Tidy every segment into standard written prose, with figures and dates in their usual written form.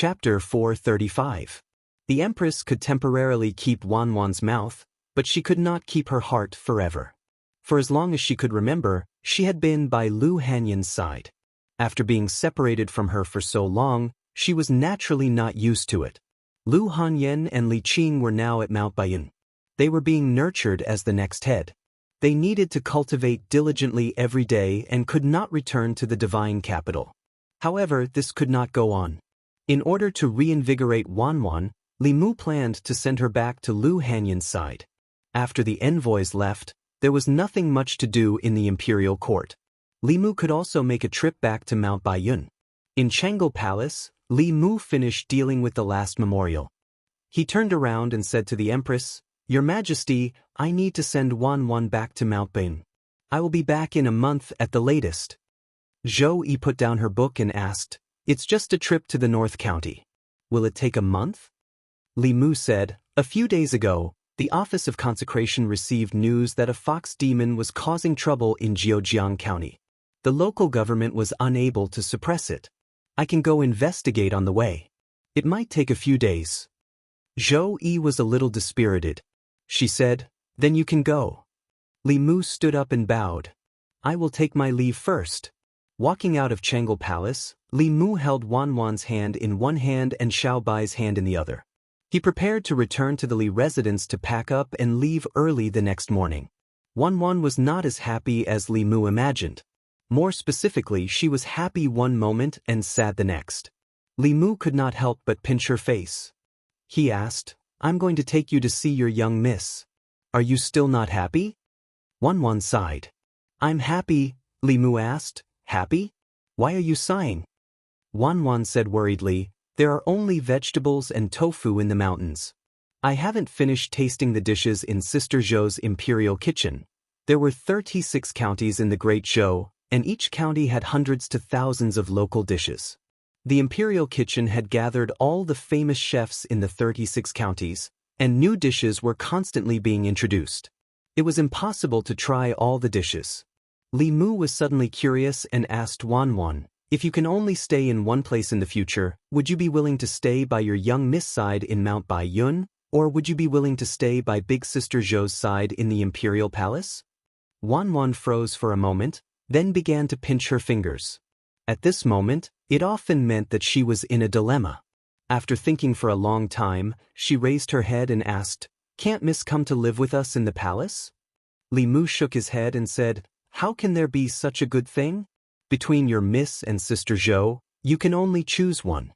Chapter 435. The Empress could temporarily keep Wanwan's mouth, but she could not keep her heart forever. For as long as she could remember, she had been by Lu Hanyan's side. After being separated from her for so long, she was naturally not used to it. Lu Hanyan and Li Qing were now at Mount Baiyun. They were being nurtured as the next head. They needed to cultivate diligently every day and could not return to the divine capital. However, this could not go on. In order to reinvigorate Wanwan, Li Mu planned to send her back to Lu Hanyan's side. After the envoys left, there was nothing much to do in the imperial court. Li Mu could also make a trip back to Mount Baiyun. In Changel Palace, Li Mu finished dealing with the last memorial. He turned around and said to the Empress, "Your Majesty, I need to send Wanwan back to Mount Baiyun. I will be back in a month at the latest." Zhou Yi put down her book and asked, "It's just a trip to the North County. Will it take a month?" Li Mu said, "A few days ago, the Office of Consecration received news that a fox demon was causing trouble in Jiujiang County. The local government was unable to suppress it. I can go investigate on the way. It might take a few days." Zhou Yi was a little dispirited. She said, "Then you can go." Li Mu stood up and bowed. "I will take my leave first." Walking out of Changel Palace, Li Mu held Wanwan's hand in one hand and Xiao Bai's hand in the other. He prepared to return to the Li residence to pack up and leave early the next morning. Wanwan was not as happy as Li Mu imagined. More specifically, she was happy one moment and sad the next. Li Mu could not help but pinch her face. He asked, "I'm going to take you to see your young miss. Are you still not happy?" Wanwan sighed. "I'm happy," Li Mu asked. "Happy? Why are you sighing?" Wanwan said worriedly, "There are only vegetables and tofu in the mountains. I haven't finished tasting the dishes in Sister Zhou's imperial kitchen." There were 36 counties in the Great Zhou, and each county had hundreds to thousands of local dishes. The imperial kitchen had gathered all the famous chefs in the 36 counties, and new dishes were constantly being introduced. It was impossible to try all the dishes. Li Mu was suddenly curious and asked Wanwan, "If you can only stay in one place in the future, would you be willing to stay by your young miss side in Mount Baiyun, or would you be willing to stay by Big Sister Zhou's side in the imperial palace?" Wanwan froze for a moment, then began to pinch her fingers. At this moment, it often meant that she was in a dilemma. After thinking for a long time, she raised her head and asked, "Can't Miss come to live with us in the palace?" Li Mu shook his head and said, "How can there be such a good thing? Between your miss and Sister Zhou, you can only choose one."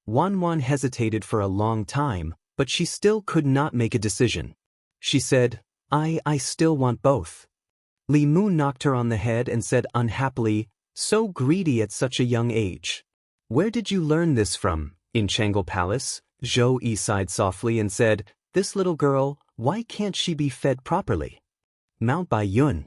Wanwan hesitated for a long time, but she still could not make a decision. She said, I still want both." Li Mu knocked her on the head and said unhappily, "So greedy at such a young age. Where did you learn this from?" In Changel Palace, Zhou Yi sighed softly and said, "This little girl, why can't she be fed properly?" Mount Baiyun.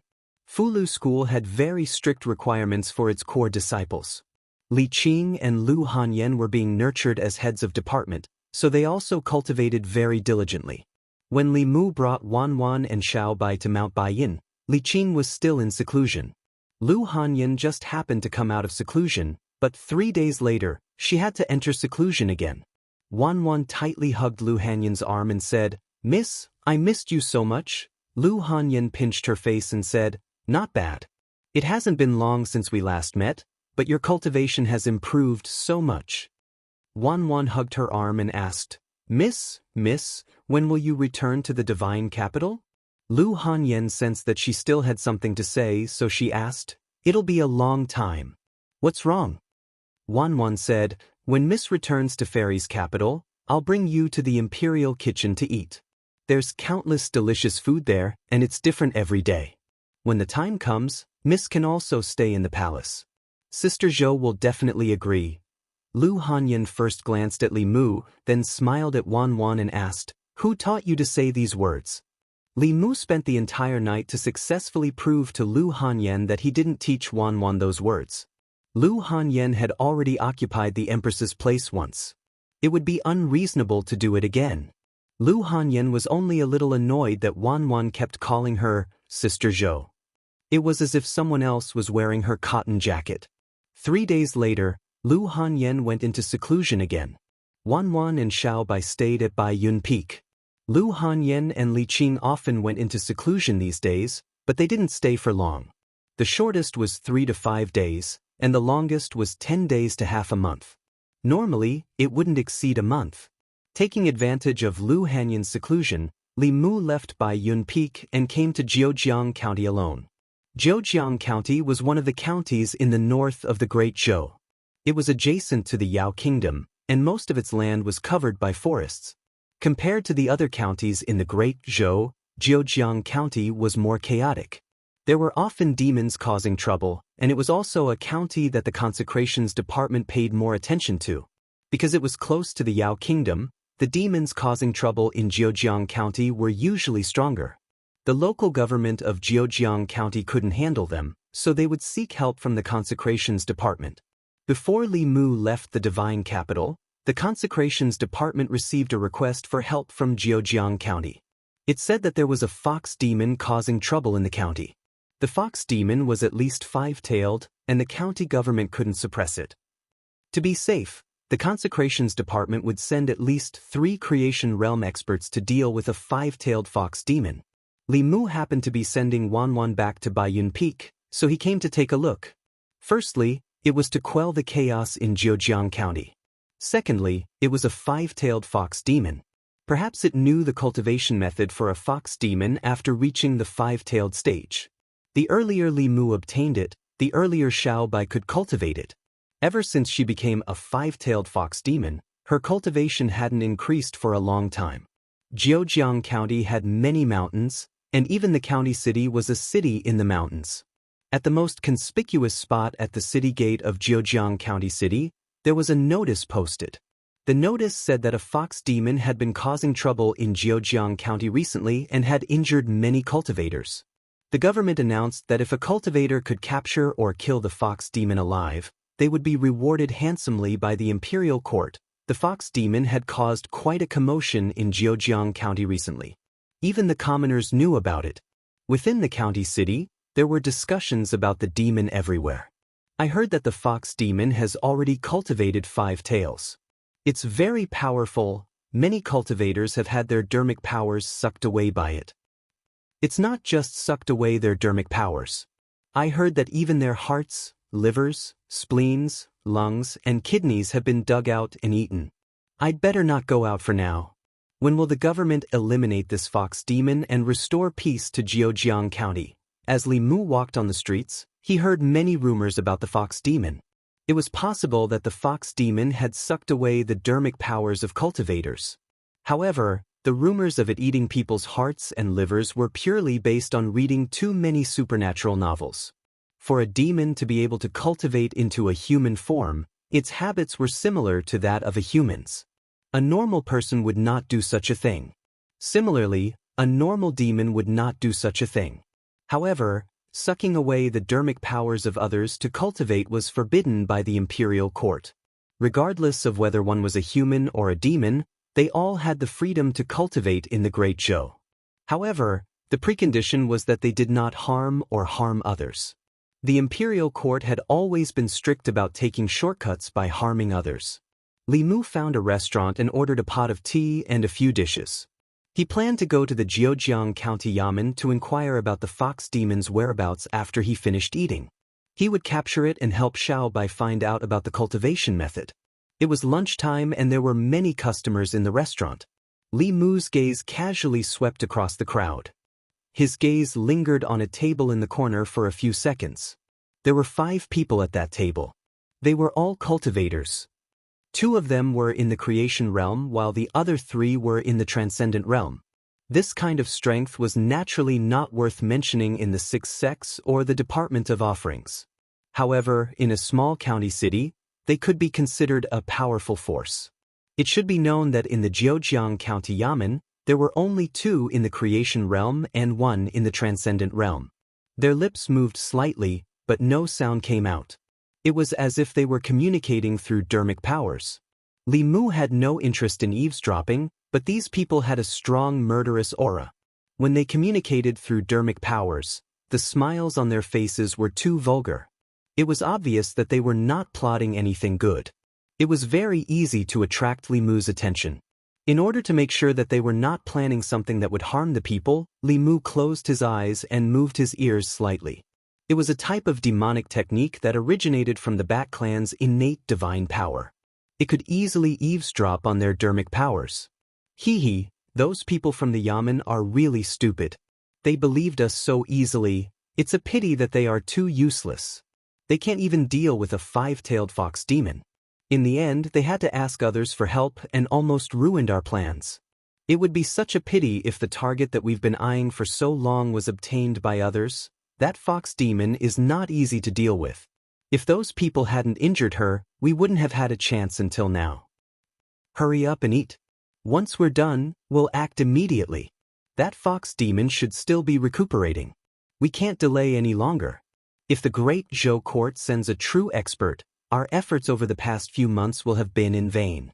Fulu School had very strict requirements for its core disciples. Li Qing and Lu Hanyan were being nurtured as heads of department, so they also cultivated very diligently. When Li Mu brought Wanwan and Xiao Bai to Mount Baiyun, Li Qing was still in seclusion. Lu Hanyan just happened to come out of seclusion, but 3 days later, she had to enter seclusion again. Wanwan tightly hugged Lu Hanyan's arm and said, "Miss, I missed you so much." Lu Hanyan pinched her face and said, "Not bad. It hasn't been long since we last met, but your cultivation has improved so much." Wanwan hugged her arm and asked, Miss, when will you return to the divine capital?" Lu Hanyan sensed that she still had something to say, so she asked, "It'll be a long time. What's wrong?" Wanwan said, "When Miss returns to Fairy's capital, I'll bring you to the imperial kitchen to eat. There's countless delicious food there, and it's different every day. When the time comes, Miss can also stay in the palace." Sister Zhou will definitely agree. Lu Hanyan first glanced at Li Mu, then smiled at Wanwan and asked, "Who taught you to say these words?" Li Mu spent the entire night to successfully prove to Lu Hanyan that he didn't teach Wanwan those words. Lu Hanyan had already occupied the Empress's place once. It would be unreasonable to do it again. Lu Hanyan was only a little annoyed that Wanwan kept calling her Sister Zhou. It was as if someone else was wearing her cotton jacket. 3 days later, Lu Hanyan went into seclusion again. Wanwan and Xiaobai stayed at Baiyun Peak. Lu Hanyan and Li Qing often went into seclusion these days, but they didn't stay for long. The shortest was 3 to 5 days, and the longest was 10 days to half a month. Normally, it wouldn't exceed a month. Taking advantage of Lu Hanyan's seclusion, Li Mu left Baiyun Peak and came to Jiujiang County alone. Jiujiang County was one of the counties in the north of the Great Zhou. It was adjacent to the Yao Kingdom, and most of its land was covered by forests. Compared to the other counties in the Great Zhou, Jiujiang County was more chaotic. There were often demons causing trouble, and it was also a county that the consecrations department paid more attention to. Because it was close to the Yao Kingdom, the demons causing trouble in Jiujiang County were usually stronger. The local government of Jiujiang County couldn't handle them, so they would seek help from the consecrations department. Before Li Mu left the divine capital, the consecrations department received a request for help from Jiujiang County. It said that there was a fox demon causing trouble in the county. The fox demon was at least 5-tailed, and the county government couldn't suppress it. To be safe, the consecrations department would send at least 3 creation realm experts to deal with a 5-tailed fox demon. Li Mu happened to be sending Wanwan back to Baiyun Peak, so he came to take a look. Firstly, it was to quell the chaos in Jiujiang County. Secondly, it was a 5-tailed fox demon. Perhaps it knew the cultivation method for a fox demon after reaching the 5-tailed stage. The earlier Li Mu obtained it, the earlier Xiaobai could cultivate it. Ever since she became a 5-tailed fox demon, her cultivation hadn't increased for a long time. Jiujiang County had many mountains, and even the county city was a city in the mountains. At the most conspicuous spot at the city gate of Jiujiang County City, there was a notice posted. The notice said that a fox demon had been causing trouble in Jiujiang County recently and had injured many cultivators. The government announced that if a cultivator could capture or kill the fox demon alive, they would be rewarded handsomely by the imperial court. The fox demon had caused quite a commotion in Jiujiang County recently. Even the commoners knew about it. Within the county city, there were discussions about the demon everywhere. I heard that the fox demon has already cultivated 5 tails. It's very powerful. Many cultivators have had their dermic powers sucked away by it. It's not just sucked away their dermic powers. I heard that even their hearts, livers, spleens, lungs, and kidneys have been dug out and eaten. I'd better not go out for now. When will the government eliminate this fox demon and restore peace to Jiujiang County? As Li Mu walked on the streets, he heard many rumors about the fox demon. It was possible that the fox demon had sucked away the dermic powers of cultivators. However, the rumors of it eating people's hearts and livers were purely based on reading too many supernatural novels. For a demon to be able to cultivate into a human form, its habits were similar to that of a human's. A normal person would not do such a thing. Similarly, a normal demon would not do such a thing. However, sucking away the dermic powers of others to cultivate was forbidden by the imperial court. Regardless of whether one was a human or a demon, they all had the freedom to cultivate in the Great Zhou. However, the precondition was that they did not harm or harm others. The imperial court had always been strict about taking shortcuts by harming others. Li Mu found a restaurant and ordered a pot of tea and a few dishes. He planned to go to the Jiujiang County Yamen to inquire about the fox demon's whereabouts after he finished eating. He would capture it and help Xiaobai find out about the cultivation method. It was lunchtime and there were many customers in the restaurant. Li Mu's gaze casually swept across the crowd. His gaze lingered on a table in the corner for a few seconds. There were 5 people at that table. They were all cultivators. 2 of them were in the creation realm while the other 3 were in the transcendent realm. This kind of strength was naturally not worth mentioning in the 6 sects or the Department of Offerings. However, in a small county city, they could be considered a powerful force. It should be known that in the Jiujiang County Yamen, there were only 2 in the creation realm and 1 in the transcendent realm. Their lips moved slightly, but no sound came out. It was as if they were communicating through dermic powers. Li Mu had no interest in eavesdropping, but these people had a strong murderous aura. When they communicated through dermic powers, the smiles on their faces were too vulgar. It was obvious that they were not plotting anything good. It was very easy to attract Li Mu's attention. In order to make sure that they were not planning something that would harm the people, Li Mu closed his eyes and moved his ears slightly. It was a type of demonic technique that originated from the Bat clan's innate divine power. It could easily eavesdrop on their dermic powers. Hee, those people from the Yamen are really stupid. They believed us so easily. It's a pity that they are too useless. They can't even deal with a five-tailed fox demon. In the end, they had to ask others for help and almost ruined our plans. It would be such a pity if the target that we've been eyeing for so long was obtained by others. That fox demon is not easy to deal with. If those people hadn't injured her, we wouldn't have had a chance until now. Hurry up and eat. Once we're done, we'll act immediately. That fox demon should still be recuperating. We can't delay any longer. If the Great Zhou Court sends a true expert, our efforts over the past few months will have been in vain.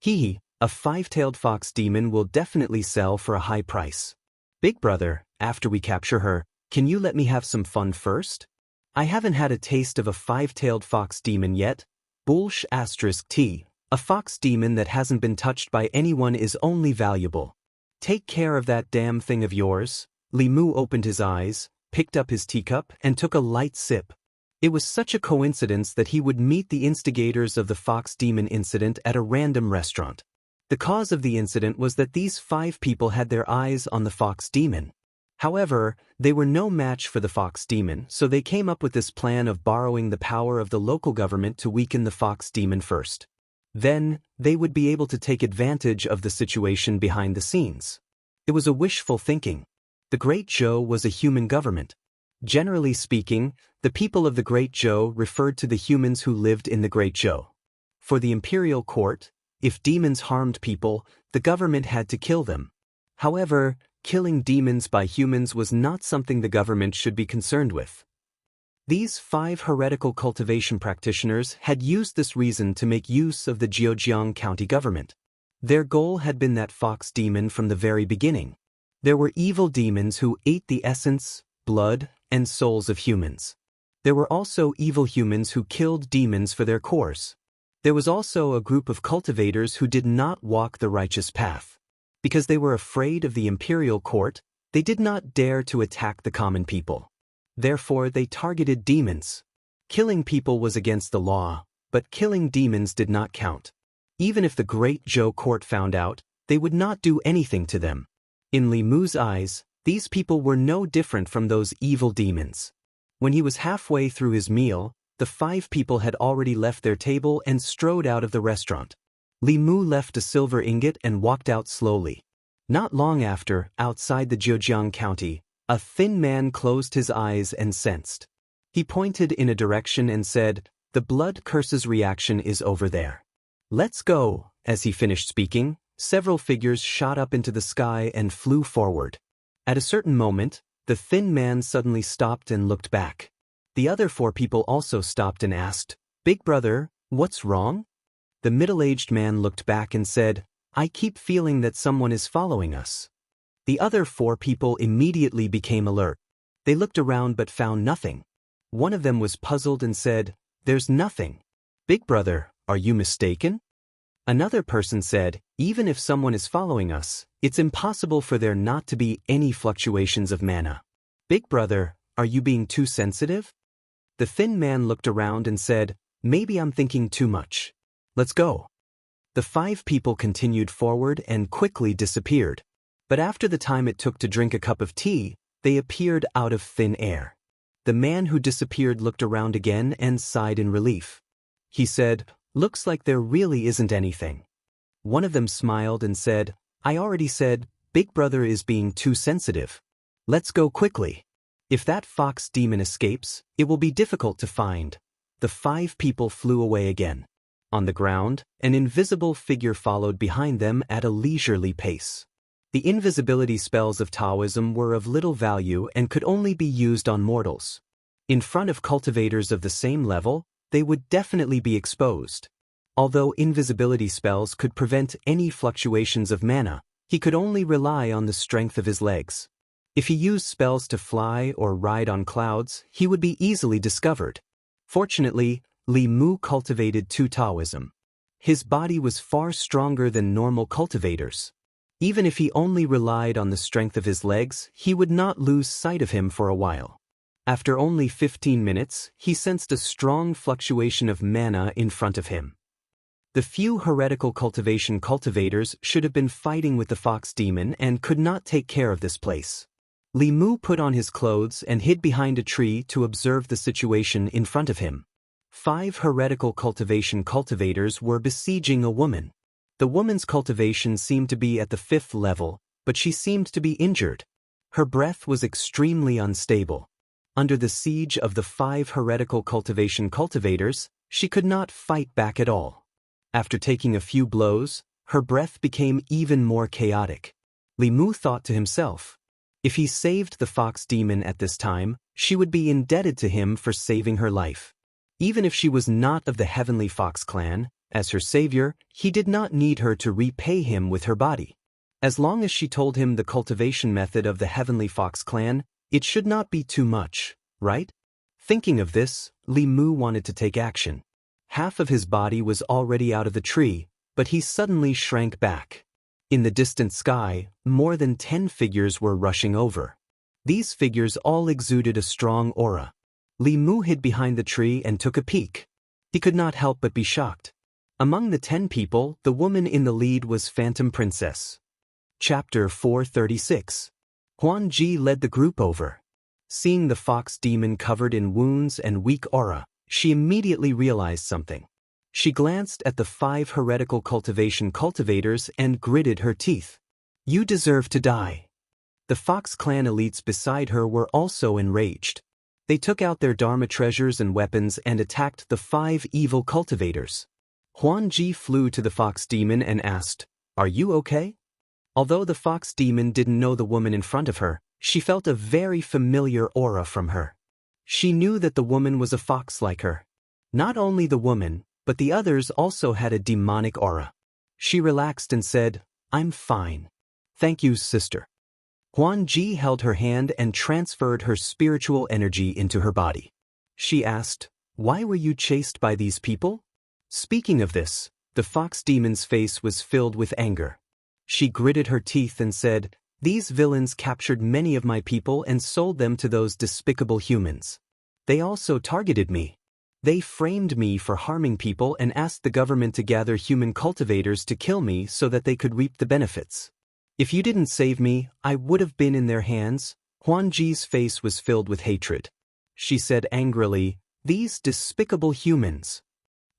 A five-tailed fox demon will definitely sell for a high price. Big brother, after we capture her, can you let me have some fun first? I haven't had a taste of a five-tailed fox demon yet. T. A fox demon that hasn't been touched by anyone is only valuable. Take care of that damn thing of yours. Li Mu opened his eyes, picked up his teacup, and took a light sip. It was such a coincidence that he would meet the instigators of the fox demon incident at a random restaurant. The cause of the incident was that these 5 people had their eyes on the fox demon. However, they were no match for the fox demon, so they came up with this plan of borrowing the power of the local government to weaken the fox demon first. Then, they would be able to take advantage of the situation behind the scenes. It was a wishful thinking. The Great Zhou was a human government. Generally speaking, the people of the Great Zhou referred to the humans who lived in the Great Zhou. For the imperial court, if demons harmed people, the government had to kill them. However, killing demons by humans was not something the government should be concerned with. These 5 heretical cultivation practitioners had used this reason to make use of the Zhejiang County government. Their goal had been that fox demon from the very beginning. There were evil demons who ate the essence, blood, and souls of humans. There were also evil humans who killed demons for their cores. There was also a group of cultivators who did not walk the righteous path. Because they were afraid of the imperial court, they did not dare to attack the common people. Therefore, they targeted demons. Killing people was against the law, but killing demons did not count. Even if the Great Zhou court found out, they would not do anything to them. In Li Mu's eyes, these people were no different from those evil demons. When he was halfway through his meal, the 5 people had already left their table and strode out of the restaurant. Li Mu left a silver ingot and walked out slowly. Not long after, outside the Zhejiang County, a thin man closed his eyes and sensed. He pointed in a direction and said, "The blood curses reaction is over there. Let's go." As he finished speaking, several figures shot up into the sky and flew forward. At a certain moment, the thin man suddenly stopped and looked back. The other 4 people also stopped and asked, "Big brother, what's wrong?" The middle-aged man looked back and said, "I keep feeling that someone is following us." The other 4 people immediately became alert. They looked around but found nothing. One of them was puzzled and said, "There's nothing. Big brother, are you mistaken?" Another person said, "Even if someone is following us, it's impossible for there not to be any fluctuations of mana. Big brother, are you being too sensitive?" The thin man looked around and said, "Maybe I'm thinking too much. Let's go." The 5 people continued forward and quickly disappeared. But after the time it took to drink a cup of tea, they appeared out of thin air. The man who disappeared looked around again and sighed in relief. He said, "Looks like there really isn't anything." One of them smiled and said, "I already said, Big brother is being too sensitive. Let's go quickly. If that fox demon escapes, it will be difficult to find." The 5 people flew away again. On the ground, an invisible figure followed behind them at a leisurely pace. The invisibility spells of Taoism were of little value and could only be used on mortals. In front of cultivators of the same level, they would definitely be exposed. Although invisibility spells could prevent any fluctuations of mana, he could only rely on the strength of his legs. If he used spells to fly or ride on clouds, he would be easily discovered. Fortunately, Li Mu cultivated 2 Taoism. His body was far stronger than normal cultivators. Even if he only relied on the strength of his legs, he would not lose sight of him for a while. After only 15 minutes, he sensed a strong fluctuation of mana in front of him. The few heretical cultivation cultivators should have been fighting with the fox demon and could not take care of this place. Li Mu put on his clothes and hid behind a tree to observe the situation in front of him. 5 heretical cultivation cultivators were besieging a woman. The woman's cultivation seemed to be at the 5th level, but she seemed to be injured. Her breath was extremely unstable. Under the siege of the 5 heretical cultivation cultivators, she could not fight back at all. After taking a few blows, her breath became even more chaotic. Li Mu thought to himself, if he saved the fox demon at this time, she would be indebted to him for saving her life. Even if she was not of the Heavenly Fox clan, as her savior, he did not need her to repay him with her body. As long as she told him the cultivation method of the Heavenly Fox clan, it should not be too much, right? Thinking of this, Li Mu wanted to take action. Half of his body was already out of the tree, but he suddenly shrank back. In the distant sky, more than 10 figures were rushing over. These figures all exuded a strong aura. Li Mu hid behind the tree and took a peek. He could not help but be shocked. Among the 10 people, the woman in the lead was Phantom Princess. Chapter 436. Huan Ji led the group over. Seeing the fox demon covered in wounds and weak aura, she immediately realized something. She glanced at the 5 heretical cultivation cultivators and gritted her teeth. You deserve to die. The Fox clan elites beside her were also enraged. They took out their Dharma treasures and weapons and attacked the 5 evil cultivators. Huan Ji flew to the fox demon and asked, "Are you okay?" Although the fox demon didn't know the woman in front of her, she felt a very familiar aura from her. She knew that the woman was a fox like her. Not only the woman, but the others also had a demonic aura. She relaxed and said, "I'm fine. Thank you, sister." Huan Ji held her hand and transferred her spiritual energy into her body. She asked, "Why were you chased by these people?" Speaking of this, the fox demon's face was filled with anger. She gritted her teeth and said, "These villains captured many of my people and sold them to those despicable humans. They also targeted me. They framed me for harming people and asked the government to gather human cultivators to kill me so that they could reap the benefits. If you didn't save me, I would have been in their hands." Huan Ji's face was filled with hatred. She said angrily, "These despicable humans."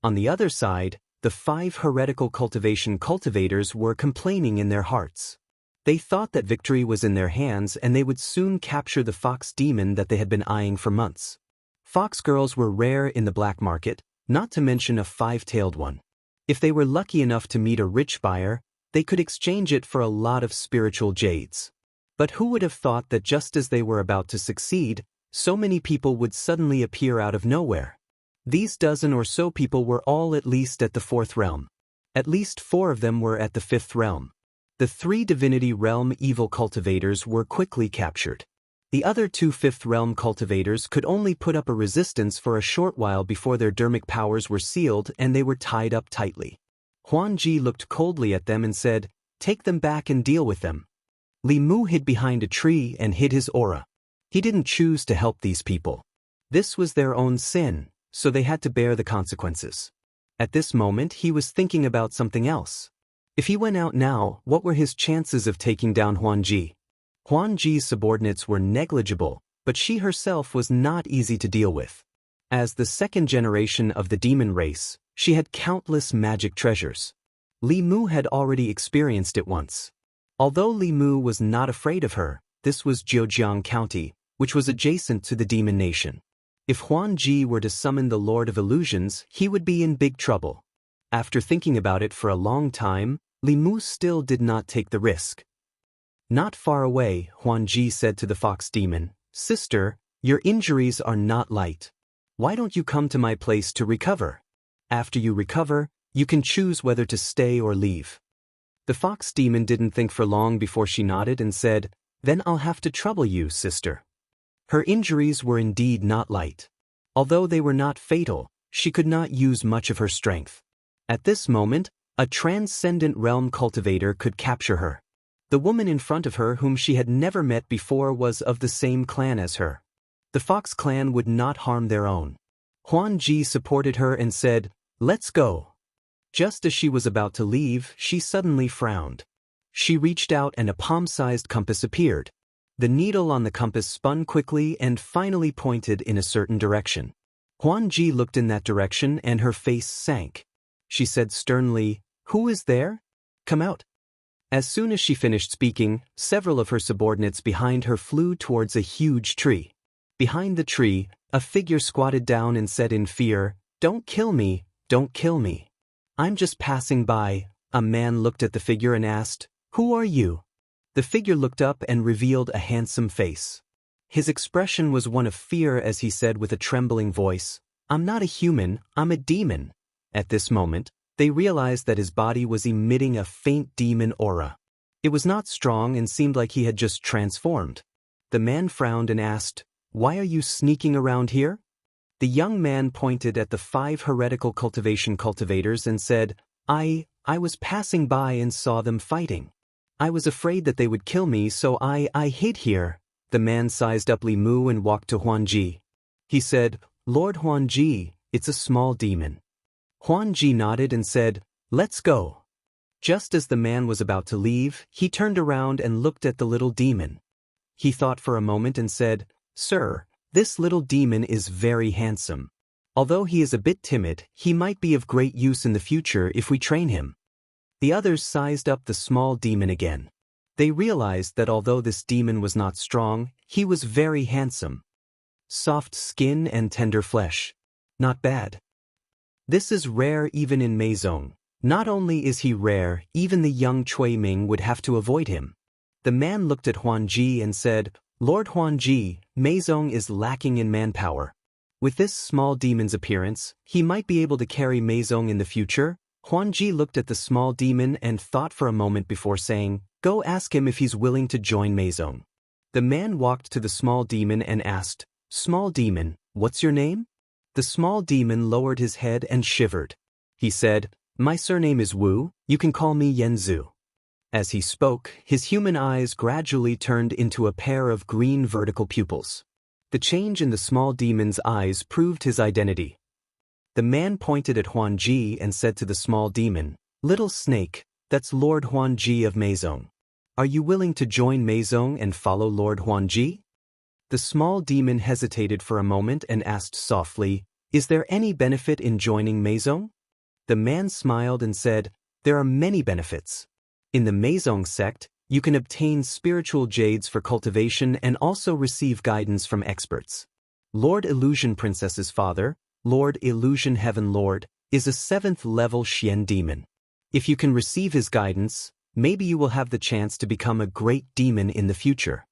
On the other side, the 5 heretical cultivation cultivators were complaining in their hearts. They thought that victory was in their hands and they would soon capture the fox demon that they had been eyeing for months. Fox girls were rare in the black market, not to mention a 5-tailed one. If they were lucky enough to meet a rich buyer, they could exchange it for a lot of spiritual jades. But who would have thought that just as they were about to succeed, so many people would suddenly appear out of nowhere? These dozen or so people were all at least at the 4th realm. At least 4 of them were at the 5th realm. The 3 divinity realm evil cultivators were quickly captured. The other 2 5th realm cultivators could only put up a resistance for a short while before their dermic powers were sealed and they were tied up tightly. Huan Ji looked coldly at them and said, "Take them back and deal with them." Li Mu hid behind a tree and hid his aura. He didn't choose to help these people. This was their own sin, so they had to bear the consequences. At this moment he was thinking about something else. If he went out now, what were his chances of taking down Huan Ji? Huan Ji's subordinates were negligible, but she herself was not easy to deal with. As the 2nd generation of the demon race, she had countless magic treasures. Li Mu had already experienced it once. Although Li Mu was not afraid of her, this was Zhejiang County, which was adjacent to the demon nation. If Huan Ji were to summon the Lord of Illusions, he would be in big trouble. After thinking about it for a long time, Li Mu still did not take the risk. Not far away, Huan Ji said to the fox demon, "Sister, your injuries are not light. Why don't you come to my place to recover? After you recover, you can choose whether to stay or leave." The fox demon didn't think for long before she nodded and said, "Then I'll have to trouble you, sister." Her injuries were indeed not light. Although they were not fatal, she could not use much of her strength. At this moment, a transcendent realm cultivator could capture her. The woman in front of her whom she had never met before was of the same clan as her. The Fox clan would not harm their own. Huan Ji supported her and said, "Let's go." Just as she was about to leave, she suddenly frowned. She reached out and a palm-sized compass appeared. The needle on the compass spun quickly and finally pointed in a certain direction. Huan Ji looked in that direction and her face sank. She said sternly, "Who is there? Come out." As soon as she finished speaking, several of her subordinates behind her flew towards a huge tree. Behind the tree, a figure squatted down and said in fear, "Don't kill me, don't kill me. I'm just passing by." A man looked at the figure and asked, "Who are you?" The figure looked up and revealed a handsome face. His expression was one of fear as he said with a trembling voice, "I'm not a human, I'm a demon." At this moment, they realized that his body was emitting a faint demon aura. It was not strong and seemed like he had just transformed. The man frowned and asked, "Why are you sneaking around here?" The young man pointed at the 5 heretical cultivation cultivators and said, I was passing by and saw them fighting. I was afraid that they would kill me, so I hid here." The man sized up Li Mu and walked to Huan Ji. He said, "Lord Huan Ji, it's a small demon." Huan Ji nodded and said, "Let's go." Just as the man was about to leave, he turned around and looked at the little demon. He thought for a moment and said, "Sir, this little demon is very handsome. Although he is a bit timid, he might be of great use in the future if we train him." The others sized up the small demon again. They realized that although this demon was not strong, he was very handsome. Soft skin and tender flesh. Not bad. This is rare even in Meizong. Not only is he rare, even the young Cui Ming would have to avoid him. The man looked at Huan Ji and said, "Lord Huan Ji, Meizong is lacking in manpower. With this small demon's appearance, he might be able to carry Meizong in the future." Huan Ji looked at the small demon and thought for a moment before saying, "Go ask him if he's willing to join Meizong." The man walked to the small demon and asked, "Small demon, what's your name?" The small demon lowered his head and shivered. He said, "My surname is Wu, you can call me Yanzu." As he spoke, his human eyes gradually turned into a pair of green vertical pupils. The change in the small demon's eyes proved his identity. The man pointed at Huan Ji and said to the small demon, "Little snake, that's Lord Huan Ji of Meizong. Are you willing to join Meizong and follow Lord Huan Ji?" The small demon hesitated for a moment and asked softly, "Is there any benefit in joining Meizong?" The man smiled and said, "There are many benefits. In the Meizong sect, you can obtain spiritual jades for cultivation and also receive guidance from experts. Lord Illusion Princess's father, Lord Illusion Heaven Lord, is a 7th level Xian demon. If you can receive his guidance, maybe you will have the chance to become a great demon in the future."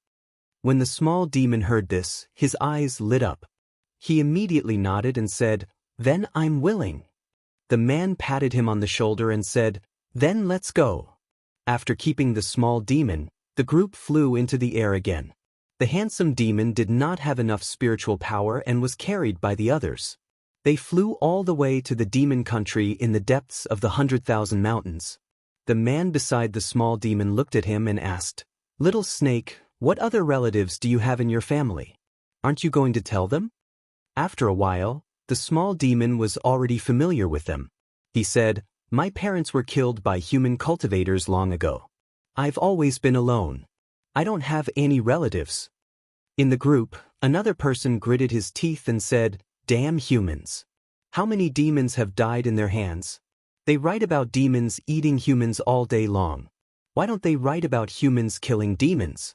When the small demon heard this, his eyes lit up. He immediately nodded and said, "Then I'm willing." The man patted him on the shoulder and said, "Then let's go." After keeping the small demon, the group flew into the air again. The handsome demon did not have enough spiritual power and was carried by the others. They flew all the way to the demon country in the depths of the 100,000 mountains. The man beside the small demon looked at him and asked, "Little snake, what other relatives do you have in your family? Aren't you going to tell them?" After a while, the small demon was already familiar with them. He said, "My parents were killed by human cultivators long ago. I've always been alone. I don't have any relatives." In the group, another person gritted his teeth and said, "Damn humans. How many demons have died in their hands? They write about demons eating humans all day long. Why don't they write about humans killing demons?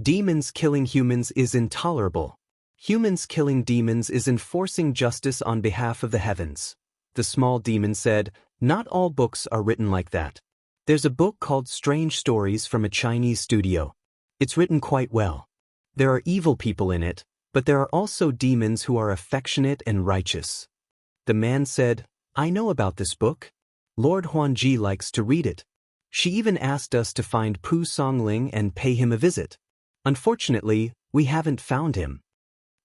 Demons killing humans is intolerable. Humans killing demons is enforcing justice on behalf of the heavens." The small demon said, "Not all books are written like that. There's a book called Strange Stories from a Chinese studio. It's written quite well. There are evil people in it, but there are also demons who are affectionate and righteous." The man said, "I know about this book. Lord Huan Ji likes to read it. She even asked us to find Pu Songling and pay him a visit. Unfortunately, we haven't found him."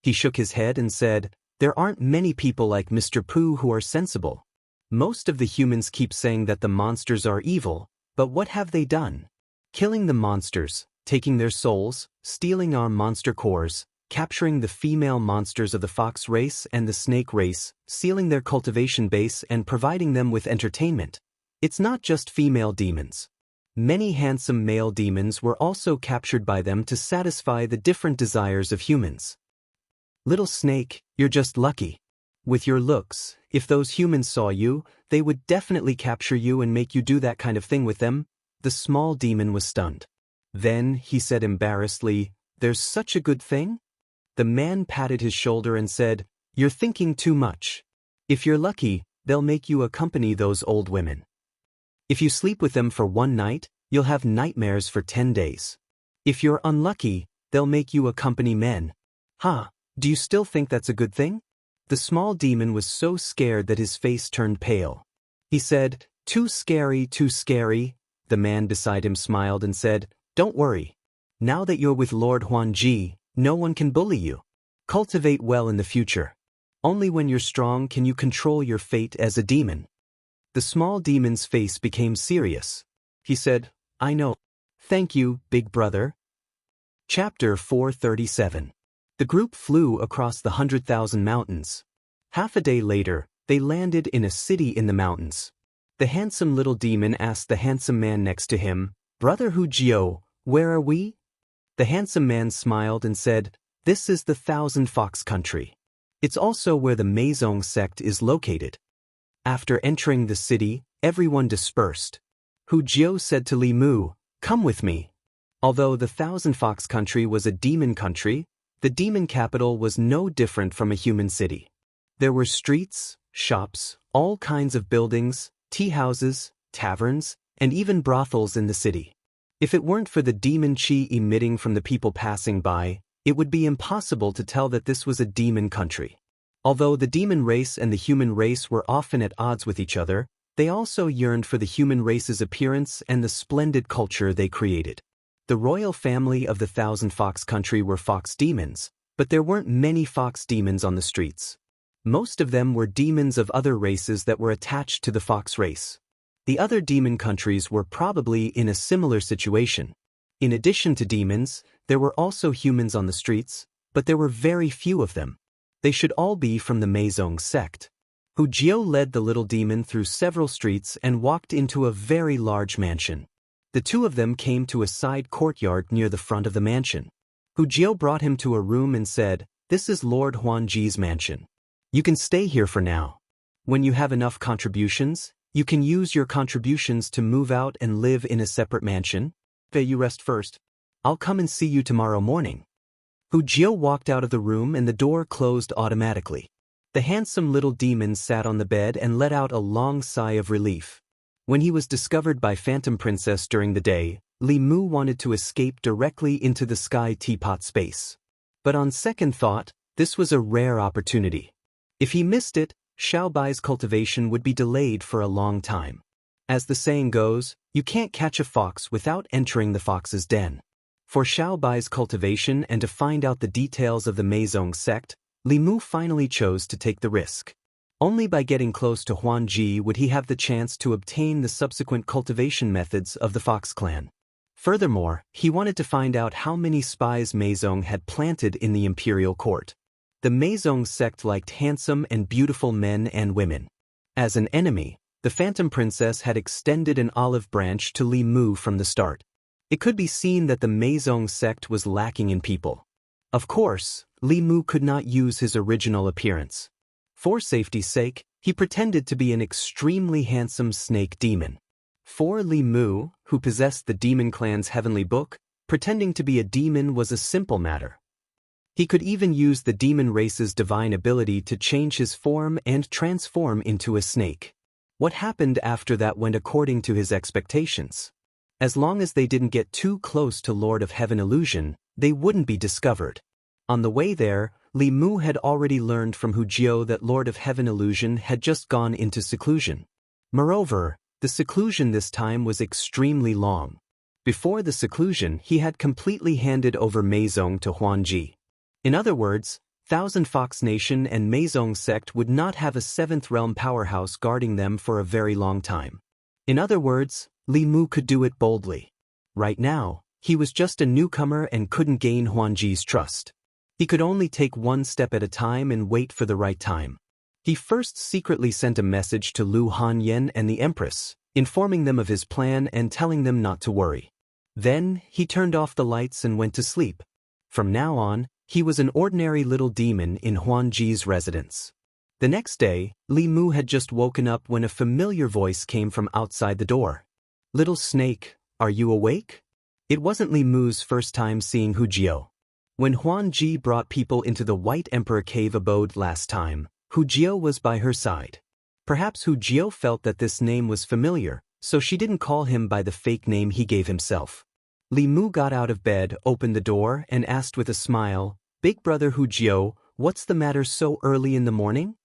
He shook his head and said, "There aren't many people like Mr. Pu who are sensible. Most of the humans keep saying that the monsters are evil, but what have they done? Killing the monsters, taking their souls, stealing our monster cores, capturing the female monsters of the fox race and the snake race, sealing their cultivation base and providing them with entertainment. It's not just female demons. Many handsome male demons were also captured by them to satisfy the different desires of humans. Little snake, you're just lucky. With your looks, if those humans saw you, they would definitely capture you and make you do that kind of thing with them. The small demon was stunned. Then, he said embarrassedly, "There's such a good thing?" The man patted his shoulder and said, "You're thinking too much. If you're lucky, they'll make you accompany those old women. If you sleep with them for one night, you'll have nightmares for 10 days. If you're unlucky, they'll make you accompany men. Huh, do you still think that's a good thing?" The small demon was so scared that his face turned pale. He said, "Too scary, too scary." The man beside him smiled and said, "Don't worry. Now that you're with Lord Huanji, no one can bully you. Cultivate well in the future. Only when you're strong can you control your fate as a demon." The small demon's face became serious. He said, "I know. Thank you, big brother." Chapter 437. The group flew across the 100,000 mountains. Half a day later, they landed in a city in the mountains. The handsome little demon asked the handsome man next to him, "Brother Hujiao, where are we?" The handsome man smiled and said, "This is the Thousand Fox Country. It's also where the Meizong sect is located." After entering the city, everyone dispersed. Hujiao said to Li Mu, "Come with me." Although the Thousand Fox Country was a demon country, the demon capital was no different from a human city. There were streets, shops, all kinds of buildings, tea houses, taverns, and even brothels in the city. If it weren't for the demon chi emitting from the people passing by, it would be impossible to tell that this was a demon country. Although the demon race and the human race were often at odds with each other, they also yearned for the human race's appearance and the splendid culture they created. The royal family of the Thousand Fox Country were fox demons, but there weren't many fox demons on the streets. Most of them were demons of other races that were attached to the fox race. The other demon countries were probably in a similar situation. In addition to demons, there were also humans on the streets, but there were very few of them. They should all be from the Meizong sect. Hujiao led the little demon through several streets and walked into a very large mansion. The two of them came to a side courtyard near the front of the mansion. Hujiao brought him to a room and said, "This is Lord Huanji's mansion. You can stay here for now. When you have enough contributions, you can use your contributions to move out and live in a separate mansion. You rest first. I'll come and see you tomorrow morning." Hujiao walked out of the room and the door closed automatically. The handsome little demon sat on the bed and let out a long sigh of relief. When he was discovered by Phantom Princess during the day, Li Mu wanted to escape directly into the sky teapot space. But on second thought, this was a rare opportunity. If he missed it, Xiaobai's cultivation would be delayed for a long time. As the saying goes, you can't catch a fox without entering the fox's den. For Xiaobai's cultivation and to find out the details of the Meizong sect, Li Mu finally chose to take the risk. Only by getting close to Huanji would he have the chance to obtain the subsequent cultivation methods of the Fox clan. Furthermore, he wanted to find out how many spies Meizong had planted in the imperial court. The Meizong sect liked handsome and beautiful men and women. As an enemy, the Phantom Princess had extended an olive branch to Li Mu from the start. It could be seen that the Meizong sect was lacking in people. Of course, Li Mu could not use his original appearance. For safety's sake, he pretended to be an extremely handsome snake demon. For Li Mu, who possessed the demon clan's heavenly book, pretending to be a demon was a simple matter. He could even use the demon race's divine ability to change his form and transform into a snake. What happened after that went according to his expectations. As long as they didn't get too close to Lord of Heaven Illusion, they wouldn't be discovered. On the way there, Li Mu had already learned from Hujiao that Lord of Heaven Illusion had just gone into seclusion. Moreover, the seclusion this time was extremely long. Before the seclusion, he had completely handed over Meizong to Huanji. In other words, Thousand Fox Nation and Meizong sect would not have a seventh realm powerhouse guarding them for a very long time. In other words, Li Mu could do it boldly. Right now, he was just a newcomer and couldn't gain Huanji's trust. He could only take one step at a time and wait for the right time. He first secretly sent a message to Lu Hanyan and the Empress, informing them of his plan and telling them not to worry. Then, he turned off the lights and went to sleep. From now on, he was an ordinary little demon in Huanji's residence. The next day, Li Mu had just woken up when a familiar voice came from outside the door. "Little snake, are you awake?" It wasn't Li Mu's first time seeing Hu Jiao. When Huanji brought people into the White Emperor cave abode last time, Hu Jiao was by her side. Perhaps Hu Jiao felt that this name was familiar, so she didn't call him by the fake name he gave himself. Li Mu got out of bed, opened the door, and asked with a smile, "Big brother Hu Jiao, what's the matter so early in the morning?"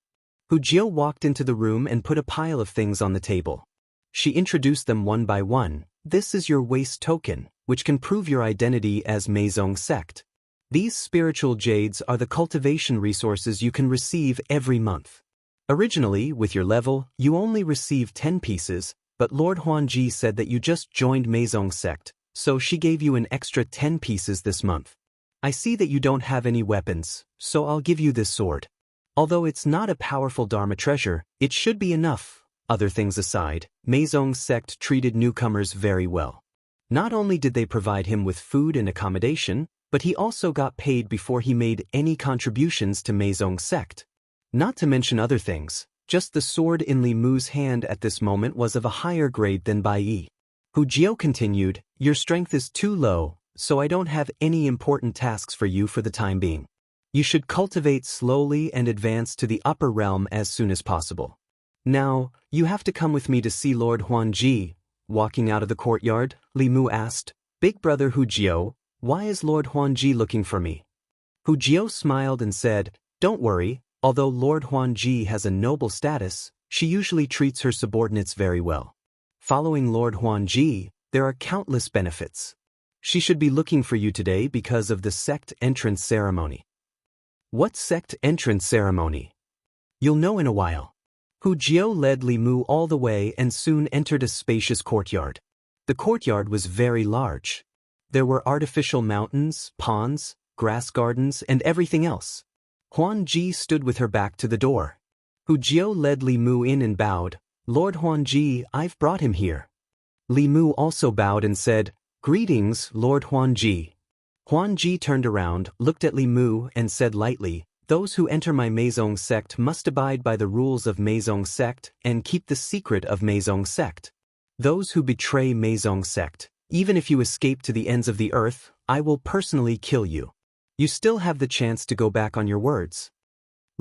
Hu Jiao walked into the room and put a pile of things on the table. She introduced them one by one. "This is your waist token, which can prove your identity as Meizong sect. These spiritual jades are the cultivation resources you can receive every month. Originally, with your level, you only received 10 pieces, but Lord Huanji said that you just joined Meizong sect, so she gave you an extra 10 pieces this month. I see that you don't have any weapons, so I'll give you this sword. Although it's not a powerful Dharma treasure, it should be enough." Other things aside, Meizong sect treated newcomers very well. Not only did they provide him with food and accommodation, but he also got paid before he made any contributions to Meizong sect. Not to mention other things, just the sword in Li Mu's hand at this moment was of a higher grade than Bai Yi. Hu Jiao continued, "Your strength is too low, so I don't have any important tasks for you for the time being. You should cultivate slowly and advance to the upper realm as soon as possible. Now, you have to come with me to see Lord Huanji." Walking out of the courtyard, Li Mu asked, "Big brother Hu Jiao, why is Lord Huanji looking for me?" Hu Jiao smiled and said, "Don't worry, although Lord Huanji has a noble status, she usually treats her subordinates very well. Following Lord Huanji, there are countless benefits. She should be looking for you today because of the sect entrance ceremony." "What sect entrance ceremony?" "You'll know in a while." Hu Jiao led Li Mu all the way and soon entered a spacious courtyard. The courtyard was very large. There were artificial mountains, ponds, grass gardens, and everything else. Huanji stood with her back to the door. Hu Jiao led Li Mu in and bowed, "Lord Huanji, I've brought him here." Li Mu also bowed and said, "Greetings, Lord Huanji." Huanji turned around, looked at Li Mu, and said lightly, "Those who enter my Meizong sect must abide by the rules of Meizong sect and keep the secret of Meizong sect. Those who betray Meizong sect, even if you escape to the ends of the earth, I will personally kill you. You still have the chance to go back on your words."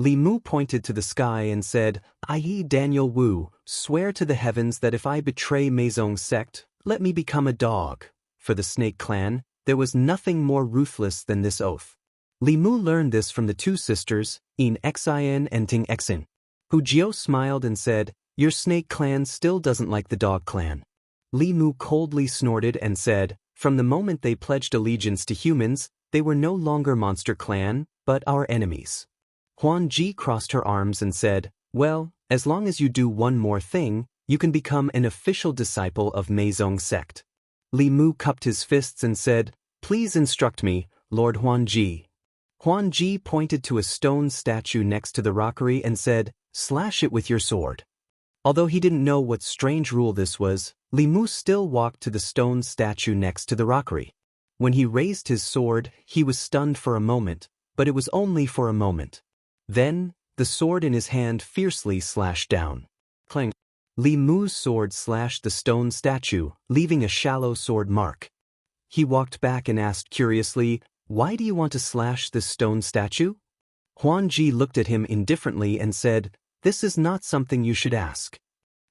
Li Mu pointed to the sky and said, "I, Daniel Wu, swear to the heavens that if I betray Meizong sect, let me become a dog." For the Snake clan, there was nothing more ruthless than this oath. Li Mu learned this from the two sisters, In Xin and Ting Xin. Hu Jiao smiled and said, "Your Snake clan still doesn't like the Dog clan." Li Mu coldly snorted and said, "From the moment they pledged allegiance to humans, they were no longer Monster Clan, but our enemies." Huanji crossed her arms and said, "Well, as long as you do one more thing, you can become an official disciple of Meizong sect." Li Mu cupped his fists and said, "Please instruct me, Lord Huanji." Huanji pointed to a stone statue next to the rockery and said, "Slash it with your sword." Although he didn't know what strange rule this was, Li Mu still walked to the stone statue next to the rockery. When he raised his sword, he was stunned for a moment, but it was only for a moment. Then, the sword in his hand fiercely slashed down. Clang! Li Mu's sword slashed the stone statue, leaving a shallow sword mark. He walked back and asked curiously, "Why do you want to slash this stone statue?" Huanji looked at him indifferently and said, "This is not something you should ask."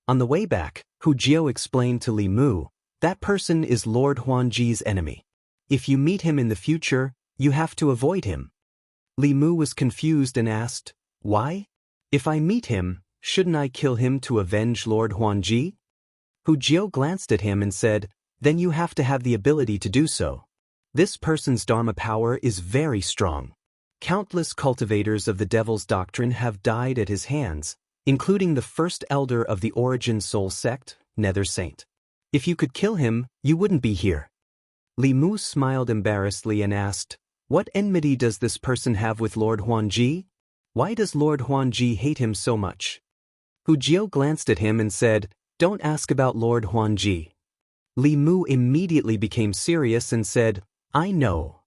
On the way back, Hu Jiao explained to Li Mu, "That person is Lord Huanji's enemy. If you meet him in the future, you have to avoid him." Li Mu was confused and asked, "Why? If I meet him, shouldn't I kill him to avenge Lord Huanji?" Hu Jiao glanced at him and said, "Then you have to have the ability to do so. This person's Dharma power is very strong. Countless cultivators of the devil's doctrine have died at his hands, including the first elder of the Origin Soul sect, Nether Saint. If you could kill him, you wouldn't be here. Li Mu smiled embarrassedly and asked, "What enmity does this person have with Lord Huanji? Why does Lord Huanji hate him so much?" Hu Jiao glanced at him and said, "Don't ask about Lord Huanji." Li Mu immediately became serious and said, "I know."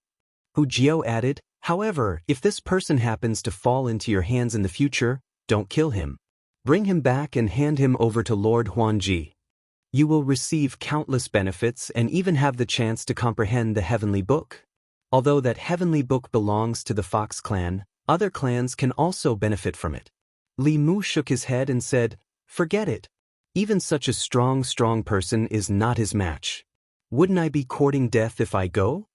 Hu Jiao added, "However, if this person happens to fall into your hands in the future, don't kill him. Bring him back and hand him over to Lord Huanji. You will receive countless benefits and even have the chance to comprehend the Heavenly Book. Although that Heavenly Book belongs to the Fox clan, other clans can also benefit from it." Li Mu shook his head and said, "Forget it. Even such a strong person is not his match. Wouldn't I be courting death if I go?"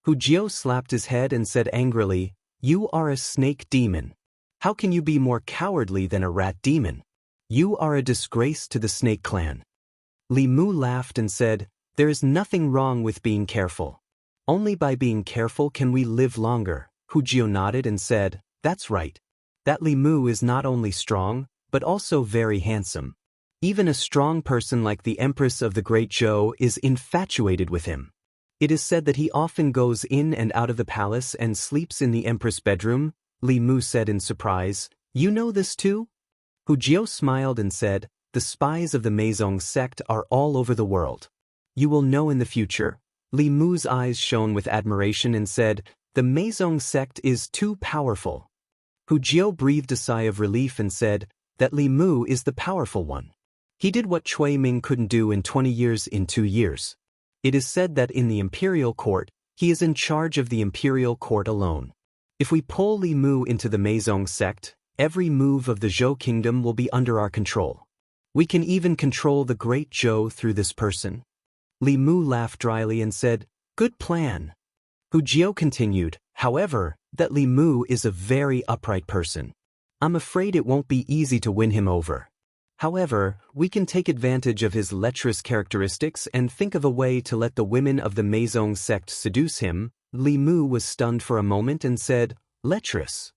Hu Jiao slapped his head and said angrily, "You are a snake demon. How can you be more cowardly than a rat demon? You are a disgrace to the snake clan." Li Mu laughed and said, "There is nothing wrong with being careful. Only by being careful can we live longer." Hu Jiao nodded and said, "That's right. That Li Mu is not only strong, but also very handsome. Even a strong person like the Empress of the Great Zhou is infatuated with him. It is said that he often goes in and out of the palace and sleeps in the Empress' bedroom." Li Mu said in surprise, "You know this too?" Hu Jiao smiled and said, "The spies of the Meizong sect are all over the world. You will know in the future." Li Mu's eyes shone with admiration and said, "The Meizong sect is too powerful." Hu Jiao breathed a sigh of relief and said, "That Li Mu is the powerful one. He did what Cui Ming couldn't do in 20 years in 2 years. It is said that in the imperial court, he is in charge of the imperial court alone. If we pull Li Mu into the Meizong sect, every move of the Zhou kingdom will be under our control. We can even control the Great Zhou through this person." Li Mu laughed dryly and said, "Good plan." Hu Jiao continued, "However, that Li Mu is a very upright person. I'm afraid it won't be easy to win him over. However, we can take advantage of his lecherous characteristics and think of a way to let the women of the Meizong sect seduce him." Li Mu was stunned for a moment and said, "Lecherous?"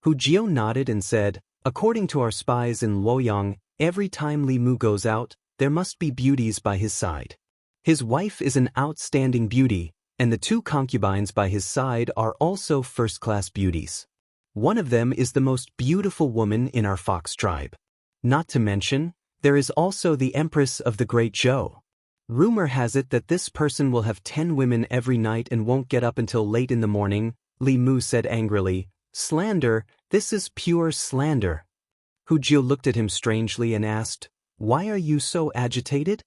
Hu Jiao nodded and said, "According to our spies in Luoyang, every time Li Mu goes out, there must be beauties by his side. His wife is an outstanding beauty, and the 2 concubines by his side are also first-class beauties. One of them is the most beautiful woman in our fox tribe. Not to mention, there is also the Empress of the Great Zhou. Rumor has it that this person will have 10 women every night and won't get up until late in the morning." Li Mu said angrily, "Slander, this is pure slander." Hu Jiao looked at him strangely and asked, "Why are you so agitated?"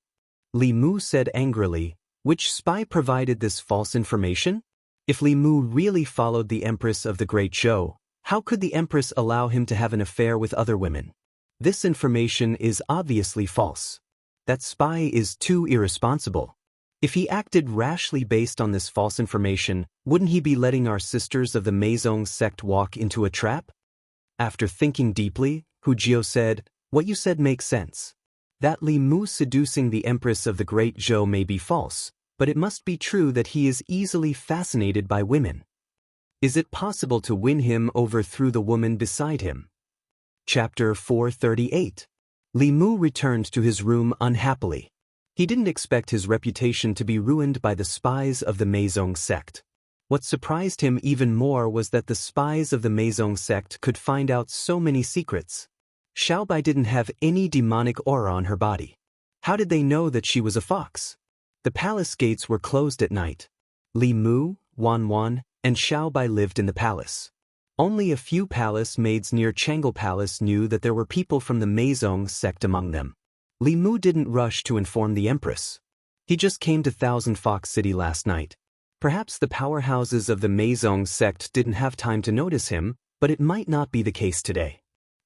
Li Mu said angrily, "Which spy provided this false information? If Li Mu really followed the Empress of the Great Zhou, how could the Empress allow him to have an affair with other women? This information is obviously false. That spy is too irresponsible. If he acted rashly based on this false information, wouldn't he be letting our sisters of the Meizong sect walk into a trap?" After thinking deeply, Hu Jiao said, "What you said makes sense. That Li Mu seducing the Empress of the Great Zhou may be false, but it must be true that he is easily fascinated by women. Is it possible to win him over through the woman beside him?" Chapter 438. Li Mu returned to his room unhappily. He didn't expect his reputation to be ruined by the spies of the Meizong sect. What surprised him even more was that the spies of the Meizong sect could find out so many secrets. Xiaobai didn't have any demonic aura on her body. How did they know that she was a fox? The palace gates were closed at night. Li Mu, Wan, and Xiaobai lived in the palace. Only a few palace maids near Chang'e Palace knew that there were people from the Meizong sect among them. Li Mu didn't rush to inform the Empress. He just came to Thousand Fox City last night. Perhaps the powerhouses of the Meizong sect didn't have time to notice him, but it might not be the case today.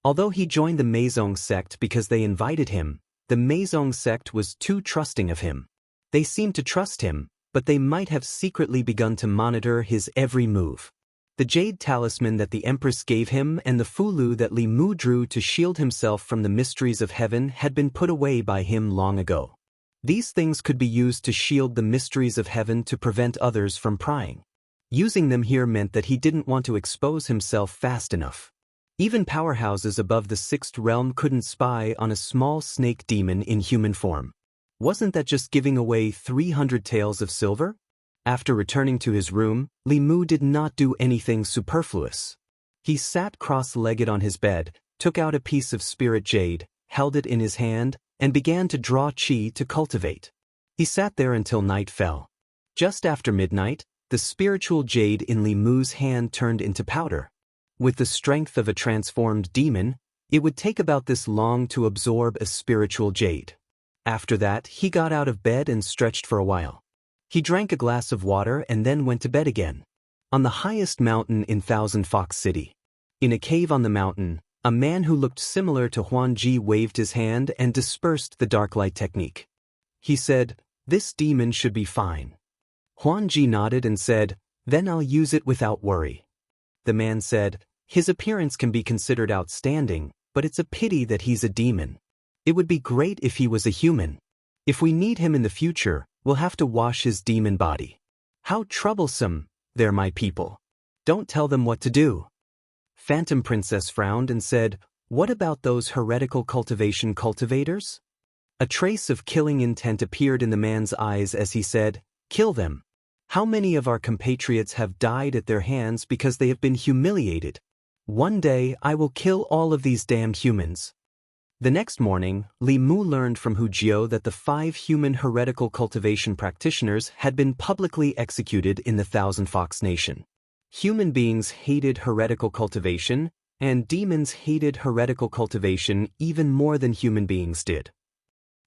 Although he joined the Meizong sect because they invited him, the Meizong sect was too trusting of him. They seemed to trust him, but they might have secretly begun to monitor his every move. The jade talisman that the Empress gave him and the fulu that Li Mu drew to shield himself from the mysteries of heaven had been put away by him long ago. These things could be used to shield the mysteries of heaven to prevent others from prying. Using them here meant that he didn't want to expose himself fast enough. Even powerhouses above the 6th realm couldn't spy on a small snake demon in human form. Wasn't that just giving away 300 taels of silver? After returning to his room, Li Mu did not do anything superfluous. He sat cross-legged on his bed, took out a piece of spirit jade, held it in his hand, and began to draw qi to cultivate. He sat there until night fell. Just after midnight, the spiritual jade in Li Mu's hand turned into powder. With the strength of a transformed demon, it would take about this long to absorb a spiritual jade. After that, he got out of bed and stretched for a while. He drank a glass of water and then went to bed again. On the highest mountain in Thousand Fox City. In a cave on the mountain, a man who looked similar to Huan Ji waved his hand and dispersed the dark light technique. He said, "This demon should be fine." Huan Ji nodded and said, "Then I'll use it without worry." The man said, "His appearance can be considered outstanding, but it's a pity that he's a demon. It would be great if he was a human. If we need him in the future, we'll have to wash his demon body. How troublesome, they're my people. Don't tell them what to do." Phantom Princess frowned and said, "What about those heretical cultivation cultivators?" A trace of killing intent appeared in the man's eyes as he said, "Kill them. How many of our compatriots have died at their hands because they have been humiliated? One day I will kill all of these damned humans." The next morning, Li Mu learned from Hu Jiao that the 5 human heretical cultivation practitioners had been publicly executed in the Thousand Fox Nation. Human beings hated heretical cultivation, and demons hated heretical cultivation even more than human beings did.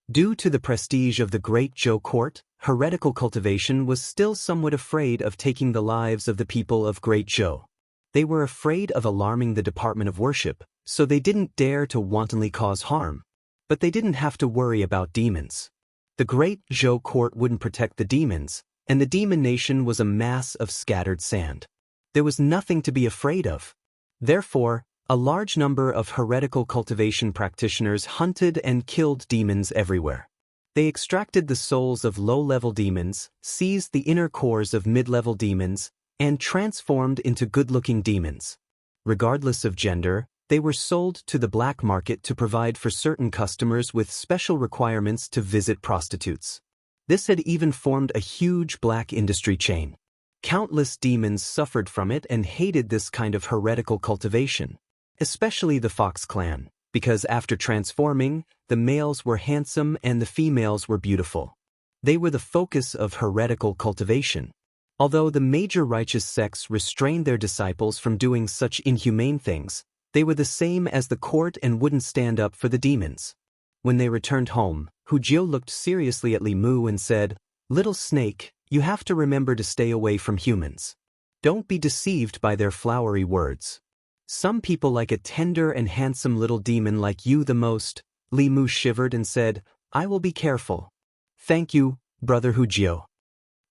Due to the prestige of the Great Zhou court, heretical cultivation was still somewhat afraid of taking the lives of the people of Great Zhou. They were afraid of alarming the Department of Worship, so they didn't dare to wantonly cause harm. But they didn't have to worry about demons. The Great Zhou court wouldn't protect the demons, and the demon nation was a mass of scattered sand. There was nothing to be afraid of. Therefore, a large number of heretical cultivation practitioners hunted and killed demons everywhere. They extracted the souls of low-level demons, seized the inner cores of mid-level demons, and transformed into good-looking demons. Regardless of gender, they were sold to the black market to provide for certain customers with special requirements to visit prostitutes. This had even formed a huge black industry chain. Countless demons suffered from it and hated this kind of heretical cultivation, especially the Fox clan, because after transforming, the males were handsome and the females were beautiful. They were the focus of heretical cultivation. Although the major righteous sects restrained their disciples from doing such inhumane things, they were the same as the court and wouldn't stand up for the demons. When they returned home, Hu Jiao looked seriously at Li Mu and said, "Little snake, you have to remember to stay away from humans. Don't be deceived by their flowery words. Some people like a tender and handsome little demon like you the most." Li Mu shivered and said, "I will be careful." "Thank you, brother Hu Jiao."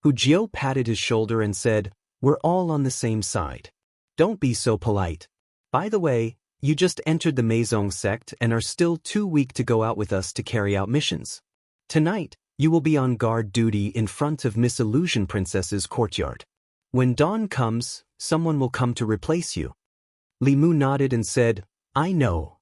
Hu Jiao patted his shoulder and said, "We're all on the same side. Don't be so polite. By the way, you just entered the Meizong sect and are still too weak to go out with us to carry out missions. Tonight, you will be on guard duty in front of Miss Illusion Princess's courtyard. When dawn comes, someone will come to replace you." Li Mu nodded and said, "I know."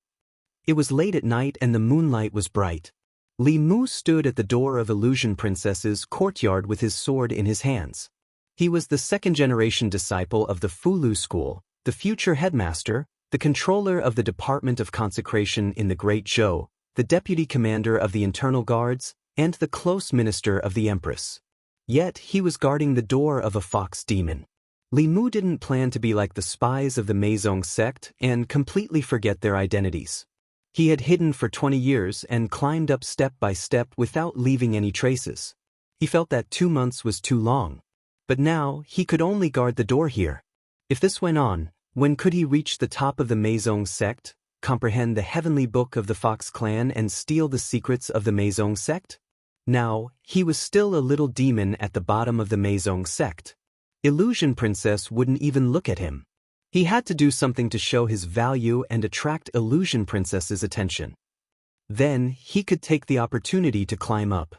It was late at night and the moonlight was bright. Li Mu stood at the door of Illusion Princess's courtyard with his sword in his hands. He was the second-generation disciple of the Fulu school, the future headmaster, the controller of the Department of Consecration in the Great Zhou, the deputy commander of the internal guards, and the close minister of the Empress. Yet he was guarding the door of a fox demon. Li Mu didn't plan to be like the spies of the Meizong sect and completely forget their identities. He had hidden for 20 years and climbed up step by step without leaving any traces. He felt that 2 months was too long. But now, he could only guard the door here. If this went on, when could he reach the top of the Meizong sect, comprehend the heavenly book of the Fox clan and steal the secrets of the Meizong sect? Now, he was still a little demon at the bottom of the Meizong sect. Illusion Princess wouldn't even look at him. He had to do something to show his value and attract Illusion Princess's attention. Then, he could take the opportunity to climb up.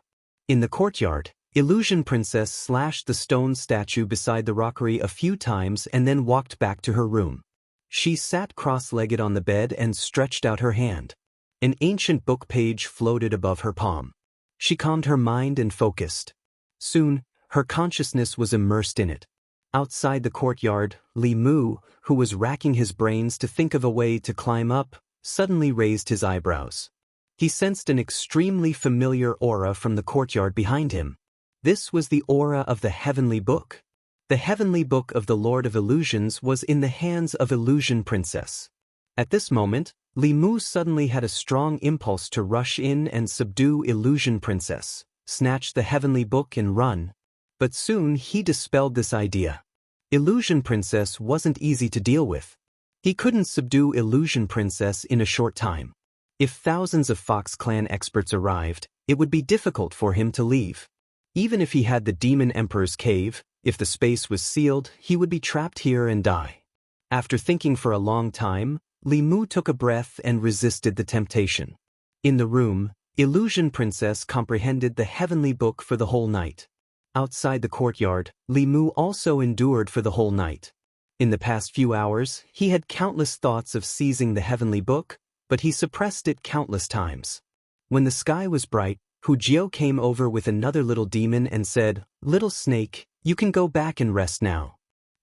In the courtyard, Illusion Princess slashed the stone statue beside the rockery a few times and then walked back to her room. She sat cross-legged on the bed and stretched out her hand. An ancient book page floated above her palm. She calmed her mind and focused. Soon, her consciousness was immersed in it. Outside the courtyard, Li Mu, who was racking his brains to think of a way to climb up, suddenly raised his eyebrows. He sensed an extremely familiar aura from the courtyard behind him. This was the aura of the Heavenly Book. The Heavenly Book of the Lord of Illusions was in the hands of Illusion Princess. At this moment, Li Mu suddenly had a strong impulse to rush in and subdue Illusion Princess, snatch the Heavenly Book and run. But soon he dispelled this idea. Illusion Princess wasn't easy to deal with. He couldn't subdue Illusion Princess in a short time. If thousands of Fox Clan experts arrived, it would be difficult for him to leave. Even if he had the Demon Emperor's cave, if the space was sealed, he would be trapped here and die. After thinking for a long time, Li Mu took a breath and resisted the temptation. In the room, Illusion Princess comprehended the Heavenly Book for the whole night. Outside the courtyard, Li Mu also endured for the whole night. In the past few hours, he had countless thoughts of seizing the Heavenly Book, but he suppressed it countless times. When the sky was bright, Hu Jiao came over with another little demon and said, "Little snake, you can go back and rest now."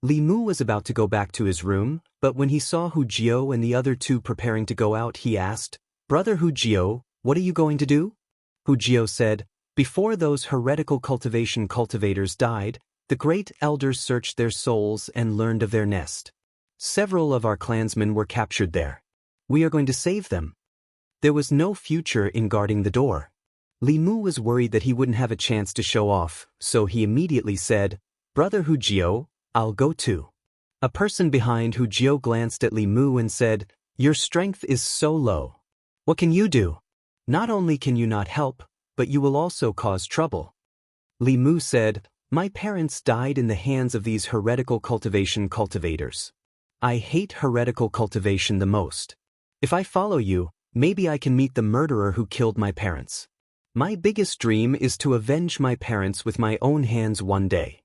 Li Mu was about to go back to his room, but when he saw Hu Jiao and the other two preparing to go out, he asked, "Brother Hu Jiao, what are you going to do?" Hu Jiao said, "Before those heretical cultivation cultivators died, the great elders searched their souls and learned of their nest. Several of our clansmen were captured there. We are going to save them." There was no future in guarding the door. Li Mu was worried that he wouldn't have a chance to show off, so he immediately said, "Brother Hu Jiao, I'll go too." A person behind Hu Jiao glanced at Li Mu and said, "Your strength is so low. What can you do? Not only can you not help, but you will also cause trouble." Li Mu said, "My parents died in the hands of these heretical cultivation cultivators. I hate heretical cultivation the most. If I follow you, maybe I can meet the murderer who killed my parents. My biggest dream is to avenge my parents with my own hands one day."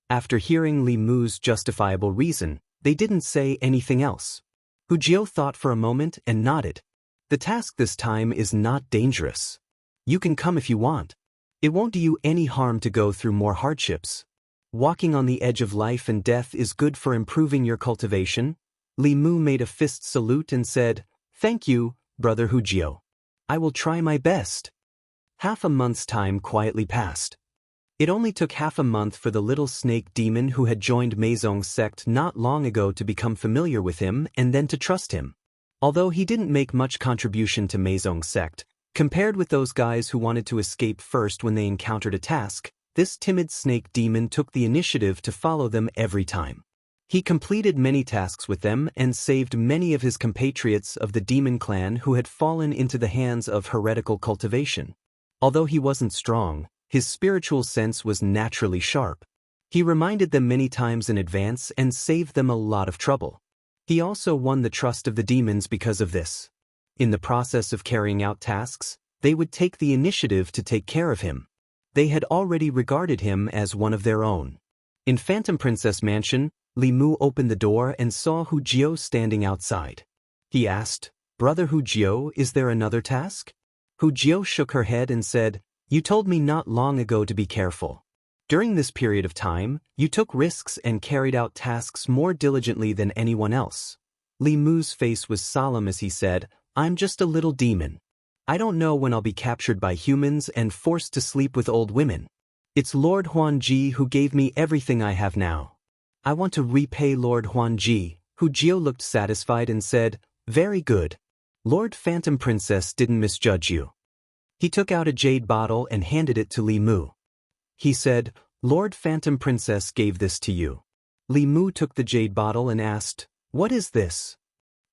After hearing Li Mu's justifiable reason, they didn't say anything else. Hu Jiao thought for a moment and nodded. "The task this time is not dangerous. You can come if you want. It won't do you any harm to go through more hardships. Walking on the edge of life and death is good for improving your cultivation." Li Mu made a fist salute and said, "Thank you, Brother Hu Jiao. I will try my best." Half a month's time quietly passed. It only took half a month for the little snake demon who had joined Meizong's sect not long ago to become familiar with him and then to trust him. Although he didn't make much contribution to Meizong's sect, compared with those guys who wanted to escape first when they encountered a task, this timid snake demon took the initiative to follow them every time. He completed many tasks with them and saved many of his compatriots of the demon clan who had fallen into the hands of heretical cultivation. Although he wasn't strong, his spiritual sense was naturally sharp. He reminded them many times in advance and saved them a lot of trouble. He also won the trust of the demons because of this. In the process of carrying out tasks, they would take the initiative to take care of him. They had already regarded him as one of their own. In Phantom Princess Mansion, Li Mu opened the door and saw Hu Jiao standing outside. He asked, "Brother Hu Jiao, is there another task?" Hu Jiao shook her head and said, "You told me not long ago to be careful. During this period of time, you took risks and carried out tasks more diligently than anyone else." Li Mu's face was solemn as he said, "I'm just a little demon. I don't know when I'll be captured by humans and forced to sleep with old women. It's Lord Huanji who gave me everything I have now. I want to repay Lord Huanji." Hu Jiao looked satisfied and said, "Very good. Lord Phantom Princess didn't misjudge you." He took out a jade bottle and handed it to Li Mu. He said, "Lord Phantom Princess gave this to you." Li Mu took the jade bottle and asked, "What is this?"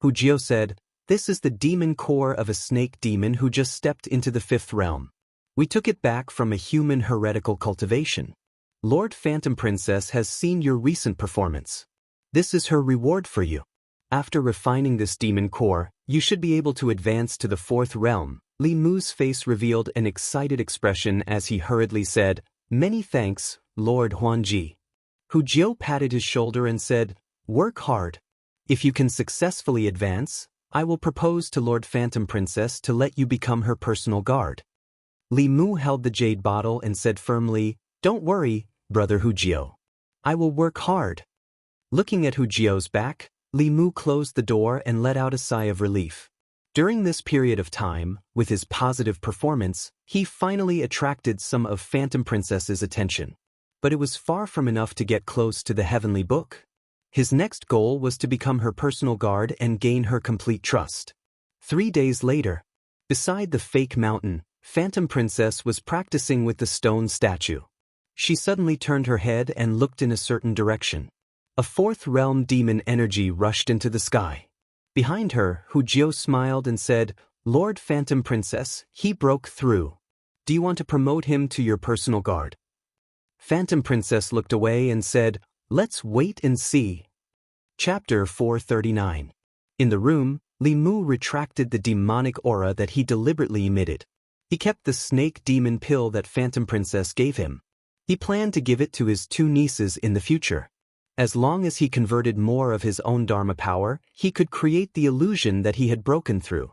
Hu Jiao said, "This is the demon core of a snake demon who just stepped into the 5th realm. We took it back from a human heretical cultivation. Lord Phantom Princess has seen your recent performance. This is her reward for you. After refining this demon core, you should be able to advance to the 4th realm." Li Mu's face revealed an excited expression as he hurriedly said, Many thanks, Lord Huanji. Hu Jiao patted his shoulder and said, work hard. If you can successfully advance, I will propose to Lord Phantom Princess to let you become her personal guard. Li Mu held the jade bottle and said firmly, don't worry, brother Hu Jiao. I will work hard. Looking at Hu Jiao's back, Li Mu closed the door and let out a sigh of relief. During this period of time, with his positive performance, he finally attracted some of Phantom Princess's attention. But it was far from enough to get close to the heavenly book. His next goal was to become her personal guard and gain her complete trust. 3 days later, beside the fake mountain, Phantom Princess was practicing with the stone statue. She suddenly turned her head and looked in a certain direction. A fourth realm demon energy rushed into the sky. Behind her, Hu Jiao smiled and said, Lord Phantom Princess, he broke through. Do you want to promote him to your personal guard? Phantom Princess looked away and said, let's wait and see. Chapter 439. In the room, Li Mu retracted the demonic aura that he deliberately emitted. He kept the snake demon pill that Phantom Princess gave him. He planned to give it to his 2 nieces in the future. As long as he converted more of his own Dharma power, he could create the illusion that he had broken through.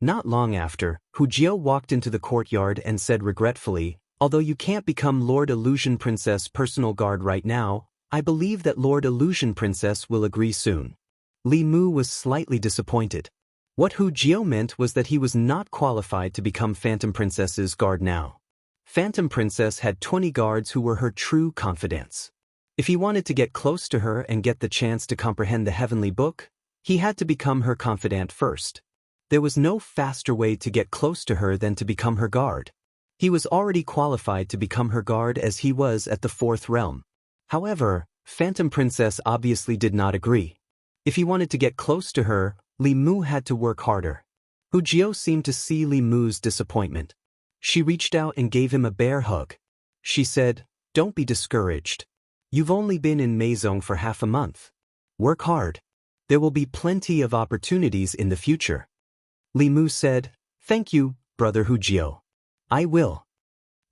Not long after, Hu Jiao walked into the courtyard and said regretfully, although you can't become Lord Illusion Princess' personal guard right now, I believe that Lord Illusion Princess will agree soon. Li Mu was slightly disappointed. What Hu Jiao meant was that he was not qualified to become Phantom Princess's guard now. Phantom Princess had 20 guards who were her true confidants. If he wanted to get close to her and get the chance to comprehend the heavenly book, he had to become her confidant first. There was no faster way to get close to her than to become her guard. He was already qualified to become her guard as he was at the 4th realm. However, Phantom Princess obviously did not agree. If he wanted to get close to her, Li Mu had to work harder. Hu Jiao seemed to see Li Mu's disappointment. She reached out and gave him a bear hug. She said, don't be discouraged. You've only been in Meizong for half a month. Work hard. There will be plenty of opportunities in the future. Li Mu said, thank you, brother Hu Jiao. I will.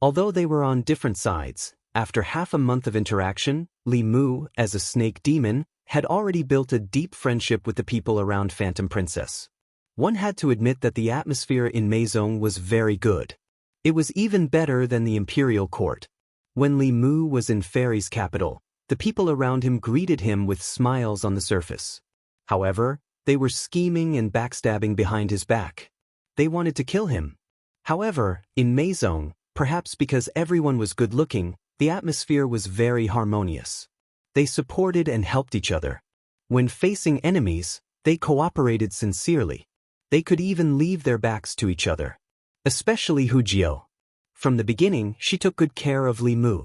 Although they were on different sides, after half a month of interaction, Li Mu, as a snake demon, had already built a deep friendship with the people around Phantom Princess. One had to admit that the atmosphere in Meizong was very good. It was even better than the imperial court. When Li Mu was in Fairy's capital, the people around him greeted him with smiles on the surface. However, they were scheming and backstabbing behind his back. They wanted to kill him. However, in Meizong, perhaps because everyone was good-looking, the atmosphere was very harmonious. They supported and helped each other. When facing enemies, they cooperated sincerely. They could even leave their backs to each other. Especially Hu Jiao. From the beginning, she took good care of Li Mu.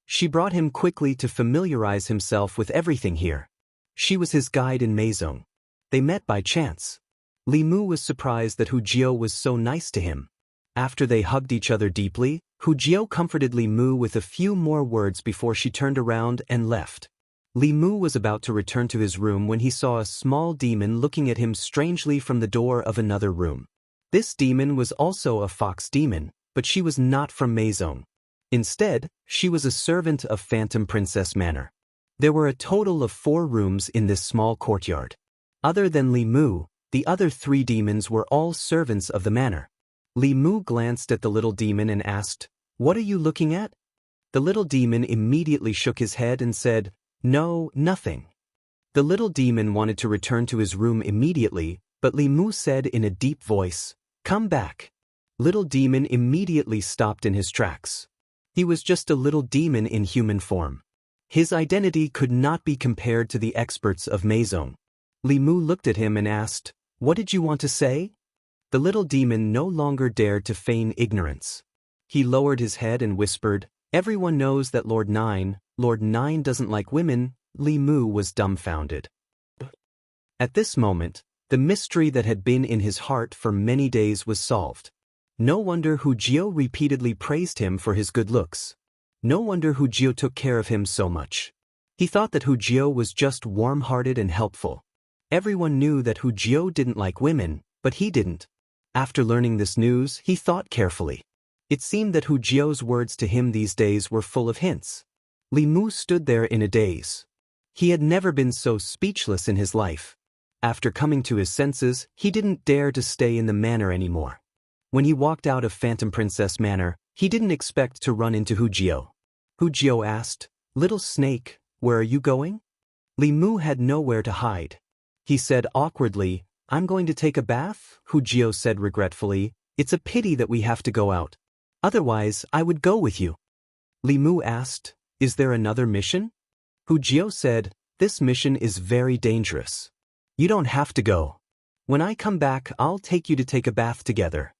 She brought him quickly to familiarize himself with everything here. She was his guide in Meizong. They met by chance. Li Mu was surprised that Hu Jiao was so nice to him. After they hugged each other deeply, Hu Jiao comforted Li Mu with a few more words before she turned around and left. Li Mu was about to return to his room when he saw a small demon looking at him strangely from the door of another room. This demon was also a fox demon, but she was not from Meizong. Instead, she was a servant of Phantom Princess Manor. There were a total of 4 rooms in this small courtyard. Other than Li Mu, the other 3 demons were all servants of the manor. Li Mu glanced at the little demon and asked, "What are you looking at?" The little demon immediately shook his head and said, "No, nothing." The little demon wanted to return to his room immediately, but Li Mu said in a deep voice, "Come back." Little demon immediately stopped in his tracks. He was just a little demon in human form. His identity could not be compared to the experts of Meizong. Li Mu looked at him and asked, "What did you want to say?" The little demon no longer dared to feign ignorance. He lowered his head and whispered, "Everyone knows that Lord Nine doesn't like women." Li Mu was dumbfounded. At this moment, the mystery that had been in his heart for many days was solved. No wonder Hu Jiao repeatedly praised him for his good looks. No wonder Hu Jiao took care of him so much. He thought that Hu Jiao was just warm-hearted and helpful. Everyone knew that Hu Jiao didn't like women, but he didn't. After learning this news, he thought carefully. It seemed that Hu Jiao's words to him these days were full of hints. Li Mu stood there in a daze. He had never been so speechless in his life. After coming to his senses, he didn't dare to stay in the manor anymore. When he walked out of Phantom Princess Manor, he didn't expect to run into Hu Jiao. Hu Jiao asked, "Little snake, where are you going?" Li Mu had nowhere to hide. He said awkwardly, "I'm going to take a bath." Hu Jiao said regretfully, "It's a pity that we have to go out. Otherwise, I would go with you." Li Mu asked, "Is there another mission?" Hu Jiao said, "This mission is very dangerous. You don't have to go. When I come back, I'll take you to take a bath together."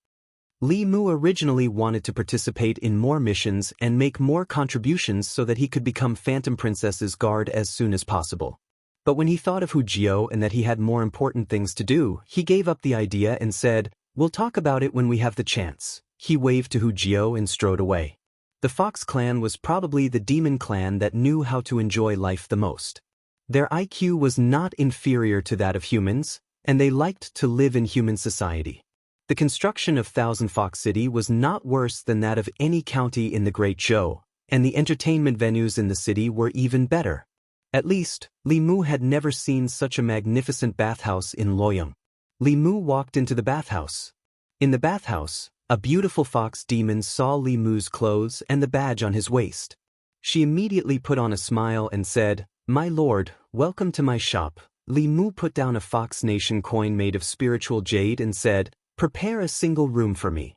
Li Mu originally wanted to participate in more missions and make more contributions so that he could become Phantom Princess's guard as soon as possible. But when he thought of Hu Jiao and that he had more important things to do, he gave up the idea and said, "We'll talk about it when we have the chance." He waved to Hu Jiao and strode away. The Fox clan was probably the demon clan that knew how to enjoy life the most. Their IQ was not inferior to that of humans, and they liked to live in human society. The construction of Thousand Fox City was not worse than that of any county in the Great Zhou, and the entertainment venues in the city were even better. At least, Li Mu had never seen such a magnificent bathhouse in Luoyang. Li Mu walked into the bathhouse. In the bathhouse, a beautiful fox demon saw Li Mu's clothes and the badge on his waist. She immediately put on a smile and said, "My lord, welcome to my shop." Li Mu put down a Fox Nation coin made of spiritual jade and said, "Prepare a single room for me."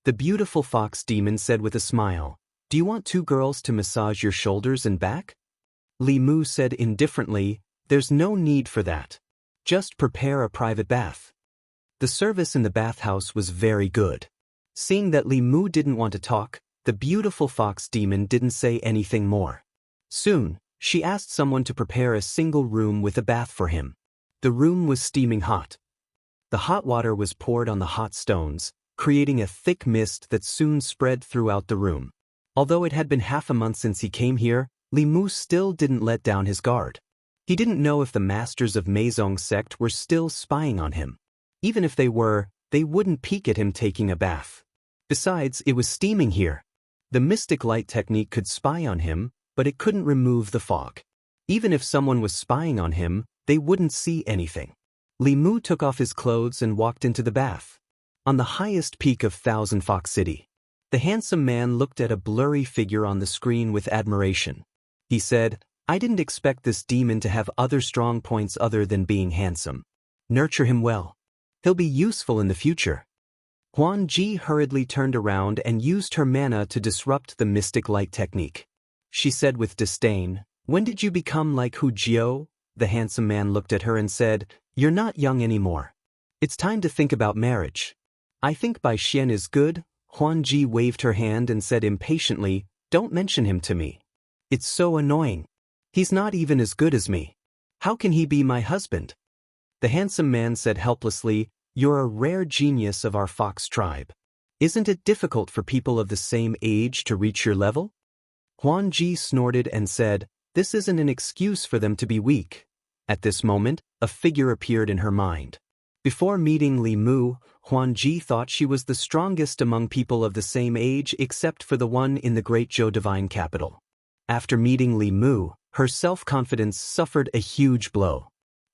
The beautiful fox demon said with a smile, "Do you want 2 girls to massage your shoulders and back?" Li Mu said indifferently, "There's no need for that. Just prepare a private bath." The service in the bathhouse was very good. Seeing that Li Mu didn't want to talk, the beautiful fox demon didn't say anything more. Soon, she asked someone to prepare a single room with a bath for him. The room was steaming hot. The hot water was poured on the hot stones, creating a thick mist that soon spread throughout the room. Although it had been half a month since he came here, Li Mu still didn't let down his guard. He didn't know if the masters of Meizong sect were still spying on him. Even if they were, they wouldn't peek at him taking a bath. Besides, it was steaming here. The mystic light technique could spy on him, but it couldn't remove the fog. Even if someone was spying on him, they wouldn't see anything. Li Mu took off his clothes and walked into the bath. On the highest peak of Thousand Fox City, the handsome man looked at a blurry figure on the screen with admiration. He said, "I didn't expect this demon to have other strong points other than being handsome. Nurture him well. He'll be useful in the future." Huan Ji hurriedly turned around and used her mana to disrupt the mystic light technique. She said with disdain, "When did you become like Hu Jiao?" The handsome man looked at her and said, "You're not young anymore. It's time to think about marriage." "I think Bai Xian is good." Huan Ji waved her hand and said impatiently, "Don't mention him to me. It's so annoying. He's not even as good as me. How can he be my husband?" The handsome man said helplessly, "You're a rare genius of our fox tribe. Isn't it difficult for people of the same age to reach your level?" Huan Ji snorted and said, "This isn't an excuse for them to be weak." At this moment, a figure appeared in her mind. Before meeting Li Mu, Huan Ji thought she was the strongest among people of the same age except for the one in the Great Zhou Divine Capital. After meeting Li Mu, her self-confidence suffered a huge blow.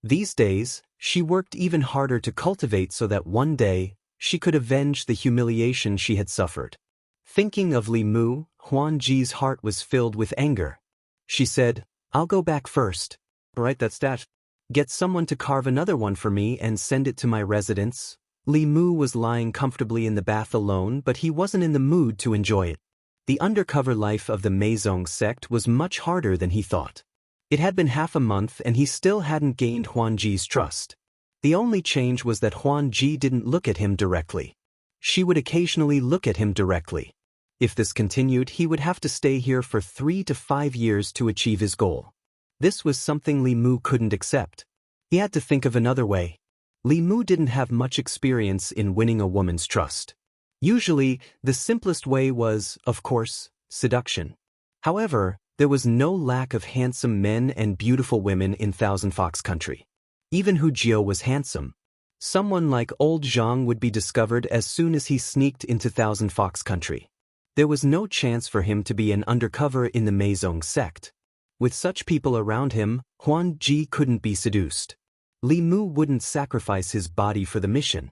These days, she worked even harder to cultivate so that one day, she could avenge the humiliation she had suffered. Thinking of Li Mu, Huan Ji's heart was filled with anger. She said, "I'll go back first. Write that stat. Get someone to carve another one for me and send it to my residence." Li Mu was lying comfortably in the bath alone, but he wasn't in the mood to enjoy it. The undercover life of the Meizong sect was much harder than he thought. It had been half a month and he still hadn't gained Huan Ji's trust. The only change was that Huan Ji didn't look at him directly. She would occasionally look at him directly. If this continued, he would have to stay here for 3 to 5 years to achieve his goal. This was something Li Mu couldn't accept. He had to think of another way. Li Mu didn't have much experience in winning a woman's trust. Usually, the simplest way was, of course, seduction. However, there was no lack of handsome men and beautiful women in Thousand Fox Country. Even Hu Jiao was handsome. Someone like old Zhang would be discovered as soon as he sneaked into Thousand Fox Country. There was no chance for him to be an undercover in the Meizong sect. With such people around him, Huan Ji couldn't be seduced. Li Mu wouldn't sacrifice his body for the mission.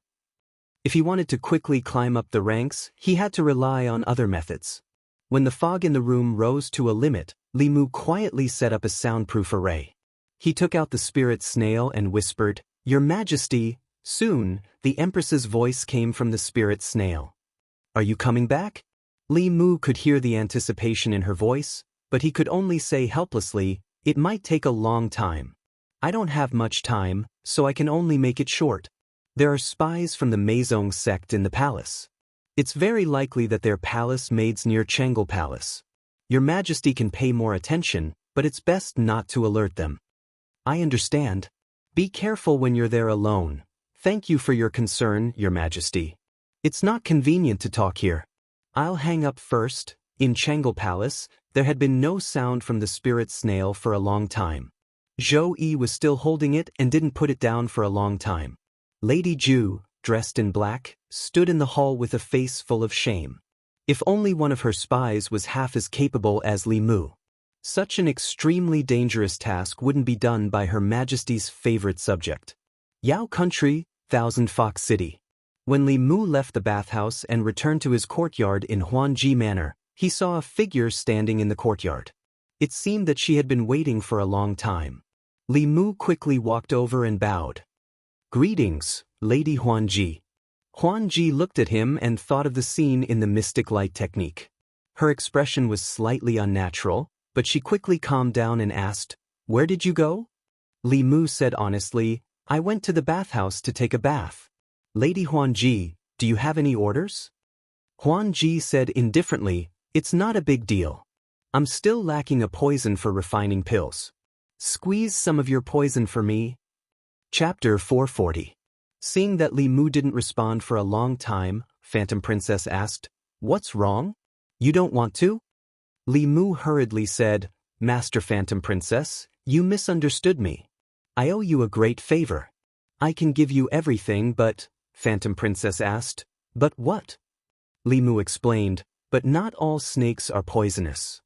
If he wanted to quickly climb up the ranks, he had to rely on other methods. When the fog in the room rose to a limit, Li Mu quietly set up a soundproof array. He took out the spirit snail and whispered, "Your Majesty." Soon, the Empress's voice came from the spirit snail. "Are you coming back?" Li Mu could hear the anticipation in her voice, but he could only say helplessly, "It might take a long time. I don't have much time, so I can only make it short. There are spies from the Meizong sect in the palace. It's very likely that they're palace maids near Chang'e Palace. Your Majesty can pay more attention, but it's best not to alert them." "I understand. Be careful when you're there alone. Thank you for your concern, Your Majesty. It's not convenient to talk here. I'll hang up first." In Chang'e Palace, there had been no sound from the spirit snail for a long time. Zhou Yi was still holding it and didn't put it down for a long time. Lady Ju, dressed in black, stood in the hall with a face full of shame. If only one of her spies was half as capable as Li Mu. Such an extremely dangerous task wouldn't be done by Her Majesty's favorite subject. Yao Country, Thousand Fox City. When Li Mu left the bathhouse and returned to his courtyard in Huanji Manor, he saw a figure standing in the courtyard. It seemed that she had been waiting for a long time. Li Mu quickly walked over and bowed. "Greetings, Lady Huanji." Huanji looked at him and thought of the scene in the mystic light technique. Her expression was slightly unnatural, but she quickly calmed down and asked, "Where did you go?" Li Mu said honestly, "I went to the bathhouse to take a bath." "Lady Huanji, do you have any orders?" Huanji said indifferently, "It's not a big deal. I'm still lacking a poison for refining pills. Squeeze some of your poison for me." Chapter 440. Seeing that Li Mu didn't respond for a long time, Phantom Princess asked, "What's wrong? You don't want to?" Li Mu hurriedly said, "Master Phantom Princess, you misunderstood me. I owe you a great favor. I can give you everything but..." Phantom Princess asked, "But what?" Li Mu explained, "But not all snakes are poisonous.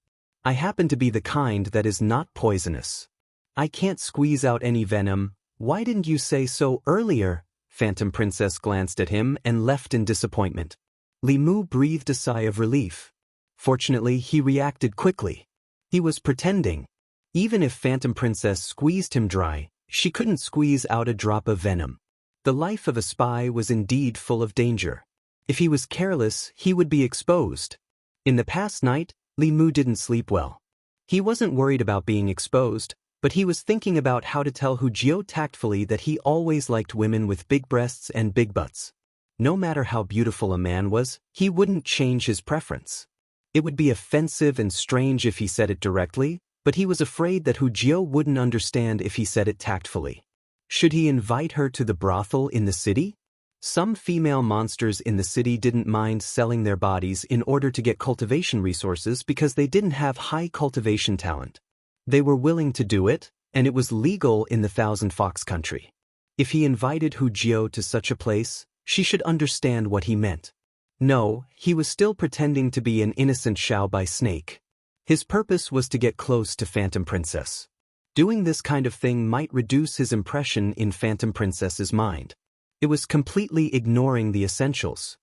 I happen to be the kind that is not poisonous. I can't squeeze out any venom. Why didn't you say so earlier?" Phantom Princess glanced at him and left in disappointment. Li Mu breathed a sigh of relief. Fortunately, he reacted quickly. He was pretending. Even if Phantom Princess squeezed him dry, she couldn't squeeze out a drop of venom. The life of a spy was indeed full of danger. If he was careless, he would be exposed. In the past night, Li Mu didn't sleep well. He wasn't worried about being exposed, but he was thinking about how to tell Hu Jio tactfully that he always liked women with big breasts and big butts. No matter how beautiful a man was, he wouldn't change his preference. It would be offensive and strange if he said it directly, but he was afraid that Hu Jio wouldn't understand if he said it tactfully. Should he invite her to the brothel in the city? Some female monsters in the city didn't mind selling their bodies in order to get cultivation resources because they didn't have high cultivation talent. They were willing to do it, and it was legal in the Thousand Fox country. If he invited Hu Jio to such a place, she should understand what he meant. No, he was still pretending to be an innocent Xiaobai snake. His purpose was to get close to Phantom Princess. Doing this kind of thing might reduce his impression in Phantom Princess's mind. It was completely ignoring the essentials.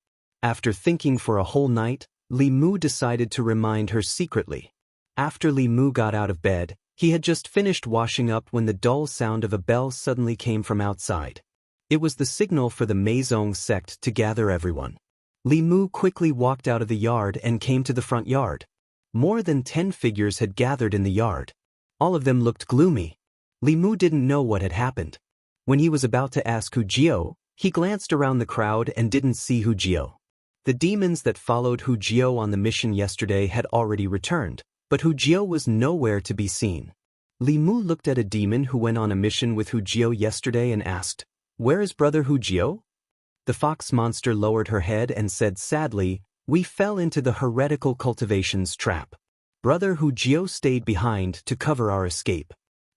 After thinking for a whole night, Li Mu decided to remind her secretly. After Li Mu got out of bed, he had just finished washing up when the dull sound of a bell suddenly came from outside. It was the signal for the Meizong sect to gather everyone. Li Mu quickly walked out of the yard and came to the front yard. More than 10 figures had gathered in the yard. All of them looked gloomy. Li Mu didn't know what had happened. When he was about to ask Hu Jio, he glanced around the crowd and didn't see Hu Jio. The demons that followed Hu Jio on the mission yesterday had already returned, but Hu Jio was nowhere to be seen. Li Mu looked at a demon who went on a mission with Hu Jio yesterday and asked, "Where is brother Hu Jio?" The fox monster lowered her head and said sadly, "We fell into the heretical cultivation's trap. Brother Hu Jio stayed behind to cover our escape."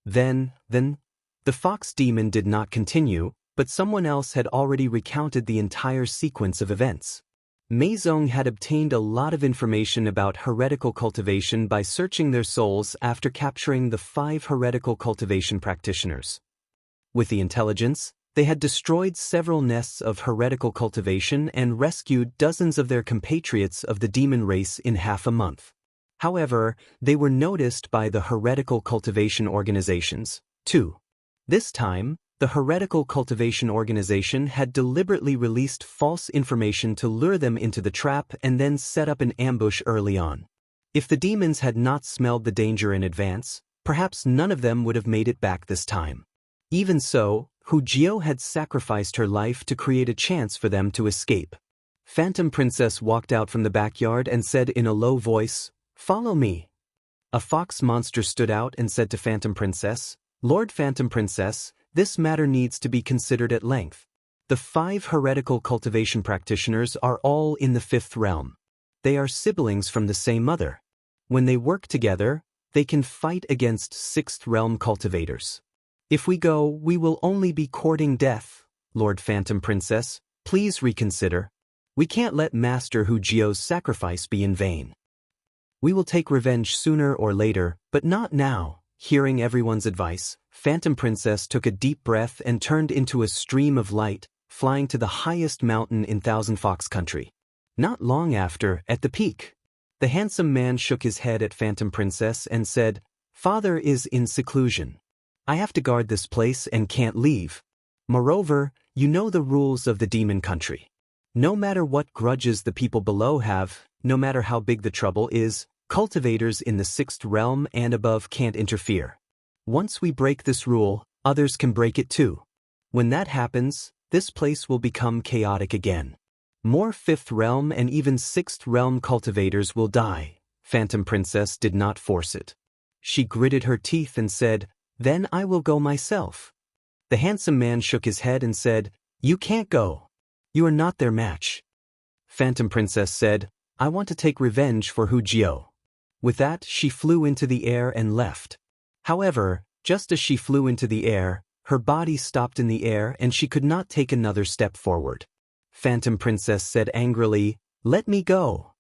Then, the fox demon did not continue, but someone else had already recounted the entire sequence of events. Meizong had obtained a lot of information about heretical cultivation by searching their souls after capturing the 5 heretical cultivation practitioners. With the intelligence, they had destroyed several nests of heretical cultivation and rescued dozens of their compatriots of the demon race in half a month. However, they were noticed by the heretical cultivation organizations, too. This time, the heretical cultivation organization had deliberately released false information to lure them into the trap and then set up an ambush early on. If the demons had not smelled the danger in advance, perhaps none of them would have made it back this time. Even so, Wuxia had sacrificed her life to create a chance for them to escape. Phantom Princess walked out from the backyard and said in a low voice, "Follow me." A fox monster stood out and said to Phantom Princess, "Lord Phantom Princess, this matter needs to be considered at length. The 5 heretical cultivation practitioners are all in the 5th realm. They are siblings from the same mother. When they work together, they can fight against 6th realm cultivators. If we go, we will only be courting death. Lord Phantom Princess, please reconsider. We can't let Master Wuxia's sacrifice be in vain. We will take revenge sooner or later, but not now." Hearing everyone's advice, Phantom Princess took a deep breath and turned into a stream of light, flying to the highest mountain in Thousand Fox Country. Not long after, at the peak, the handsome man shook his head at Phantom Princess and said, "Father is in seclusion. I have to guard this place and can't leave. Moreover, you know the rules of the demon country. No matter what grudges the people below have, no matter how big the trouble is, cultivators in the 6th realm and above can't interfere. Once we break this rule, others can break it too. When that happens, this place will become chaotic again. More 5th realm and even 6th realm cultivators will die." Phantom Princess did not force it. She gritted her teeth and said, "Then I will go myself." The handsome man shook his head and said, "You can't go. You are not their match." Phantom Princess said, "I want to take revenge for Wuxia." With that, she flew into the air and left. However, just as she flew into the air, her body stopped in the air and she could not take another step forward. Phantom Princess said angrily, "Let me go."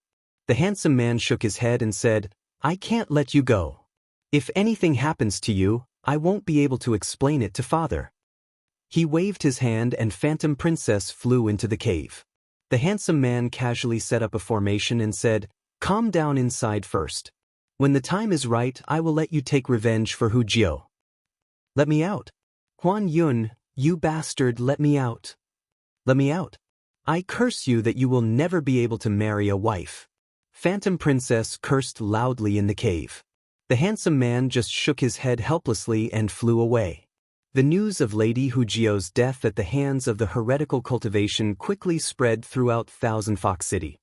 The handsome man shook his head and said, "I can't let you go. If anything happens to you, I won't be able to explain it to Father." He waved his hand and Phantom Princess flew into the cave. The handsome man casually set up a formation and said, "Calm down inside first. When the time is right, I will let you take revenge for Wuxia." "Let me out. Huan Yun, you bastard, let me out. Let me out. I curse you that you will never be able to marry a wife." Phantom Princess cursed loudly in the cave. The handsome man just shook his head helplessly and flew away. The news of Lady Wuxia's death at the hands of the heretical cultivation quickly spread throughout Thousand Fox City.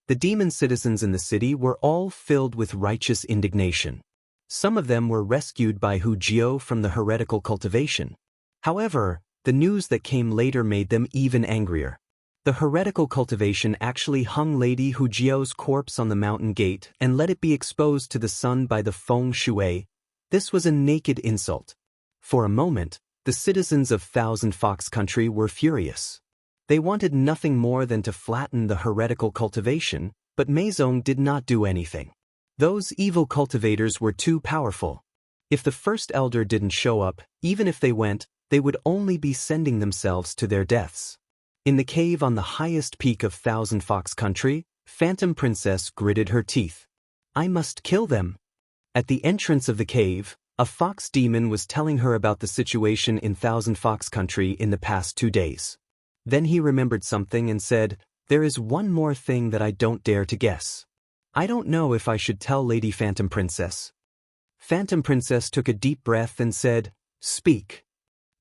The demon citizens in the city were all filled with righteous indignation. Some of them were rescued by Wuxia from the heretical cultivation. However, the news that came later made them even angrier. The heretical cultivation actually hung Lady Wuxia's corpse on the mountain gate and let it be exposed to the sun by the feng shui. This was a naked insult. For a moment, the citizens of Thousand Fox Country were furious. They wanted nothing more than to flatten the heretical cultivation, but Meizong did not do anything. Those evil cultivators were too powerful. If the first elder didn't show up, even if they went, they would only be sending themselves to their deaths. In the cave on the highest peak of Thousand Fox Country, Phantom Princess gritted her teeth. "I must kill them." At the entrance of the cave, a fox demon was telling her about the situation in Thousand Fox Country in the past 2 days. Then he remembered something and said, "There is one more thing that I don't dare to guess. I don't know if I should tell Lady Phantom Princess." Phantom Princess took a deep breath and said, "Speak."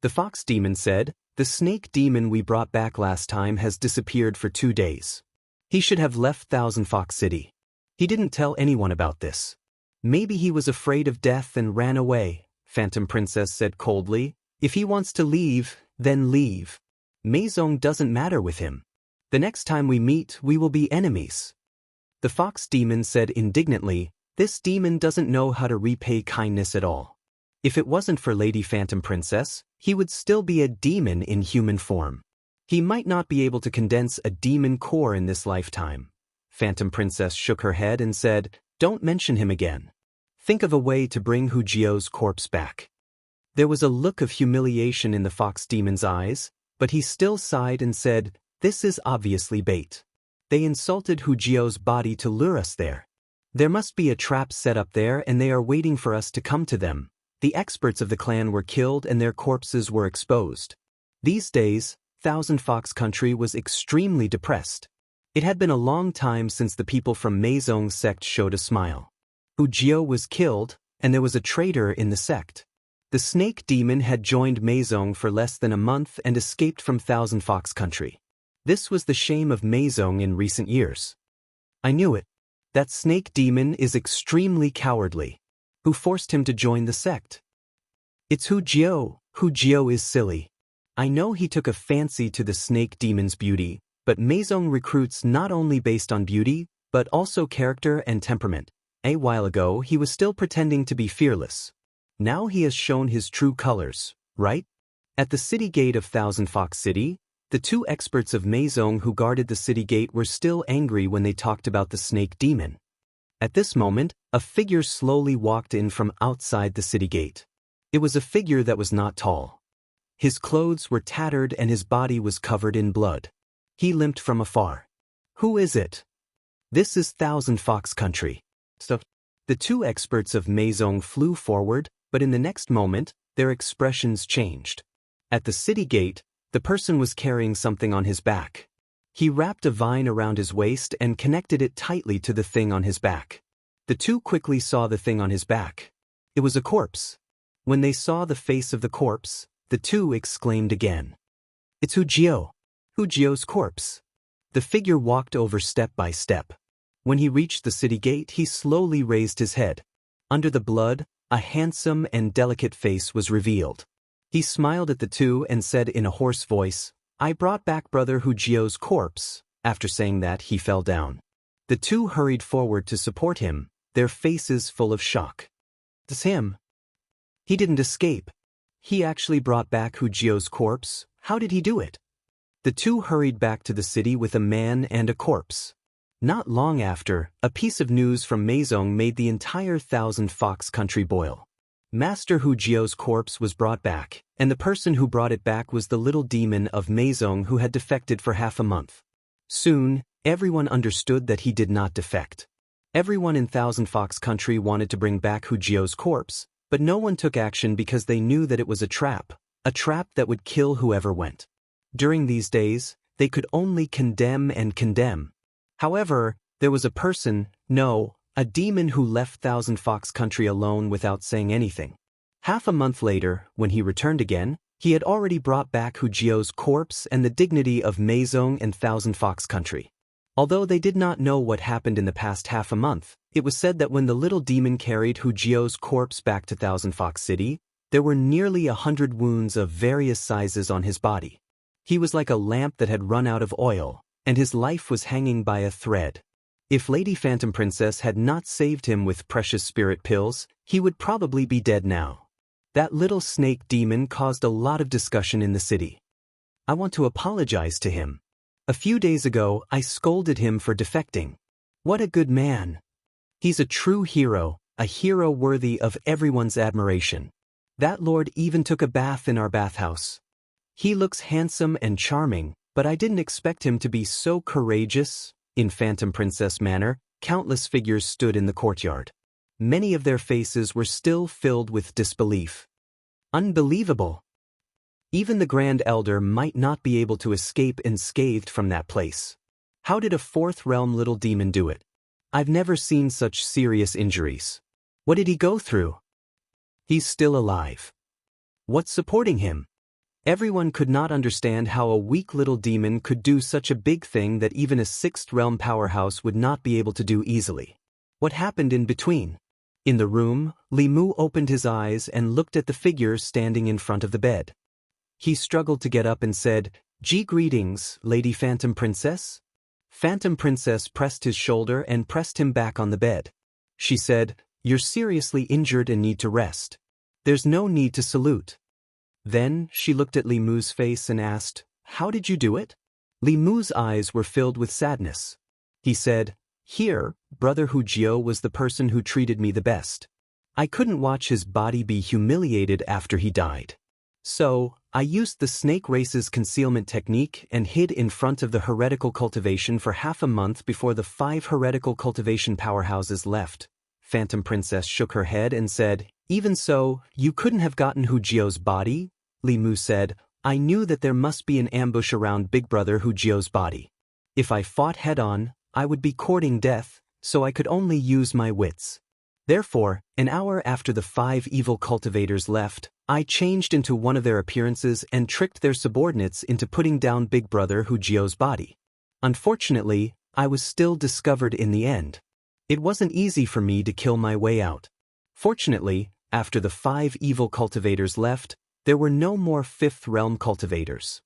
The fox demon said, "The snake demon we brought back last time has disappeared for 2 days. He should have left Thousand Fox City. He didn't tell anyone about this. Maybe he was afraid of death and ran away," Phantom Princess said coldly. "If he wants to leave, then leave. Meizong doesn't matter with him. The next time we meet, we will be enemies." The fox demon said indignantly, "This demon doesn't know how to repay kindness at all. If it wasn't for Lady Phantom Princess, he would still be a demon in human form. He might not be able to condense a demon core in this lifetime. Phantom Princess shook her head and said, "Don't mention him again. Think of a way to bring Hu Jiao's corpse back." There was a look of humiliation in the fox demon's eyes, but he still sighed and said, "This is obviously bait. They insulted Hu Jiao's body to lure us there. There must be a trap set up there and they are waiting for us to come to them." The experts of the clan were killed and their corpses were exposed. These days, Thousand Fox Country was extremely depressed. It had been a long time since the people from Meizong's sect showed a smile. Hu Jiao was killed, and there was a traitor in the sect. The snake demon had joined Meizong for less than a month and escaped from Thousand Fox Country. This was the shame of Meizong in recent years. I knew it. That snake demon is extremely cowardly. Who forced him to join the sect? It's Hu Jiao. Hu Jiao is silly. I know he took a fancy to the snake demon's beauty, but Meizong recruits not only based on beauty, but also character and temperament. A while ago he was still pretending to be fearless. Now he has shown his true colors, right? At the city gate of Thousand Fox City, the two experts of Meizong who guarded the city gate were still angry when they talked about the snake demon. At this moment, a figure slowly walked in from outside the city gate. It was a figure that was not tall. His clothes were tattered and his body was covered in blood. He limped from afar. Who is it? This is Thousand Fox Country. So, the two experts of Meizong flew forward, but in the next moment, their expressions changed. At the city gate, the person was carrying something on his back. He wrapped a vine around his waist and connected it tightly to the thing on his back. The two quickly saw the thing on his back. It was a corpse. When they saw the face of the corpse, the two exclaimed again. It's Hu Jiao. Hu Jiao's corpse. The figure walked over step by step. When he reached the city gate, he slowly raised his head. Under the blood, a handsome and delicate face was revealed. He smiled at the two and said in a hoarse voice, "I brought back brother Hu Jiao's corpse." After saying that, he fell down. The two hurried forward to support him, their faces full of shock. It's him. He didn't escape. He actually brought back Hu Jiao's corpse. How did he do it? The two hurried back to the city with a man and a corpse. Not long after, a piece of news from Meizong made the entire Thousand Fox Country boil. Master Hu Jiao's corpse was brought back, and the person who brought it back was the little demon of Meizong who had defected for half a month. Soon, everyone understood that he did not defect. Everyone in Thousand Fox Country wanted to bring back Hu Jiao's corpse, but no one took action because they knew that it was a trap that would kill whoever went. During these days, they could only condemn and condemn. However, there was a person, a demon who left Thousand Fox Country alone without saying anything. Half a month later, when he returned again, he had already brought back Hu Jiao's corpse and the dignity of Meizong and Thousand Fox Country. Although they did not know what happened in the past half a month, it was said that when the little demon carried Hu Jiao's corpse back to Thousand Fox City, there were nearly 100 wounds of various sizes on his body. He was like a lamp that had run out of oil, and his life was hanging by a thread. If Lady Phantom Princess had not saved him with precious spirit pills, he would probably be dead now. That little snake demon caused a lot of discussion in the city. I want to apologize to him. A few days ago, I scolded him for defecting. What a good man. He's a true hero, a hero worthy of everyone's admiration. That lord even took a bath in our bathhouse. He looks handsome and charming, but I didn't expect him to be so courageous. In Phantom Princess manner, countless figures stood in the courtyard. Many of their faces were still filled with disbelief. Unbelievable. Even the Grand Elder might not be able to escape unscathed from that place. How did a fourth realm little demon do it? I've never seen such serious injuries. What did he go through? He's still alive. What's supporting him? Everyone could not understand how a weak little demon could do such a big thing that even a sixth realm powerhouse would not be able to do easily. What happened in between? In the room, Li Mu opened his eyes and looked at the figure standing in front of the bed. He struggled to get up and said, Greetings, Lady Phantom Princess." Phantom Princess pressed his shoulder and pressed him back on the bed. She said, "You're seriously injured and need to rest. There's no need to salute." Then she looked at Li Mu's face and asked, how did you do it? Li Mu's eyes were filled with sadness. He said, here, Brother Hujiao was the person who treated me the best. I couldn't watch his body be humiliated after he died. So, I used the snake race's concealment technique and hid in front of the heretical cultivation for half a month before the 5 heretical cultivation powerhouses left. Phantom Princess shook her head and said, even so, you couldn't have gotten Hujiao's body? Li Mu said, I knew that there must be an ambush around Big Brother Hujiao's body. If I fought head-on, I would be courting death, so I could only use my wits. Therefore, an hour after the 5 evil cultivators left, I changed into one of their appearances and tricked their subordinates into putting down Big Brother Hujiao's body. Unfortunately, I was still discovered in the end. It wasn't easy for me to kill my way out. Fortunately, after the 5 evil cultivators left, there were no more 5th realm cultivators.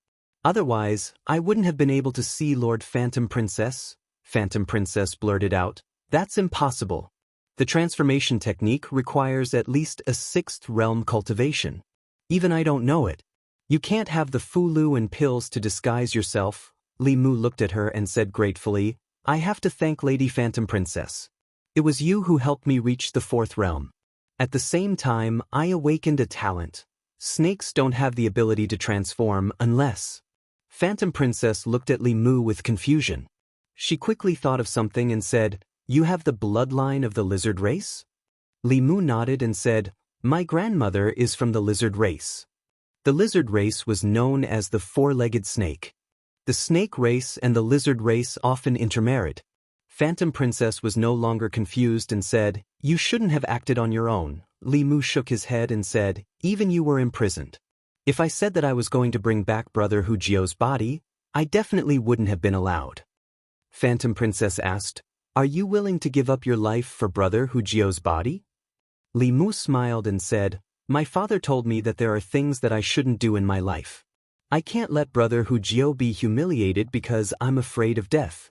Otherwise, I wouldn't have been able to see Lord Phantom Princess. Phantom Princess blurted out, that's impossible. The transformation technique requires at least a 6th realm cultivation. Even I don't know it. You can't have the fulu and pills to disguise yourself. Li Mu looked at her and said gratefully, I have to thank Lady Phantom Princess. It was you who helped me reach the 4th realm. At the same time, I awakened a talent. Snakes don't have the ability to transform unless... Phantom Princess looked at Li Mu with confusion. She quickly thought of something and said, you have the bloodline of the lizard race? Li Mu nodded and said, my grandmother is from the lizard race. The lizard race was known as the 4-legged snake. The snake race and the lizard race often intermarried. Phantom Princess was no longer confused and said, you shouldn't have acted on your own. Li Mu shook his head and said, even you were imprisoned. If I said that I was going to bring back Brother Hujiao's body, I definitely wouldn't have been allowed. Phantom Princess asked, are you willing to give up your life for Brother Hujiao's body? Li Mu smiled and said, my father told me that there are things that I shouldn't do in my life. I can't let Brother Hujiao be humiliated because I'm afraid of death.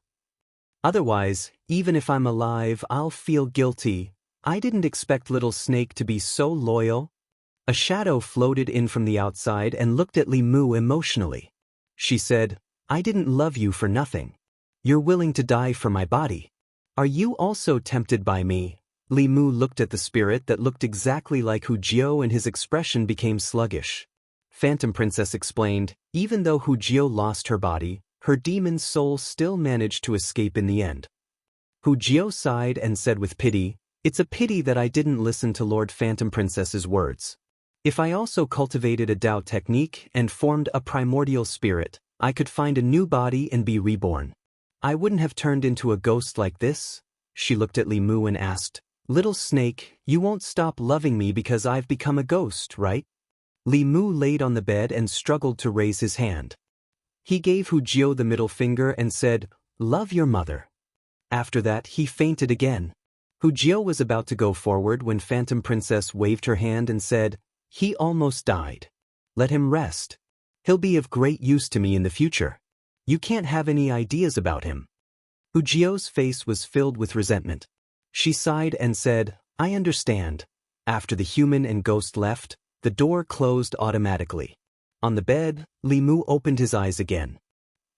Otherwise, even if I'm alive, I'll feel guilty. I didn't expect Little Snake to be so loyal. A shadow floated in from the outside and looked at Li Mu emotionally. She said, I didn't love you for nothing. You're willing to die for my body. Are you also tempted by me? Li Mu looked at the spirit that looked exactly like Hujiao and his expression became sluggish. Phantom Princess explained, even though Hujiao lost her body, her demon soul still managed to escape in the end. Hujiao sighed and said with pity, it's a pity that I didn't listen to Lord Phantom Princess's words. If I also cultivated a Dao technique and formed a primordial spirit, I could find a new body and be reborn. I wouldn't have turned into a ghost like this. She looked at Li Mu and asked, Little Snake, you won't stop loving me because I've become a ghost, right? Li Mu laid on the bed and struggled to raise his hand. He gave Hujiao the middle finger and said, love your mother. After that he fainted again. Hujiao was about to go forward when Phantom Princess waved her hand and said, he almost died. Let him rest. He'll be of great use to me in the future. You can't have any ideas about him. Hujiao's face was filled with resentment. She sighed and said, I understand. After the human and ghost left, the door closed automatically. On the bed, Li Mu opened his eyes again.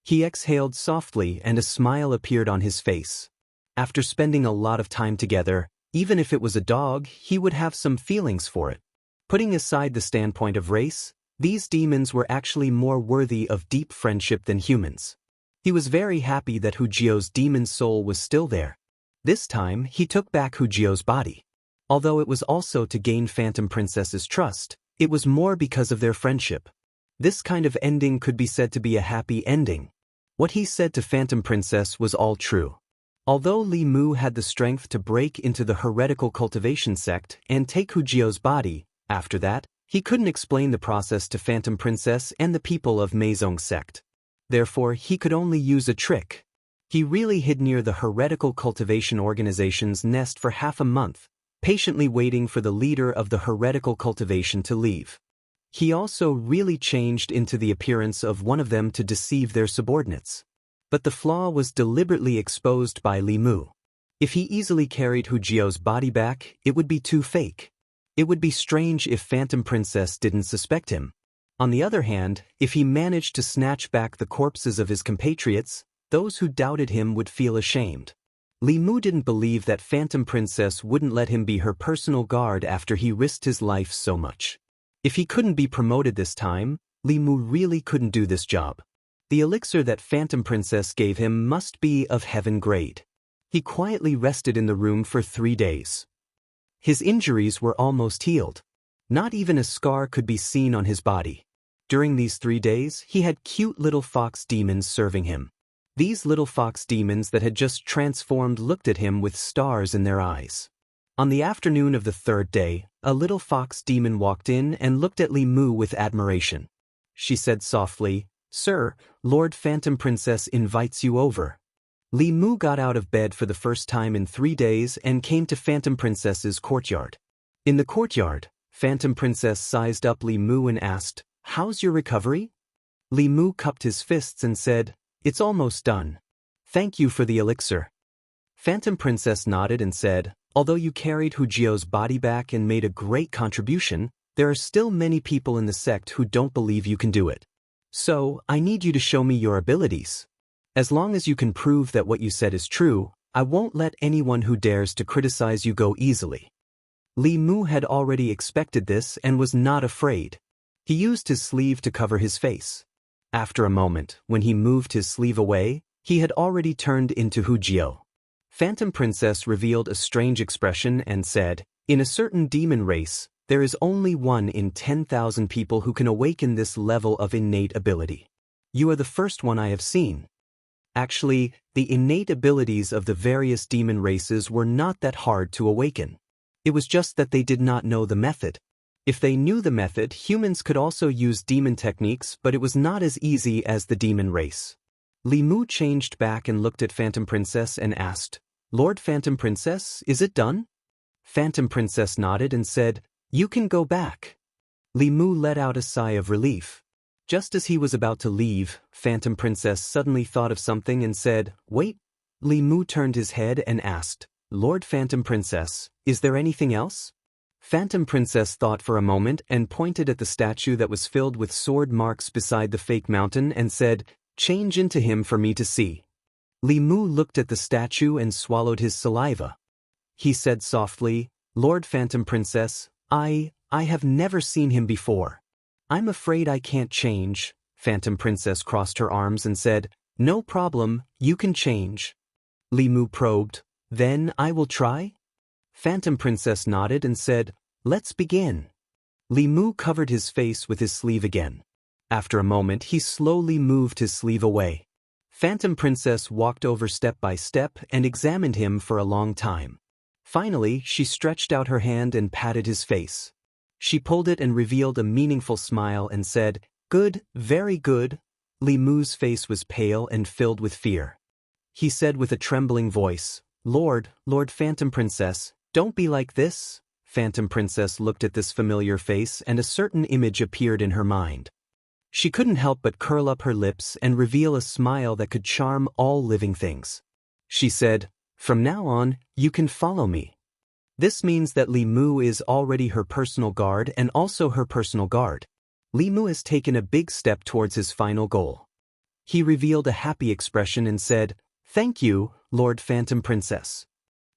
He exhaled softly and a smile appeared on his face. After spending a lot of time together, even if it was a dog, he would have some feelings for it. Putting aside the standpoint of race, these demons were actually more worthy of deep friendship than humans. He was very happy that Hujiao's demon soul was still there. This time, he took back Hujiao's body. Although it was also to gain Phantom Princess's trust, it was more because of their friendship. This kind of ending could be said to be a happy ending. What he said to Phantom Princess was all true. Although Li Mu had the strength to break into the heretical cultivation sect and take Hujiao's body, after that, he couldn't explain the process to Phantom Princess and the people of Meizong sect. Therefore, he could only use a trick. He really hid near the heretical cultivation organization's nest for half a month, patiently waiting for the leader of the heretical cultivation to leave. He also really changed into the appearance of one of them to deceive their subordinates. But the flaw was deliberately exposed by Li Mu. If he easily carried Hujiao's body back, it would be too fake. It would be strange if Phantom Princess didn't suspect him. On the other hand, if he managed to snatch back the corpses of his compatriots, those who doubted him would feel ashamed. Li Mu didn't believe that Phantom Princess wouldn't let him be her personal guard after he risked his life so much. If he couldn't be promoted this time, Li Mu really couldn't do this job. The elixir that Phantom Princess gave him must be of heaven grade. He quietly rested in the room for 3 days. His injuries were almost healed. Not even a scar could be seen on his body. During these 3 days, he had cute little fox demons serving him. These little fox demons that had just transformed looked at him with stars in their eyes. On the afternoon of the 3rd day, a little fox demon walked in and looked at Li Mu with admiration. She said softly, "Sir, Lord Phantom Princess invites you over." Li Mu got out of bed for the first time in 3 days and came to Phantom Princess's courtyard. In the courtyard, Phantom Princess sized up Li Mu and asked, "How's your recovery?" Li Mu cupped his fists and said, "It's almost done. Thank you for the elixir." Phantom Princess nodded and said, "Although you carried Hujio's body back and made a great contribution, there are still many people in the sect who don't believe you can do it. So, I need you to show me your abilities. As long as you can prove that what you said is true, I won't let anyone who dares to criticize you go easily." Li Mu had already expected this and was not afraid. He used his sleeve to cover his face. After a moment, when he moved his sleeve away, he had already turned into Hujio. Phantom Princess revealed a strange expression and said, "In a certain demon race, there is only 1 in 10,000 people who can awaken this level of innate ability. You are the first one I have seen." Actually, the innate abilities of the various demon races were not that hard to awaken. It was just that they did not know the method. If they knew the method, humans could also use demon techniques, but it was not as easy as the demon race. Li Mu changed back and looked at Phantom Princess and asked, "Lord Phantom Princess, is it done?" Phantom Princess nodded and said, "You can go back." Li Mu let out a sigh of relief. Just as he was about to leave, Phantom Princess suddenly thought of something and said, "Wait." Li Mu turned his head and asked, "Lord Phantom Princess, is there anything else?" Phantom Princess thought for a moment and pointed at the statue that was filled with sword marks beside the fake mountain and said, "Change into him for me to see." Li Mu looked at the statue and swallowed his saliva. He said softly, "Lord Phantom Princess, I have never seen him before. I'm afraid I can't change." Phantom Princess crossed her arms and said, "No problem, you can change." Li Mu probed, "Then I will try?" Phantom Princess nodded and said, "Let's begin." Li Mu covered his face with his sleeve again. After a moment he slowly moved his sleeve away. Phantom Princess walked over step by step and examined him for a long time. Finally, she stretched out her hand and patted his face. She pulled it and revealed a meaningful smile and said, "Good, very good." Li Mu's face was pale and filled with fear. He said with a trembling voice, Lord Phantom Princess, don't be like this." Phantom Princess looked at this familiar face and a certain image appeared in her mind. She couldn't help but curl up her lips and reveal a smile that could charm all living things. She said, "From now on, you can follow me." This means that Li Mu is already her personal guard and also her personal guard. Li Mu has taken a big step towards his final goal. He revealed a happy expression and said, "Thank you, Lord Phantom Princess."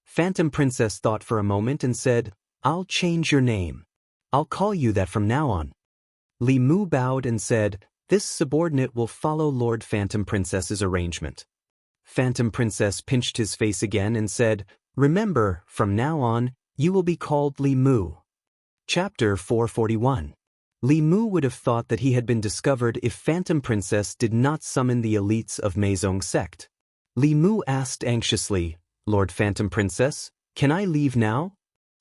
Phantom Princess thought for a moment and said, "I'll change your name. I'll call you that from now on." Li Mu bowed and said, "This subordinate will follow Lord Phantom Princess's arrangement." Phantom Princess pinched his face again and said, "Remember, from now on, you will be called Li Mu." Chapter 441. Li Mu would have thought that he had been discovered if Phantom Princess did not summon the elites of Meizong sect. Li Mu asked anxiously, "Lord Phantom Princess, can I leave now?"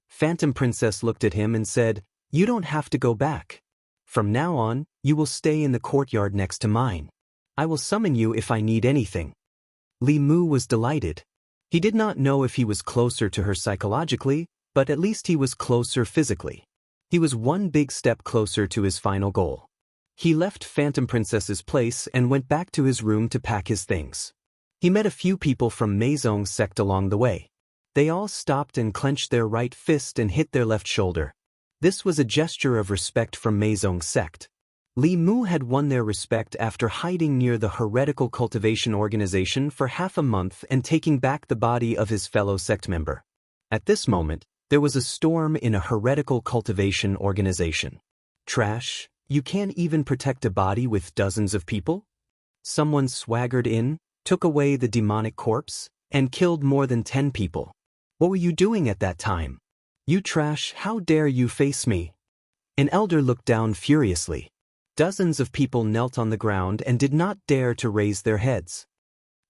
Phantom Princess looked at him and said, "You don't have to go back. From now on, you will stay in the courtyard next to mine. I will summon you if I need anything." Li Mu was delighted. He did not know if he was closer to her psychologically, but at least he was closer physically. He was one big step closer to his final goal. He left Phantom Princess's place and went back to his room to pack his things. He met a few people from Meizong sect along the way. They all stopped and clenched their right fist and hit their left shoulder. This was a gesture of respect from Meizong sect. Li Mu had won their respect after hiding near the heretical cultivation organization for half a month and taking back the body of his fellow sect member. At this moment, there was a storm in a heretical cultivation organization. Trash, you can't even protect a body with dozens of people? Someone swaggered in, took away the demonic corpse, and killed more than 10 people. What were you doing at that time? You trash, how dare you face me? An elder looked down furiously. Dozens of people knelt on the ground and did not dare to raise their heads.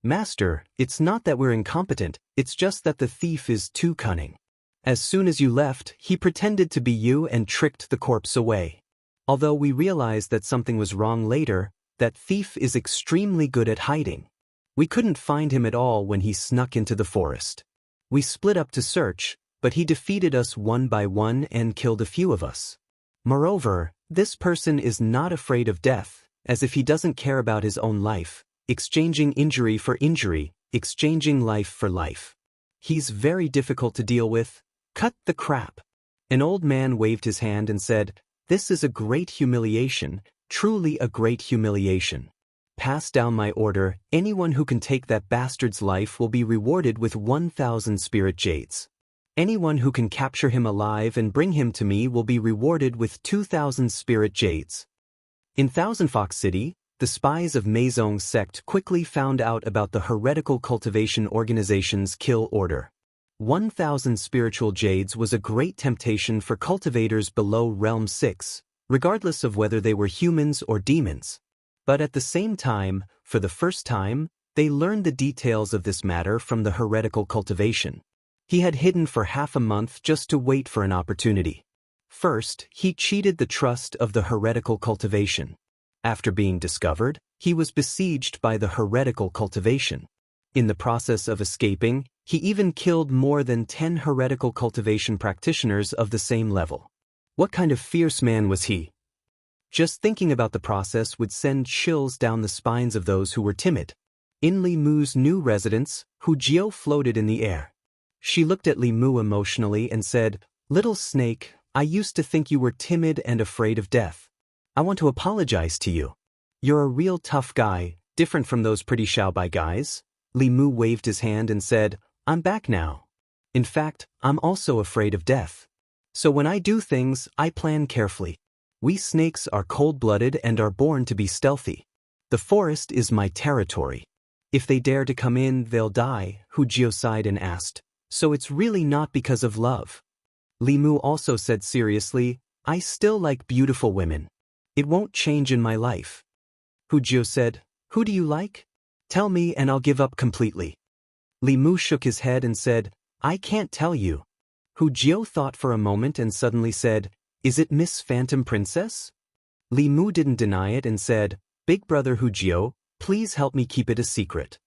Master, it's not that we're incompetent, it's just that the thief is too cunning. As soon as you left, he pretended to be you and tricked the corpse away. Although we realized that something was wrong later, that thief is extremely good at hiding. We couldn't find him at all when he snuck into the forest. We split up to search, but he defeated us one by one and killed a few of us. Moreover, this person is not afraid of death, as if he doesn't care about his own life, exchanging injury for injury, exchanging life for life. He's very difficult to deal with. Cut the crap. An old man waved his hand and said, "This is a great humiliation, truly a great humiliation. Pass down my order, anyone who can take that bastard's life will be rewarded with 1,000 spirit jades. Anyone who can capture him alive and bring him to me will be rewarded with 2,000 spirit jades." In Thousand Fox City, the spies of Meizong's sect quickly found out about the heretical cultivation organization's kill order. 1,000 spiritual jades was a great temptation for cultivators below Realm 6, regardless of whether they were humans or demons. But at the same time, for the first time, they learned the details of this matter from the heretical cultivation. He had hidden for half a month just to wait for an opportunity. First, he cheated the trust of the heretical cultivation. After being discovered, he was besieged by the heretical cultivation. In the process of escaping, he even killed more than 10 heretical cultivation practitioners of the same level. What kind of fierce man was he? Just thinking about the process would send chills down the spines of those who were timid. In Li Mu's new residence, Wuxia floated in the air. She looked at Li Mu emotionally and said, "Little snake, I used to think you were timid and afraid of death. I want to apologize to you. You're a real tough guy, different from those pretty Xiaobai guys." Li Mu waved his hand and said, "I'm back now. In fact, I'm also afraid of death. So when I do things, I plan carefully. We snakes are cold-blooded and are born to be stealthy. The forest is my territory. If they dare to come in, they'll die," Wuxia sighed and asked, "So it's really not because of love?" Li Mu also said seriously, "I still like beautiful women. It won't change in my life." Wuxia said, "Who do you like? Tell me and I'll give up completely." Li Mu shook his head and said, "I can't tell you." Wuxia thought for a moment and suddenly said, "Is it Miss Phantom Princess?" Li Mu didn't deny it and said, "Big brother Wuxia, please help me keep it a secret."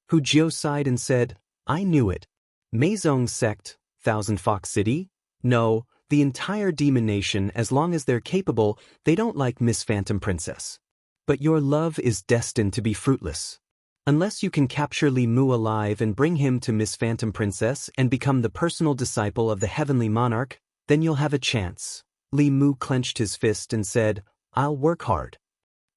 Wuxia sighed and said, "I knew it. Meizong's sect, Thousand Fox City? No, the entire demon nation, as long as they're capable, they don't like Miss Phantom Princess. But your love is destined to be fruitless. Unless you can capture Li Mu alive and bring him to Miss Phantom Princess and become the personal disciple of the Heavenly Monarch, then you'll have a chance." Li Mu clenched his fist and said, "I'll work hard."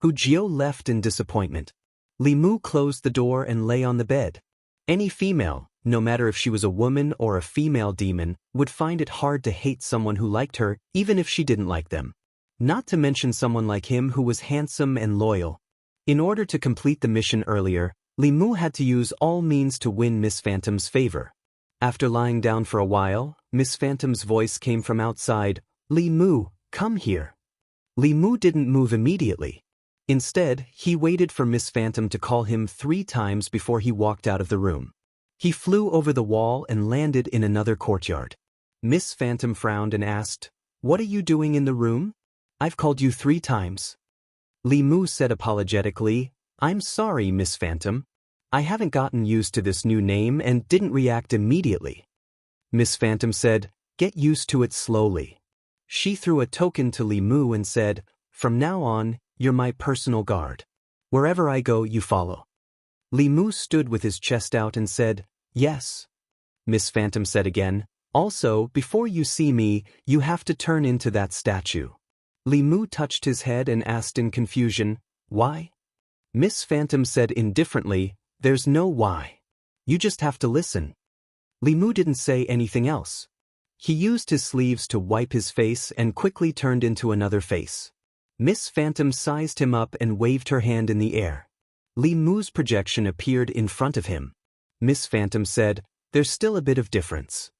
Wuxia left in disappointment. Li Mu closed the door and lay on the bed. Any female, no matter if she was a woman or a female demon, would find it hard to hate someone who liked her, even if she didn't like them. Not to mention someone like him who was handsome and loyal. In order to complete the mission earlier, Li Mu had to use all means to win Miss Phantom's favor. After lying down for a while, Miss Phantom's voice came from outside, "Li Mu, come here." Li Mu didn't move immediately. Instead, he waited for Miss Phantom to call him 3 times before he walked out of the room. He flew over the wall and landed in another courtyard. Miss Phantom frowned and asked, "What are you doing in the room? I've called you 3 times. Li Mu said apologetically, "I'm sorry, Miss Phantom. I haven't gotten used to this new name and didn't react immediately." Miss Phantom said, "Get used to it slowly." She threw a token to Li Mu and said, "From now on, you're my personal guard. Wherever I go, you follow." Li Mu stood with his chest out and said, "Yes." Miss Phantom said again, "Also, before you see me, you have to turn into that statue." Li Mu touched his head and asked in confusion, "Why?" Miss Phantom said indifferently, "There's no why. You just have to listen." Li Mu didn't say anything else. He used his sleeves to wipe his face and quickly turned into another face. Miss Phantom sized him up and waved her hand in the air. Li Mu's projection appeared in front of him. Miss Phantom said, "There's still a bit of difference.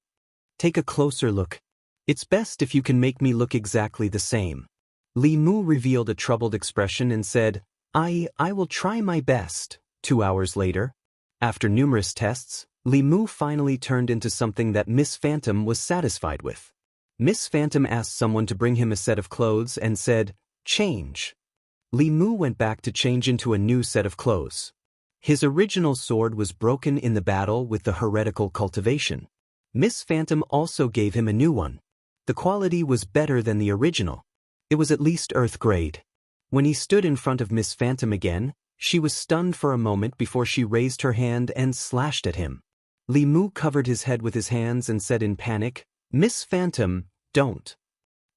Take a closer look. It's best if you can make me look exactly the same." Li Mu revealed a troubled expression and said, I will try my best." 2 hours later, after numerous tests, Li Mu finally turned into something that Miss Phantom was satisfied with. Miss Phantom asked someone to bring him a set of clothes and said, "Change." Li Mu went back to change into a new set of clothes. His original sword was broken in the battle with the heretical Cultivation. Miss Phantom also gave him a new one. The quality was better than the original. It was at least Earth grade. When he stood in front of Miss Phantom again, she was stunned for a moment before she raised her hand and slashed at him. Li Mu covered his head with his hands and said in panic, "Miss Phantom, don't."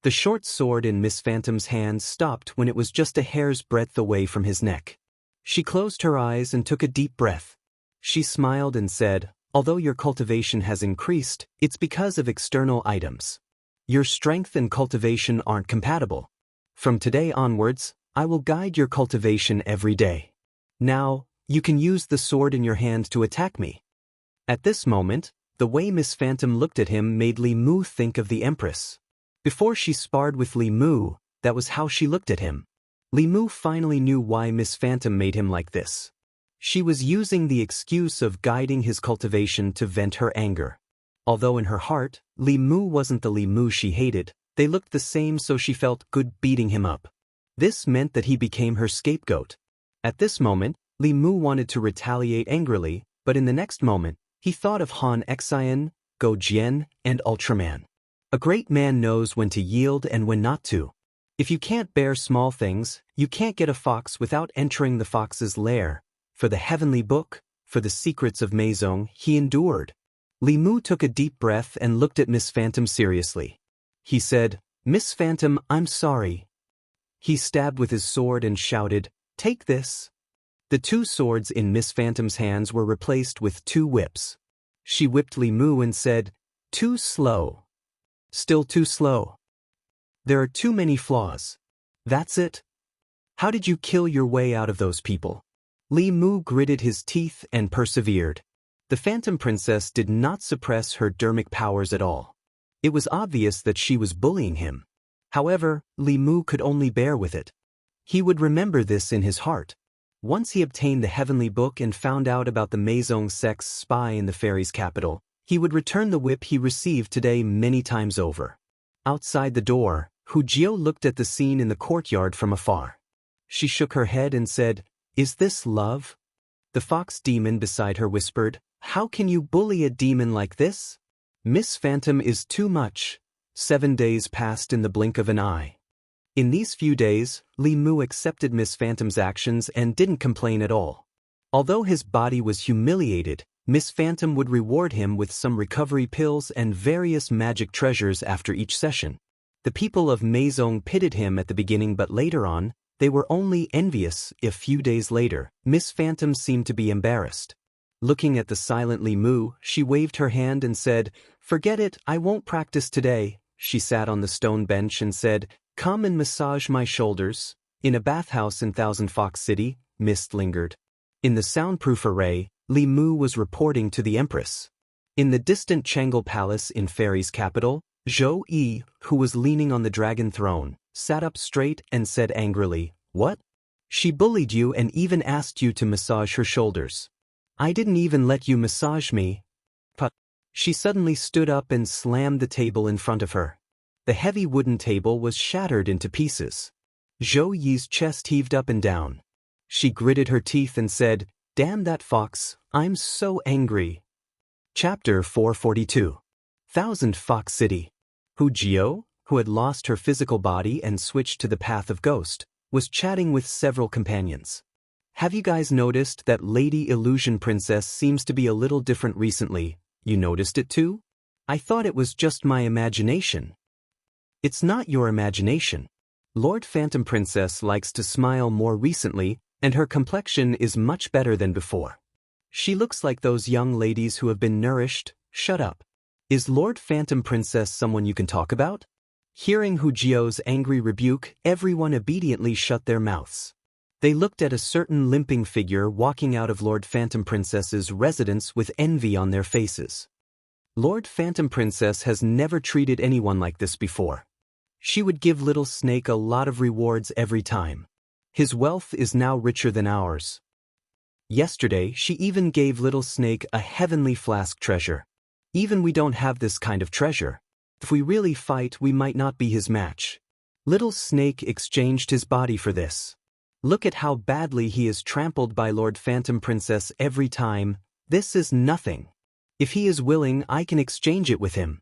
The short sword in Miss Phantom's hand stopped when it was just a hair's breadth away from his neck. She closed her eyes and took a deep breath. She smiled and said, "Although your cultivation has increased, it's because of external items. Your strength and cultivation aren't compatible. From today onwards, I will guide your cultivation every day. Now, you can use the sword in your hand to attack me." At this moment, the way Miss Phantom looked at him made Li Mu think of the Empress. Before she sparred with Li Mu, that was how she looked at him. Li Mu finally knew why Miss Phantom made him like this. She was using the excuse of guiding his cultivation to vent her anger. Although in her heart, Li Mu wasn't the Li Mu she hated, they looked the same, so she felt good beating him up. This meant that he became her scapegoat. At this moment, Li Mu wanted to retaliate angrily, but in the next moment, he thought of Han Xian, Go Jian, and Ultraman. A great man knows when to yield and when not to. If you can't bear small things, you can't get a fox without entering the fox's lair. For the heavenly book, for the secrets of Meizong, he endured. Li Mu took a deep breath and looked at Miss Phantom seriously. He said, "Miss Phantom, I'm sorry." He stabbed with his sword and shouted, "Take this." The 2 swords in Miss Phantom's hands were replaced with 2 whips. She whipped Li Mu and said, "Too slow. Still too slow. There are too many flaws. That's it. How did you kill your way out of those people?" Li Mu gritted his teeth and persevered. The Phantom Princess did not suppress her dermic powers at all. It was obvious that she was bullying him. However, Li Mu could only bear with it. He would remember this in his heart. Once he obtained the heavenly book and found out about the Meizong sect's spy in the fairy's capital, he would return the whip he received today many times over. Outside the door, Hu Jiao looked at the scene in the courtyard from afar. She shook her head and said, "Is this love?" The fox demon beside her whispered, "How can you bully a demon like this? Miss Phantom is too much." 7 days passed in the blink of an eye. In these few days, Li Mu accepted Miss Phantom's actions and didn't complain at all. Although his body was humiliated, Miss Phantom would reward him with some recovery pills and various magic treasures after each session. The people of Meizong pitied him at the beginning, but later on, they were only envious. A few days later, Miss Phantom seemed to be embarrassed. Looking at the silent Li Mu, she waved her hand and said, "Forget it, I won't practice today." She sat on the stone bench and said, "Come and massage my shoulders." In a bathhouse in Thousand Fox City, mist lingered. In the soundproof array, Li Mu was reporting to the Empress. In the distant Chang'e Palace in Fairy's capital, Zhou Yi, who was leaning on the dragon throne, sat up straight and said angrily, "What? She bullied you and even asked you to massage her shoulders. I didn't even let you massage me." But she suddenly stood up and slammed the table in front of her. The heavy wooden table was shattered into pieces. Zhou Yi's chest heaved up and down. She gritted her teeth and said, "Damn that fox, I'm so angry." Chapter 442. Thousand Fox City. Hu Jiao, who had lost her physical body and switched to the path of ghost, was chatting with several companions. "Have you guys noticed that Lady Illusion Princess seems to be a little different recently? You noticed it too? I thought it was just my imagination." "It's not your imagination." Lord Phantom Princess likes to smile more recently, and her complexion is much better than before. She looks like those young ladies who have been nourished. Shut up. Is Lord Phantom Princess someone you can talk about? Hearing Hu Jiao's angry rebuke, everyone obediently shut their mouths. They looked at a certain limping figure walking out of Lord Phantom Princess's residence with envy on their faces. Lord Phantom Princess has never treated anyone like this before. She would give Little Snake a lot of rewards every time. His wealth is now richer than ours. Yesterday, she even gave Little Snake a heavenly flask treasure. Even we don't have this kind of treasure. If we really fight, we might not be his match. Little Snake exchanged his body for this. Look at how badly he is trampled by Lord Phantom Princess every time. This is nothing. If he is willing, I can exchange it with him.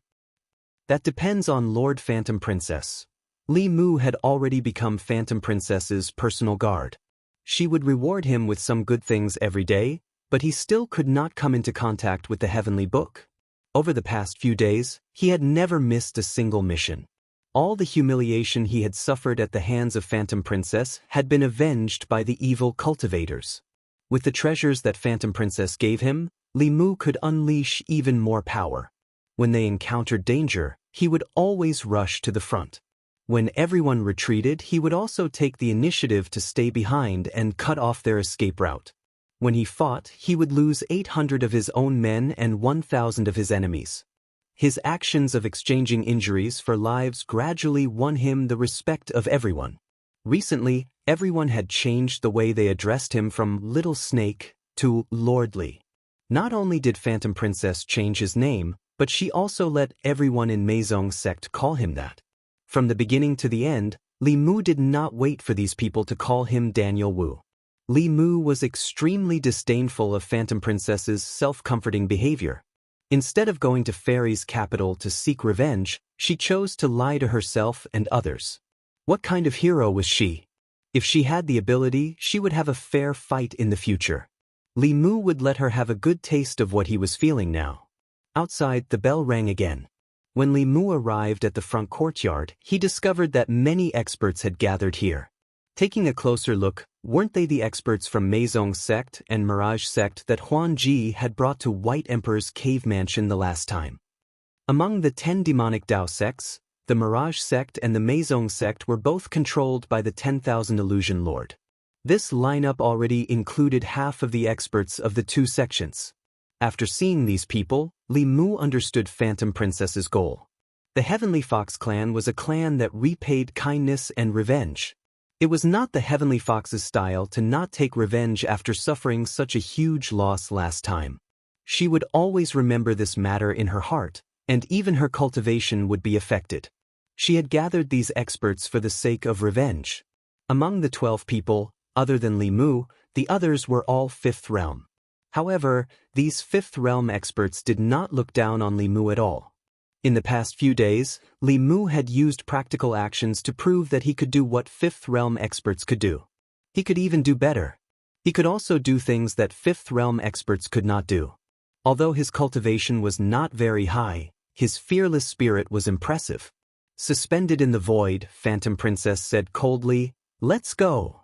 That depends on Lord Phantom Princess. Li Mu had already become Phantom Princess's personal guard. She would reward him with some good things every day, but he still could not come into contact with the heavenly book. Over the past few days, he had never missed a single mission. All the humiliation he had suffered at the hands of Phantom Princess had been avenged by the evil cultivators. With the treasures that Phantom Princess gave him, Li Mu could unleash even more power. When they encountered danger, he would always rush to the front. When everyone retreated, he would also take the initiative to stay behind and cut off their escape route. When he fought, he would lose 800 of his own men and 1,000 of his enemies. His actions of exchanging injuries for lives gradually won him the respect of everyone. Recently, everyone had changed the way they addressed him from Little Snake to Lordly. Not only did Phantom Princess change his name, but she also let everyone in Meizong's sect call him that. From the beginning to the end, Li Mu did not wait for these people to call him Daniel Wu. Li Mu was extremely disdainful of Phantom Princess's self-comforting behavior. Instead of going to Fairy's capital to seek revenge, she chose to lie to herself and others. What kind of hero was she? If she had the ability, she would have a fair fight in the future. Li Mu would let her have a good taste of what he was feeling now. Outside, the bell rang again. When Li Mu arrived at the front courtyard, he discovered that many experts had gathered here. Taking a closer look, weren't they the experts from Meizong's sect and Mirage sect that Huan Ji had brought to White Emperor's cave mansion the last time? Among the 10 demonic Dao sects, the Mirage sect and the Meizong sect were both controlled by the 10,000 Illusion Lord. This lineup already included half of the experts of the two sections. After seeing these people, Li Mu understood Phantom Princess's goal. The Heavenly Fox clan was a clan that repaid kindness and revenge. It was not the Heavenly Fox's style to not take revenge after suffering such a huge loss last time. She would always remember this matter in her heart, and even her cultivation would be affected. She had gathered these experts for the sake of revenge. Among the 12 people, other than Li Mu, the others were all 5th realm. However, these 5th realm experts did not look down on Li Mu at all. In the past few days, Li Mu had used practical actions to prove that he could do what 5th realm experts could do. He could even do better. He could also do things that 5th realm experts could not do. Although his cultivation was not very high, his fearless spirit was impressive. Suspended in the void, Phantom Princess said coldly, "Let's go."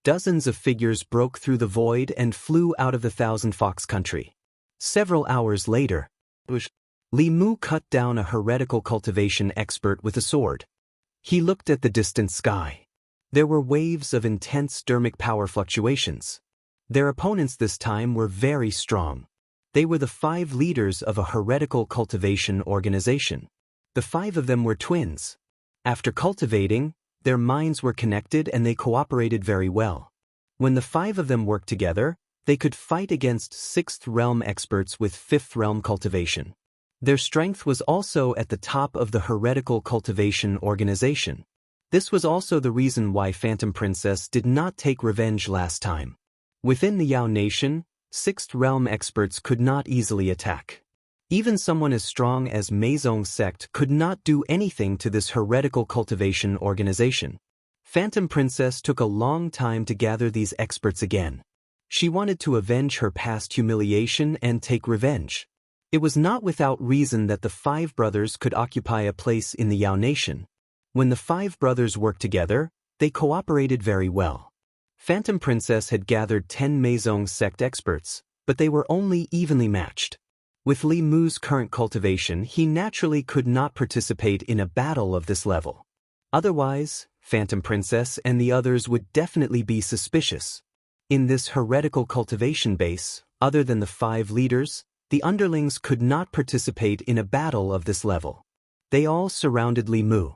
Dozens of figures broke through the void and flew out of the Thousand Fox country. Several hours later, Li Mu cut down a heretical cultivation expert with a sword. He looked at the distant sky. There were waves of intense dermic power fluctuations. Their opponents this time were very strong. They were the 5 leaders of a heretical cultivation organization. The 5 of them were twins. After cultivating, their minds were connected and they cooperated very well. When the 5 of them worked together, they could fight against 6th realm experts with 5th realm cultivation. Their strength was also at the top of the heretical cultivation organization. This was also the reason why Phantom Princess did not take revenge last time. Within the Yao Nation, 6th realm experts could not easily attack. Even someone as strong as Meizong's sect could not do anything to this heretical cultivation organization. Phantom Princess took a long time to gather these experts again. She wanted to avenge her past humiliation and take revenge. It was not without reason that the 5 brothers could occupy a place in the Yao Nation. When the 5 brothers worked together, they cooperated very well. Phantom Princess had gathered 10 Meizong sect experts, but they were only evenly matched. With Li Mu's current cultivation, he naturally could not participate in a battle of this level. Otherwise, Phantom Princess and the others would definitely be suspicious. In this heretical cultivation base, other than the 5 leaders, the underlings could not participate in a battle of this level. They all surrounded Li Mu.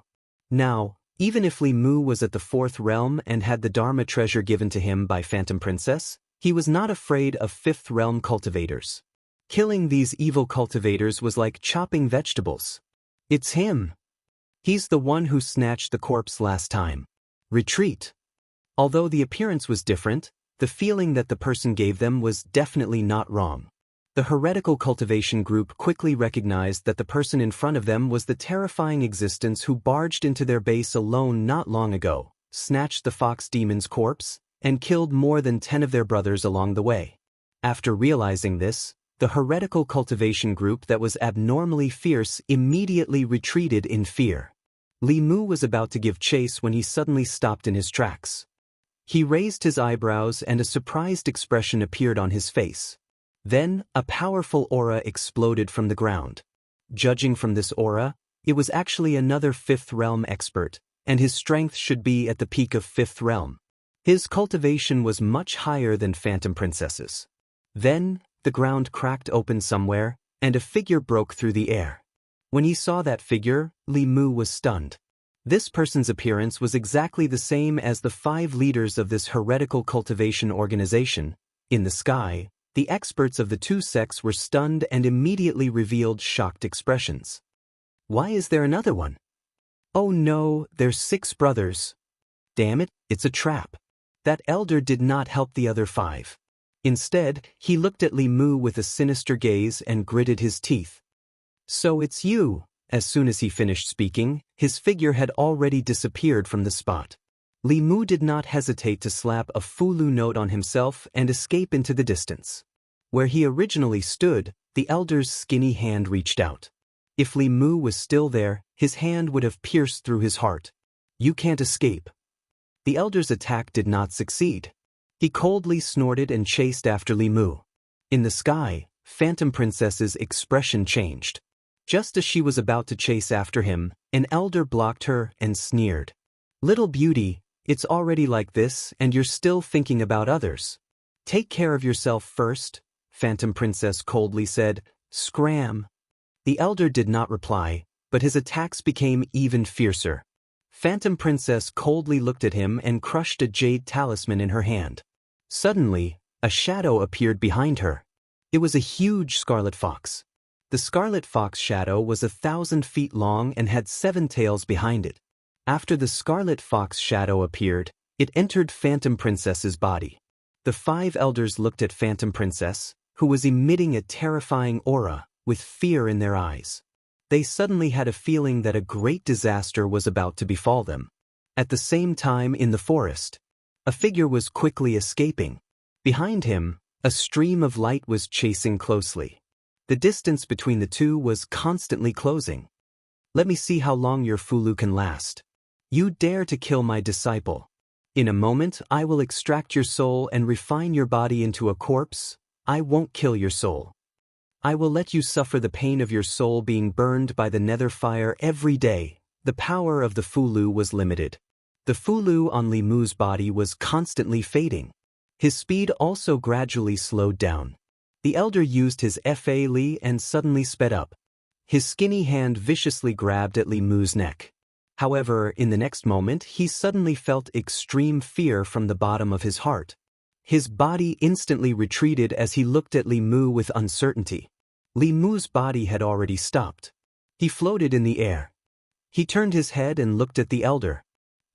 Now, even if Li Mu was at the 4th realm and had the Dharma treasure given to him by Phantom Princess, he was not afraid of 5th realm cultivators. Killing these evil cultivators was like chopping vegetables. It's him. He's the one who snatched the corpse last time. Retreat. Although the appearance was different, the feeling that the person gave them was definitely not wrong. The heretical cultivation group quickly recognized that the person in front of them was the terrifying existence who barged into their base alone not long ago, snatched the fox demon's corpse, and killed more than 10 of their brothers along the way. After realizing this, the heretical cultivation group that was abnormally fierce immediately retreated in fear. Li Mu was about to give chase when he suddenly stopped in his tracks. He raised his eyebrows and a surprised expression appeared on his face. Then, a powerful aura exploded from the ground. Judging from this aura, it was actually another 5th realm expert, and his strength should be at the peak of 5th realm. His cultivation was much higher than Phantom Princess's. Then, the ground cracked open somewhere, and a figure broke through the air. When he saw that figure, Li Mu was stunned. This person's appearance was exactly the same as the 5 leaders of this heretical cultivation organization. In the sky, the experts of the 2 sects were stunned and immediately revealed shocked expressions. Why is there another one? Oh no, there's 6 brothers. Damn it, it's a trap. That elder did not help the other 5. Instead, he looked at Li Mu with a sinister gaze and gritted his teeth. So it's you. As soon as he finished speaking, his figure had already disappeared from the spot. Li Mu did not hesitate to slap a Fulu note on himself and escape into the distance. Where he originally stood, the elder's skinny hand reached out. If Li Mu was still there, his hand would have pierced through his heart. You can't escape. The elder's attack did not succeed. He coldly snorted and chased after Li Mu. In the sky, Phantom Princess's expression changed. Just as she was about to chase after him, an elder blocked her and sneered. Little beauty, it's already like this and you're still thinking about others. Take care of yourself first, Phantom Princess coldly said. Scram. The elder did not reply, but his attacks became even fiercer. Phantom Princess coldly looked at him and crushed a jade talisman in her hand. Suddenly, a shadow appeared behind her. It was a huge scarlet fox. The scarlet fox shadow was 1,000 feet long and had 7 tails behind it. After the scarlet fox shadow appeared, it entered Phantom Princess's body. The 5 elders looked at Phantom Princess, who was emitting a terrifying aura, with fear in their eyes. They suddenly had a feeling that a great disaster was about to befall them. At the same time in the forest, a figure was quickly escaping. Behind him, a stream of light was chasing closely. The distance between the two was constantly closing. Let me see how long your Fulu can last. You dare to kill my disciple. In a moment I will extract your soul and refine your body into a corpse. I won't kill your soul. I will let you suffer the pain of your soul being burned by the nether fire every day. The power of the Fulu was limited. The Fulu on Li Mu's body was constantly fading. His speed also gradually slowed down. The elder used his Fa Li and suddenly sped up. His skinny hand viciously grabbed at Li Mu's neck. However, in the next moment he suddenly felt extreme fear from the bottom of his heart. His body instantly retreated as he looked at Li Mu with uncertainty. Li Mu's body had already stopped. He floated in the air. He turned his head and looked at the elder.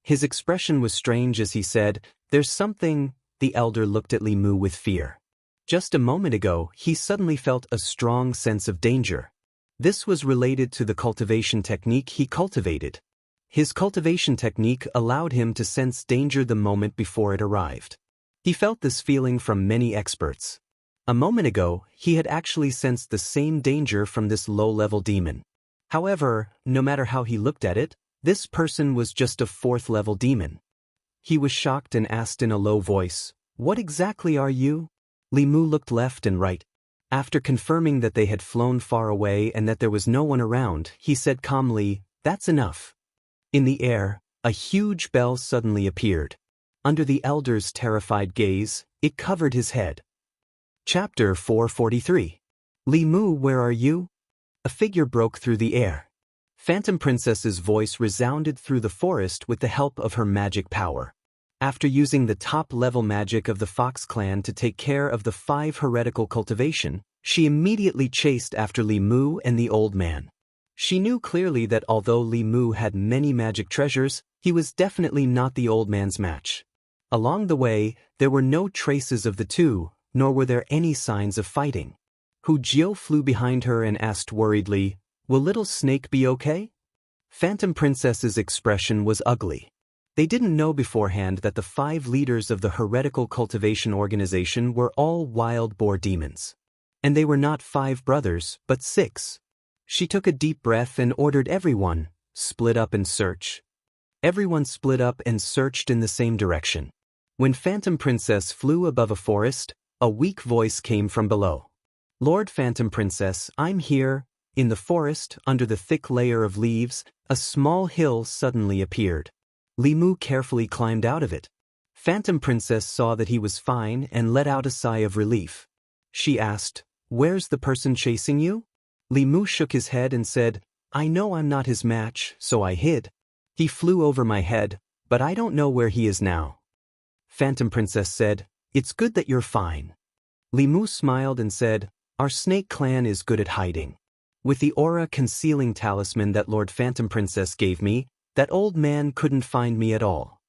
His expression was strange as he said, "There's something." The elder looked at Li Mu with fear. Just a moment ago, he suddenly felt a strong sense of danger. This was related to the cultivation technique he cultivated. His cultivation technique allowed him to sense danger the moment before it arrived. He felt this feeling from many experts. A moment ago, he had actually sensed the same danger from this low-level demon. However, no matter how he looked at it, This person was just a 4th-level demon. He was shocked and asked in a low voice, "What exactly are you?" Li Mu looked left and right. After confirming that they had flown far away and that there was no one around, he said calmly, "That's enough." In the air, a huge bell suddenly appeared. Under the elder's terrified gaze, it covered his head. Chapter 443. Li Mu, where are you? A figure broke through the air. Phantom Princess's voice resounded through the forest with the help of her magic power. After using the top-level magic of the Fox clan to take care of the 5 heretical cultivation, she immediately chased after Li Mu and the old man. She knew clearly that although Li Mu had many magic treasures, he was definitely not the old man's match. Along the way, there were no traces of the two, nor were there any signs of fighting. Hu Jiao flew behind her and asked worriedly, "Will Little Snake be okay?" Phantom Princess's expression was ugly. They didn't know beforehand that the 5 leaders of the heretical cultivation organization were all wild boar demons. And they were not 5 brothers, but 6. She took a deep breath and ordered everyone, "Split up and search." Everyone split up and searched in the same direction. When Phantom Princess flew above a forest, a weak voice came from below. "Lord Phantom Princess, I'm here." In the forest, under the thick layer of leaves, a small hill suddenly appeared. Li Mu carefully climbed out of it. Phantom Princess saw that he was fine and let out a sigh of relief. She asked, "Where's the person chasing you?" Li Mu shook his head and said, "I know I'm not his match, so I hid. He flew over my head, but I don't know where he is now." Phantom Princess said, "It's good that you're fine." Li Mu smiled and said, "Our snake clan is good at hiding. With the aura concealing talisman that Lord Phantom Princess gave me, that old man couldn't find me at all."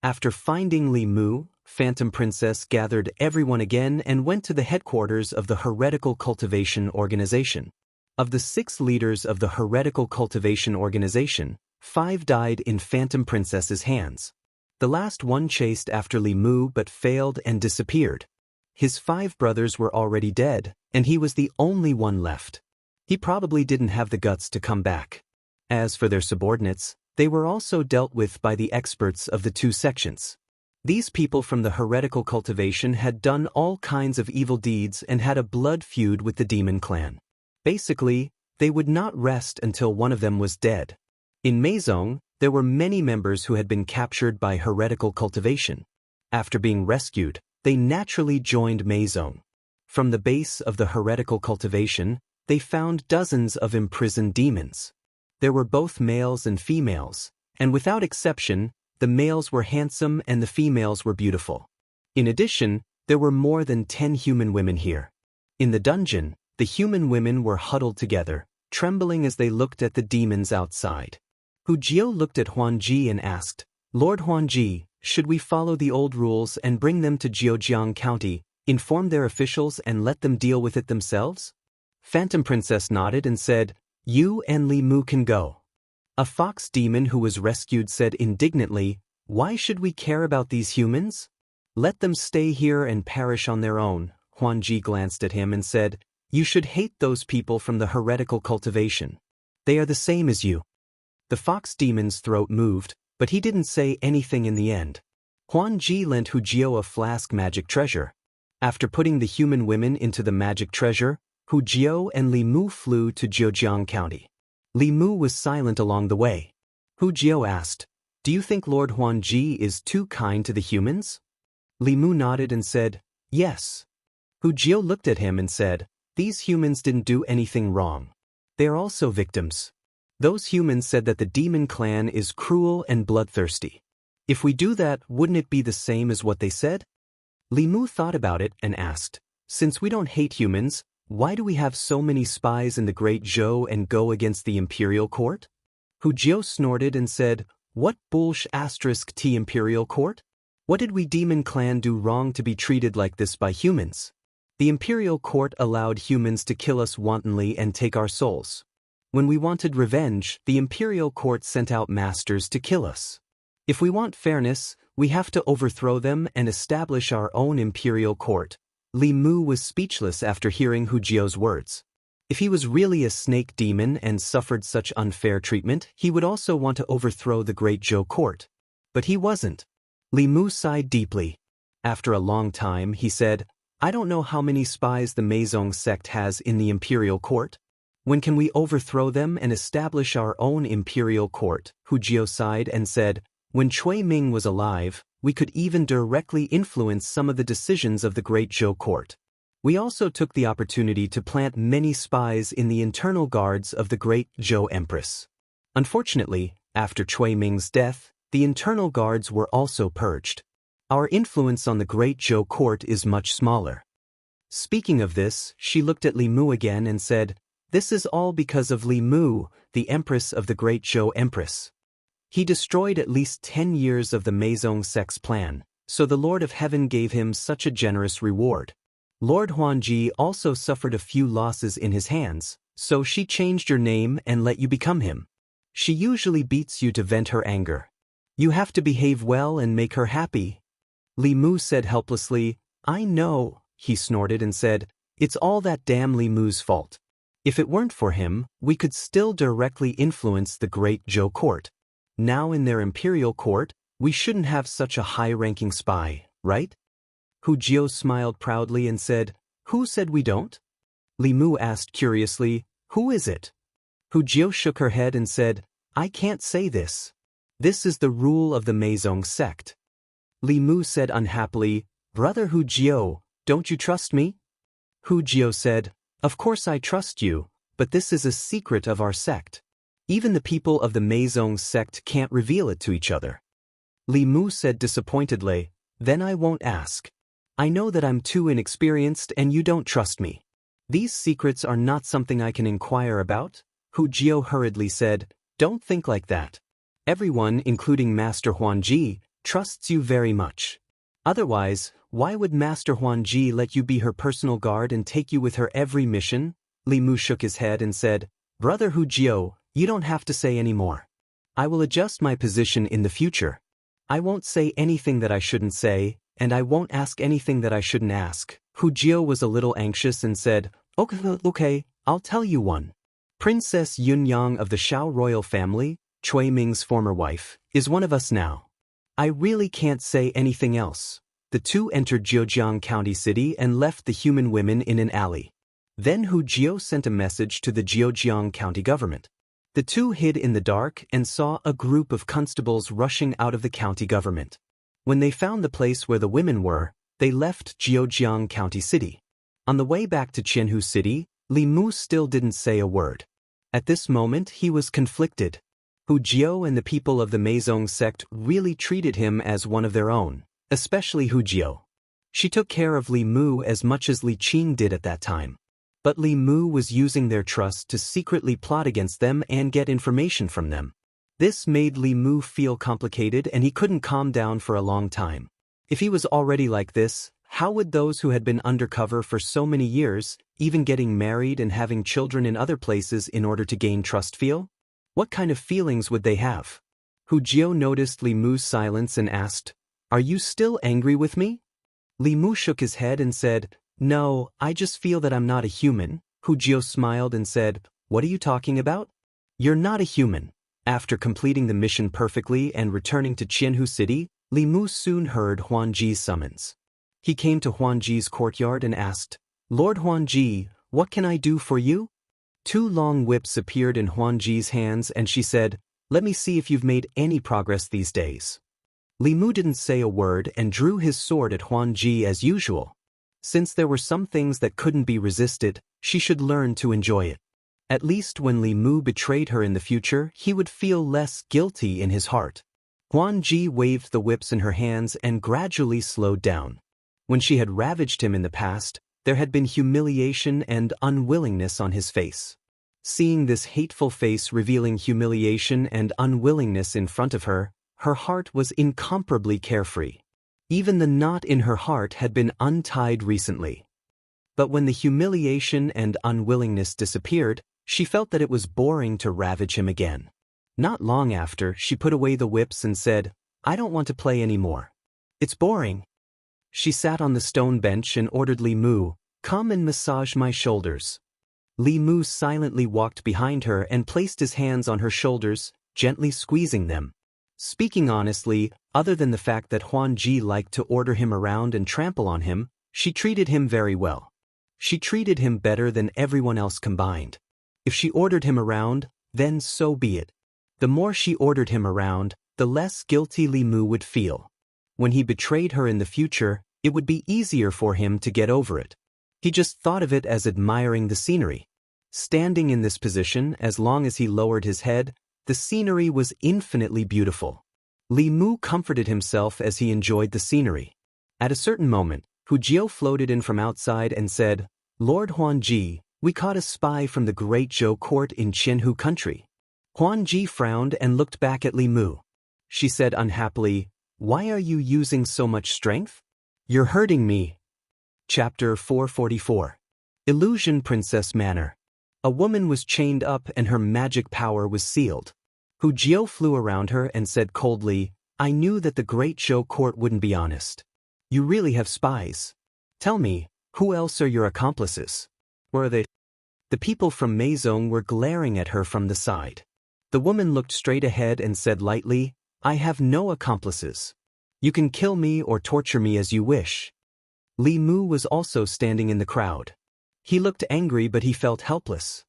After finding Li Mu, Phantom Princess gathered everyone again and went to the headquarters of the heretical cultivation organization. Of the 6 leaders of the heretical cultivation organization, 5 died in Phantom Princess's hands. The last one chased after Li Mu but failed and disappeared. His 5 brothers were already dead, and he was the only one left. He probably didn't have the guts to come back. As for their subordinates, they were also dealt with by the experts of the 2 sections. These people from the heretical cultivation had done all kinds of evil deeds and had a blood feud with the demon clan. Basically, they would not rest until one of them was dead. In Meizong, there were many members who had been captured by heretical cultivation. After being rescued, they naturally joined Meizong. From the base of the heretical cultivation, they found dozens of imprisoned demons. There were both males and females, and without exception, the males were handsome and the females were beautiful. In addition, there were more than 10 human women here. In the dungeon, the human women were huddled together, trembling as they looked at the demons outside. Hu Jiao looked at Huanji and asked, "Lord Huanji, should we follow the old rules and bring them to Jiujiang County, inform their officials and let them deal with it themselves?" Phantom Princess nodded and said, "You and Li Mu can go." A fox demon who was rescued said indignantly, "Why should we care about these humans? Let them stay here and perish on their own." Huanji glanced at him and said, "You should hate those people from the heretical cultivation. They are the same as you." The fox demon's throat moved, but he didn't say anything in the end. Huanji lent Hu Jiao a flask magic treasure. After putting the human women into the magic treasure, Hu Jiao and Li Mu flew to Jiujiang County. Li Mu was silent along the way. Hu Jiao asked, "Do you think Lord Huanji is too kind to the humans?" Li Mu nodded and said, "Yes." Hu Jiao looked at him and said, "These humans didn't do anything wrong. They are also victims. Those humans said that the demon clan is cruel and bloodthirsty. If we do that, wouldn't it be the same as what they said?" Li Mu thought about it and asked, "Since we don't hate humans, why do we have so many spies in the Great Zhou and go against the imperial court?" Hu Jiao snorted and said, "What *T imperial court? What did we demon clan do wrong to be treated like this by humans? The imperial court allowed humans to kill us wantonly and take our souls. When we wanted revenge, the imperial court sent out masters to kill us. If we want fairness, we have to overthrow them and establish our own imperial court." Li Mu was speechless after hearing Hu Jiao's words. If he was really a snake demon and suffered such unfair treatment, he would also want to overthrow the great Zhou court. But he wasn't. Li Mu sighed deeply. After a long time, he said, I don't know how many spies the Meizong sect has in the imperial court. When can we overthrow them and establish our own imperial court? Hu Jiao sighed and said, when Cui Ming was alive, we could even directly influence some of the decisions of the great Zhou court. We also took the opportunity to plant many spies in the internal guards of the great Zhou Empress. Unfortunately, after Cui Ming's death, the internal guards were also purged. Our influence on the great Zhou court is much smaller. Speaking of this, she looked at Li Mu again and said, this is all because of Li Mu, the empress of the great Zhou Empress. He destroyed at least 10 years of the Meizong sect's plan, so the Lord of Heaven gave him such a generous reward. Lord Huanji also suffered a few losses in his hands, so she changed your name and let you become him. She usually beats you to vent her anger. You have to behave well and make her happy. Li Mu said helplessly, I know, he snorted and said, it's all that damn Li Mu's fault. If it weren't for him, we could still directly influence the great Zhou court. Now in their imperial court, we shouldn't have such a high-ranking spy, right? Hu Jiao smiled proudly and said, who said we don't? Li Mu asked curiously, who is it? Hu Jiao shook her head and said, I can't say this. This is the rule of the Meizong sect. Li Mu said unhappily, Brother Hu Jiao, don't you trust me? Hu Jiao said, of course I trust you, but this is a secret of our sect. Even the people of the Meizong sect can't reveal it to each other. Li Mu said disappointedly, then I won't ask. I know that I'm too inexperienced and you don't trust me. These secrets are not something I can inquire about. Hu Jiao hurriedly said, don't think like that. Everyone, including Master Huanji, trusts you very much. Otherwise, why would Master Huanji let you be her personal guard and take you with her every mission? Li Mu shook his head and said, Brother Hu Jiao, you don't have to say any more. I will adjust my position in the future. I won't say anything that I shouldn't say, and I won't ask anything that I shouldn't ask. Hu Jiao was a little anxious and said, okay, I'll tell you one. Princess Yunyang of the Shao royal family, Cui Ming's former wife, is one of us now. I really can't say anything else. The two entered Jiujiang County City and left the human women in an alley. Then Hu Jiao sent a message to the Jiujiang County government. The two hid in the dark and saw a group of constables rushing out of the county government. When they found the place where the women were, they left Jiujiang County City. On the way back to Qianhu City, Li Mu still didn't say a word. At this moment he was conflicted. Hu Jiao and the people of the Meizong sect really treated him as one of their own, especially Hu Jiao. She took care of Li Mu as much as Li Qing did at that time. But Li Mu was using their trust to secretly plot against them and get information from them. This made Li Mu feel complicated and he couldn't calm down for a long time. If he was already like this, how would those who had been undercover for so many years, even getting married and having children in other places in order to gain trust feel? What kind of feelings would they have? Hu Jiao noticed Li Mu's silence and asked, Are you still angry with me? Li Mu shook his head and said, No, I just feel that I'm not a human. Hu Jiao smiled and said, What are you talking about? You're not a human. After completing the mission perfectly and returning to Qianhu City, Li Mu soon heard Huanji's summons. He came to Huanji's courtyard and asked, Lord Huanji, what can I do for you? Two long whips appeared in Huanji's hands and she said, Let me see if you've made any progress these days. Li Mu didn't say a word and drew his sword at Huanji as usual. Since there were some things that couldn't be resisted, she should learn to enjoy it. At least when Li Mu betrayed her in the future, he would feel less guilty in his heart. Huanji waved the whips in her hands and gradually slowed down. When she had ravaged him in the past, there had been humiliation and unwillingness on his face. Seeing this hateful face revealing humiliation and unwillingness in front of her, her heart was incomparably carefree. Even the knot in her heart had been untied recently. But when the humiliation and unwillingness disappeared, she felt that it was boring to ravage him again. Not long after, she put away the whips and said, I don't want to play anymore. It's boring. She sat on the stone bench and ordered Li Mu, Come and massage my shoulders. Li Mu silently walked behind her and placed his hands on her shoulders, gently squeezing them. Speaking honestly, other than the fact that Huan Ji liked to order him around and trample on him, she treated him very well. She treated him better than everyone else combined. If she ordered him around, then so be it. The more she ordered him around, the less guilty Li Mu would feel. When he betrayed her in the future, it would be easier for him to get over it. He just thought of it as admiring the scenery. Standing in this position, as long as he lowered his head, the scenery was infinitely beautiful. Li Mu comforted himself as he enjoyed the scenery. At a certain moment, Hu Jiao floated in from outside and said, "Lord Huan Ji, we caught a spy from the great Zhou court in Qianhu country." Huan Ji frowned and looked back at Li Mu. She said unhappily, "Why are you using so much strength? You're hurting me." Chapter 444. Illusion Princess Manor. A woman was chained up and her magic power was sealed. Hu Jiao flew around her and said coldly, "I knew that the great Zhou court wouldn't be honest. You really have spies. Tell me, who else are your accomplices? Where are they?" The people from Meizong were glaring at her from the side. The woman looked straight ahead and said lightly, "I have no accomplices. You can kill me or torture me as you wish." Li Mu was also standing in the crowd. He looked angry, but he felt helpless.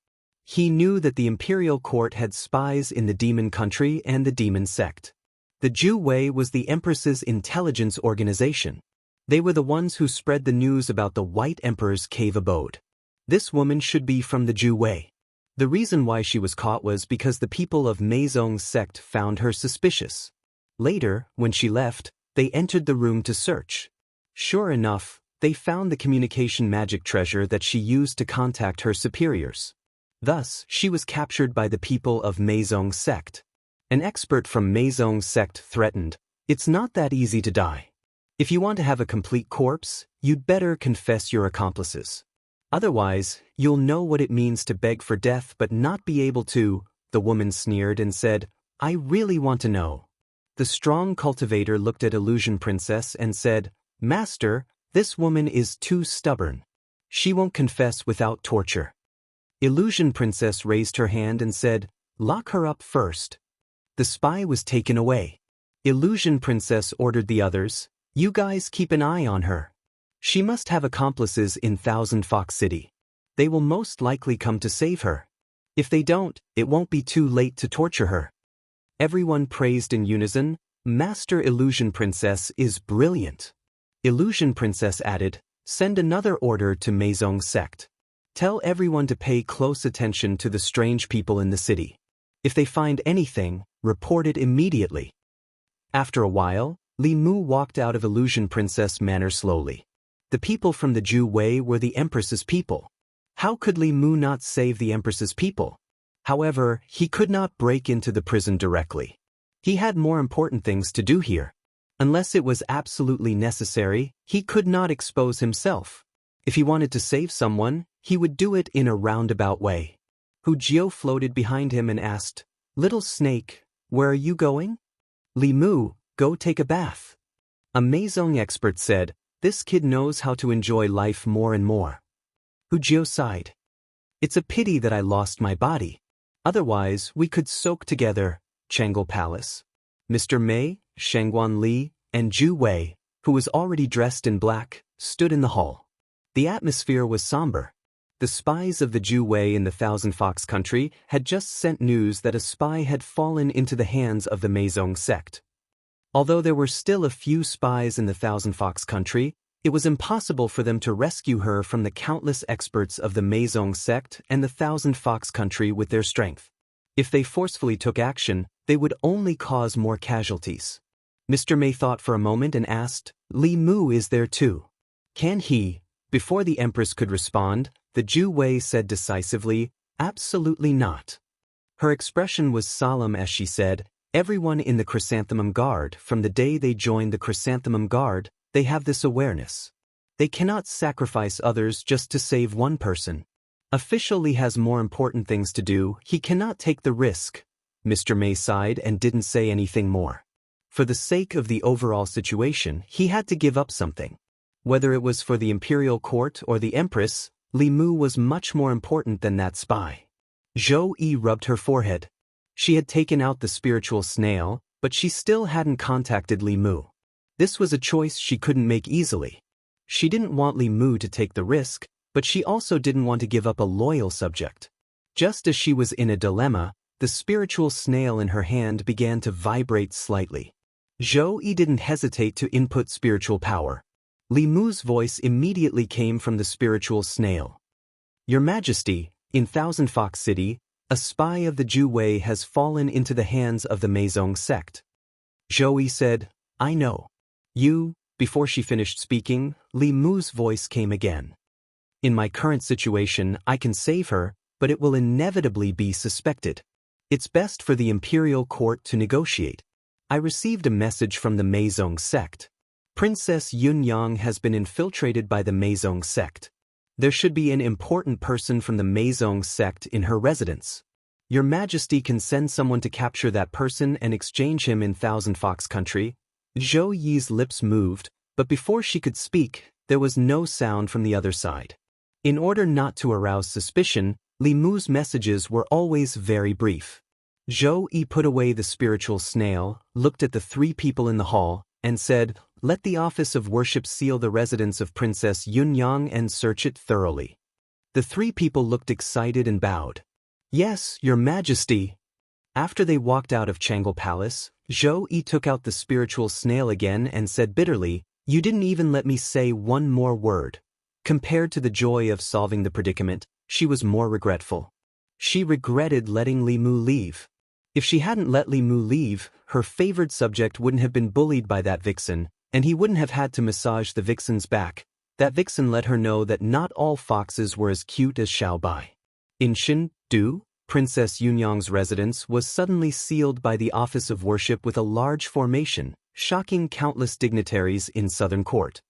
He knew that the imperial court had spies in the demon country and the demon sect. The Zhu Wei was the empress's intelligence organization. They were the ones who spread the news about the White Emperor's cave abode. This woman should be from the Zhu Wei. The reason why she was caught was because the people of Meizong's sect found her suspicious. Later, when she left, they entered the room to search. Sure enough, they found the communication magic treasure that she used to contact her superiors. Thus, she was captured by the people of Meizong's sect. An expert from Meizong's sect threatened, "It's not that easy to die. If you want to have a complete corpse, you'd better confess your accomplices. Otherwise, you'll know what it means to beg for death but not be able to." The woman sneered and said, "I really want to know." The strong cultivator looked at Illusion Princess and said, "Master, this woman is too stubborn. She won't confess without torture." Illusion Princess raised her hand and said, "Lock her up first." The spy was taken away. Illusion Princess ordered the others, "You guys keep an eye on her. She must have accomplices in Thousand Fox City. They will most likely come to save her. If they don't, it won't be too late to torture her." Everyone praised in unison, "Master Illusion Princess is brilliant." Illusion Princess added, "Send another order to Meizong's sect. Tell everyone to pay close attention to the strange people in the city. If they find anything, report it immediately." After a while, Li Mu walked out of Illusion Princess Manor slowly. The people from the Zhu Wei were the Empress's people. How could Li Mu not save the Empress's people? However, he could not break into the prison directly. He had more important things to do here. Unless it was absolutely necessary, he could not expose himself. If he wanted to save someone, he would do it in a roundabout way. Hu Jiao floated behind him and asked, "Little snake, where are you going?" "Li Mu, go take a bath." A Meizong expert said, "This kid knows how to enjoy life more and more." Hu Jiao sighed. "It's a pity that I lost my body. Otherwise, we could soak together." Chang'e Palace. Mr. Mei, Shangguan Li, and Zhu Wei, who was already dressed in black, stood in the hall. The atmosphere was somber. The spies of the Zhu Wei in the Thousand Fox country had just sent news that a spy had fallen into the hands of the Meizong sect. Although there were still a few spies in the Thousand Fox country, it was impossible for them to rescue her from the countless experts of the Meizong sect and the Thousand Fox country with their strength. If they forcefully took action, they would only cause more casualties. Mr. Mei thought for a moment and asked, "Li Mu is there too? Can he?" Before the Empress could respond, the Zhu Wei said decisively, "Absolutely not." Her expression was solemn as she said, "Everyone in the Chrysanthemum Guard, from the day they joined the Chrysanthemum Guard, they have this awareness. They cannot sacrifice others just to save one person. Official Li has more important things to do, he cannot take the risk." Mr. Mei sighed and didn't say anything more. For the sake of the overall situation, he had to give up something. Whether it was for the imperial court or the Empress, Li Mu was much more important than that spy. Zhou Yi rubbed her forehead. She had taken out the spiritual snail, but she still hadn't contacted Li Mu. This was a choice she couldn't make easily. She didn't want Li Mu to take the risk, but she also didn't want to give up a loyal subject. Just as she was in a dilemma, the spiritual snail in her hand began to vibrate slightly. Zhou Yi didn't hesitate to input spiritual power. Li Mu's voice immediately came from the spiritual snail. Your Majesty, in Thousand Fox City, a spy of the Ju Wei has fallen into the hands of the Meizong sect. Zhou Yi said, I know. Before she finished speaking, Li Mu's voice came again. In my current situation, I can save her, but it will inevitably be suspected. It's best for the imperial court to negotiate. I received a message from the Meizong sect. Princess Yunyang has been infiltrated by the Meizong sect. There should be an important person from the Meizong sect in her residence. Your Majesty can send someone to capture that person and exchange him in Thousand Fox Country. Zhou Yi's lips moved, but before she could speak, there was no sound from the other side. In order not to arouse suspicion, Li Mu's messages were always very brief. Zhou Yi put away the spiritual snail, looked at the three people in the hall, and said, Let the office of worship seal the residence of Princess Yunyang and search it thoroughly. The three people looked excited and bowed. Yes, Your Majesty. After they walked out of Changle Palace, Zhou Yi took out the spiritual snail again and said bitterly, You didn't even let me say one more word. Compared to the joy of solving the predicament, she was more regretful. She regretted letting Li Mu leave. If she hadn't let Li Mu leave, her favored subject wouldn't have been bullied by that vixen, and he wouldn't have had to massage the vixen's back. That vixen let her know that not all foxes were as cute as Xiaobai. In Shin-Du, Princess Yunyang's residence was suddenly sealed by the office of worship with a large formation, shocking countless dignitaries in southern court.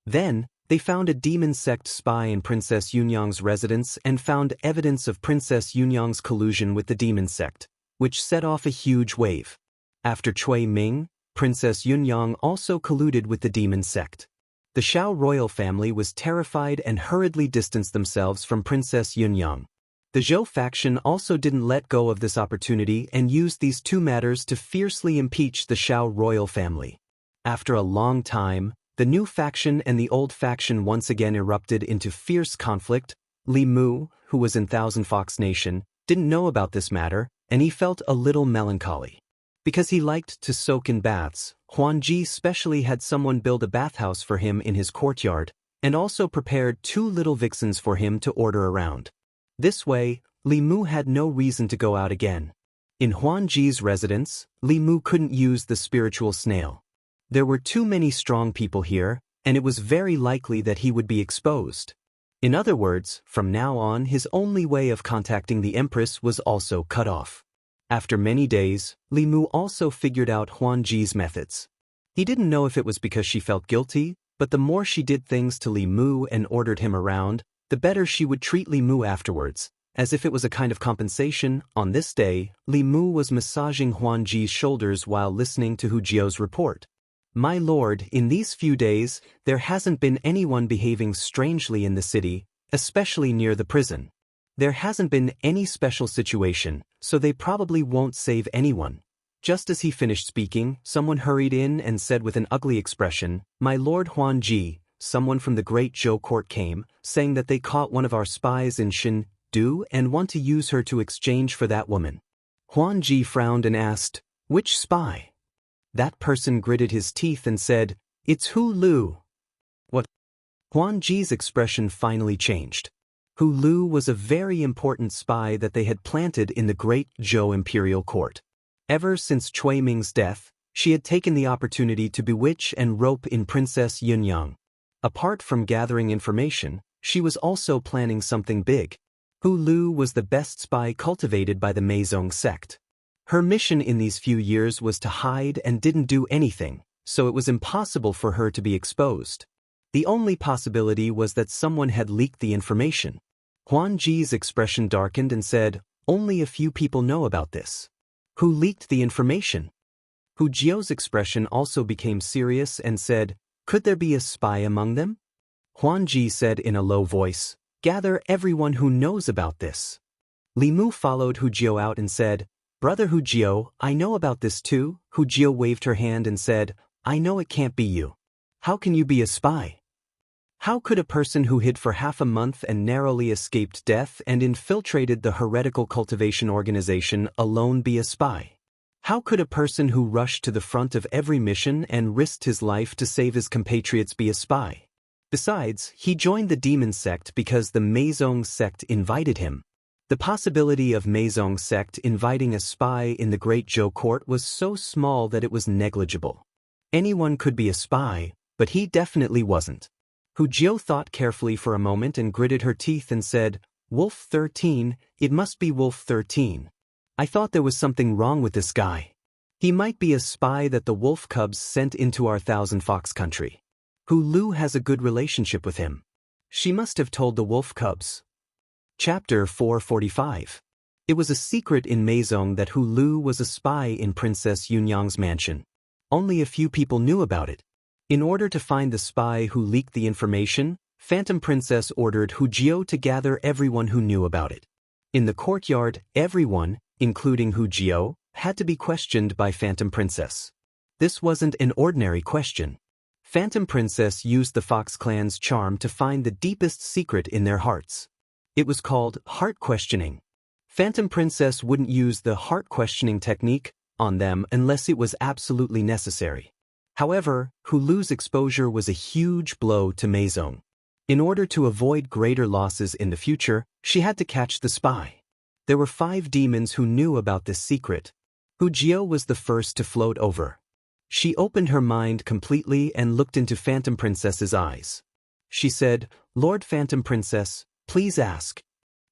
Then, they found a demon sect spy in Princess Yunyang's residence and found evidence of Princess Yunyang's collusion with the demon sect, which set off a huge wave. After Cui Ming, Princess Yunyang also colluded with the demon sect. The Xiao royal family was terrified and hurriedly distanced themselves from Princess Yunyang. The Zhou faction also didn't let go of this opportunity and used these two matters to fiercely impeach the Xiao royal family. After a long time, the new faction and the old faction once again erupted into fierce conflict. Li Mu, who was in Thousand Fox Nation, didn't know about this matter, and he felt a little melancholy. Because he liked to soak in baths, Huanji specially had someone build a bathhouse for him in his courtyard, and also prepared 2 little vixens for him to order around. This way, Li Mu had no reason to go out again. In Huanji's residence, Li Mu couldn't use the spiritual snail. There were too many strong people here, and it was very likely that he would be exposed. In other words, from now on his only way of contacting the Empress was also cut off. After many days, Li Mu also figured out Huanji's methods. He didn't know if it was because she felt guilty, but the more she did things to Li Mu and ordered him around, the better she would treat Li Mu afterwards, as if it was a kind of compensation. On this day, Li Mu was massaging Huanji's shoulders while listening to Hu Jiao's report. My lord, in these few days, there hasn't been anyone behaving strangely in the city, especially near the prison. There hasn't been any special situation, so they probably won't save anyone. Just as he finished speaking, someone hurried in and said with an ugly expression, My lord Huanji, someone from the great Zhou court came, saying that they caught one of our spies in Shin-Du and want to use her to exchange for that woman. Huanji frowned and asked, Which spy? That person gritted his teeth and said, It's Hu Lu. What? Huanji's expression finally changed. Hu Lu was a very important spy that they had planted in the great Zhou imperial court. Ever since Cui Ming's death, she had taken the opportunity to bewitch and rope in Princess Yunyang. Apart from gathering information, she was also planning something big. Hu Lu was the best spy cultivated by the Meizong sect. Her mission in these few years was to hide and didn't do anything, so it was impossible for her to be exposed. The only possibility was that someone had leaked the information. Huanji's expression darkened and said, Only a few people know about this. Who leaked the information? Hu Jiao's expression also became serious and said, Could there be a spy among them? Huanji said in a low voice, gather everyone who knows about this. Li Mu followed Hu Jiao out and said, Brother Hu Jiao, I know about this too. Hu Jiao waved her hand and said, I know it can't be you. How can you be a spy? How could a person who hid for half a month and narrowly escaped death and infiltrated the heretical cultivation organization alone be a spy? How could a person who rushed to the front of every mission and risked his life to save his compatriots be a spy? Besides, he joined the demon sect because the Meizong sect invited him. The possibility of Meizong sect inviting a spy in the Great Zhou court was so small that it was negligible. Anyone could be a spy, but he definitely wasn't. Hu Jiao thought carefully for a moment and gritted her teeth and said, Wolf 13, it must be Wolf 13. I thought there was something wrong with this guy. He might be a spy that the wolf cubs sent into our Thousand Fox country. Hu Lu has a good relationship with him. She must have told the wolf cubs. Chapter 445. It was a secret in Meizong that Hu Lu was a spy in Princess Yunyang's mansion. Only a few people knew about it. In order to find the spy who leaked the information, Phantom Princess ordered Hu Jiao to gather everyone who knew about it. In the courtyard, everyone, including Hu Jiao, had to be questioned by Phantom Princess. This wasn't an ordinary question. Phantom Princess used the Fox clan's charm to find the deepest secret in their hearts. It was called heart questioning. Phantom Princess wouldn't use the heart questioning technique on them unless it was absolutely necessary. However, Hu Lu's exposure was a huge blow to Meizong. In order to avoid greater losses in the future, she had to catch the spy. There were 5 demons who knew about this secret. Hu Jiao was the first to float over. She opened her mind completely and looked into Phantom Princess's eyes. She said, Lord Phantom Princess, please ask.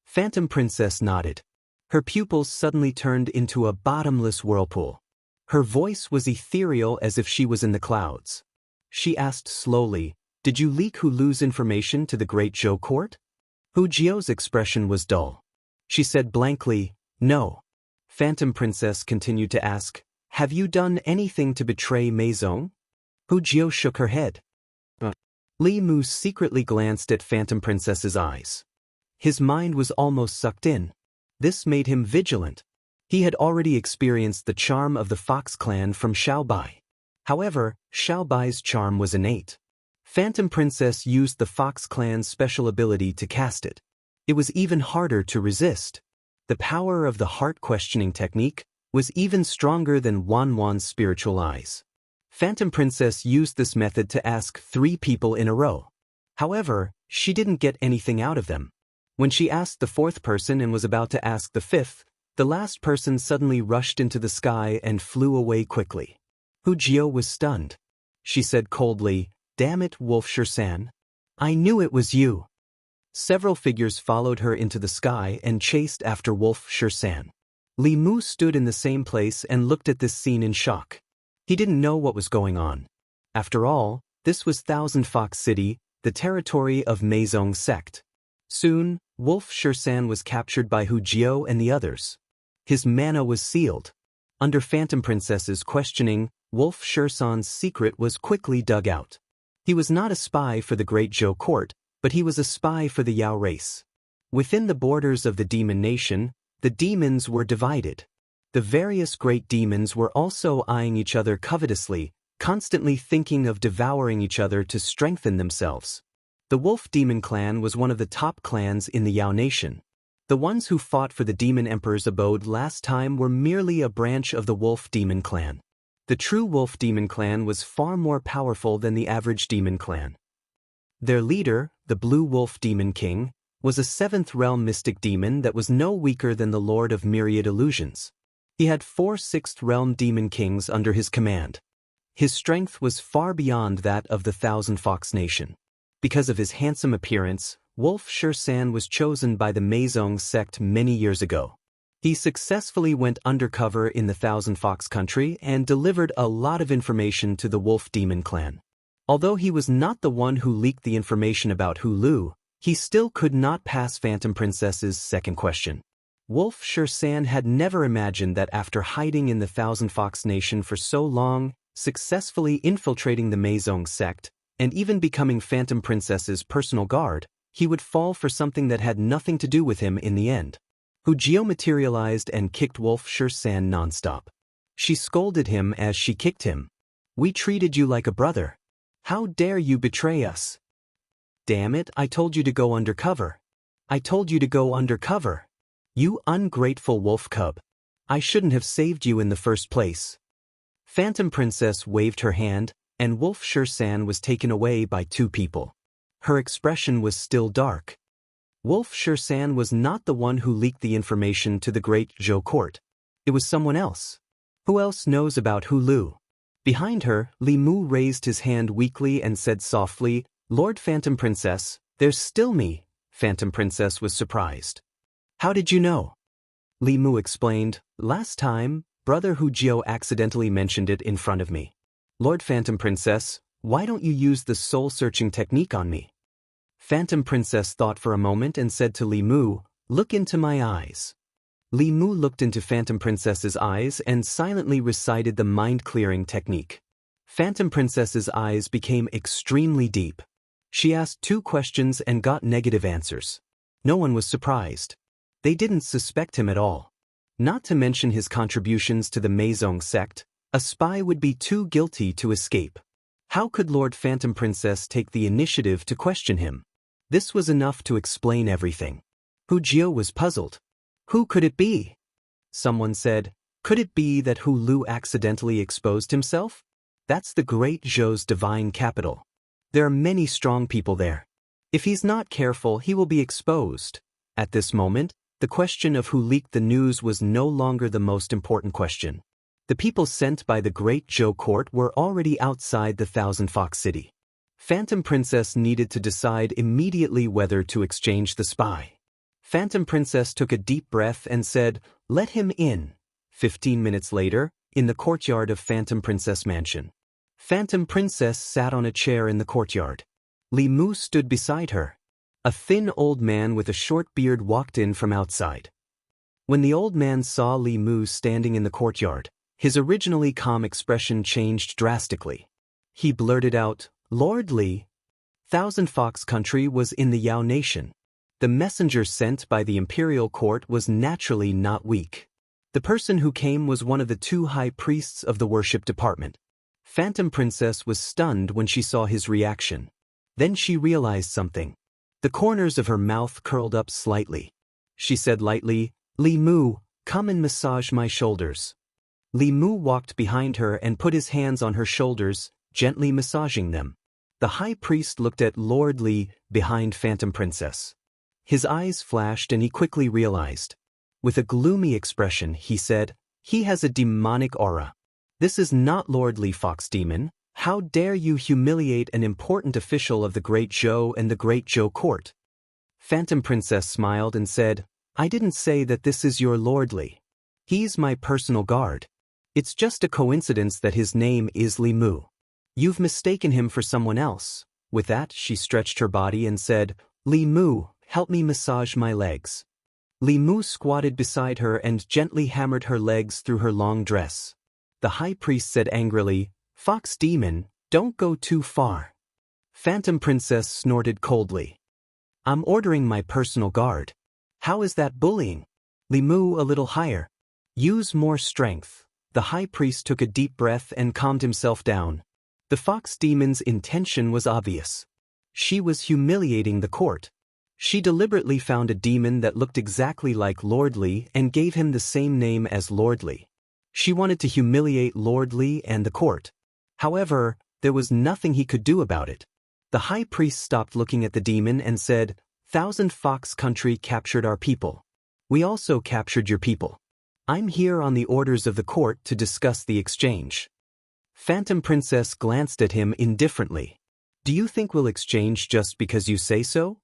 Phantom Princess nodded. Her pupils suddenly turned into a bottomless whirlpool. Her voice was ethereal as if she was in the clouds. She asked slowly, Did you leak Hu Lu's information to the Great Zhou court? Hu Jiao's expression was dull. She said blankly, No. Phantom Princess continued to ask, Have you done anything to betray Meizong? Hu Jiao shook her head. Li Mu secretly glanced at Phantom Princess's eyes. His mind was almost sucked in. This made him vigilant. He had already experienced the charm of the Fox clan from Xiaobai. However, Xiaobai's charm was innate. Phantom Princess used the Fox clan's special ability to cast it. It was even harder to resist. The power of the heart-questioning technique was even stronger than Wanwan's spiritual eyes. Phantom Princess used this method to ask 3 people in a row. However, she didn't get anything out of them. When she asked the 4th person and was about to ask the 5th, the last person suddenly rushed into the sky and flew away quickly. Hu Jiao was stunned. She said coldly, Damn it, Wolf Shisan. I knew it was you. Several figures followed her into the sky and chased after Wolf Shisan. Li Mu stood in the same place and looked at this scene in shock. He didn't know what was going on. After all, this was Thousand Fox City, the territory of Meizong sect. Soon, Wolf Shisan was captured by Hu Jiao and the others. His mana was sealed. Under Phantom Princess's questioning, Wolf Shisan's secret was quickly dug out. He was not a spy for the Great Zhou court, but he was a spy for the Yao race. Within the borders of the demon nation, the demons were divided. The various great demons were also eyeing each other covetously, constantly thinking of devouring each other to strengthen themselves. The Wolf Demon clan was one of the top clans in the Yao nation. The ones who fought for the Demon Emperor's abode last time were merely a branch of the Wolf Demon clan. The true Wolf Demon clan was far more powerful than the average demon clan. Their leader, the Blue Wolf Demon King, was a 7th realm mystic demon that was no weaker than the Lord of Myriad Illusions. He had 4 6th realm demon kings under his command. His strength was far beyond that of the Thousand Fox Nation. Because of his handsome appearance, Wolf Shisan was chosen by the Meizong sect many years ago. He successfully went undercover in the Thousand Fox country and delivered a lot of information to the Wolf Demon clan. Although he was not the one who leaked the information about Hu Lu, he still could not pass Phantom Princess's second question. Wolf Shisan had never imagined that after hiding in the Thousand Fox Nation for so long, successfully infiltrating the Meizong sect, and even becoming Phantom Princess's personal guard, he would fall for something that had nothing to do with him in the end. Wuxia materialized and kicked Wuxia nonstop. She scolded him as she kicked him. "We treated you like a brother. How dare you betray us? Damn it, I told you to go undercover. I told you to go undercover. You ungrateful wolf cub. I shouldn't have saved you in the first place." Phantom Princess waved her hand, and Wuxia was taken away by two people. Her expression was still dark. Wuxia was not the one who leaked the information to the Great Zhou court. It was someone else. Who else knows about Hu Lu? Behind her, Li Mu raised his hand weakly and said softly, "Lord Phantom Princess, there's still me." Phantom Princess was surprised. "How did you know?" Li Mu explained, "Last time, Brother Wuxia accidentally mentioned it in front of me. Lord Phantom Princess, why don't you use the soul-searching technique on me?" Phantom Princess thought for a moment and said to Li Mu, "Look into my eyes." Li Mu looked into Phantom Princess's eyes and silently recited the mind-clearing technique. Phantom Princess's eyes became extremely deep. She asked 2 questions and got negative answers. No one was surprised. They didn't suspect him at all. Not to mention his contributions to the Meizong sect, a spy would be too guilty to escape. How could Lord Phantom Princess take the initiative to question him? This was enough to explain everything. Wuxia was puzzled. Who could it be? Someone said, "Could it be that Hu Lu accidentally exposed himself? That's the Great Zhou's divine capital. There are many strong people there. If he's not careful, he will be exposed." At this moment, the question of who leaked the news was no longer the most important question. The people sent by the Great Zhou court were already outside the Thousand Fox City. Phantom Princess needed to decide immediately whether to exchange the spy. Phantom Princess took a deep breath and said, "Let him in." 15 minutes later, in the courtyard of Phantom Princess Mansion. Phantom Princess sat on a chair in the courtyard. Li Mu stood beside her. A thin old man with a short beard walked in from outside. When the old man saw Li Mu standing in the courtyard, his originally calm expression changed drastically. He blurted out, "Lord Li." Thousand Fox Country was in the Yao Nation. The messenger sent by the imperial court was naturally not weak. The person who came was one of the 2 high priests of the worship department. Phantom Princess was stunned when she saw his reaction. Then she realized something. The corners of her mouth curled up slightly. She said lightly, "Li Mu, come and massage my shoulders." Li Mu walked behind her and put his hands on her shoulders, gently massaging them. The high priest looked at Lord Li behind Phantom Princess. His eyes flashed and he quickly realized. With a gloomy expression, he said, "He has a demonic aura. This is not Lord Li Fox Demon. How dare you humiliate an important official of the Great Zhou and the Great Zhou court?" Phantom Princess smiled and said, "I didn't say that this is your Lord Li. He's my personal guard. It's just a coincidence that his name is Li Mu. You've mistaken him for someone else." With that, she stretched her body and said, "Li Mu, help me massage my legs." Li Mu squatted beside her and gently hammered her legs through her long dress. The high priest said angrily, "Fox Demon, don't go too far." Phantom Princess snorted coldly. "I'm ordering my personal guard. How is that bullying?" Li Mu a little higher. "Use more strength." The high priest took a deep breath and calmed himself down. The Fox Demon's intention was obvious. She was humiliating the court. She deliberately found a demon that looked exactly like Lord Li and gave him the same name as Lord Li. She wanted to humiliate Lord Li and the court. However, there was nothing he could do about it. The high priest stopped looking at the demon and said, "Thousand Fox Country captured our people. We also captured your people. I'm here on the orders of the court to discuss the exchange." Phantom Princess glanced at him indifferently. "Do you think we'll exchange just because you say so?"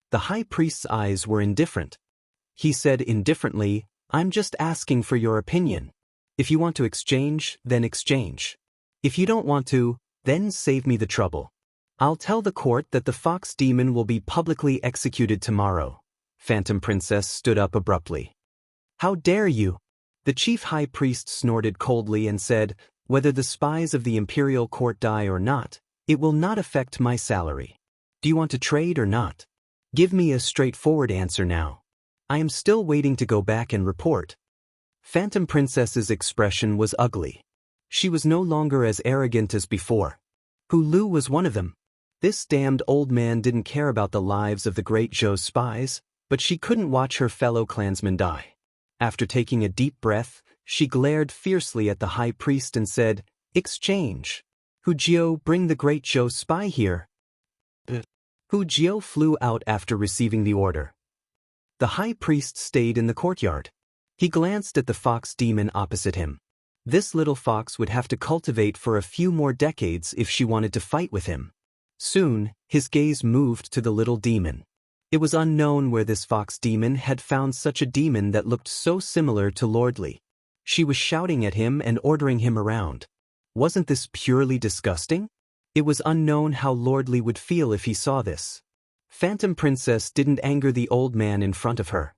The high priest's eyes were indifferent. He said indifferently, "I'm just asking for your opinion. If you want to exchange, then exchange. If you don't want to, then save me the trouble. I'll tell the court that the Fox Demon will be publicly executed tomorrow." Phantom Princess stood up abruptly. "How dare you?" The chief high priest snorted coldly and said, "Whether the spies of the imperial court die or not, it will not affect my salary. Do you want to trade or not?" Give me a straightforward answer now. I am still waiting to go back and report. Phantom Princess's expression was ugly. She was no longer as arrogant as before. Lu was one of them. This damned old man didn't care about the lives of the great Zhou's spies, but she couldn't watch her fellow clansmen die. After taking a deep breath, she glared fiercely at the high priest and said, "Exchange. Hu Jiao, bring the great Zhou spy here." Hu Jiao flew out after receiving the order. The high priest stayed in the courtyard. He glanced at the fox demon opposite him. This little fox would have to cultivate for a few more decades if she wanted to fight with him. Soon, his gaze moved to the little demon. It was unknown where this fox demon had found such a demon that looked so similar to Lordly. She was shouting at him and ordering him around. Wasn't this purely disgusting? It was unknown how Lordly would feel if he saw this. Phantom Princess didn't anger the old man in front of her.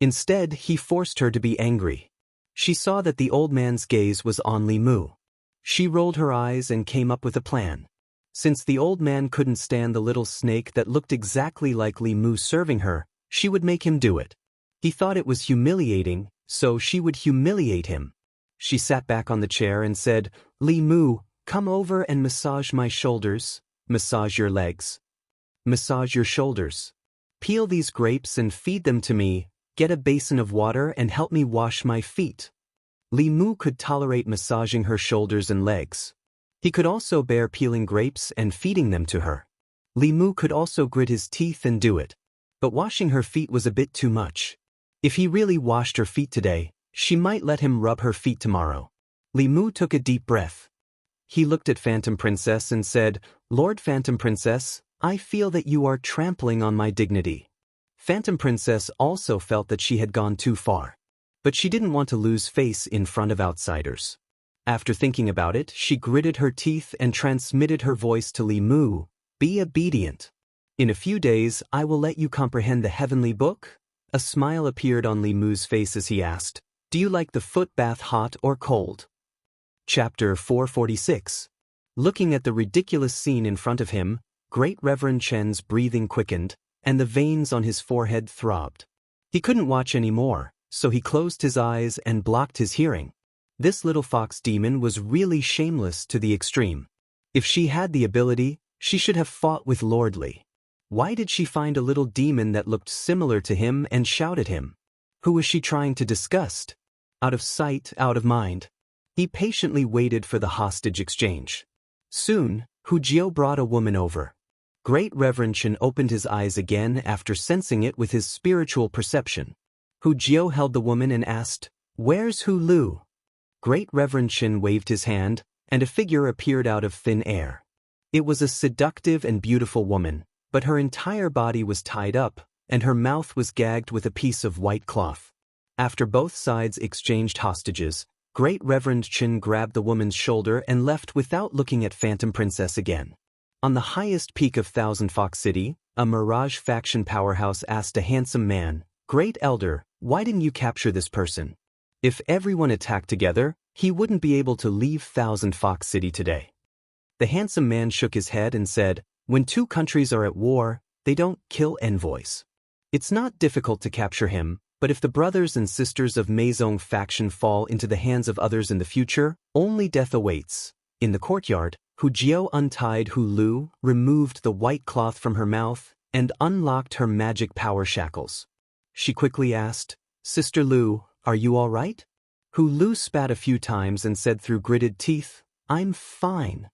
Instead, he forced her to be angry. She saw that the old man's gaze was on Li Mu. She rolled her eyes and came up with a plan. Since the old man couldn't stand the little snake that looked exactly like Li Mu serving her, she would make him do it. He thought it was humiliating, so she would humiliate him. She sat back on the chair and said, "Li Mu, come over and massage my shoulders, massage your legs. Massage your shoulders. Peel these grapes and feed them to me. Get a basin of water and help me wash my feet." Li Mu could tolerate massaging her shoulders and legs. He could also bear peeling grapes and feeding them to her. Li Mu could also grit his teeth and do it. But washing her feet was a bit too much. If he really washed her feet today, she might let him rub her feet tomorrow. Li Mu took a deep breath. He looked at Phantom Princess and said, "Lord Phantom Princess, I feel that you are trampling on my dignity." Phantom Princess also felt that she had gone too far. But she didn't want to lose face in front of outsiders. After thinking about it, she gritted her teeth and transmitted her voice to Li Mu, "Be obedient. In a few days, I will let you comprehend the heavenly book." A smile appeared on Li Mu's face as he asked, "Do you like the foot bath hot or cold?" Chapter 446. Looking at the ridiculous scene in front of him, Great Reverend Chen's breathing quickened, and the veins on his forehead throbbed. He couldn't watch any more, so he closed his eyes and blocked his hearing. This little fox demon was really shameless to the extreme. If she had the ability, she should have fought with Lordly. Why did she find a little demon that looked similar to him and shout at him? Who was she trying to disgust? Out of sight, out of mind. He patiently waited for the hostage exchange. Soon, Hu Jiao brought a woman over. Great Reverend Chen opened his eyes again after sensing it with his spiritual perception. Hu Jiao held the woman and asked, "Where's Hu Lu?" Great Reverend Chen waved his hand, and a figure appeared out of thin air. It was a seductive and beautiful woman, but her entire body was tied up, and her mouth was gagged with a piece of white cloth. After both sides exchanged hostages, Great Reverend Chen grabbed the woman's shoulder and left without looking at Phantom Princess again. On the highest peak of Thousand Fox City, a Mirage faction powerhouse asked a handsome man, "Great Elder, why didn't you capture this person? If everyone attacked together, he wouldn't be able to leave Thousand Fox City today." The handsome man shook his head and said, "When two countries are at war, they don't kill envoys. It's not difficult to capture him, but if the brothers and sisters of Meizong faction fall into the hands of others in the future, only death awaits." In the courtyard, Hu Jiao untied Hu Lu, removed the white cloth from her mouth, and unlocked her magic power shackles. She quickly asked, "Sister Lu, are you all right?" Hu Lu spat a few times and said through gritted teeth, "I'm fine."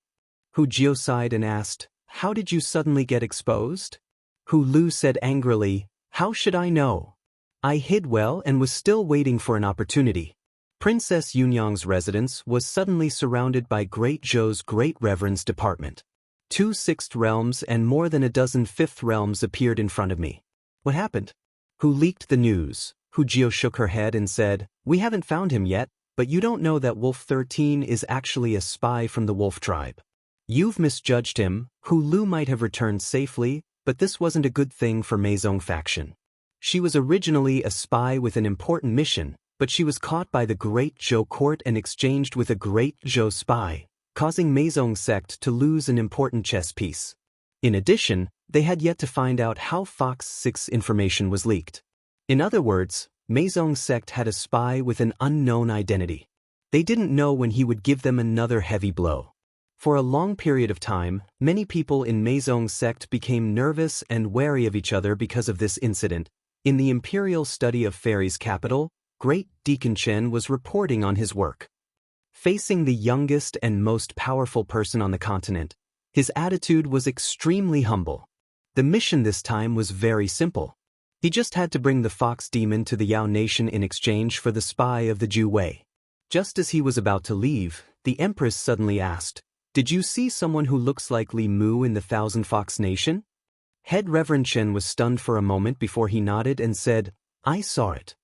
Hu Jiao sighed and asked, "How did you suddenly get exposed?" Hu Lu said angrily, "How should I know? I hid well and was still waiting for an opportunity." Princess Yunyang's residence was suddenly surrounded by Great Zhou's Great Reverend's department. 2 sixth realms and more than a dozen fifth realms appeared in front of me. "What happened? Who leaked the news?" Hu Jiao shook her head and said, "We haven't found him yet, but you don't know that Wolf 13 is actually a spy from the Wolf tribe. You've misjudged him. Hu Lu might have returned safely, but this wasn't a good thing for Meizong faction. She was originally a spy with an important mission, but she was caught by the Great Zhou court and exchanged with a Great Zhou spy, causing Meizong sect to lose an important chess piece. In addition, They had yet to find out how Fox 6 information was leaked. In other words, Meizong's sect had a spy with an unknown identity. They didn't know when he would give them another heavy blow. For a long period of time, many people in Meizong's sect became nervous and wary of each other because of this incident. In the imperial study of Fairy's capital, Great Deacon Chen was reporting on his work. Facing the youngest and most powerful person on the continent, his attitude was extremely humble. The mission this time was very simple. He just had to bring the fox demon to the Yao nation in exchange for the spy of the Ju Wei. Just as he was about to leave, the Empress suddenly asked, "Did you see someone who looks like Li Mu in the Thousand Fox Nation?" Head Reverend Chen was stunned for a moment before he nodded and said, "I saw it."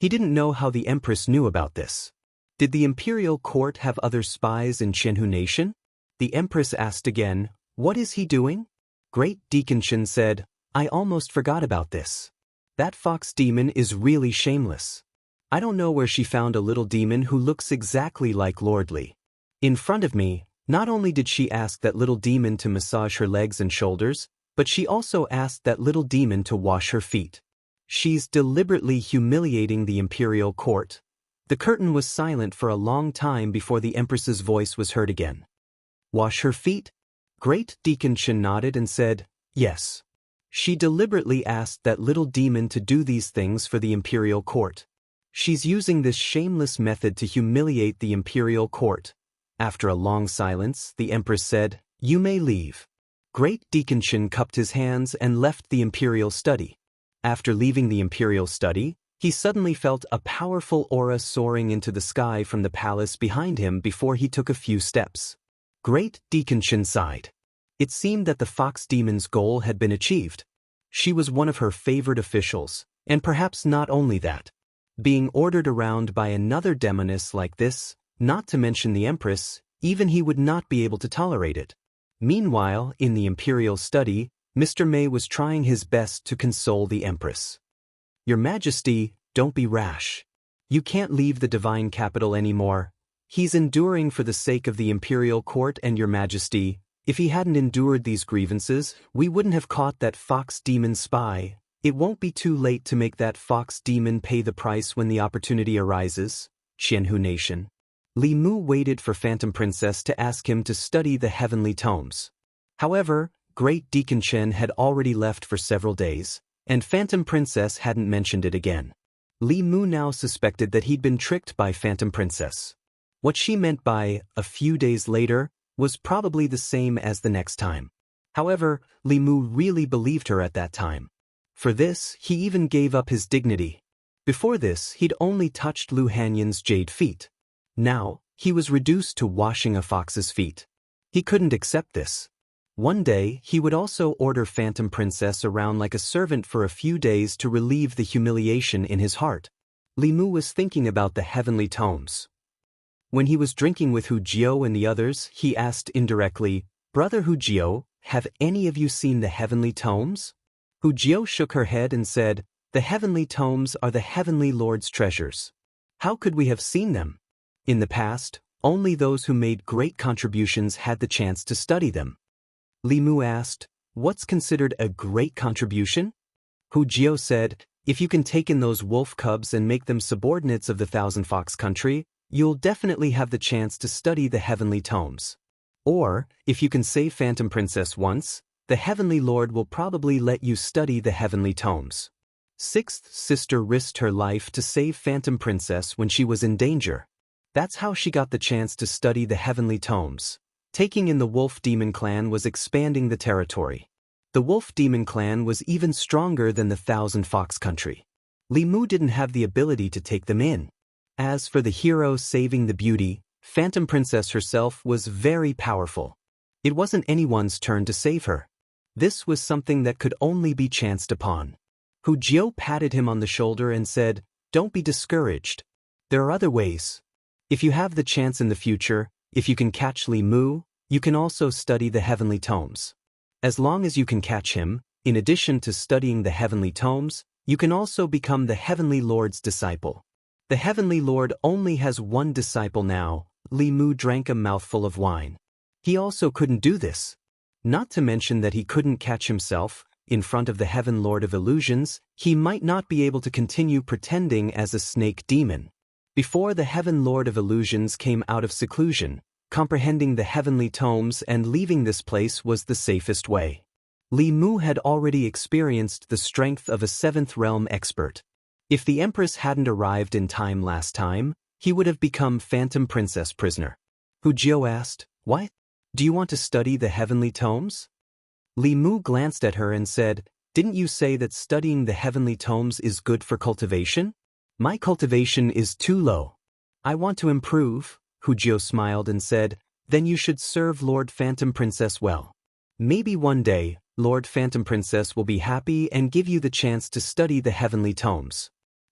He didn't know how the Empress knew about this. Did the imperial court have other spies in Qianhu Nation? The Empress asked again, "What is he doing?" Great Deacon Chen said, "I almost forgot about this. That fox demon is really shameless. I don't know where she found a little demon who looks exactly like Lord Li. In front of me, not only did she ask that little demon to massage her legs and shoulders, but she also asked that little demon to wash her feet. She's deliberately humiliating the imperial court." The curtain was silent for a long time before the Empress's voice was heard again. "Wash her feet?" Great Deacon Chen nodded and said, "Yes. She deliberately asked that little demon to do these things for the imperial court. She's using this shameless method to humiliate the imperial court." After a long silence, the Empress said, "You may leave." Great Deacon Chen cupped his hands and left the imperial study. After leaving the imperial study, he suddenly felt a powerful aura soaring into the sky from the palace behind him before he took a few steps. Great Deacon Chen sighed. It seemed that the fox demon's goal had been achieved. She was one of her favored officials, and perhaps not only that. Being ordered around by another demoness like this, not to mention the Empress, even he would not be able to tolerate it. Meanwhile, in the imperial study, Mr. Mei was trying his best to console the Empress. "Your Majesty, don't be rash. You can't leave the divine capital anymore. He's enduring for the sake of the imperial court and your Majesty. If he hadn't endured these grievances, we wouldn't have caught that fox demon spy. It won't be too late to make that fox demon pay the price when the opportunity arises." Qianhu Nation. Li Mu waited for Phantom Princess to ask him to study the heavenly tomes. However, Great Deacon Chen had already left for several days, and Phantom Princess hadn't mentioned it again. Li Mu now suspected that he'd been tricked by Phantom Princess. What she meant by "a few days later" was probably the same as the next time. However, Li Mu really believed her at that time. For this, he even gave up his dignity. Before this, he'd only touched Lu Hanyan's jade feet. Now, he was reduced to washing a fox's feet. He couldn't accept this. One day, he would also order Phantom Princess around like a servant for a few days to relieve the humiliation in his heart. Li Mu was thinking about the heavenly tomes. When he was drinking with Hu Jiao and the others, he asked indirectly, "Brother Hu Jiao, have any of you seen the heavenly tomes?" Hu Jiao shook her head and said, "The heavenly tomes are the heavenly Lord's treasures. How could we have seen them? In the past, only those who made great contributions had the chance to study them." Li Mu asked, "What's considered a great contribution?" Hu Jiao said, "If you can take in those wolf cubs and make them subordinates of the Thousand Fox country, you'll definitely have the chance to study the heavenly tomes. Or, if you can save Phantom Princess once, the Heavenly Lord will probably let you study the heavenly tomes." Sixth sister risked her life to save Phantom Princess when she was in danger. That's how she got the chance to study the heavenly tomes. Taking in the Wolf Demon clan was expanding the territory. The Wolf Demon clan was even stronger than the Thousand Fox country. Li Mu didn't have the ability to take them in. As for the hero saving the beauty, Phantom Princess herself was very powerful. It wasn't anyone's turn to save her. This was something that could only be chanced upon. Hu Jiao patted him on the shoulder and said, "Don't be discouraged. There are other ways. If you have the chance in the future, if you can catch Li Mu, you can also study the heavenly tomes. As long as you can catch him, in addition to studying the heavenly tomes, you can also become the Heavenly Lord's disciple." The Heavenly Lord only has one disciple now. Li Mu drank a mouthful of wine. He also couldn't do this. Not to mention that he couldn't catch himself. In front of the Heaven Lord of Illusions, he might not be able to continue pretending as a snake demon. Before the Heaven Lord of Illusions came out of seclusion, comprehending the heavenly tomes and leaving this place was the safest way. Li Mu had already experienced the strength of a 7th realm expert. If the Empress hadn't arrived in time last time, he would have become Phantom Princess prisoner. Hu Jiao asked, "What? Do you want to study the heavenly tomes?" Li Mu glanced at her and said, "Didn't you say that studying the heavenly tomes is good for cultivation? My cultivation is too low. I want to improve." Hu Jiao smiled and said, "Then you should serve Lord Phantom Princess well. Maybe one day, Lord Phantom Princess will be happy and give you the chance to study the heavenly tomes.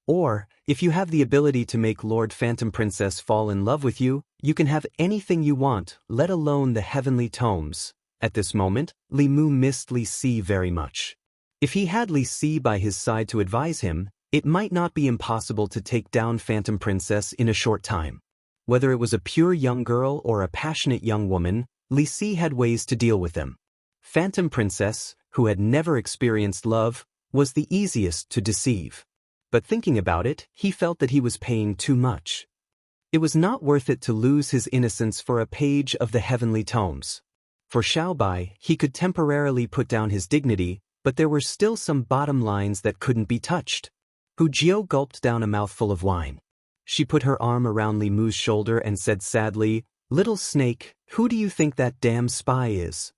Or, if you have the ability to make Lord Phantom Princess fall in love with you, you can have anything you want, let alone the heavenly tomes." At this moment, Li Mu missed Li Si very much. If he had Li Si by his side to advise him, it might not be impossible to take down Phantom Princess in a short time. Whether it was a pure young girl or a passionate young woman, Li Si had ways to deal with them. Phantom Princess, who had never experienced love, was the easiest to deceive. But thinking about it, he felt that he was paying too much. It was not worth it to lose his innocence for a page of the heavenly tomes. For Xiaobai, he could temporarily put down his dignity, but there were still some bottom lines that couldn't be touched. Hu Jiao gulped down a mouthful of wine. She put her arm around Li Mu's shoulder and said sadly, "Little snake, who do you think that damn spy is?"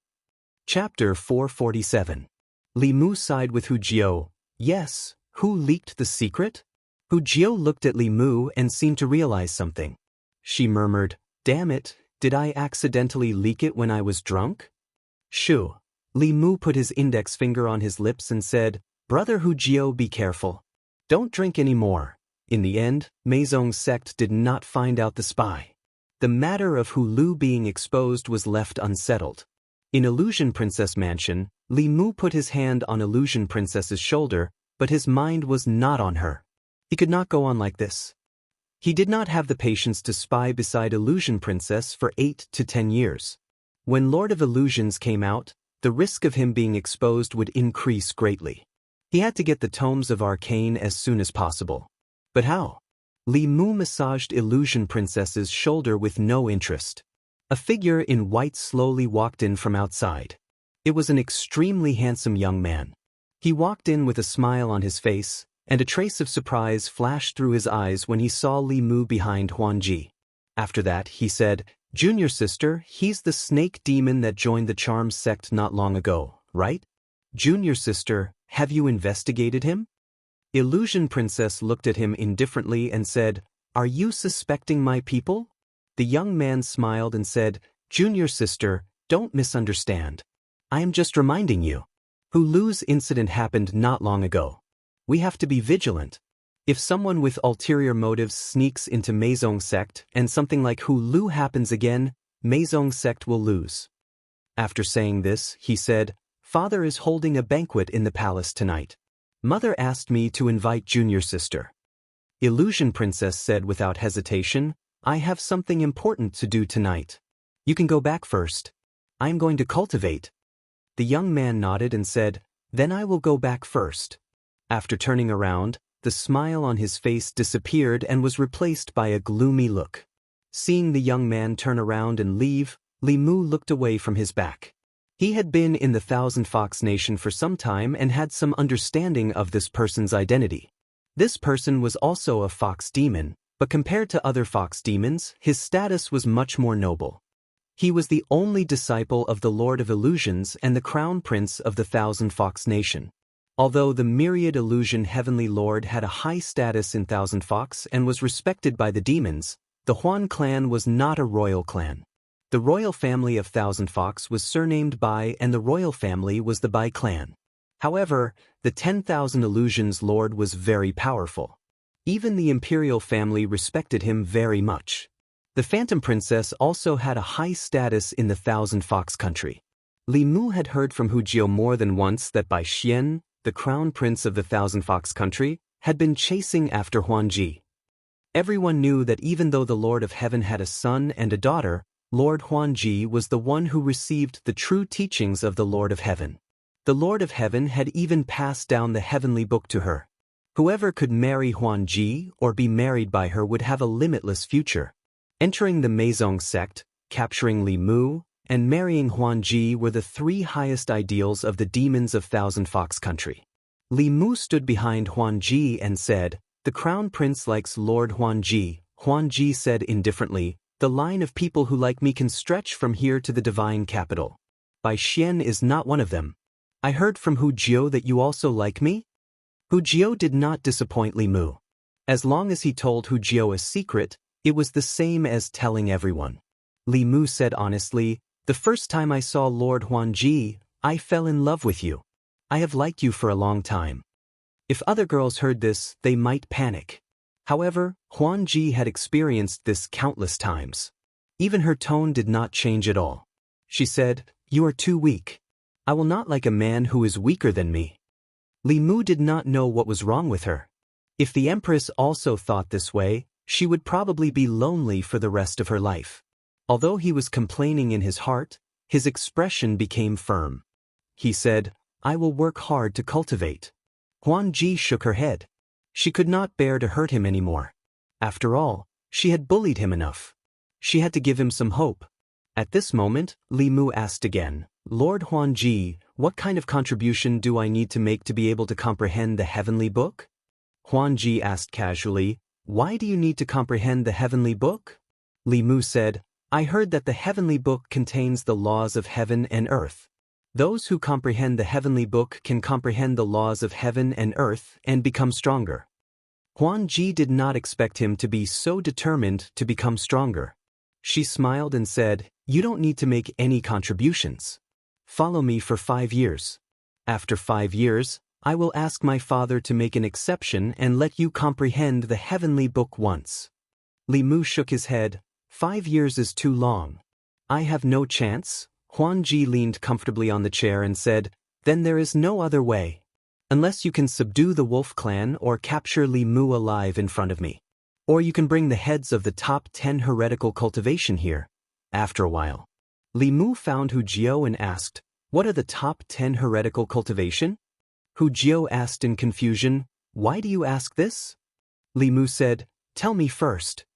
Chapter 447. Li Mu sighed with Hu Jiao. "Yes, who leaked the secret?" Hu Jiao looked at Li Mu and seemed to realize something. She murmured, "Damn it, did I accidentally leak it when I was drunk?" "Shoo." Li Mu put his index finger on his lips and said, "Brother Hu Jiao, be careful. Don't drink any more." In the end, Meizong's sect did not find out the spy. The matter of Hu Lu being exposed was left unsettled. In Illusion Princess Mansion, Li Mu put his hand on Illusion Princess's shoulder, but his mind was not on her. He could not go on like this. He did not have the patience to spy beside Illusion Princess for 8 to 10 years. When Lord of Illusions came out, the risk of him being exposed would increase greatly. He had to get the tomes of Arcane as soon as possible. But how? Li Mu massaged Illusion Princess's shoulder with no interest. A figure in white slowly walked in from outside. It was an extremely handsome young man. He walked in with a smile on his face, and a trace of surprise flashed through his eyes when he saw Li Mu behind Huanji. After that, he said, "Junior sister, he's the snake demon that joined the Charm sect not long ago, right? Junior sister, have you investigated him?" Illusion Princess looked at him indifferently and said, "Are you suspecting my people?" The young man smiled and said, "Junior sister, don't misunderstand. I am just reminding you. Hu Lu's incident happened not long ago. We have to be vigilant. If someone with ulterior motives sneaks into Meizong sect and something like Hu Lu happens again, Meizong sect will lose." After saying this, he said, "Father is holding a banquet in the palace tonight. Mother asked me to invite junior sister." Illusion Princess said without hesitation, "I have something important to do tonight. You can go back first. I am going to cultivate." The young man nodded and said, "Then I will go back first." After turning around, the smile on his face disappeared and was replaced by a gloomy look. Seeing the young man turn around and leave, Li Mu looked away from his back. He had been in the Thousand Fox Nation for some time and had some understanding of this person's identity. This person was also a fox demon, but compared to other fox demons, his status was much more noble. He was the only disciple of the Lord of Illusions and the Crown Prince of the Thousand Fox Nation. Although the Myriad Illusion Heavenly Lord had a high status in Thousand Fox and was respected by the demons, the Huan clan was not a royal clan. The royal family of Thousand Fox was surnamed Bai and the royal family was the Bai clan. However, the 10,000 Illusions Lord was very powerful. Even the imperial family respected him very much. The Phantom Princess also had a high status in the Thousand Fox country. Li Mu had heard from Hu Jiao more than once that Bai Xian, the crown prince of the Thousand Fox country, had been chasing after Huanji. Everyone knew that even though the Lord of Heaven had a son and a daughter, Lord Huanji was the one who received the true teachings of the Lord of Heaven. The Lord of Heaven had even passed down the heavenly book to her. Whoever could marry Huanji or be married by her would have a limitless future. Entering the Meizong sect, capturing Li Mu, and marrying Huanji were the three highest ideals of the demons of Thousand Fox Country. Li Mu stood behind Huanji and said, "The crown prince likes Lord Huanji." Huanji said indifferently, "The line of people who like me can stretch from here to the divine capital. Bai Xian is not one of them. I heard from Hu Jiu that you also like me?" Hu Jiu did not disappoint Li Mu. As long as he told Hu Jiu a secret, it was the same as telling everyone. Li Mu said honestly, "The first time I saw Lord Huanji, I fell in love with you. I have liked you for a long time." If other girls heard this, they might panic. However, Huanji had experienced this countless times. Even her tone did not change at all. She said, "You are too weak. I will not like a man who is weaker than me." Li Mu did not know what was wrong with her. If the Empress also thought this way, she would probably be lonely for the rest of her life. Although he was complaining in his heart, his expression became firm. He said, "I will work hard to cultivate." Huanji shook her head. She could not bear to hurt him anymore. After all, she had bullied him enough. She had to give him some hope. At this moment, Li Mu asked again, "Lord Huanji, what kind of contribution do I need to make to be able to comprehend the heavenly book?" Huanji asked casually, "Why do you need to comprehend the heavenly book?" Li Mu said, "I heard that the heavenly book contains the laws of heaven and earth. Those who comprehend the heavenly book can comprehend the laws of heaven and earth and become stronger." Huanji did not expect him to be so determined to become stronger. She smiled and said, "You don't need to make any contributions. Follow me for 5 years. After 5 years, I will ask my father to make an exception and let you comprehend the heavenly book once." Li Mu shook his head. 5 years is too long. I have no chance." Huanji leaned comfortably on the chair and said, "Then there is no other way. Unless you can subdue the wolf clan or capture Li Mu alive in front of me. Or you can bring the heads of the top 10 heretical cultivation here." After a while, Li Mu found Hu Jiu and asked, "What are the top 10 heretical cultivation?" Hu Jiu asked in confusion, "Why do you ask this?" Li Mu said, "Tell me first."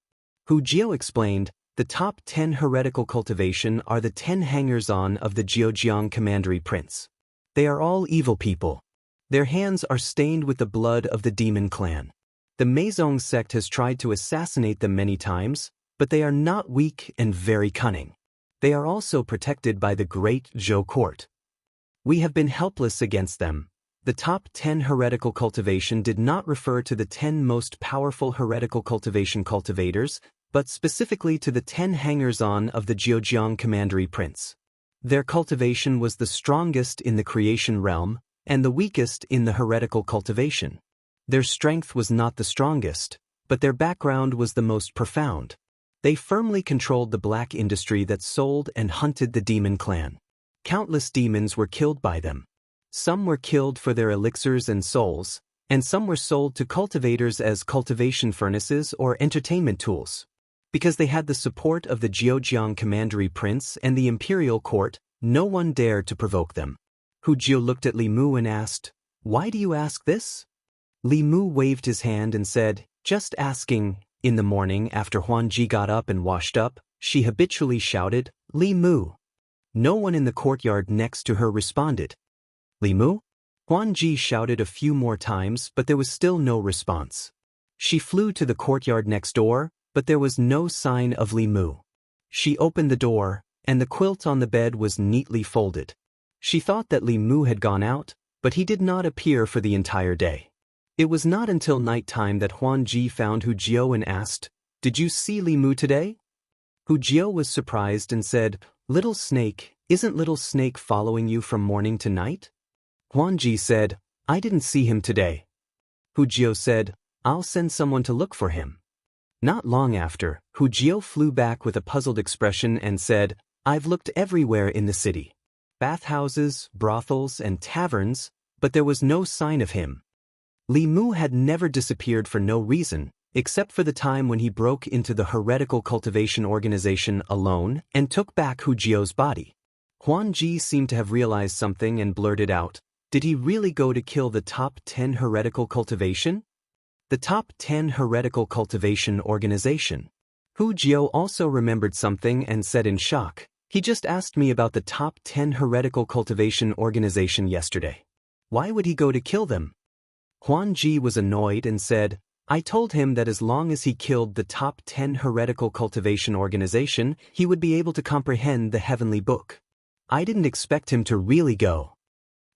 Hu Jiu explained, "The top 10 heretical cultivation are the 10 hangers-on of the Zheojiang Commandery Prince. They are all evil people. Their hands are stained with the blood of the demon clan. The Meizong sect has tried to assassinate them many times, but they are not weak and very cunning. They are also protected by the great Zhou court. We have been helpless against them." The top 10 heretical cultivation did not refer to the 10 most powerful heretical cultivation cultivators, but specifically to the 10 hangers-on of the Zheojiang Commandery Prince. Their cultivation was the strongest in the creation realm, and the weakest in the heretical cultivation. Their strength was not the strongest, but their background was the most profound. They firmly controlled the black industry that sold and hunted the demon clan. Countless demons were killed by them. Some were killed for their elixirs and souls, and some were sold to cultivators as cultivation furnaces or entertainment tools. Because they had the support of the Zheojiang Commandery Prince and the imperial court, no one dared to provoke them. Hu Jiu looked at Li Mu and asked, "Why do you ask this?" Li Mu waved his hand and said, "Just asking." In the morning, after Huanji got up and washed up, she habitually shouted, "Li Mu." No one in the courtyard next to her responded. "Li Mu?" Huanji shouted a few more times, but there was still no response. She flew to the courtyard next door, but there was no sign of Li Mu. She opened the door, and the quilt on the bed was neatly folded. She thought that Li Mu had gone out, but he did not appear for the entire day. It was not until nighttime that Huanji found Hu Jiu and asked, "Did you see Li Mu today?" Hu Jiu was surprised and said, "Little snake, isn't Little Snake following you from morning to night?" Huanji said, "I didn't see him today." Hu Jiu said, "I'll send someone to look for him." Not long after, Hu Jiu flew back with a puzzled expression and said, "I've looked everywhere in the city. Bathhouses, brothels, and taverns, but there was no sign of him." Li Mu had never disappeared for no reason, except for the time when he broke into the heretical cultivation organization alone and took back Hu Jiao's body. Huan Ji seemed to have realized something and blurted out, "Did he really go to kill the top 10 heretical cultivation?" The top 10 heretical cultivation organization. Hu Jiao also remembered something and said in shock, "He just asked me about the top 10 heretical cultivation organization yesterday. Why would he go to kill them?" Huan Ji was annoyed and said, "I told him that as long as he killed the top 10 heretical cultivation organization, he would be able to comprehend the heavenly book. I didn't expect him to really go."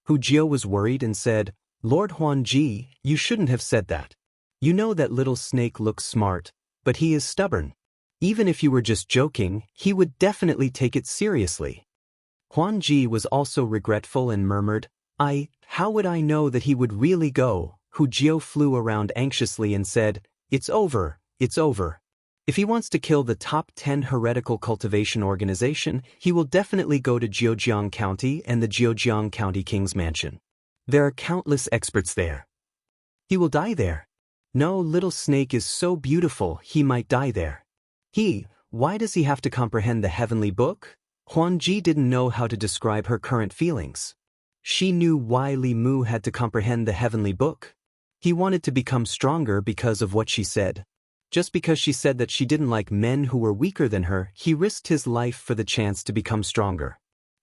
Hu Jiao was worried and said, "Lord Huan Ji, you shouldn't have said that. You know that little snake looks smart, but he is stubborn. Even if you were just joking, he would definitely take it seriously." Huan Ji was also regretful and murmured, How would I know that he would really go?" Hu Jiao flew around anxiously and said, "It's over, it's over. If he wants to kill the top 10 heretical cultivation organization, he will definitely go to Jiujiang County and the Jiujiang County King's Mansion. There are countless experts there. He will die there. No, little snake is so beautiful, he might die there. Why does he have to comprehend the heavenly book?" Huan Ji didn't know how to describe her current feelings. She knew why Li Mu had to comprehend the heavenly book. He wanted to become stronger because of what she said. Just because she said that she didn't like men who were weaker than her, he risked his life for the chance to become stronger.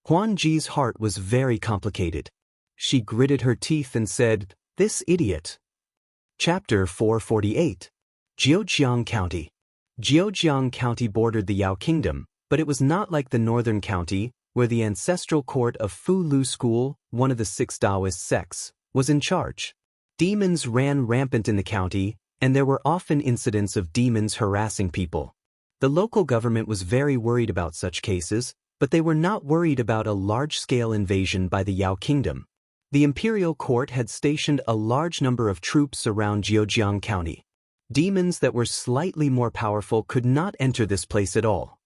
Huan Ji's heart was very complicated. She gritted her teeth and said, "This idiot." Chapter 448. Jiujiang County. Jiujiang County bordered the Yao Kingdom, but it was not like the northern county, where the ancestral court of Fu Lu School, one of the 6 Taoist sects, was in charge. Demons ran rampant in the county, and there were often incidents of demons harassing people. The local government was very worried about such cases, but they were not worried about a large-scale invasion by the Yao Kingdom. The imperial court had stationed a large number of troops around Jiujiang County. Demons that were slightly more powerful could not enter this place at all.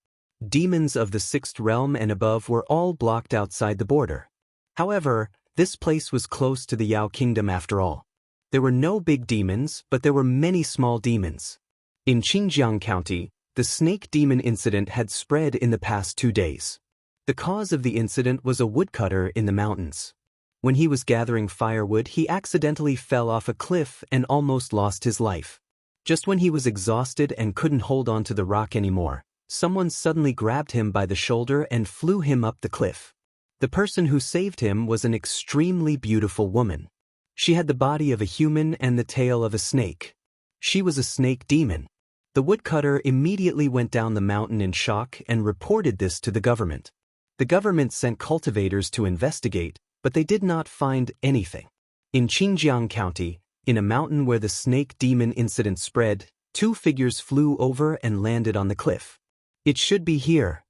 Demons of the 6th realm and above were all blocked outside the border. However, this place was close to the Yao Kingdom after all. There were no big demons, but there were many small demons. In Xinjiang County, the snake demon incident had spread in the past 2 days. The cause of the incident was a woodcutter in the mountains. When he was gathering firewood, he accidentally fell off a cliff and almost lost his life. Just when he was exhausted and couldn't hold on to the rock anymore, someone suddenly grabbed him by the shoulder and flew him up the cliff. The person who saved him was an extremely beautiful woman. She had the body of a human and the tail of a snake. She was a snake demon. The woodcutter immediately went down the mountain in shock and reported this to the government. The government sent cultivators to investigate, but they did not find anything. In Xinjiang County, in a mountain where the snake demon incident spread, 2 figures flew over and landed on the cliff. "It should be here.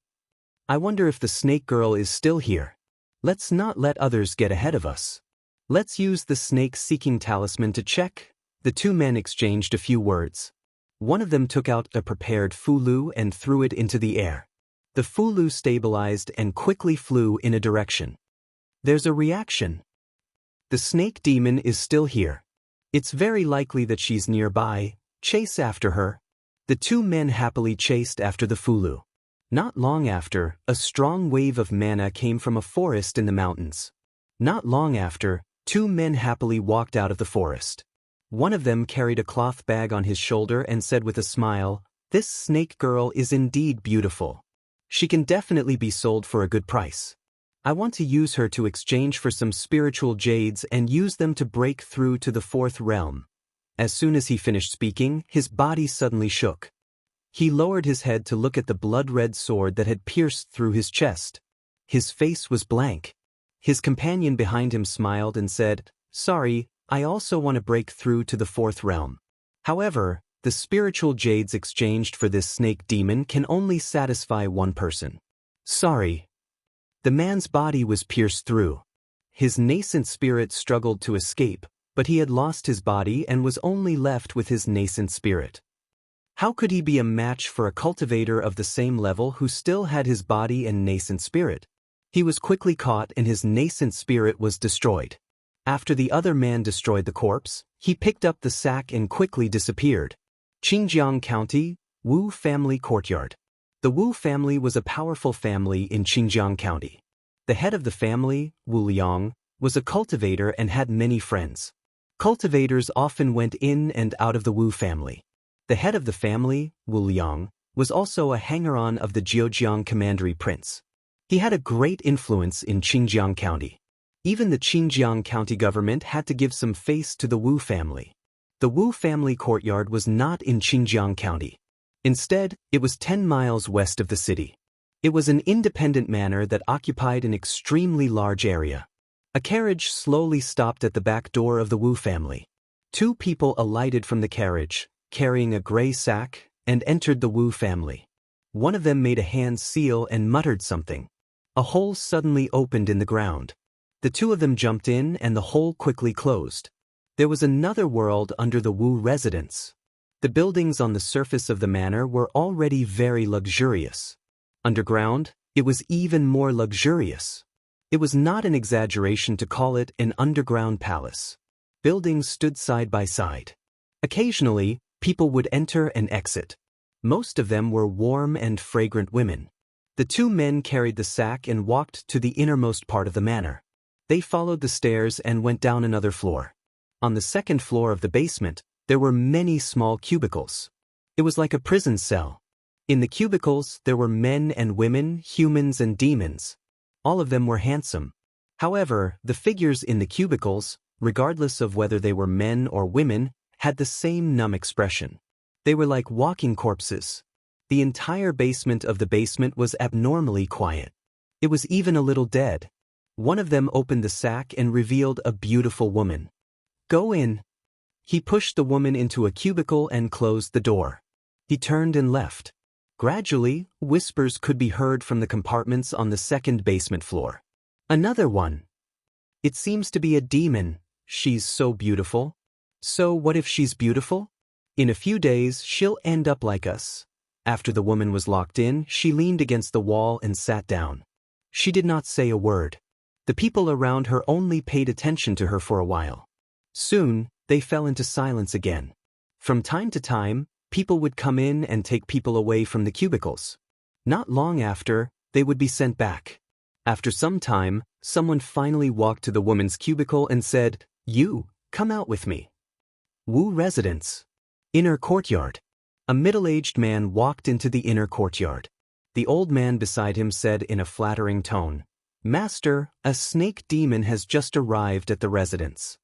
I wonder if the snake girl is still here. Let's not let others get ahead of us. Let's use the snake-seeking talisman to check." The 2 men exchanged a few words. One of them took out a prepared fulu and threw it into the air. The fulu stabilized and quickly flew in a direction. There's a reaction. The snake demon is still here. It's very likely that she's nearby. Chase after her. The 2 men happily chased after the fulu. Not long after, a strong wave of mana came from a forest in the mountains. Not long after, 2 men happily walked out of the forest. One of them carried a cloth bag on his shoulder and said with a smile, "This snake girl is indeed beautiful. She can definitely be sold for a good price. I want to use her to exchange for some spiritual jades and use them to break through to the 4th realm." As soon as he finished speaking, his body suddenly shook. He lowered his head to look at the blood-red sword that had pierced through his chest. His face was blank. His companion behind him smiled and said, "Sorry, I also want to break through to the 4th realm. However, the spiritual jades exchanged for this snake demon can only satisfy one person." "Sorry." The man's body was pierced through. His nascent spirit struggled to escape, but he had lost his body and was only left with his nascent spirit. How could he be a match for a cultivator of the same level who still had his body and nascent spirit? He was quickly caught and his nascent spirit was destroyed. After the other man destroyed the corpse, he picked up the sack and quickly disappeared. Xinjiang County, Wu Family Courtyard. The Wu family was a powerful family in Xinjiang County. The head of the family, Wu Liang, was a cultivator and had many friends. Cultivators often went in and out of the Wu family. The head of the family, Wu Liang, was also a hanger-on of the Zhejiang Commandery Prince. He had a great influence in Xinjiang County. Even the Xinjiang County government had to give some face to the Wu family. The Wu family courtyard was not in Xinjiang County. Instead, it was 10 miles west of the city. It was an independent manor that occupied an extremely large area. A carriage slowly stopped at the back door of the Wu family. Two people alighted from the carriage, carrying a gray sack, and entered the Wu family. One of them made a hand seal and muttered something. A hole suddenly opened in the ground. The two of them jumped in and the hole quickly closed. There was another world under the Wu residence. The buildings on the surface of the manor were already very luxurious. Underground, it was even more luxurious. It was not an exaggeration to call it an underground palace. Buildings stood side by side. Occasionally, people would enter and exit. Most of them were warm and fragrant women. The two men carried the sack and walked to the innermost part of the manor. They followed the stairs and went down another floor. On the second floor of the basement, there were many small cubicles. It was like a prison cell. In the cubicles, there were men and women, humans and demons. All of them were handsome. However, the figures in the cubicles, regardless of whether they were men or women, had the same numb expression. They were like walking corpses. The entire basement of the basement was abnormally quiet. It was even a little dead. One of them opened the sack and revealed a beautiful woman. "Go in." He pushed the woman into a cubicle and closed the door. He turned and left. Gradually, whispers could be heard from the compartments on the second basement floor. "Another one. It seems to be a demon. She's so beautiful." "So what if she's beautiful? In a few days, she'll end up like us." After the woman was locked in, she leaned against the wall and sat down. She did not say a word. The people around her only paid attention to her for a while. Soon, they fell into silence again. From time to time, people would come in and take people away from the cubicles. Not long after, they would be sent back. After some time, someone finally walked to the woman's cubicle and said, "You, come out with me." Wu residence. Inner courtyard. A middle-aged man walked into the inner courtyard. The old man beside him said in a flattering tone, "Master, a snake demon has just arrived at the residence.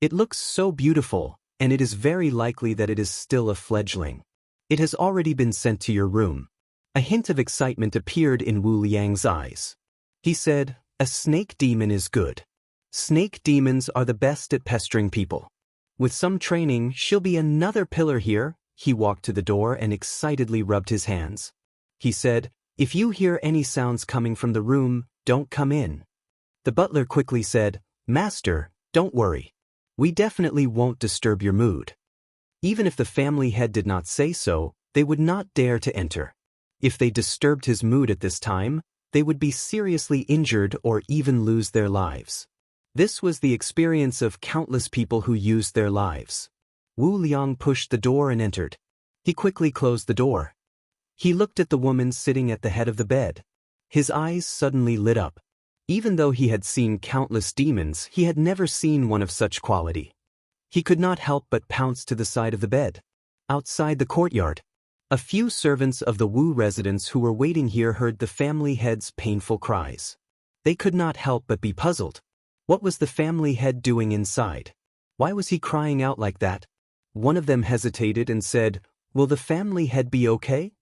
It looks so beautiful, and it is very likely that it is still a fledgling. It has already been sent to your room." A hint of excitement appeared in Wu Liang's eyes. He said, "A snake demon is good. Snake demons are the best at pestering people. With some training, she'll be another pillar here." He walked to the door and excitedly rubbed his hands. He said, "If you hear any sounds coming from the room, don't come in." The butler quickly said, "Master, don't worry. We definitely won't disturb your mood." Even if the family head did not say so, they would not dare to enter. If they disturbed his mood at this time, they would be seriously injured or even lose their lives. This was the experience of countless people who used their lives. Wu Liang pushed the door and entered. He quickly closed the door. He looked at the woman sitting at the head of the bed. His eyes suddenly lit up. Even though he had seen countless demons, he had never seen one of such quality. He could not help but pounce to the side of the bed. Outside the courtyard, a few servants of the Wu residence who were waiting here heard the family head's painful cries. They could not help but be puzzled. What was the family head doing inside? Why was he crying out like that? One of them hesitated and said, "Will the family head be okay?"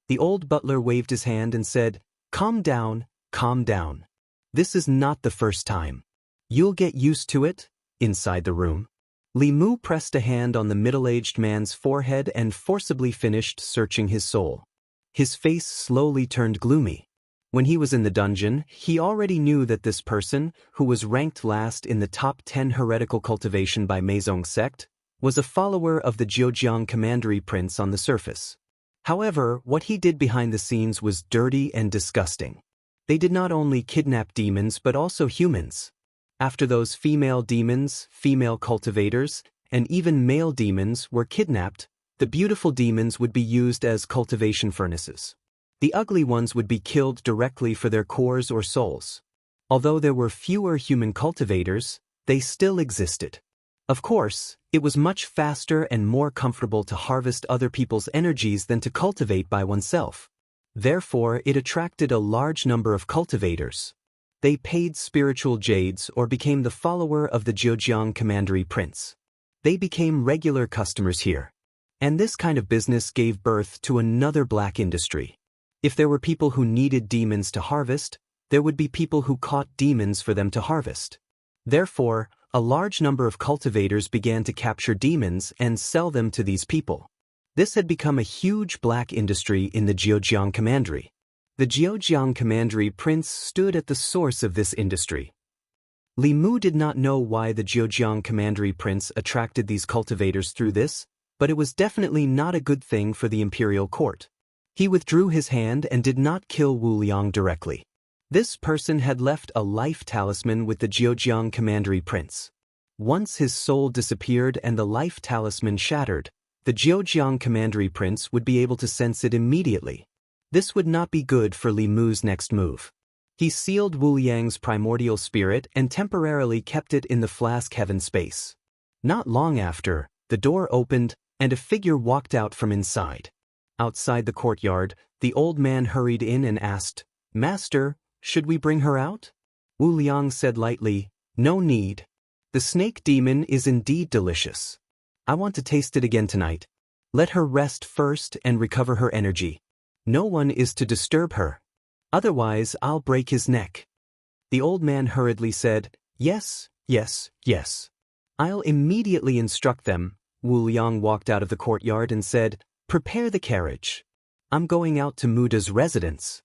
The old butler waved his hand and said, "Calm down, calm down. This is not the first time. You'll get used to it." Inside the room, Li Mu pressed a hand on the middle-aged man's forehead and forcibly finished searching his soul. His face slowly turned gloomy. When he was in the dungeon, he already knew that this person, who was ranked last in the top 10 heretical cultivation by Meizong sect, was a follower of the Zhejiang Commandery Prince on the surface. However, what he did behind the scenes was dirty and disgusting. They did not only kidnap demons but also humans. After those female demons, female cultivators, and even male demons were kidnapped, The beautiful demons would be used as cultivation furnaces. The ugly ones would be killed directly for their cores or souls. Although there were fewer human cultivators, they still existed. Of course, it was much faster and more comfortable to harvest other people's energies than to cultivate by oneself. Therefore, it attracted a large number of cultivators. They paid spiritual jades or became the follower of the Zhejiang Commandery Prince. They became regular customers here. And this kind of business gave birth to another black industry. If there were people who needed demons to harvest, there would be people who caught demons for them to harvest. Therefore, a large number of cultivators began to capture demons and sell them to these people. This had become a huge black industry in the Zhejiang Commandery. The Zhejiang Commandery Prince stood at the source of this industry. Li Mu did not know why the Zhejiang Commandery Prince attracted these cultivators through this, but it was definitely not a good thing for the imperial court. He withdrew his hand and did not kill Wu Liang directly. This person had left a life talisman with the Zhejiang Commandery Prince. Once his soul disappeared and the life talisman shattered, the Zhejiang Commandery Prince would be able to sense it immediately. This would not be good for Li Mu's next move. He sealed Wu Liang's primordial spirit and temporarily kept it in the flask heaven space. Not long after, the door opened and a figure walked out from inside. Outside the courtyard, the old man hurried in and asked, "Master, should we bring her out?" Wu Liang said lightly, "No need. The snake demon is indeed delicious. I want to taste it again tonight. Let her rest first and recover her energy. No one is to disturb her. Otherwise, I'll break his neck." The old man hurriedly said, "Yes, yes, yes. I'll immediately instruct them." Wu Liang walked out of the courtyard and said, "Prepare the carriage. I'm going out to Muda's residence."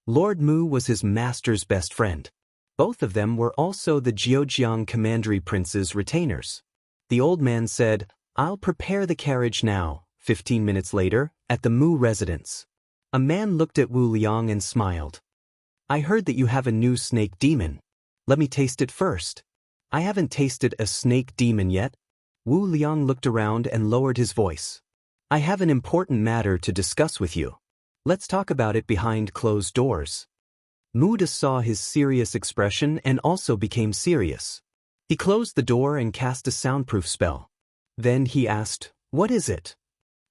Lord Mu was his master's best friend. Both of them were also the Zhejiang Commandery Prince's retainers. The old man said, "I'll prepare the carriage now." 15 minutes later, at the Mu residence. A man looked at Wu Liang and smiled. "I heard that you have a new snake demon. Let me taste it first." "I haven't tasted a snake demon yet." Wu Liang looked around and lowered his voice. "I have an important matter to discuss with you. Let's talk about it behind closed doors." Muda saw his serious expression and also became serious. He closed the door and cast a soundproof spell. Then he asked, "What is it?"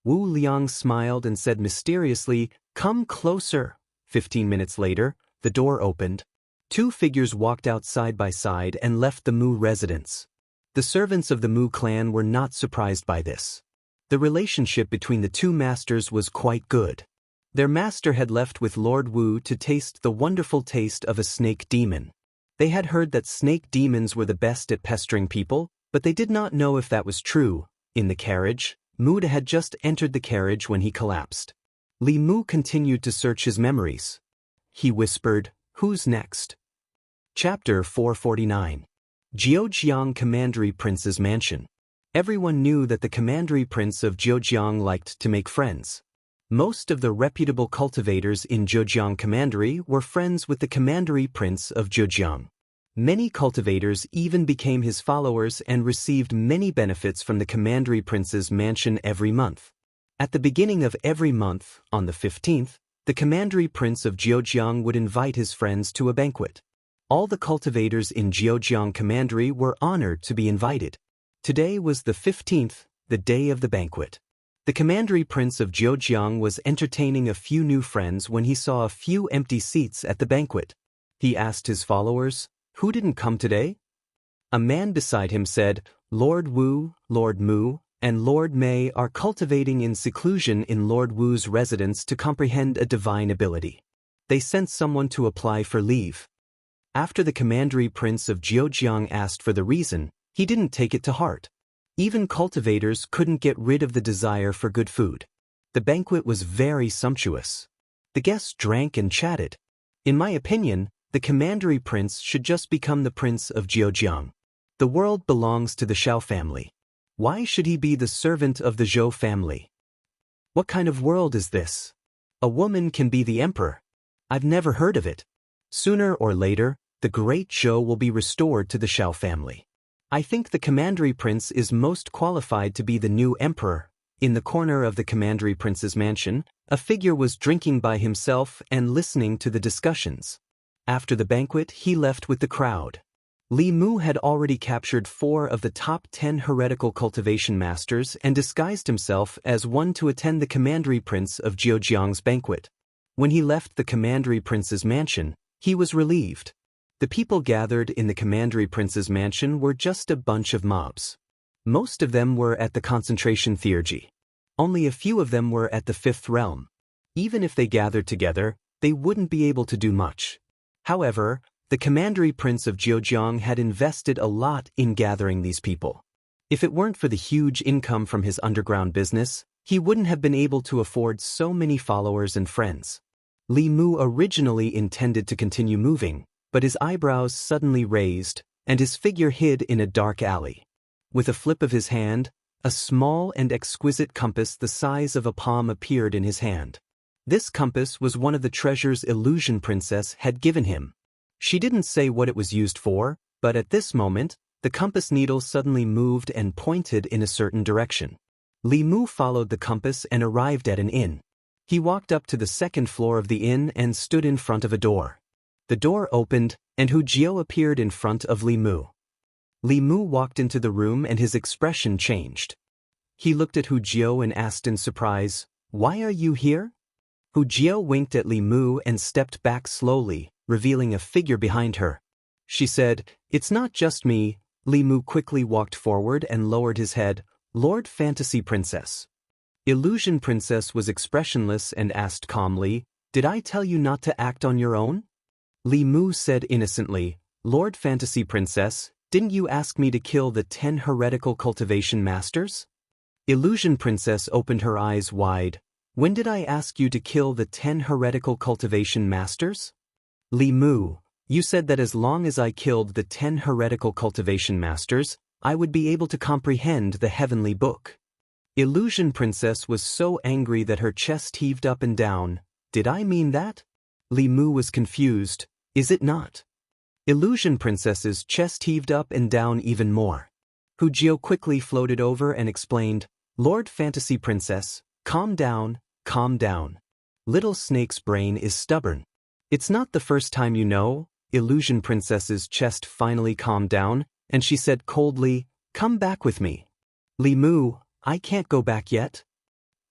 Wu Liang smiled and said mysteriously, "Come closer." 15 minutes later, the door opened. Two figures walked out side by side and left the Mu residence. The servants of the Mu clan were not surprised by this. The relationship between the two masters was quite good. Their master had left with Lord Wu to taste the wonderful taste of a snake demon. They had heard that snake demons were the best at pestering people, but they did not know if that was true. In the carriage, Muda had just entered the carriage when he collapsed. Li Mu continued to search his memories. He whispered, "Who's next?" Chapter 449. Zhejiang Commandery Prince's Mansion. Everyone knew that the Commandery Prince of Zhejiang liked to make friends. Most of the reputable cultivators in Zhejiang Commandery were friends with the Commandery Prince of Zhejiang. Many cultivators even became his followers and received many benefits from the Commandery Prince's mansion every month. At the beginning of every month, on the 15th, the Commandery Prince of Zhejiang would invite his friends to a banquet. All the cultivators in Zhejiang Commandery were honored to be invited. Today was the 15th, the day of the banquet. The Commandery Prince of Zhejiang was entertaining a few new friends when he saw a few empty seats at the banquet. He asked his followers, "Who didn't come today?" A man beside him said, "Lord Wu, Lord Mu, and Lord Mei are cultivating in seclusion in Lord Wu's residence to comprehend a divine ability. They sent someone to apply for leave." After the Commandery Prince of Zhejiang asked for the reason, he didn't take it to heart. Even cultivators couldn't get rid of the desire for good food. The banquet was very sumptuous. The guests drank and chatted. In my opinion, the Commandery Prince should just become the Prince of Zhejiang. The world belongs to the Xiao family. Why should he be the servant of the Zhou family? What kind of world is this? A woman can be the emperor. I've never heard of it. Sooner or later, the great Zhou will be restored to the Xiao family. I think the Commandery Prince is most qualified to be the new emperor. In the corner of the commandery prince's mansion, a figure was drinking by himself and listening to the discussions. After the banquet, he left with the crowd. Li Mu had already captured 4 of the top 10 heretical cultivation masters and disguised himself as one to attend the commandery prince of Zhejiang's banquet. When he left the commandery prince's mansion, he was relieved. The people gathered in the commandery prince's mansion were just a bunch of mobs. Most of them were at the concentration theurgy. Only a few of them were at the 5th realm. Even if they gathered together, they wouldn't be able to do much. However, the commandery prince of Zhejiang had invested a lot in gathering these people. If it weren't for the huge income from his underground business, he wouldn't have been able to afford so many followers and friends. Li Mu originally intended to continue moving, but his eyebrows suddenly raised, and his figure hid in a dark alley. With a flip of his hand, a small and exquisite compass the size of a palm appeared in his hand. This compass was one of the treasures Illusion Princess had given him. She didn't say what it was used for, but at this moment, the compass needle suddenly moved and pointed in a certain direction. Li Mu followed the compass and arrived at an inn. He walked up to the 2nd floor of the inn and stood in front of a door. The door opened, and Hu Jiao appeared in front of Li Mu. Li Mu walked into the room and his expression changed. He looked at Hu Jiao and asked in surprise, "Why are you here?" Hu Jiao winked at Li Mu and stepped back slowly, revealing a figure behind her. She said, "It's not just me." Li Mu quickly walked forward and lowered his head. "Lord Fantasy Princess." Illusion Princess was expressionless and asked calmly, "Did I tell you not to act on your own?" Li Mu said innocently, "Lord Fantasy Princess, didn't you ask me to kill the 10 heretical cultivation masters?" Illusion Princess opened her eyes wide. "When did I ask you to kill the 10 heretical cultivation masters?" Li Mu, you said that as long as I killed the 10 heretical cultivation masters, I would be able to comprehend the heavenly book. Illusion Princess was so angry that her chest heaved up and down. "Did I mean that?" Li Mu was confused. "Is it not?" Illusion Princess's chest heaved up and down even more. Hu Jiao quickly floated over and explained, "Lord Fantasy Princess, calm down, calm down. Little Snake's brain is stubborn. It's not the first time you know." Illusion Princess's chest finally calmed down, and she said coldly, "Come back with me." "Li Mu, I can't go back yet."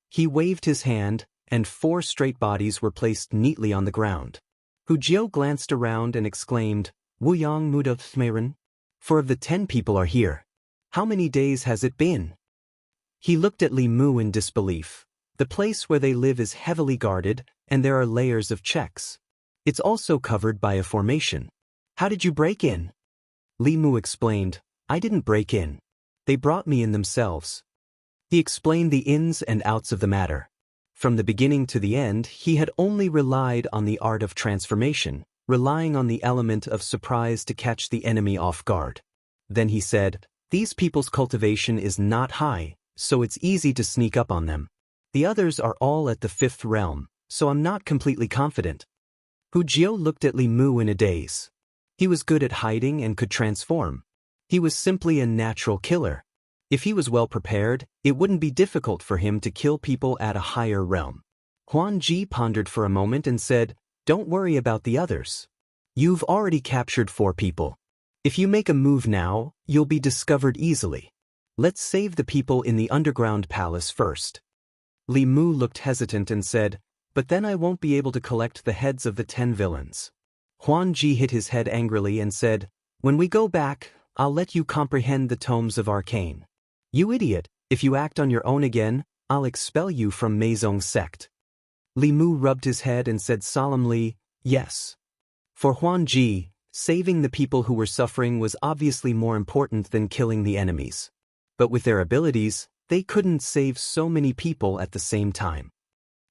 He waved his hand, and 4 straight bodies were placed neatly on the ground. Hu Jiao glanced around and exclaimed, "Wuyang Muda Thmeiren? 4 of the 10 people are here. How many days has it been?" He looked at Li Mu in disbelief. The place where they live is heavily guarded, and there are layers of checks. It's also covered by a formation. "How did you break in?" Li Mu explained, "I didn't break in. They brought me in themselves." He explained the ins and outs of the matter. From the beginning to the end, he had only relied on the art of transformation, relying on the element of surprise to catch the enemy off guard. Then he said, "These people's cultivation is not high, so it's easy to sneak up on them. The others are all at the 5th realm, so I'm not completely confident." Hu Jiao looked at Li Mu in a daze. He was good at hiding and could transform. He was simply a natural killer. If he was well prepared, it wouldn't be difficult for him to kill people at a higher realm. Huan Ji pondered for a moment and said, "Don't worry about the others. You've already captured 4 people. If you make a move now, you'll be discovered easily. Let's save the people in the underground palace first." Li Mu looked hesitant and said, "But then I won't be able to collect the heads of the 10 villains." Huan Ji hit his head angrily and said, "When we go back, I'll let you comprehend the tomes of arcane. You idiot, if you act on your own again, I'll expel you from Meizong's sect." Li Mu rubbed his head and said solemnly, "Yes." For Huan Ji, saving the people who were suffering was obviously more important than killing the enemies. But with their abilities, they couldn't save so many people at the same time.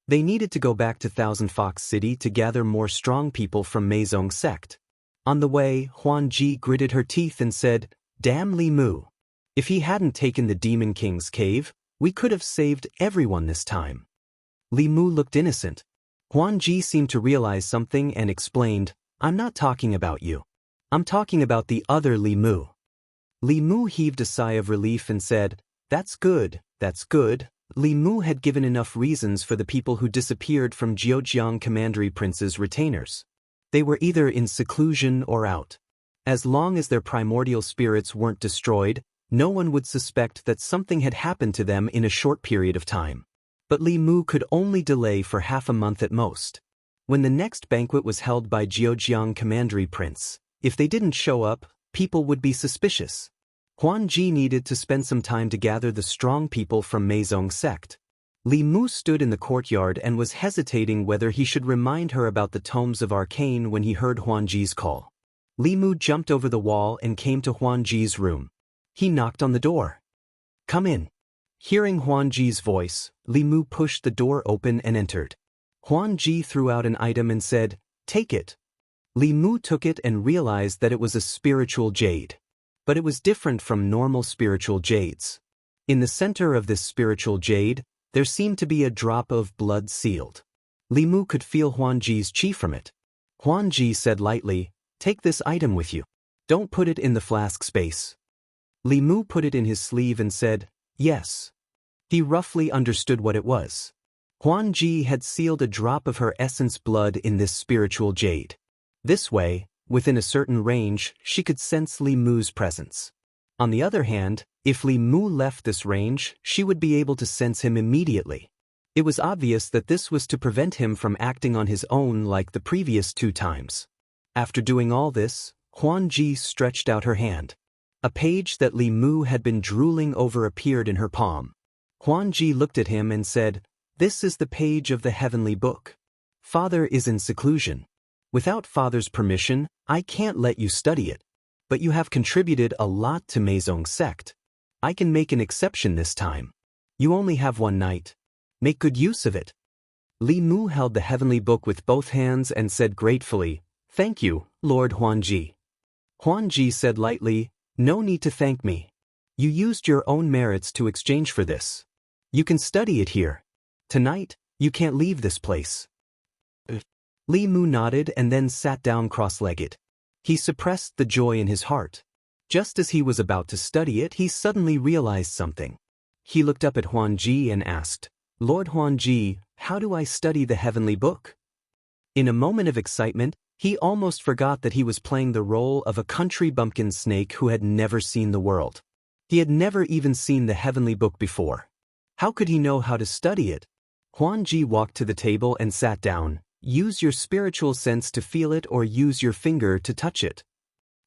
They needed to go back to Thousand Fox City to gather more strong people from Meizong's sect. On the way, Huan Ji gritted her teeth and said, "Damn Li Mu. If he hadn't taken the Demon King's cave, we could have saved everyone this time." Li Mu looked innocent. Huan Ji seemed to realize something and explained, "I'm not talking about you. I'm talking about the other Li Mu." Li Mu heaved a sigh of relief and said, "That's good, that's good. Li Mu had given enough reasons for the people who disappeared from Zheojiang Commandery Prince's retainers. They were either in seclusion or out. As long as their primordial spirits weren't destroyed, no one would suspect that something had happened to them in a short period of time. But Li Mu could only delay for half a month at most. When the next banquet was held by Zheojiang Commandery Prince, if they didn't show up, people would be suspicious. Huan Ji needed to spend some time to gather the strong people from Meizong sect. Li Mu stood in the courtyard and was hesitating whether he should remind her about the tomes of arcane when he heard Huan Ji's call. Li Mu jumped over the wall and came to Huan Ji's room. He knocked on the door. "Come in." Hearing Huan Ji's voice, Li Mu pushed the door open and entered. Huan Ji threw out an item and said, "Take it." Li Mu took it and realized that it was a spiritual jade. But it was different from normal spiritual jades. In the center of this spiritual jade, there seemed to be a drop of blood sealed. Li Mu could feel Huan Ji's qi from it. Huan Ji said lightly, "Take this item with you. Don't put it in the flask space." Li Mu put it in his sleeve and said, "Yes." He roughly understood what it was. Huan Ji had sealed a drop of her essence blood in this spiritual jade. This way, within a certain range, she could sense Li Mu's presence. On the other hand, if Li Mu left this range, she would be able to sense him immediately. It was obvious that this was to prevent him from acting on his own like the previous 2 times. After doing all this, Huan Ji stretched out her hand. A page that Li Mu had been drooling over appeared in her palm. Huan Ji looked at him and said, "This is the page of the heavenly book. Father is in seclusion. Without Father's permission, I can't let you study it. But you have contributed a lot to Meizong sect. I can make an exception this time. You only have 1 night. Make good use of it." Li Mu held the heavenly book with both hands and said gratefully, "Thank you, Lord Huan Ji." Huan Ji said lightly, "No need to thank me. You used your own merits to exchange for this. You can study it here. Tonight, you can't leave this place." Li Mu nodded and then sat down cross-legged. He suppressed the joy in his heart. Just as he was about to study it, he suddenly realized something. He looked up at Huan Ji and asked, "Lord Huan Ji, how do I study the heavenly book?" In a moment of excitement, he almost forgot that he was playing the role of a country bumpkin snake who had never seen the world. He had never even seen the heavenly book before. How could he know how to study it? Huan Ji walked to the table and sat down. "Use your spiritual sense to feel it or use your finger to touch it."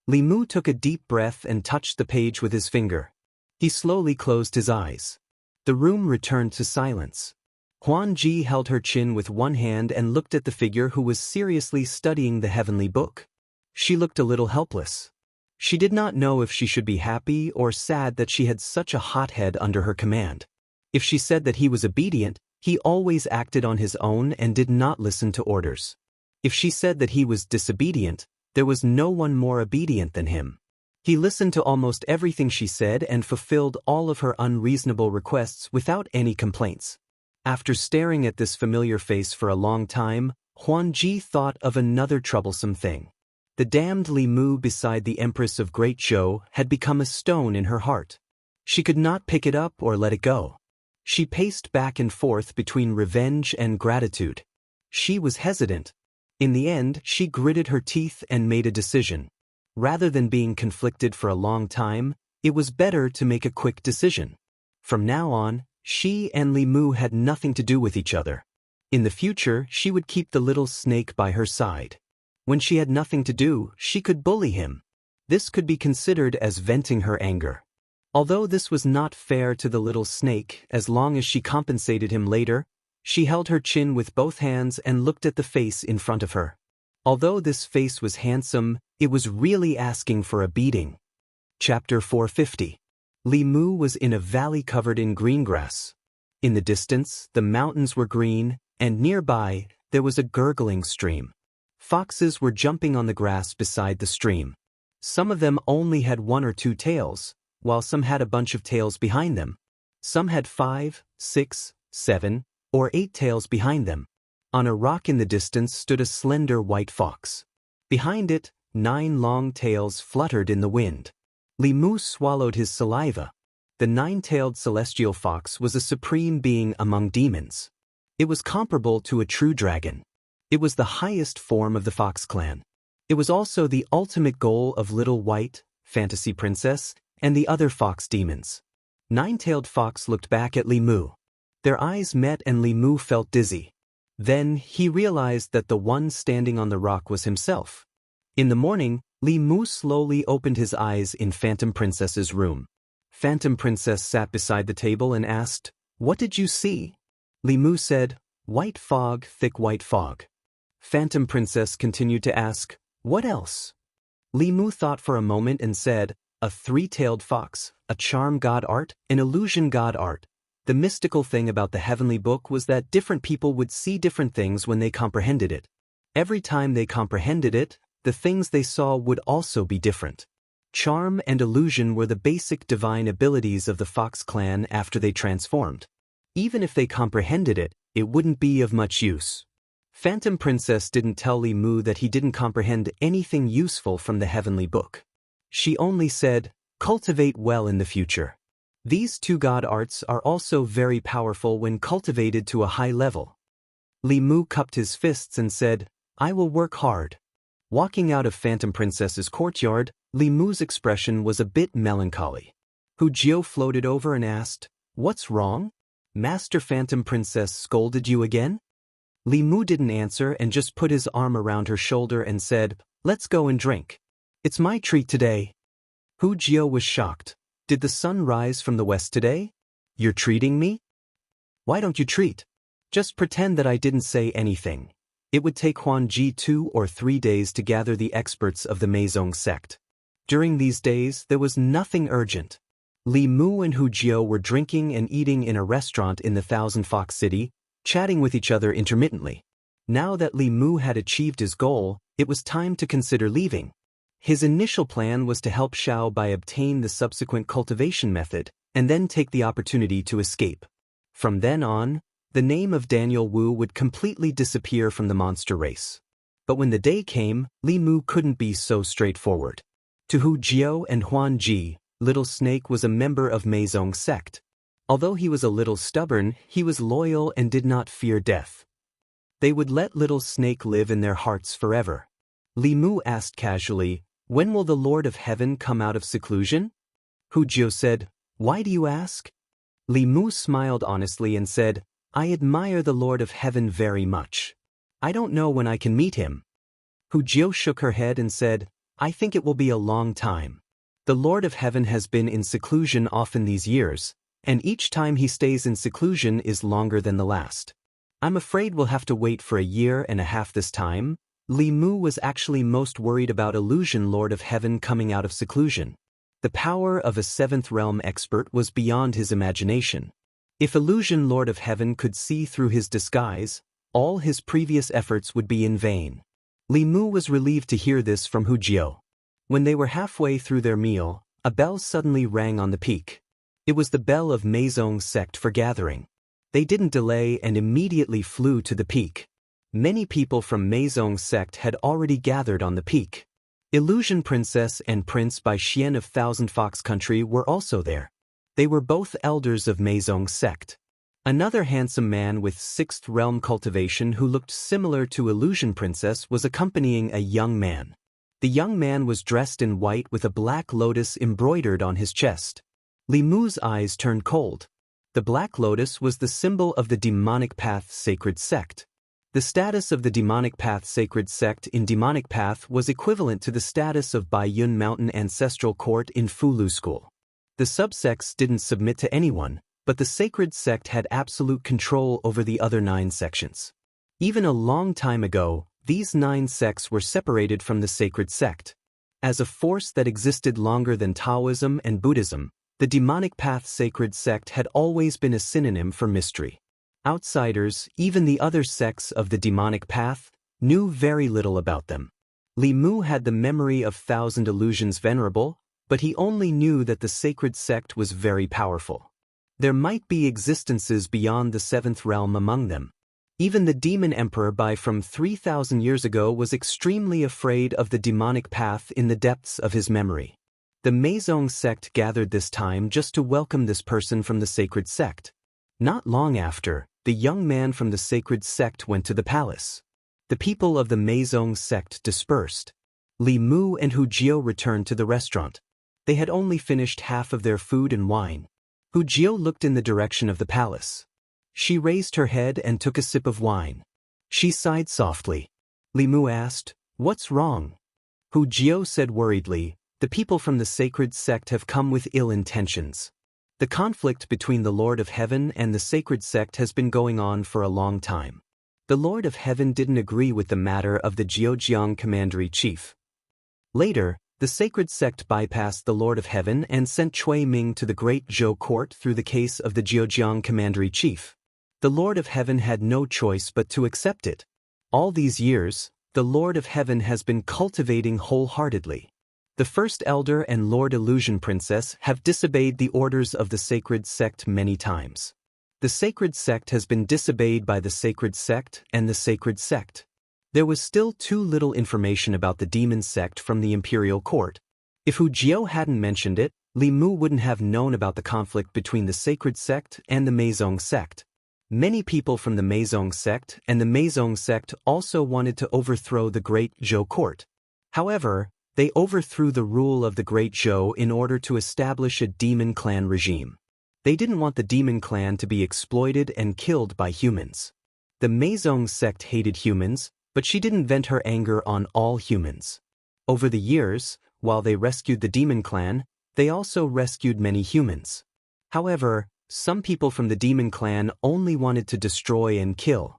Li Mu took a deep breath and touched the page with his finger. He slowly closed his eyes. The room returned to silence. Huan Ji held her chin with one hand and looked at the figure who was seriously studying the heavenly book. She looked a little helpless. She did not know if she should be happy or sad that she had such a hothead under her command. If she said that he was obedient, he always acted on his own and did not listen to orders. If she said that he was disobedient, there was no one more obedient than him. He listened to almost everything she said and fulfilled all of her unreasonable requests without any complaints. After staring at this familiar face for a long time, Huan Ji thought of another troublesome thing. The damned Li Mu beside the Empress of Great Zhou had become a stone in her heart. She could not pick it up or let it go. She paced back and forth between revenge and gratitude. She was hesitant. In the end, she gritted her teeth and made a decision. Rather than being conflicted for a long time, it was better to make a quick decision. From now on, she and Li Mu had nothing to do with each other. In the future, she would keep the little snake by her side. When she had nothing to do, she could bully him. This could be considered as venting her anger. Although this was not fair to the little snake, as long as she compensated him later, she held her chin with both hands and looked at the face in front of her. Although this face was handsome, it was really asking for a beating. Chapter 450. Li Mu was in a valley covered in green grass. In the distance, the mountains were green, and nearby, there was a gurgling stream. Foxes were jumping on the grass beside the stream. Some of them only had 1 or 2 tails, while some had a bunch of tails behind them. Some had 5, 6, 7, or 8 tails behind them. On a rock in the distance stood a slender white fox. Behind it, 9 long tails fluttered in the wind. Li Mu swallowed his saliva. the nine-tailed celestial fox was a supreme being among demons. It was comparable to a true dragon. It was the highest form of the Fox clan. It was also the ultimate goal of Little White, Fantasy Princess, and the other fox demons. Nine-tailed fox looked back at Li Mu. Their eyes met and Li Mu felt dizzy. Then he realized that the one standing on the rock was himself. In the morning, Li Mu slowly opened his eyes in Phantom Princess's room. Phantom Princess sat beside the table and asked, "What did you see?" Li Mu said, "White fog, thick white fog." Phantom Princess continued to ask, "What else?" Li Mu thought for a moment and said, "A three-tailed fox, a charm god art, an illusion god art." The mystical thing about the heavenly book was that different people would see different things when they comprehended it. Every time they comprehended it, the things they saw would also be different. Charm and illusion were the basic divine abilities of the Fox clan after they transformed. Even if they comprehended it, it wouldn't be of much use. Phantom Princess didn't tell Li Mu that he didn't comprehend anything useful from the heavenly book. She only said, "Cultivate well in the future." These two god arts are also very powerful when cultivated to a high level. Li Mu cupped his fists and said, "I will work hard." Walking out of Phantom Princess's courtyard, Li Mu's expression was a bit melancholy. Hu Jiao floated over and asked, "What's wrong? Master Phantom Princess scolded you again?" Li Mu didn't answer and just put his arm around her shoulder and said, "Let's go and drink. It's my treat today." Hu Jiao was shocked. "Did the sun rise from the west today? You're treating me? Why don't you treat? Just pretend that I didn't say anything." It would take Huan Ji 2 or 3 days to gather the experts of the Meizong sect. During these days, there was nothing urgent. Li Mu and Hu Jiao were drinking and eating in a restaurant in the Thousand Fox City, chatting with each other intermittently. Now that Li Mu had achieved his goal, it was time to consider leaving. His initial plan was to help Xiao by obtain the subsequent cultivation method, and then take the opportunity to escape. From then on, the name of Daniel Wu would completely disappear from the monster race. But when the day came, Li Mu couldn't be so straightforward. To Hu Jiao and Huan Ji, Little Snake was a member of Meizong sect. Although he was a little stubborn, he was loyal and did not fear death. They would let Little Snake live in their hearts forever. Li Mu asked casually, "When will the Lord of Heaven come out of seclusion?" Hu Jiao said, "Why do you ask?" Li Mu smiled honestly and said, "I admire the Lord of Heaven very much. I don't know when I can meet him." Hu Jiao shook her head and said, "I think it will be a long time. The Lord of Heaven has been in seclusion often these years, and each time he stays in seclusion is longer than the last. I'm afraid we'll have to wait for 1.5 years this time." Li Mu was actually most worried about Illusion Lord of Heaven coming out of seclusion. The power of a 7th realm expert was beyond his imagination. If Illusion Lord of Heaven could see through his disguise, all his previous efforts would be in vain. Li Mu was relieved to hear this from Hu Jiao. When they were halfway through their meal, a bell suddenly rang on the peak. It was the bell of Meizong sect for gathering. They didn't delay and immediately flew to the peak. Many people from Meizong sect had already gathered on the peak. Illusion Princess and Prince Bai Xian of Thousand Fox Country were also there. They were both elders of Meizong sect. Another handsome man with 6th realm cultivation who looked similar to Illusion Princess was accompanying a young man. The young man was dressed in white with a black lotus embroidered on his chest. Li Mu's eyes turned cold. The black lotus was the symbol of the Demonic Path Sacred Sect. The status of the Demonic Path Sacred Sect in Demonic Path was equivalent to the status of Baiyun Mountain Ancestral Court in Fulu School. The subsects didn't submit to anyone, but the Sacred Sect had absolute control over the other 9 sections. Even a long time ago, these 9 sects were separated from the Sacred Sect. As a force that existed longer than Taoism and Buddhism, the Demonic Path Sacred Sect had always been a synonym for mystery. Outsiders, even the other sects of the Demonic Path, knew very little about them. Li Mu had the memory of 1,000 illusions venerable, but he only knew that the Sacred Sect was very powerful. There might be existences beyond the 7th realm among them. Even the Demon Emperor Bai from 3,000 years ago was extremely afraid of the Demonic Path in the depths of his memory. The Meizong sect gathered this time just to welcome this person from the sacred sect. Not long after, the young man from the sacred sect went to the palace. The people of the Meizong sect dispersed. Li Mu and Hu Jiao returned to the restaurant. They had only finished half of their food and wine. Hu Jiao looked in the direction of the palace. She raised her head and took a sip of wine. She sighed softly. Li Mu asked, "What's wrong?" Hu Jiao said worriedly, "The people from the sacred sect have come with ill intentions. The conflict between the Lord of Heaven and the sacred sect has been going on for a long time. The Lord of Heaven didn't agree with the matter of the Jiaojiang commandery chief. Later, the sacred sect bypassed the Lord of Heaven and sent Cui Ming to the Great Zhou court through the case of the Jiaojiang commandery chief. The Lord of Heaven had no choice but to accept it. All these years, the Lord of Heaven has been cultivating wholeheartedly. The First Elder and Lord Illusion Princess have disobeyed the orders of the sacred sect many times. The sacred sect has been disobeyed by the sacred sect and the sacred sect. There was still too little information about the demon sect from the imperial court. If Hu Jiao hadn't mentioned it, Li Mu wouldn't have known about the conflict between the sacred sect and the Meizong sect. Many people from the Meizong sect and the Meizong sect also wanted to overthrow the Great Zhou court. However, they overthrew the rule of the Great Zhou in order to establish a demon clan regime. They didn't want the demon clan to be exploited and killed by humans. The Meizong sect hated humans, but she didn't vent her anger on all humans. Over the years, while they rescued the demon clan, they also rescued many humans. However, some people from the demon clan only wanted to destroy and kill.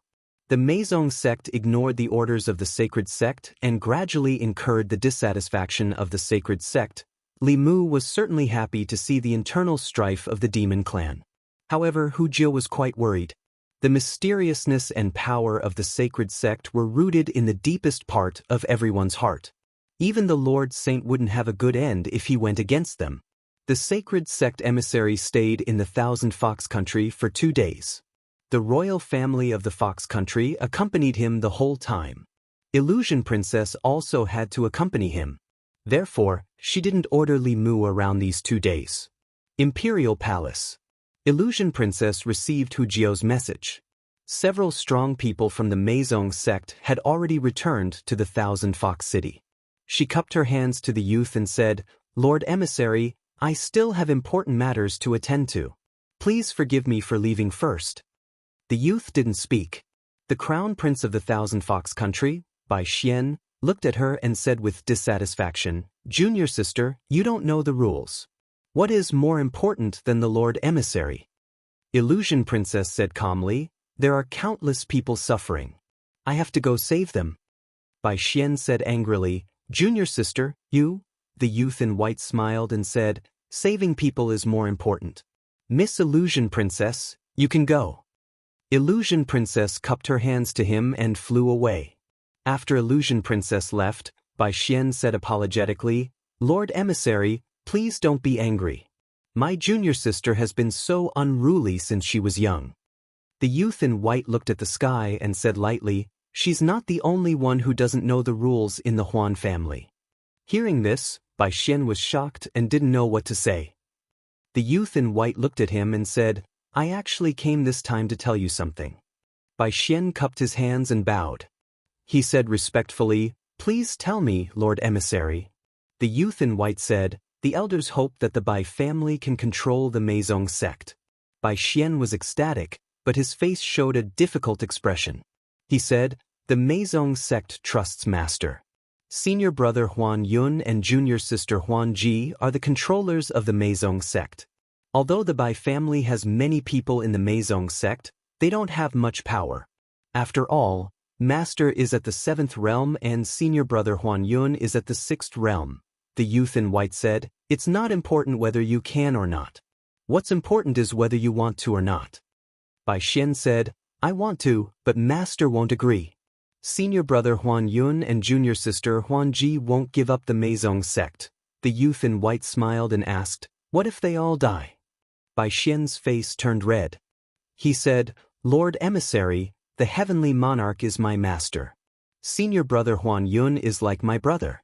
The Meizong sect ignored the orders of the sacred sect and gradually incurred the dissatisfaction of the sacred sect. Li Mu was certainly happy to see the internal strife of the demon clan. However, Hu Jiao was quite worried. The mysteriousness and power of the sacred sect were rooted in the deepest part of everyone's heart. Even the Lord Saint wouldn't have a good end if he went against them. The sacred sect emissary stayed in the Thousand Fox Country for 2 days. The royal family of the Fox Country accompanied him the whole time. Illusion Princess also had to accompany him. Therefore, she didn't order Li Mu around these 2 days. Imperial Palace. Illusion Princess received Hu Jiao's message. Several strong people from the Meizong sect had already returned to the Thousand Fox City. She cupped her hands to the youth and said, "Lord Emissary, I still have important matters to attend to. Please forgive me for leaving first." The youth didn't speak. The Crown Prince of the Thousand Fox Country, Bai Xian, looked at her and said with dissatisfaction, "Junior sister, you don't know the rules. What is more important than the Lord Emissary?" Illusion Princess said calmly, "There are countless people suffering. I have to go save them." Bai Xian said angrily, "Junior sister, you?" The youth in white smiled and said, "Saving people is more important. Miss Illusion Princess, you can go." Illusion Princess cupped her hands to him and flew away. After Illusion Princess left, Bai Xian said apologetically, "Lord Emissary, please don't be angry. My junior sister has been so unruly since she was young." The youth in white looked at the sky and said lightly, "She's not the only one who doesn't know the rules in the Huan family." Hearing this, Bai Xian was shocked and didn't know what to say. The youth in white looked at him and said, "I actually came this time to tell you something." Bai Xian cupped his hands and bowed. He said respectfully, "Please tell me, Lord Emissary." The youth in white said, "The elders hope that the Bai family can control the Meizong sect." Bai Xian was ecstatic, but his face showed a difficult expression. He said, "The Meizong sect trusts Master. Senior brother Huan Yun and junior sister Huan Ji are the controllers of the Meizong sect. Although the Bai family has many people in the Meizong sect, they don't have much power. After all, Master is at the 7th realm and senior brother Huan Yun is at the 6th realm." The youth in white said, "It's not important whether you can or not. What's important is whether you want to or not." Bai Xian said, "I want to, but Master won't agree. Senior brother Huan Yun and junior sister Huan Ji won't give up the Meizong sect." The youth in white smiled and asked, "What if they all die?" Bai Xian's face turned red. He said, "Lord Emissary, the heavenly monarch is my master. Senior brother Huan Yun is like my brother.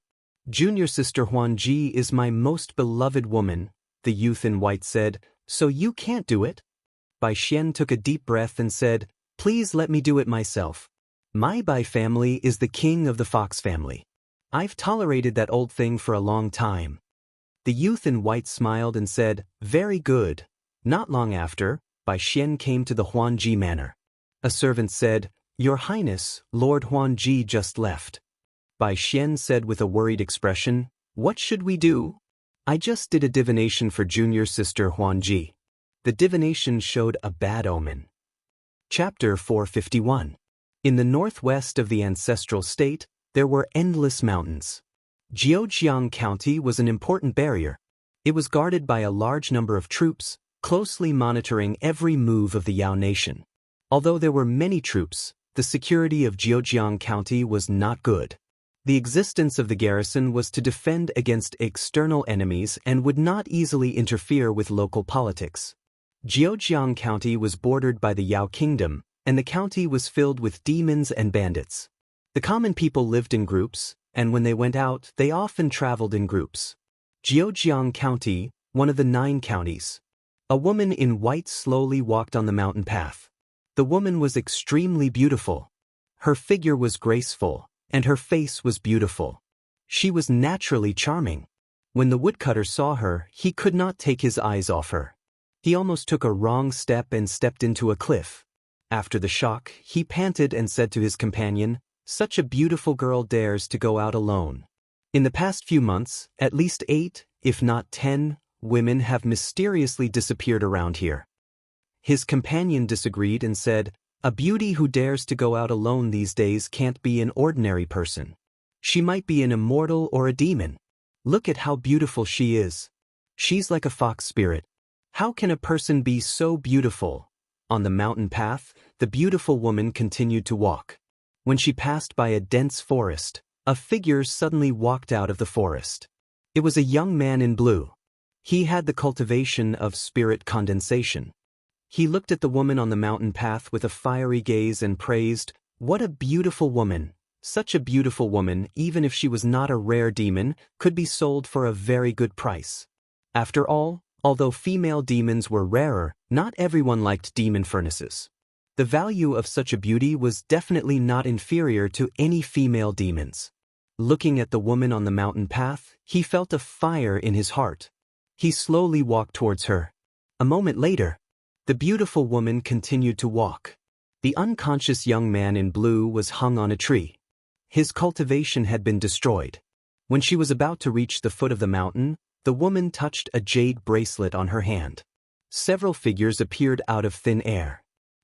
Junior sister Huanji is my most beloved woman, the youth in white said, so you can't do it? Bai Xian took a deep breath and said, please let me do it myself. My Bai family is the king of the fox family. I've tolerated that old thing for a long time. The youth in white smiled and said, very good. Not long after, Bai Xian came to the Huanji manor. A servant said, Your Highness, Lord Huanji just left. Bai Xian said with a worried expression, what should we do? I just did a divination for junior sister Huanji. The divination showed a bad omen. Chapter 451. In the northwest of the ancestral state, there were endless mountains. Jiujiang County was an important barrier. It was guarded by a large number of troops, closely monitoring every move of the Yao nation. Although there were many troops, the security of Jiujiang County was not good. The existence of the garrison was to defend against external enemies and would not easily interfere with local politics. Jiujiang County was bordered by the Yao Kingdom, and the county was filled with demons and bandits. The common people lived in groups, and when they went out, they often traveled in groups. Jiujiang County, one of the 9 counties. A woman in white slowly walked on the mountain path. The woman was extremely beautiful. Her figure was graceful, and her face was beautiful. She was naturally charming. When the woodcutter saw her, he could not take his eyes off her. He almost took a wrong step and stepped into a cliff. After the shock, he panted and said to his companion, such a beautiful girl dares to go out alone. In the past few months, at least 8, if not 10, women have mysteriously disappeared around here. His companion disagreed and said, a beauty who dares to go out alone these days can't be an ordinary person. She might be an immortal or a demon. Look at how beautiful she is. She's like a fox spirit. How can a person be so beautiful? On the mountain path, the beautiful woman continued to walk. When she passed by a dense forest, a figure suddenly walked out of the forest. It was a young man in blue. He had the cultivation of spirit condensation. He looked at the woman on the mountain path with a fiery gaze and praised, what a beautiful woman. Such a beautiful woman, even if she was not a rare demon, could be sold for a very good price. After all, although female demons were rarer, not everyone liked demon furnaces. The value of such a beauty was definitely not inferior to any female demons. Looking at the woman on the mountain path, he felt a fire in his heart. He slowly walked towards her. A moment later, the beautiful woman continued to walk. The unconscious young man in blue was hung on a tree. His cultivation had been destroyed. When she was about to reach the foot of the mountain, the woman touched a jade bracelet on her hand. Several figures appeared out of thin air.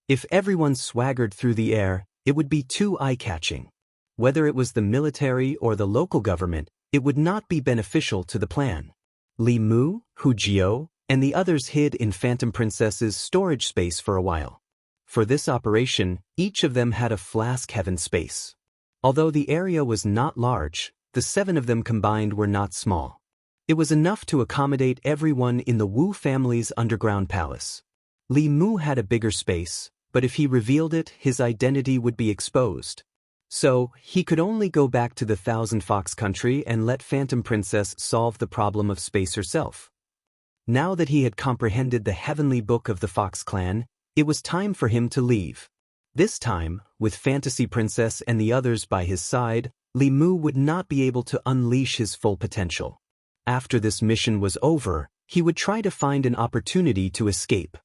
If everyone swaggered through the air, it would be too eye-catching. Whether it was the military or the local government, it would not be beneficial to the plan. Li Mu, Hu Jiao, and the others hid in Phantom Princess's storage space for a while. For this operation, each of them had a flask heaven space. Although the area was not large, the 7 of them combined were not small. It was enough to accommodate everyone in the Wu family's underground palace. Li Mu had a bigger space, but if he revealed it, his identity would be exposed. So, he could only go back to the Thousand Fox country and let Phantom Princess solve the problem of space herself. Now that he had comprehended the heavenly book of the Fox clan, it was time for him to leave. This time, with Fantasy Princess and the others by his side, Li Mu would not be able to unleash his full potential. After this mission was over, he would try to find an opportunity to escape.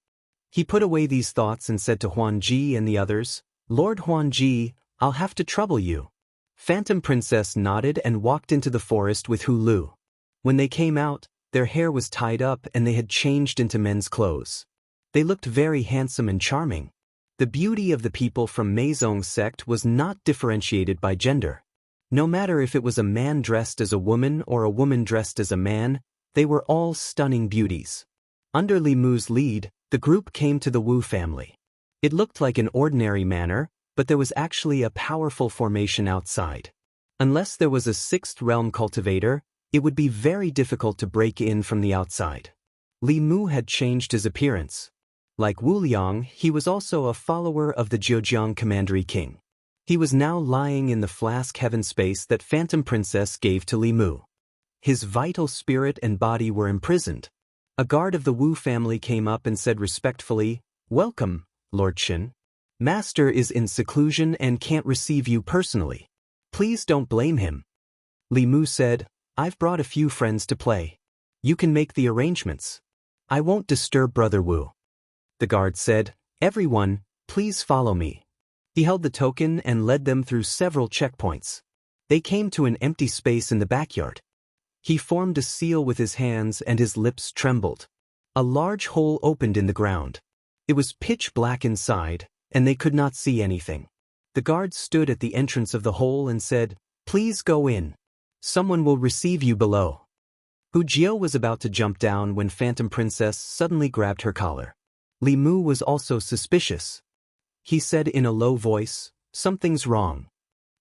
He put away these thoughts and said to Huanji and the others, Lord Huanji, I'll have to trouble you. Phantom Princess nodded and walked into the forest with Hu Lu. When they came out, their hair was tied up and they had changed into men's clothes. They looked very handsome and charming. The beauty of the people from Meizong's sect was not differentiated by gender. No matter if it was a man dressed as a woman or a woman dressed as a man, they were all stunning beauties. Under Li Mu's lead, the group came to the Wu family. It looked like an ordinary manor, but there was actually a powerful formation outside. Unless there was a 6th realm cultivator, it would be very difficult to break in from the outside. Li Mu had changed his appearance. Like Wu Liang, he was also a follower of the Jiujiang Commandery King. He was now lying in the flask heaven space that Phantom Princess gave to Li Mu. His vital spirit and body were imprisoned. A guard of the Wu family came up and said respectfully, "Welcome, Lord Qin. Master is in seclusion and can't receive you personally. Please don't blame him." Li Mu said, "I've brought a few friends to play. You can make the arrangements. I won't disturb Brother Wu." The guard said, "Everyone, please follow me." He held the token and led them through several checkpoints. They came to an empty space in the backyard. He formed a seal with his hands and his lips trembled. A large hole opened in the ground. It was pitch black inside, and they could not see anything. The guard stood at the entrance of the hole and said, "Please go in. Someone will receive you below." Hu Jio was about to jump down when Phantom Princess suddenly grabbed her collar. Li Mu was also suspicious. He said in a low voice, "Something's wrong."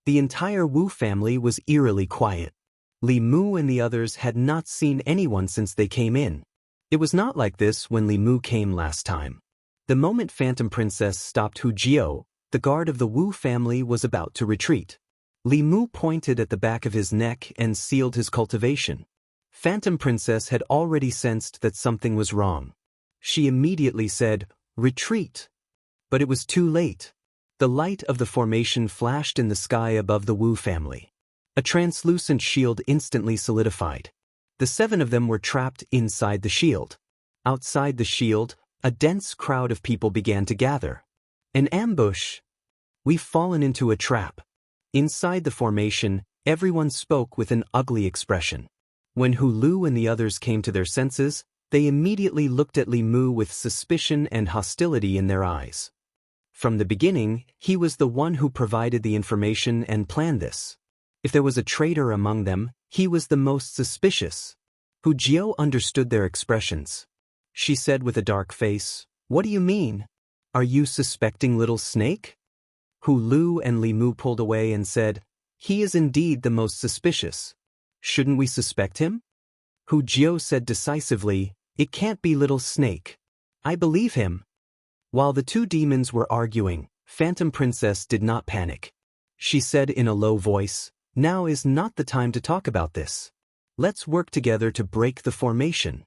The entire Wu family was eerily quiet. Li Mu and the others had not seen anyone since they came in. It was not like this when Li Mu came last time. The moment Phantom Princess stopped Hu Jio, the guard of the Wu family was about to retreat. Li Mu pointed at the back of his neck and sealed his cultivation. Phantom Princess had already sensed that something was wrong. She immediately said, "Retreat." But it was too late. The light of the formation flashed in the sky above the Wu family. A translucent shield instantly solidified. The 7 of them were trapped inside the shield. Outside the shield, a dense crowd of people began to gather. An ambush. We've fallen into a trap. Inside the formation, everyone spoke with an ugly expression. When Hu Lu and the others came to their senses, they immediately looked at Li Mu with suspicion and hostility in their eyes. From the beginning, he was the one who provided the information and planned this. If there was a traitor among them, he was the most suspicious. Hu Jio understood their expressions. She said with a dark face, "What do you mean? Are you suspecting Little Snake?" Hu Lu and Li Mu pulled away and said, "He is indeed the most suspicious. Shouldn't we suspect him?" Hu Jio said decisively, "It can't be Little Snake. I believe him." While the 2 demons were arguing, Phantom Princess did not panic. She said in a low voice, "Now is not the time to talk about this. Let's work together to break the formation."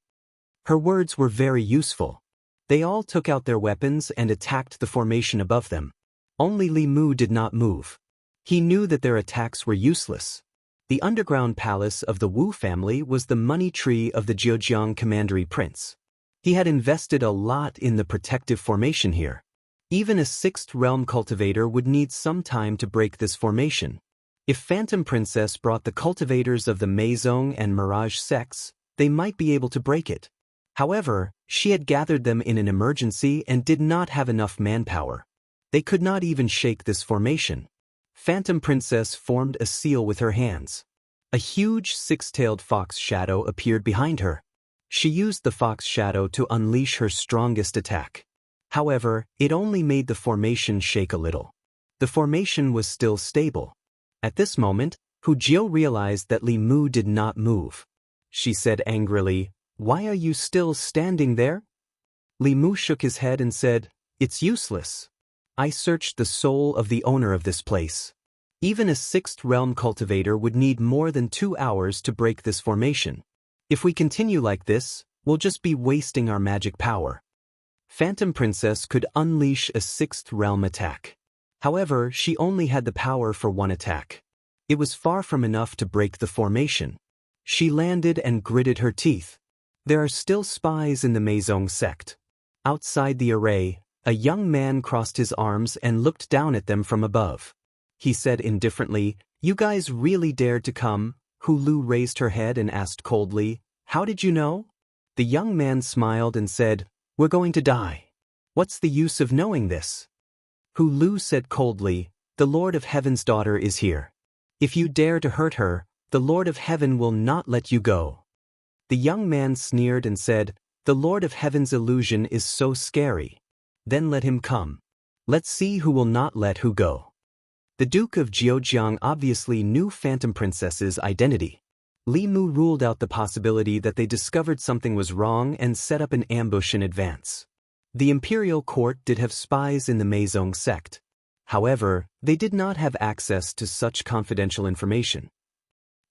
Her words were very useful. They all took out their weapons and attacked the formation above them. Only Li Mu did not move. He knew that their attacks were useless. The underground palace of the Wu family was the money tree of the Zhejiang Commandery Prince. He had invested a lot in the protective formation here. Even a 6th realm cultivator would need some time to break this formation. If Phantom Princess brought the cultivators of the Meizong and Mirage sects, they might be able to break it. However, she had gathered them in an emergency and did not have enough manpower. They could not even shake this formation. Phantom Princess formed a seal with her hands. A huge 6-tailed fox shadow appeared behind her. She used the fox shadow to unleash her strongest attack. However, it only made the formation shake a little. The formation was still stable. At this moment, Hu Jio realized that Li Mu did not move. She said angrily, "Why are you still standing there?" Li Mu shook his head and said, "It's useless. I searched the soul of the owner of this place. Even a 6th realm cultivator would need more than 2 hours to break this formation. If we continue like this, we'll just be wasting our magic power." Phantom Princess could unleash a 6th realm attack. However, she only had the power for 1 attack. It was far from enough to break the formation. She landed and gritted her teeth. There are still spies in the Meizong sect. Outside the array, a young man crossed his arms and looked down at them from above. He said indifferently, "You guys really dared to come?" Hu Lu raised her head and asked coldly, "How did you know?" The young man smiled and said, "We're going to die. What's the use of knowing this?" Hu Lu said coldly, "The Lord of Heaven's daughter is here. If you dare to hurt her, the Lord of Heaven will not let you go." The young man sneered and said, "The Lord of Heaven's illusion is so scary. Then let him come. Let's see who will not let who go." The Duke of Zhejiang obviously knew Phantom Princess's identity. Li Mu ruled out the possibility that they discovered something was wrong and set up an ambush in advance. The imperial court did have spies in the Meizong sect. However, they did not have access to such confidential information.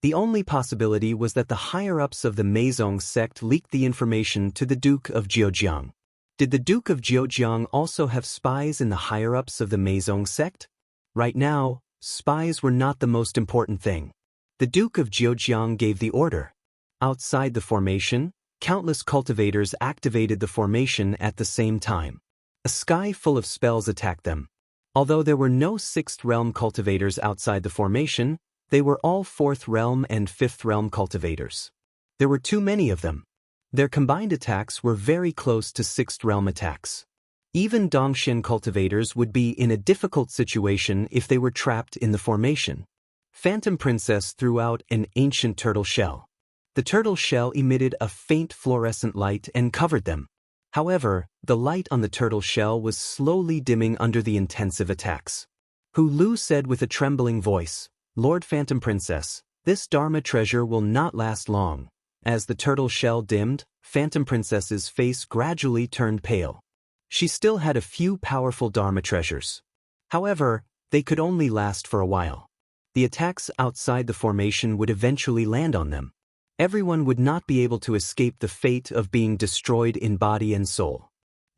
The only possibility was that the higher-ups of the Meizong sect leaked the information to the Duke of Zhejiang. Did the Duke of Zhejiang also have spies in the higher-ups of the Meizong sect? Right now, spies were not the most important thing. The Duke of Zhejiang gave the order. Outside the formation, countless cultivators activated the formation at the same time. A sky full of spells attacked them. Although there were no 6th realm cultivators outside the formation, they were all 4th realm and 5th realm cultivators. There were too many of them. Their combined attacks were very close to 6th realm attacks. Even Dongxian cultivators would be in a difficult situation if they were trapped in the formation. Phantom Princess threw out an ancient turtle shell. The turtle shell emitted a faint fluorescent light and covered them. However, the light on the turtle shell was slowly dimming under the intensive attacks. Hu Lu said with a trembling voice, "Lord Phantom Princess, this Dharma treasure will not last long." As the turtle shell dimmed, Phantom Princess's face gradually turned pale. She still had a few powerful Dharma treasures. However, they could only last for a while. The attacks outside the formation would eventually land on them. Everyone would not be able to escape the fate of being destroyed in body and soul.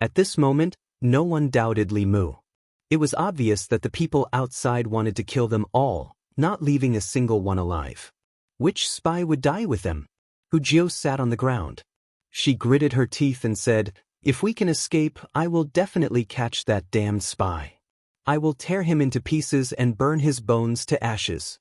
At this moment, no one doubted Li Mu. It was obvious that the people outside wanted to kill them all, not leaving a single one alive. Which spy would die with them? Hu Jiu sat on the ground. She gritted her teeth and said, "If we can escape, I will definitely catch that damned spy. I will tear him into pieces and burn his bones to ashes."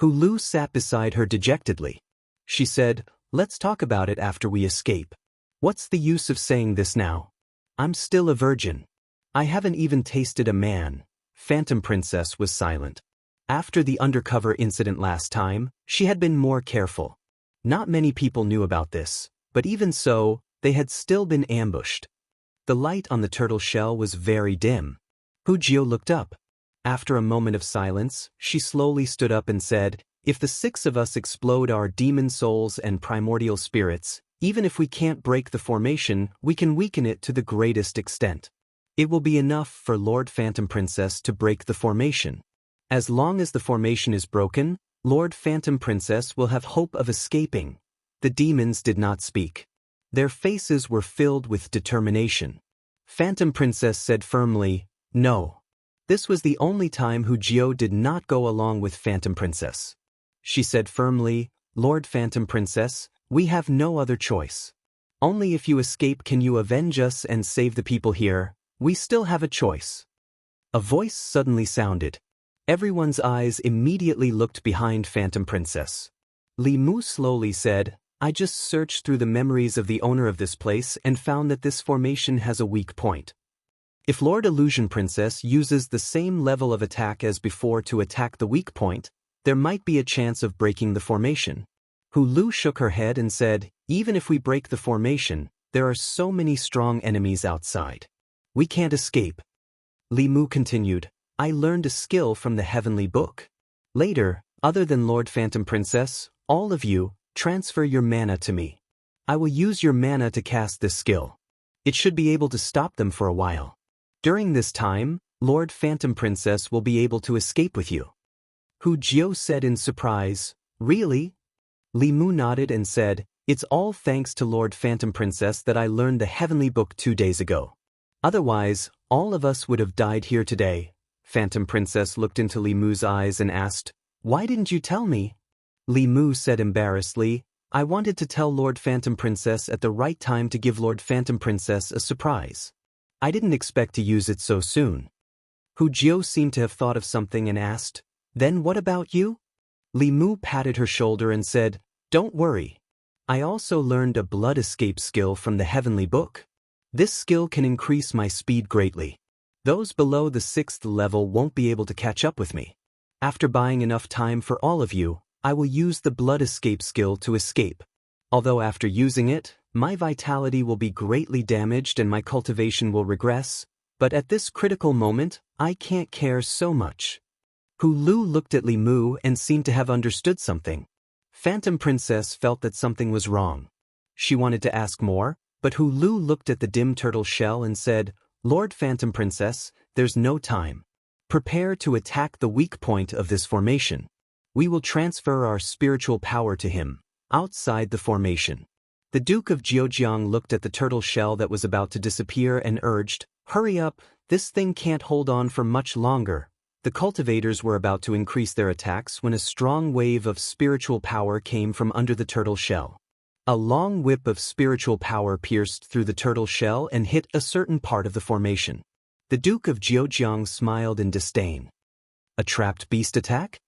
Hu Lu sat beside her dejectedly. She said, "Let's talk about it after we escape. What's the use of saying this now? I'm still a virgin. I haven't even tasted a man." Phantom Princess was silent. After the undercover incident last time, she had been more careful. Not many people knew about this, but even so, they had still been ambushed. The light on the turtle shell was very dim. Hu Jiu looked up. After a moment of silence, she slowly stood up and said, "If the 6 of us explode our demon souls and primordial spirits, even if we can't break the formation, we can weaken it to the greatest extent. It will be enough for Lord Phantom Princess to break the formation. As long as the formation is broken, Lord Phantom Princess will have hope of escaping." The demons did not speak. Their faces were filled with determination. Phantom Princess said firmly, "No." This was the only time Hu Jiu did not go along with Phantom Princess. She said firmly, "Lord Phantom Princess, we have no other choice. Only if you escape can you avenge us and save the people here. We still have a choice." A voice suddenly sounded. Everyone's eyes immediately looked behind Phantom Princess. Li Mu slowly said, "I just searched through the memories of the owner of this place and found that this formation has a weak point. If Lord Illusion Princess uses the same level of attack as before to attack the weak point, there might be a chance of breaking the formation." Hu Lu shook her head and said, "Even if we break the formation, there are so many strong enemies outside. We can't escape." Li Mu continued, "I learned a skill from the Heavenly Book. Later, other than Lord Phantom Princess, all of you, transfer your mana to me. I will use your mana to cast this skill. It should be able to stop them for a while. During this time, Lord Phantom Princess will be able to escape with you." Hu Jiu said in surprise, "Really?" Li Mu nodded and said, "It's all thanks to Lord Phantom Princess that I learned the Heavenly Book 2 days ago. Otherwise, all of us would have died here today." Phantom Princess looked into Li Mu's eyes and asked, "Why didn't you tell me?" Li Mu said embarrassedly, "I wanted to tell Lord Phantom Princess at the right time to give Lord Phantom Princess a surprise. I didn't expect to use it so soon." Hu Jiu seemed to have thought of something and asked, "Then what about you?" Li Mu patted her shoulder and said, "Don't worry. I also learned a blood escape skill from the Heavenly Book. This skill can increase my speed greatly. Those below the 6th level won't be able to catch up with me. After buying enough time for all of you, I will use the blood escape skill to escape. Although after using it, my vitality will be greatly damaged and my cultivation will regress, but at this critical moment, I can't care so much." Hu Lu looked at Li Mu and seemed to have understood something. Phantom Princess felt that something was wrong. She wanted to ask more, but Hu Lu looked at the dim turtle shell and said, "Lord Phantom Princess, there's no time. Prepare to attack the weak point of this formation." We will transfer our spiritual power to him, outside the formation. The Duke of Jiujiang looked at the turtle shell that was about to disappear and urged, "Hurry up, this thing can't hold on for much longer." The cultivators were about to increase their attacks when a strong wave of spiritual power came from under the turtle shell. A long whip of spiritual power pierced through the turtle shell and hit a certain part of the formation. The Duke of Jiujiang smiled in disdain. A trapped beast attack?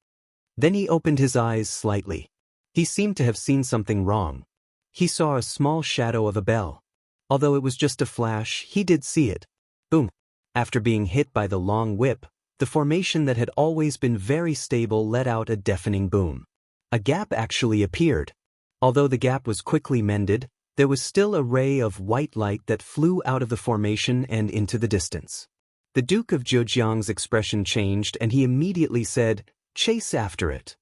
Then he opened his eyes slightly. He seemed to have seen something wrong. He saw a small shadow of a bell. Although it was just a flash, he did see it. Boom! After being hit by the long whip, the formation that had always been very stable let out a deafening boom. A gap actually appeared. Although the gap was quickly mended, there was still a ray of white light that flew out of the formation and into the distance. The Duke of Zhejiang's expression changed and he immediately said, "Chase after it."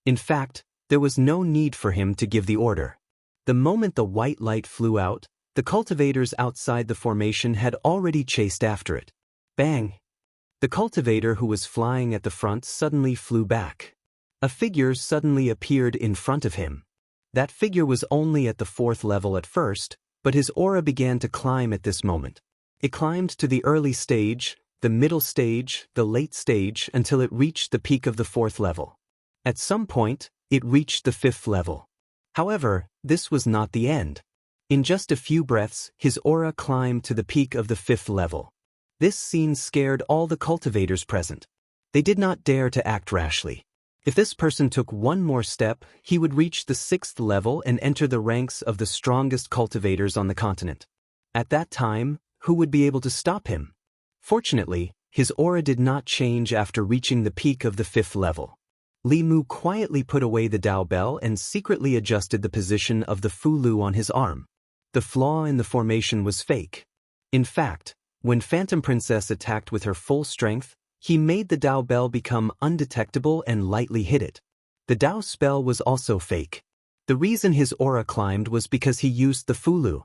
In fact, there was no need for him to give the order. The moment the white light flew out, the cultivators outside the formation had already chased after it. Bang! The cultivator who was flying at the front suddenly flew back. A figure suddenly appeared in front of him. That figure was only at the 4th level at first, but his aura began to climb at this moment. It climbed to the early stage, the middle stage, the late stage, until it reached the peak of the 4th level. At some point, it reached the 5th level. However, this was not the end. In just a few breaths, his aura climbed to the peak of the 5th level. This scene scared all the cultivators present. They did not dare to act rashly. If this person took one more step, he would reach the 6th level and enter the ranks of the strongest cultivators on the continent. At that time, who would be able to stop him? Fortunately, his aura did not change after reaching the peak of the 5th level. Li Mu quietly put away the Dao Bell and secretly adjusted the position of the Fu Lu on his arm. The flaw in the formation was fake. In fact, when Phantom Princess attacked with her full strength, he made the Dao Bell become undetectable and lightly hit it. The Dao spell was also fake. The reason his aura climbed was because he used the Fu Lu.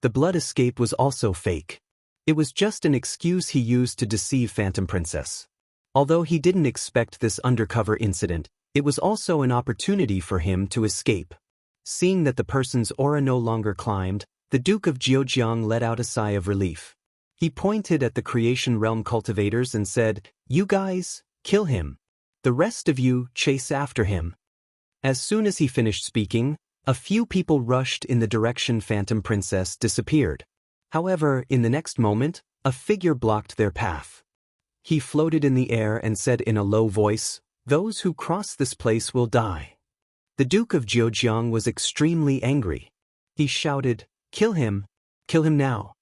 The blood escape was also fake. It was just an excuse he used to deceive Phantom Princess. Although he didn't expect this undercover incident, it was also an opportunity for him to escape. Seeing that the person's aura no longer climbed, the Duke of Jiujiang let out a sigh of relief. He pointed at the Creation Realm cultivators and said, "You guys, kill him. The rest of you, chase after him." As soon as he finished speaking, a few people rushed in the direction Phantom Princess disappeared. However, in the next moment, a figure blocked their path. He floated in the air and said in a low voice, "Those who cross this place will die." The Duke of Jiujiang was extremely angry. He shouted, "Kill him! Kill him now!"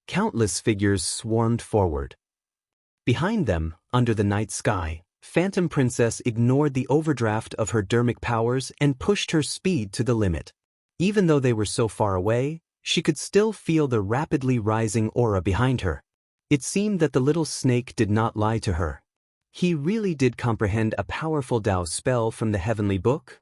Countless figures swarmed forward. Behind them, under the night sky, Phantom Princess ignored the overdraft of her dermic powers and pushed her speed to the limit. Even though they were so far away, she could still feel the rapidly rising aura behind her. It seemed that the little snake did not lie to her. He really did comprehend a powerful Dao spell from the heavenly book.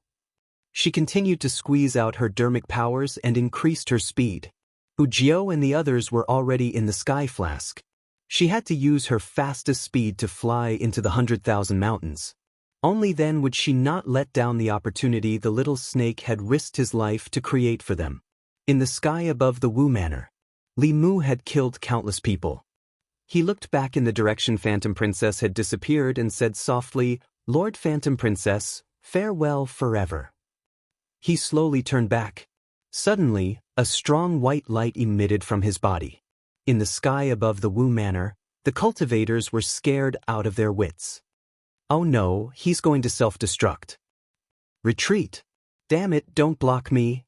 She continued to squeeze out her dermic powers and increased her speed. Hu Jiao and the others were already in the sky flask. She had to use her fastest speed to fly into the 100,000 mountains. Only then would she not let down the opportunity the little snake had risked his life to create for them. In the sky above the Wu Manor, Li Mu had killed countless people. He looked back in the direction Phantom Princess had disappeared and said softly, "Lord Phantom Princess, farewell forever." He slowly turned back. Suddenly, a strong white light emitted from his body. In the sky above the Wu Manor, the cultivators were scared out of their wits. "Oh no, he's going to self-destruct. Retreat! Damn it, don't block me!"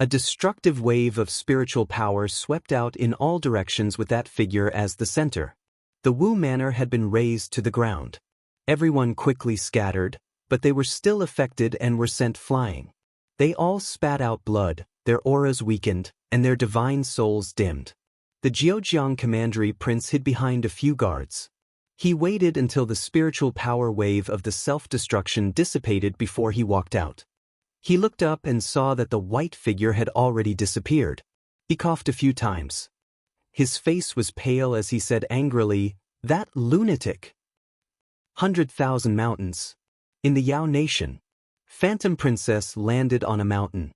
A destructive wave of spiritual power swept out in all directions with that figure as the center. The Wu Manor had been razed to the ground. Everyone quickly scattered, but they were still affected and were sent flying. They all spat out blood, their auras weakened, and their divine souls dimmed. The Jiujiang commandery prince hid behind a few guards. He waited until the spiritual power wave of the self-destruction dissipated before he walked out. He looked up and saw that the white figure had already disappeared. He coughed a few times. His face was pale as he said angrily, "That lunatic! 100,000 mountains. In the Yao Nation, Phantom Princess landed on a mountain.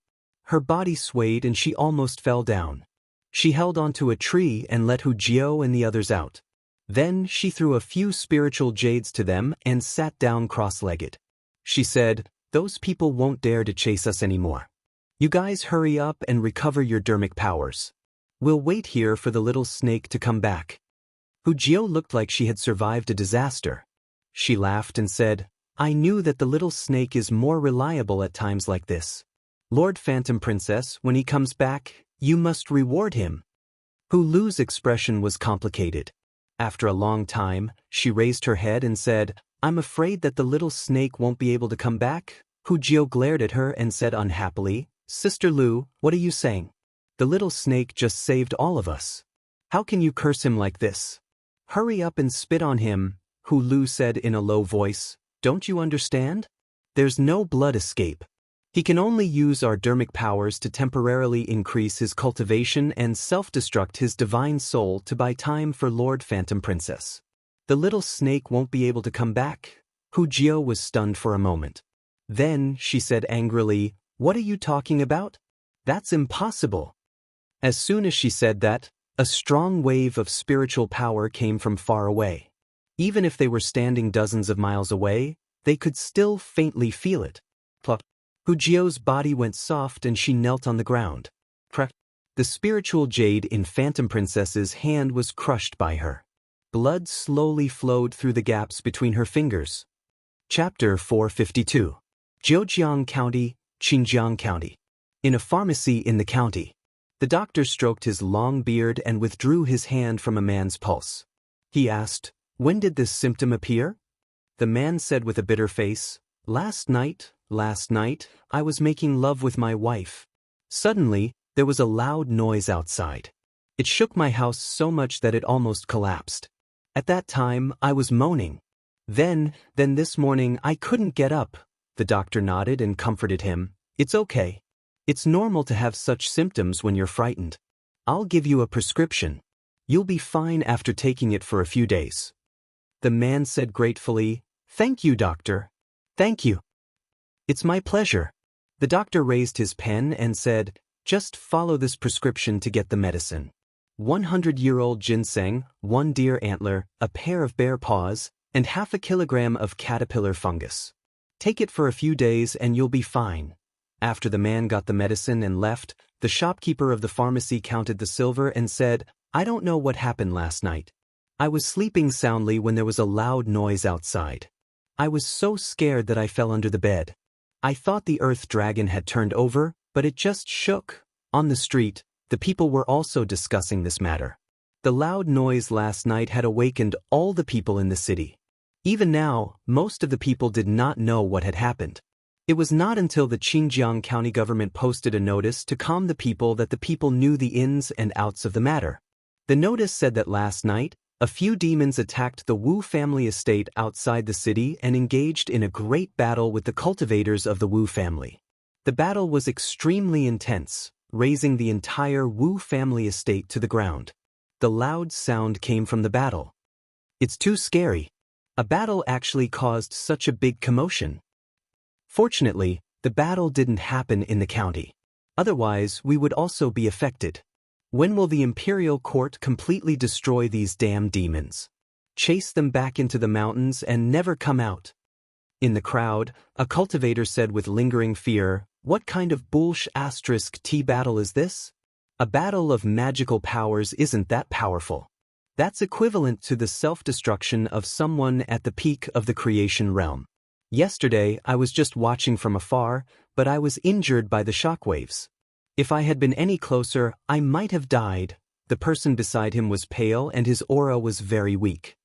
Her body swayed and she almost fell down. She held onto a tree and let Hu Jiao and the others out. Then she threw a few spiritual jades to them and sat down cross-legged. She said, "Those people won't dare to chase us anymore. You guys hurry up and recover your dermic powers. We'll wait here for the little snake to come back." Hu Jiao looked like she had survived a disaster. She laughed and said, "I knew that the little snake is more reliable at times like this. Lord Phantom Princess, when he comes back, you must reward him." Hu Lu's expression was complicated. After a long time, she raised her head and said, "I'm afraid that the little snake won't be able to come back." Hu Jiao glared at her and said unhappily, "Sister Lu, what are you saying? The little snake just saved all of us. How can you curse him like this? Hurry up and spit on him," Hu Lu said in a low voice. "Don't you understand? There's no blood escape. He can only use our dermic powers to temporarily increase his cultivation and self-destruct his divine soul to buy time for Lord Phantom Princess. The little snake won't be able to come back." Hu Jiao was stunned for a moment. Then she said angrily, "What are you talking about? That's impossible." As soon as she said that, a strong wave of spiritual power came from far away. Even if they were standing dozens of miles away, they could still faintly feel it. Plop. Hu Jiao's body went soft and she knelt on the ground. The spiritual jade in Phantom Princess's hand was crushed by her. Blood slowly flowed through the gaps between her fingers. Chapter 452. Zhejiang County, Xinjiang County. In a pharmacy in the county, the doctor stroked his long beard and withdrew his hand from a man's pulse. He asked, "When did this symptom appear?" The man said with a bitter face, Last night, I was making love with my wife. Suddenly, there was a loud noise outside. It shook my house so much that it almost collapsed. At that time, I was moaning. Then this morning I couldn't get up." The doctor nodded and comforted him. "It's okay. It's normal to have such symptoms when you're frightened. I'll give you a prescription. You'll be fine after taking it for a few days." The man said gratefully, "Thank you, doctor. Thank you." "It's my pleasure." The doctor raised his pen and said, "Just follow this prescription to get the medicine. 100-year-old ginseng, 1 deer antler, a pair of bear paws, and half a kilogram of caterpillar fungus. Take it for a few days and you'll be fine." After the man got the medicine and left, the shopkeeper of the pharmacy counted the silver and said, "I don't know what happened last night. I was sleeping soundly when there was a loud noise outside. I was so scared that I fell under the bed. I thought the earth dragon had turned over, but it just shook." On the street, the people were also discussing this matter. The loud noise last night had awakened all the people in the city. Even now, most of the people did not know what had happened. It was not until the Xinjiang County government posted a notice to calm the people that the people knew the ins and outs of the matter. The notice said that last night, a few demons attacked the Wu family estate outside the city and engaged in a great battle with the cultivators of the Wu family. The battle was extremely intense, razing the entire Wu family estate to the ground. The loud sound came from the battle. It's too scary. A battle actually caused such a big commotion. Fortunately, the battle didn't happen in the county. Otherwise, we would also be affected. When will the imperial court completely destroy these damn demons? Chase them back into the mountains and never come out. In the crowd, a cultivator said with lingering fear, "What kind of **T battle is this? A battle of magical powers isn't that powerful. That's equivalent to the self-destruction of someone at the peak of the creation realm. Yesterday, I was just watching from afar, but I was injured by the shockwaves. If I had been any closer, I might have died." The person beside him was pale and his aura was very weak.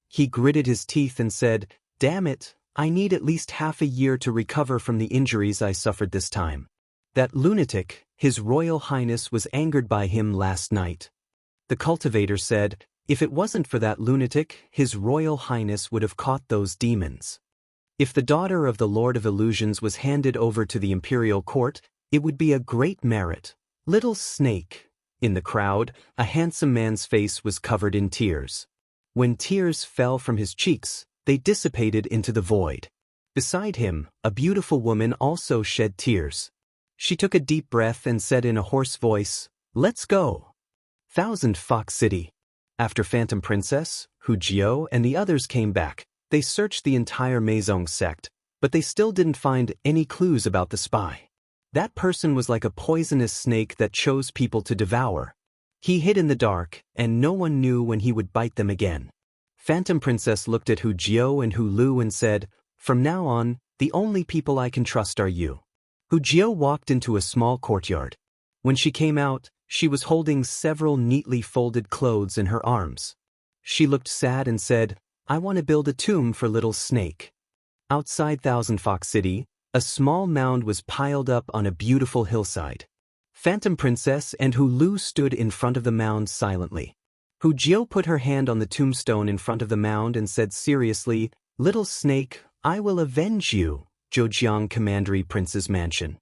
He gritted his teeth and said, "Damn it, I need at least half a year to recover from the injuries I suffered this time. That lunatic, His Royal Highness, was angered by him last night." The cultivator said, "If it wasn't for that lunatic, His Royal Highness would have caught those demons. If the daughter of the Lord of Illusions was handed over to the imperial court, it would be a great merit." Little snake. In the crowd, a handsome man's face was covered in tears. When tears fell from his cheeks, they dissipated into the void. Beside him, a beautiful woman also shed tears. She took a deep breath and said in a hoarse voice, "Let's go." Thousand Fox City. After Phantom Princess, Hu Jiao and the others came back, they searched the entire Meizong sect, but they still didn't find any clues about the spy. That person was like a poisonous snake that chose people to devour. He hid in the dark, and no one knew when he would bite them again. Phantom Princess looked at Hu Jiao and Hu Lu and said, "From now on, the only people I can trust are you." Hu Jiao walked into a small courtyard. When she came out, she was holding several neatly folded clothes in her arms. She looked sad and said, "I want to build a tomb for little Snake." Outside Thousand Fox City, a small mound was piled up on a beautiful hillside. Phantom Princess and Hu Lu stood in front of the mound silently. Hu Jiao put her hand on the tombstone in front of the mound and said seriously, "Little Snake, I will avenge you." Zhejiang Commandery Prince's Mansion.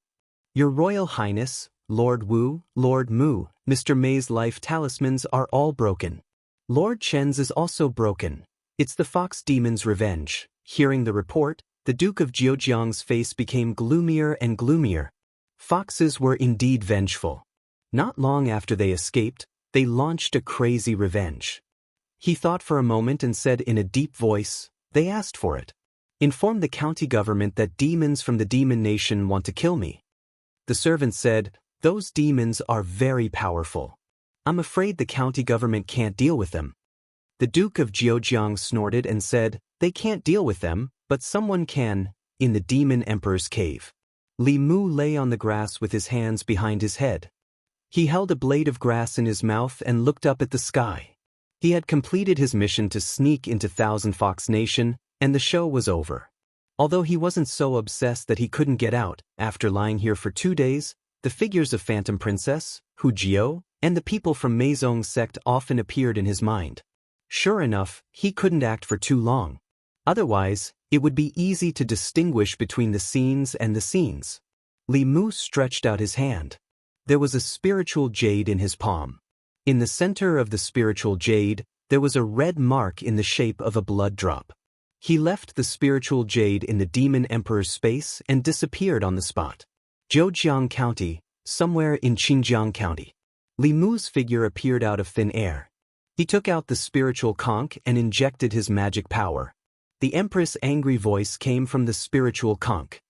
Your Royal Highness, Lord Wu, Lord Mu, Mr. May's life talismans are all broken. Lord Chen's is also broken. It's the Fox Demon's revenge. Hearing the report, the Duke of Zhejiang's face became gloomier and gloomier. Foxes were indeed vengeful. Not long after they escaped, they launched a crazy revenge. He thought for a moment and said in a deep voice, "They asked for it. Inform the county government that demons from the demon nation want to kill me." The servant said, "Those demons are very powerful. I'm afraid the county government can't deal with them." The Duke of Zhejiang snorted and said, "They can't deal with them, but someone can, in the Demon Emperor's cave." Li Mu lay on the grass with his hands behind his head. He held a blade of grass in his mouth and looked up at the sky. He had completed his mission to sneak into Thousand Fox Nation, and the show was over. Although he wasn't so obsessed that he couldn't get out, after lying here for 2 days, the figures of Phantom Princess, Hu Jiao, and the people from Meizong sect often appeared in his mind. Sure enough, he couldn't act for too long. Otherwise, it would be easy to distinguish between the scenes and the scenes. Li Mu stretched out his hand. There was a spiritual jade in his palm. In the center of the spiritual jade, there was a red mark in the shape of a blood drop. He left the spiritual jade in the Demon Emperor's space and disappeared on the spot. Zhejiang County, somewhere in Xinjiang County. Li Mu's figure appeared out of thin air. He took out the spiritual conch and injected his magic power. The Empress' angry voice came from the spiritual conch.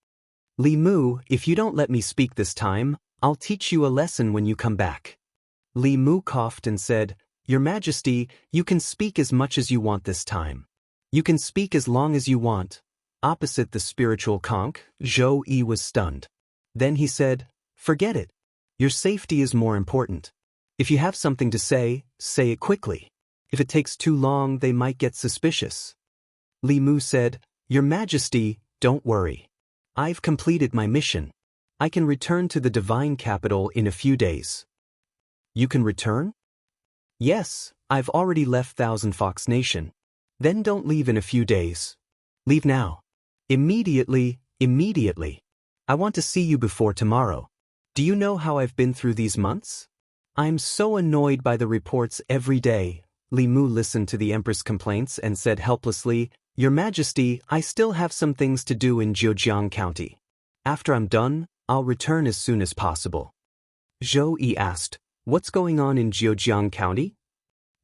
"Li Mu, if you don't let me speak this time, I'll teach you a lesson when you come back." Li Mu coughed and said, "Your Majesty, you can speak as much as you want this time. You can speak as long as you want." Opposite the spiritual conch, Zhou Yi was stunned. Then he said, "Forget it. Your safety is more important. If you have something to say it quickly. If it takes too long, they might get suspicious." Li Mu said, "Your Majesty, don't worry. I've completed my mission. I can return to the divine capital in a few days." "You can return?" "Yes, I've already left Thousand Fox Nation." "Then don't leave in a few days. Leave now." Immediately. I want to see you before tomorrow. Do you know how I've been through these months? I'm so annoyed by the reports every day." Li Mu listened to the Empress' complaints and said helplessly, "Your Majesty, I still have some things to do in Zhejiang County. After I'm done, I'll return as soon as possible." Zhou Yi asked, "What's going on in Zhejiang County?"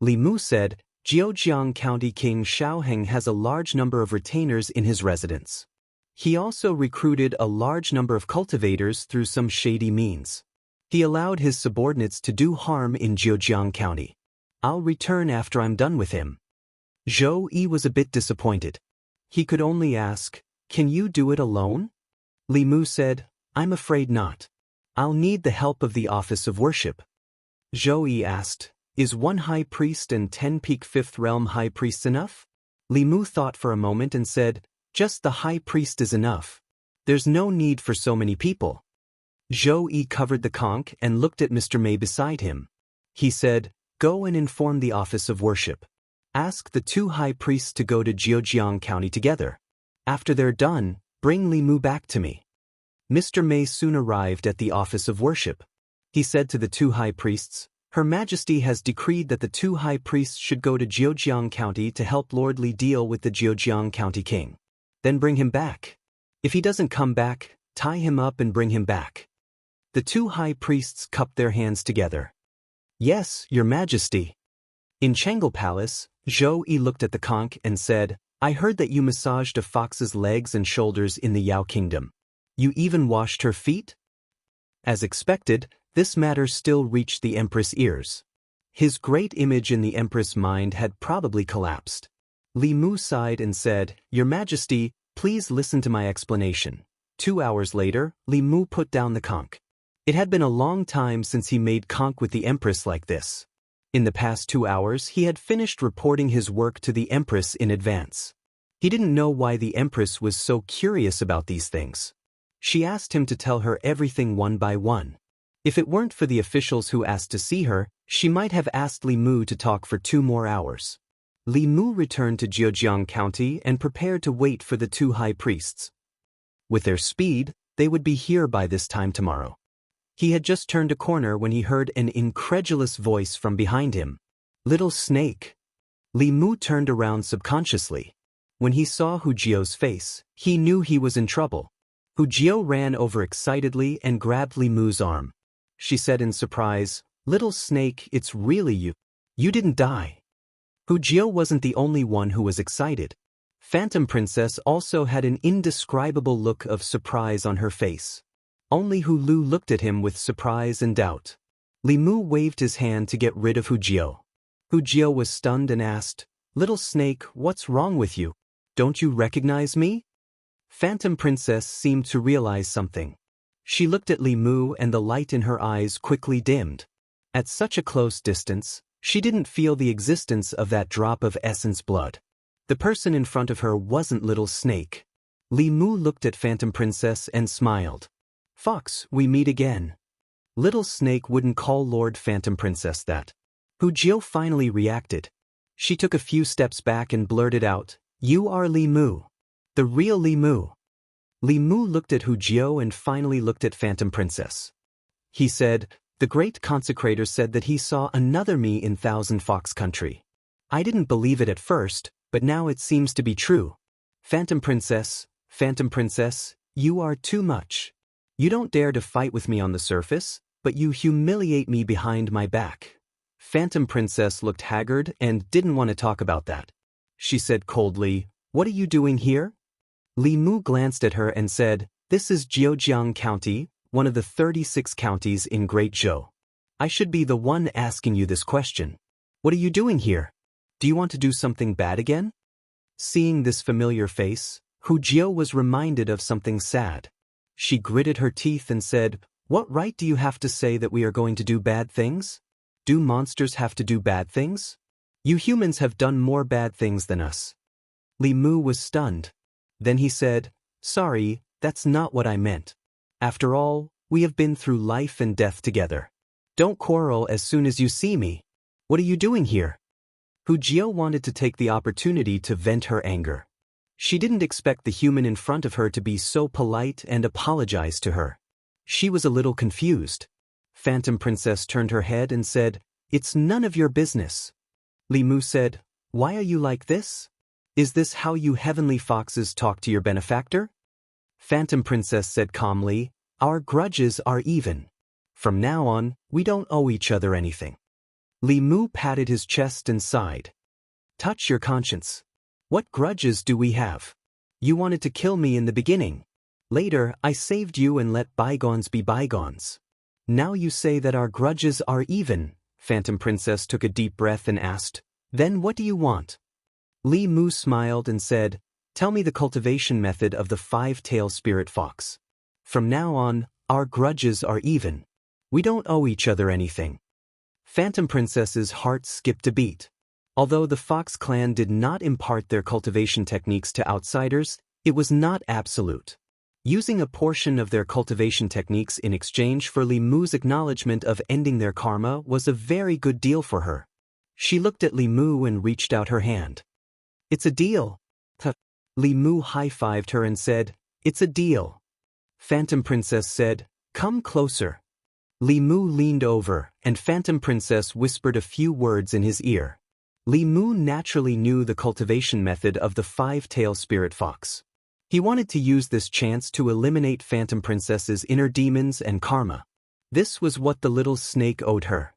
Li Mu said, "Zhejiang County King Xiaoheng has a large number of retainers in his residence. He also recruited a large number of cultivators through some shady means. He allowed his subordinates to do harm in Zhejiang County. I'll return after I'm done with him." Zhou Yi was a bit disappointed. He could only ask, "Can you do it alone?" Li Mu said, "I'm afraid not. I'll need the help of the Office of Worship." Zhou Yi asked, "Is 1 high priest and 10 peak 5th realm high priests enough?" Li Mu thought for a moment and said, "Just the high priest is enough. There's no need for so many people." Zhou Yi covered the conch and looked at Mr. May beside him. He said, "Go and inform the Office of Worship. Ask the 2 high priests to go to Zhejiang County together. After they're done, bring Li Mu back to me." Mr. May soon arrived at the Office of Worship. He said to the 2 high priests, "Her Majesty has decreed that the 2 high priests should go to Zhejiang County to help Lord Li deal with the Zhejiang County King. Then bring him back." If he doesn't come back, tie him up and bring him back. The two high priests cupped their hands together. Yes, Your Majesty. In Changle Palace, Zhou Yi looked at the conch and said, I heard that you massaged a fox's legs and shoulders in the Yao Kingdom. You even washed her feet? As expected, this matter still reached the Empress' ears. His great image in the Empress' mind had probably collapsed. Li Mu sighed and said, Your Majesty, please listen to my explanation. 2 hours later, Li Mu put down the conch. It had been a long time since he made conch with the Empress like this. In the past 2 hours he had finished reporting his work to the Empress in advance. He didn't know why the Empress was so curious about these things. She asked him to tell her everything one by one. If it weren't for the officials who asked to see her, she might have asked Li Mu to talk for 2 more hours. Li Mu returned to Zhejiang County and prepared to wait for the 2 high priests. With their speed, they would be here by this time tomorrow. He had just turned a corner when he heard an incredulous voice from behind him. Little snake. Li Mu turned around subconsciously. When he saw Hu Jiao's face, he knew he was in trouble. Hu Jiao ran over excitedly and grabbed Li Mu's arm. She said in surprise, Little snake, it's really you. You didn't die. Hu Jiao wasn't the only one who was excited. Phantom Princess also had an indescribable look of surprise on her face. Only Hu Lu looked at him with surprise and doubt. Li Mu waved his hand to get rid of Hu Jiao. Hu Jiao was stunned and asked, Little snake, what's wrong with you? Don't you recognize me? Phantom Princess seemed to realize something. She looked at Li Mu and the light in her eyes quickly dimmed. At such a close distance, she didn't feel the existence of that drop of essence blood. The person in front of her wasn't Little Snake. Li Mu looked at Phantom Princess and smiled. Fox, we meet again. Little Snake wouldn't call Lord Phantom Princess that. Hu Jiao finally reacted. She took a few steps back and blurted out, You are Li Mu. The real Li Mu. Li Mu looked at Hu Jiao and finally looked at Phantom Princess. He said, The great consecrator said that he saw another me in Thousand Fox Country. I didn't believe it at first, but now it seems to be true. Phantom Princess, you are too much. You don't dare to fight with me on the surface, but you humiliate me behind my back. Phantom Princess looked haggard and didn't want to talk about that. She said coldly, What are you doing here? Li Mu glanced at her and said, This is Zhejiang County, one of the 36 counties in Great Zhou. I should be the one asking you this question. What are you doing here? Do you want to do something bad again? Seeing this familiar face, Hu Jiao was reminded of something sad. She gritted her teeth and said, What right do you have to say that we are going to do bad things? Do monsters have to do bad things? You humans have done more bad things than us. Li Mu was stunned. Then he said, Sorry, that's not what I meant. After all, we have been through life and death together. Don't quarrel as soon as you see me. What are you doing here? Hu Jiao wanted to take the opportunity to vent her anger. She didn't expect the human in front of her to be so polite and apologize to her. She was a little confused. Phantom Princess turned her head and said, It's none of your business. Li Mu said, Why are you like this? Is this how you heavenly foxes talk to your benefactor? Phantom Princess said calmly, Our grudges are even. From now on, we don't owe each other anything. Li Mu patted his chest and sighed. Touch your conscience. What grudges do we have? You wanted to kill me in the beginning. Later, I saved you and let bygones be bygones. Now you say that our grudges are even. Phantom Princess took a deep breath and asked, Then what do you want? Li Mu smiled and said, Tell me the cultivation method of the 5-tailed spirit fox. From now on, our grudges are even. We don't owe each other anything. Phantom Princess's heart skipped a beat. Although the Fox clan did not impart their cultivation techniques to outsiders, it was not absolute. Using a portion of their cultivation techniques in exchange for Li Mu's acknowledgement of ending their karma was a very good deal for her. She looked at Li Mu and reached out her hand. It's a deal. Li Mu high-fived her and said, It's a deal. Phantom Princess said, Come closer. Li Mu leaned over, and Phantom Princess whispered a few words in his ear. Li Mu naturally knew the cultivation method of the 5-tailed spirit fox. He wanted to use this chance to eliminate Phantom Princess's inner demons and karma. This was what the little snake owed her.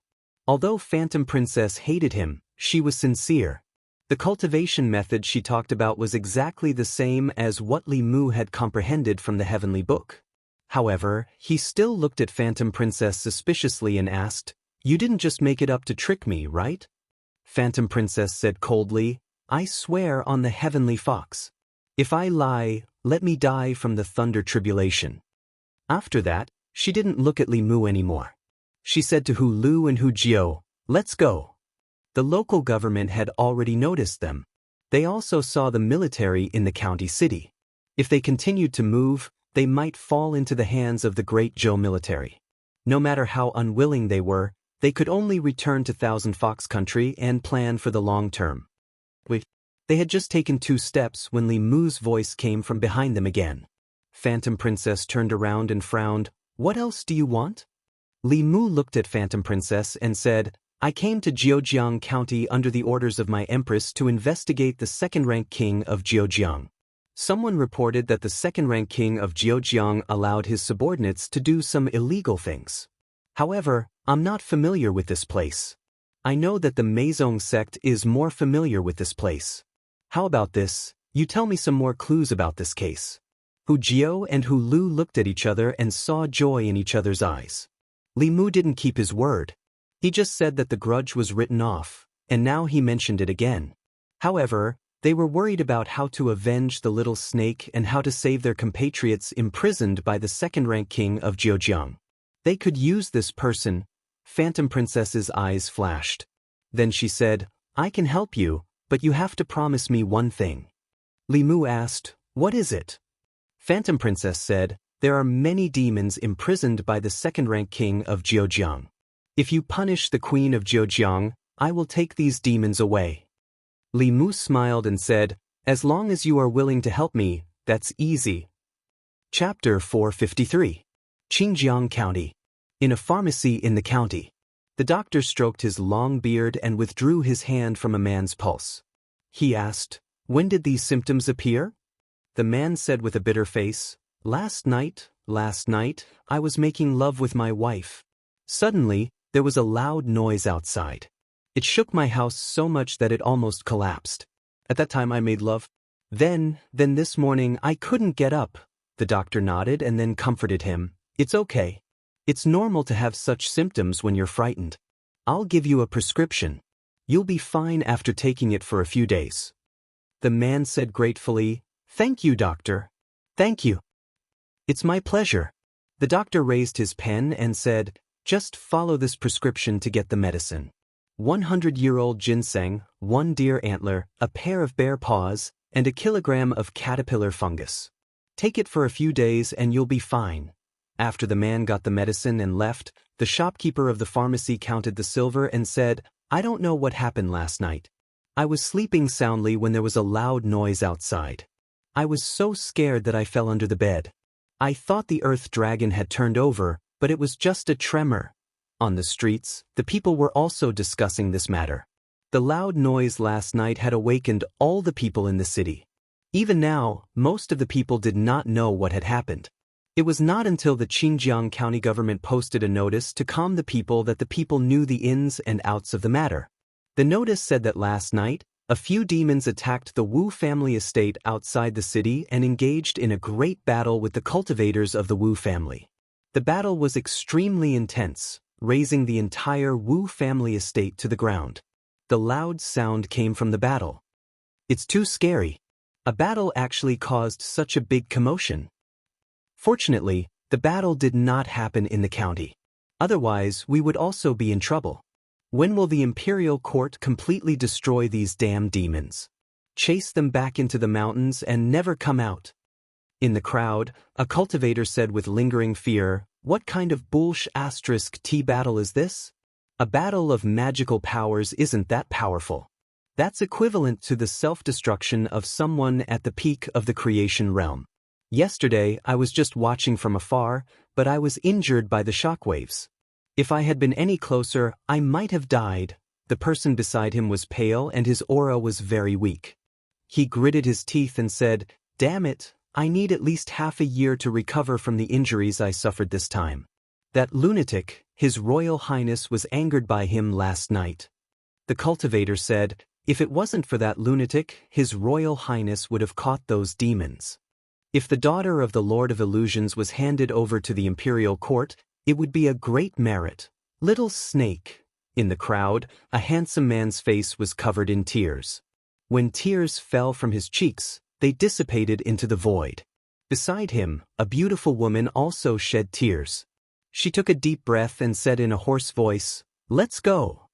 Although Phantom Princess hated him, she was sincere. The cultivation method she talked about was exactly the same as what Li Mu had comprehended from the heavenly book. However, he still looked at Phantom Princess suspiciously and asked, "You didn't just make it up to trick me, right?" Phantom Princess said coldly, "I swear on the heavenly fox. If I lie, let me die from the thunder tribulation." After that, she didn't look at Li Mu anymore. She said to Hu Lu and Hu Jiao, "Let's go." The local government had already noticed them. They also saw the military in the county city. If they continued to move, they might fall into the hands of the Great Zhou military. No matter how unwilling they were, they could only return to Thousand Fox Country and plan for the long term. They had just taken 2 steps when Li Mu's voice came from behind them again. Phantom Princess turned around and frowned. "What else do you want?" Li Mu looked at Phantom Princess and said, "I came to Jiujiang County under the orders of my empress to investigate the second-rank king of Jiujiang. Someone reported that the second-rank king of Jiujiang allowed his subordinates to do some illegal things. However, I'm not familiar with this place. I know that the Meizong sect is more familiar with this place. How about this, you tell me some more clues about this case?" Hu Jiao and Hu Lu looked at each other and saw joy in each other's eyes. Li Mu didn't keep his word. He just said that the grudge was written off, and now he mentioned it again. However, they were worried about how to avenge the little snake and how to save their compatriots imprisoned by the second-rank king of Jiujiang. They could use this person. Phantom Princess's eyes flashed. Then she said, "I can help you, but you have to promise me one thing." Li Mu asked, "What is it?" Phantom Princess said, "There are many demons imprisoned by the second-rank king of Jiujiang. If you punish the queen of Jiujiang, I will take these demons away." Li Mu smiled and said, "As long as you are willing to help me, that's easy." Chapter 453. Qingjiang County. In a pharmacy in the county. The doctor stroked his long beard and withdrew his hand from a man's pulse. He asked, "When did these symptoms appear?" The man said with a bitter face, Last night, I was making love with my wife. Suddenly, there was a loud noise outside. It shook my house so much that it almost collapsed. At that time I made love. Then this morning I couldn't get up." The doctor nodded and then comforted him. "It's okay. It's normal to have such symptoms when you're frightened. I'll give you a prescription. You'll be fine after taking it for a few days." The man said gratefully, "Thank you, doctor. Thank you." "It's my pleasure." The doctor raised his pen and said, "Just follow this prescription to get the medicine. 100-year-old ginseng, 1 deer antler, a pair of bear paws, and a kilogram of caterpillar fungus. Take it for a few days and you'll be fine." After the man got the medicine and left, the shopkeeper of the pharmacy counted the silver and said, "I don't know what happened last night. I was sleeping soundly when there was a loud noise outside. I was so scared that I fell under the bed. I thought the earth dragon had turned over, but it was just a tremor." On the streets, the people were also discussing this matter. The loud noise last night had awakened all the people in the city. Even now, most of the people did not know what had happened. It was not until the Qingjiang County government posted a notice to calm the people that the people knew the ins and outs of the matter. The notice said that last night, a few demons attacked the Wu family estate outside the city and engaged in a great battle with the cultivators of the Wu family. The battle was extremely intense, razing the entire Wu family estate to the ground. The loud sound came from the battle. It's too scary. A battle actually caused such a big commotion. Fortunately, the battle did not happen in the county. Otherwise, we would also be in trouble. When will the imperial court completely destroy these damn demons? Chase them back into the mountains and never come out. In the crowd, a cultivator said with lingering fear, "What kind of bullsh**t battle is this? A battle of magical powers isn't that powerful. That's equivalent to the self-destruction of someone at the peak of the creation realm. Yesterday, I was just watching from afar, but I was injured by the shockwaves. If I had been any closer, I might have died." The person beside him was pale and his aura was very weak. He gritted his teeth and said, "Damn it, I need at least half a year to recover from the injuries I suffered this time. That lunatic, His Royal Highness, was angered by him last night. The cultivator said, if it wasn't for that lunatic, His Royal Highness would have caught those demons. If the daughter of the Lord of Illusions was handed over to the imperial court, it would be a great merit. Little snake. In the crowd, a handsome man's face was covered in tears. When tears fell from his cheeks, they dissipated into the void. Beside him, a beautiful woman also shed tears. She took a deep breath and said in a hoarse voice, let's go.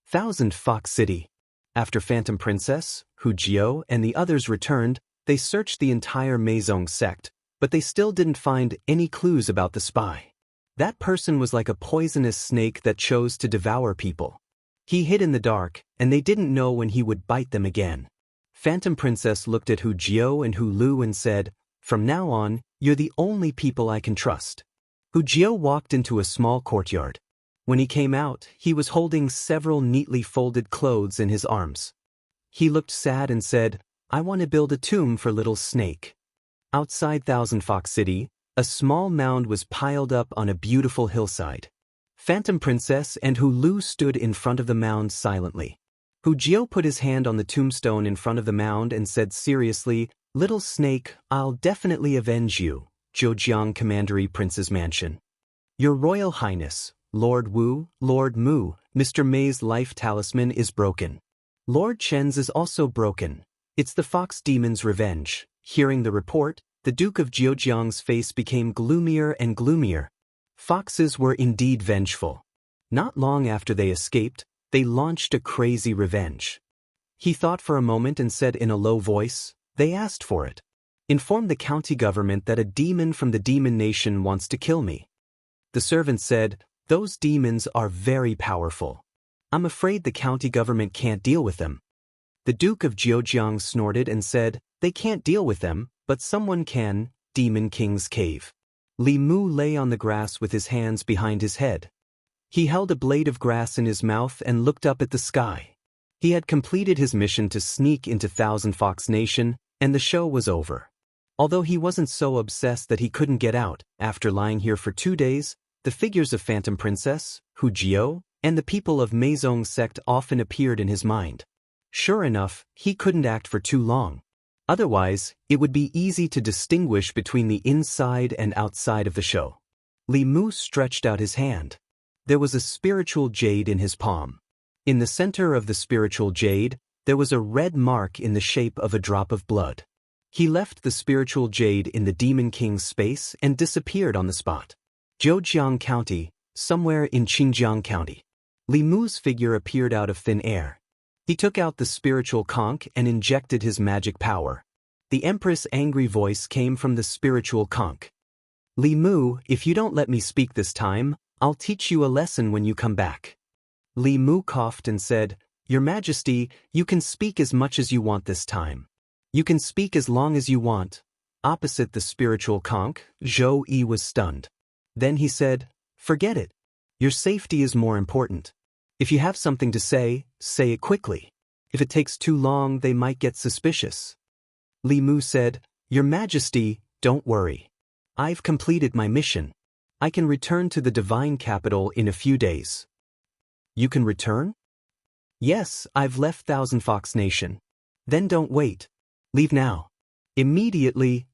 Thousand Fox City. After Phantom Princess, Wuxia, and the others returned, they searched the entire Meizong sect, but they still didn't find any clues about the spy. That person was like a poisonous snake that chose to devour people. He hid in the dark, and they didn't know when he would bite them again. Phantom Princess looked at Wuxia and Lu and said, from now on, you're the only people I can trust. Wuxia walked into a small courtyard. When he came out, he was holding several neatly folded clothes in his arms. He looked sad and said, I want to build a tomb for little snake. Outside Thousand Fox City, a small mound was piled up on a beautiful hillside. Phantom Princess and Lu stood in front of the mound silently. Wuxia put his hand on the tombstone in front of the mound and said seriously, little snake, I'll definitely avenge you. Zhejiang Commandery Prince's Mansion. Your Royal Highness, Lord Wu, Lord Mu, Mr. May's life talisman is broken. Lord Chen's is also broken. It's the fox demon's revenge. Hearing the report, the Duke of Zhejiang's face became gloomier and gloomier. Foxes were indeed vengeful. Not long after they escaped, they launched a crazy revenge. He thought for a moment and said in a low voice, they asked for it. Inform the county government that a demon from the demon nation wants to kill me. The servant said, those demons are very powerful. I'm afraid the county government can't deal with them. The Duke of Zhejiang snorted and said, they can't deal with them, but someone can. Demon King's Cave. Li Mu lay on the grass with his hands behind his head. He held a blade of grass in his mouth and looked up at the sky. He had completed his mission to sneak into Thousand Fox Nation, and the show was over. Although he wasn't so obsessed that he couldn't get out, after lying here for 2 days, the figures of Phantom Princess, Wuxia, and the people of Meizong sect often appeared in his mind. Sure enough, he couldn't act for too long. Otherwise, it would be easy to distinguish between the inside and outside of the show. Li Mu stretched out his hand. There was a spiritual jade in his palm. In the center of the spiritual jade, there was a red mark in the shape of a drop of blood. He left the spiritual jade in the Demon King's space and disappeared on the spot. Zhejiang County, somewhere in Xinjiang County. Li Mu's figure appeared out of thin air. He took out the spiritual conch and injected his magic power. The Empress' angry voice came from the spiritual conch. Li Mu, if you don't let me speak this time, I'll teach you a lesson when you come back. Li Mu coughed and said, Your Majesty, you can speak as much as you want this time. You can speak as long as you want. Opposite the spiritual conch, Zhou Yi was stunned. Then he said, Forget it. Your safety is more important. If you have something to say it quickly. If it takes too long, they might get suspicious. Li Mu said, Your Majesty, don't worry. I've completed my mission. I can return to the divine capital in a few days. You can return? Yes, I've left Thousand Fox Nation. Then don't wait. Leave now. Immediately.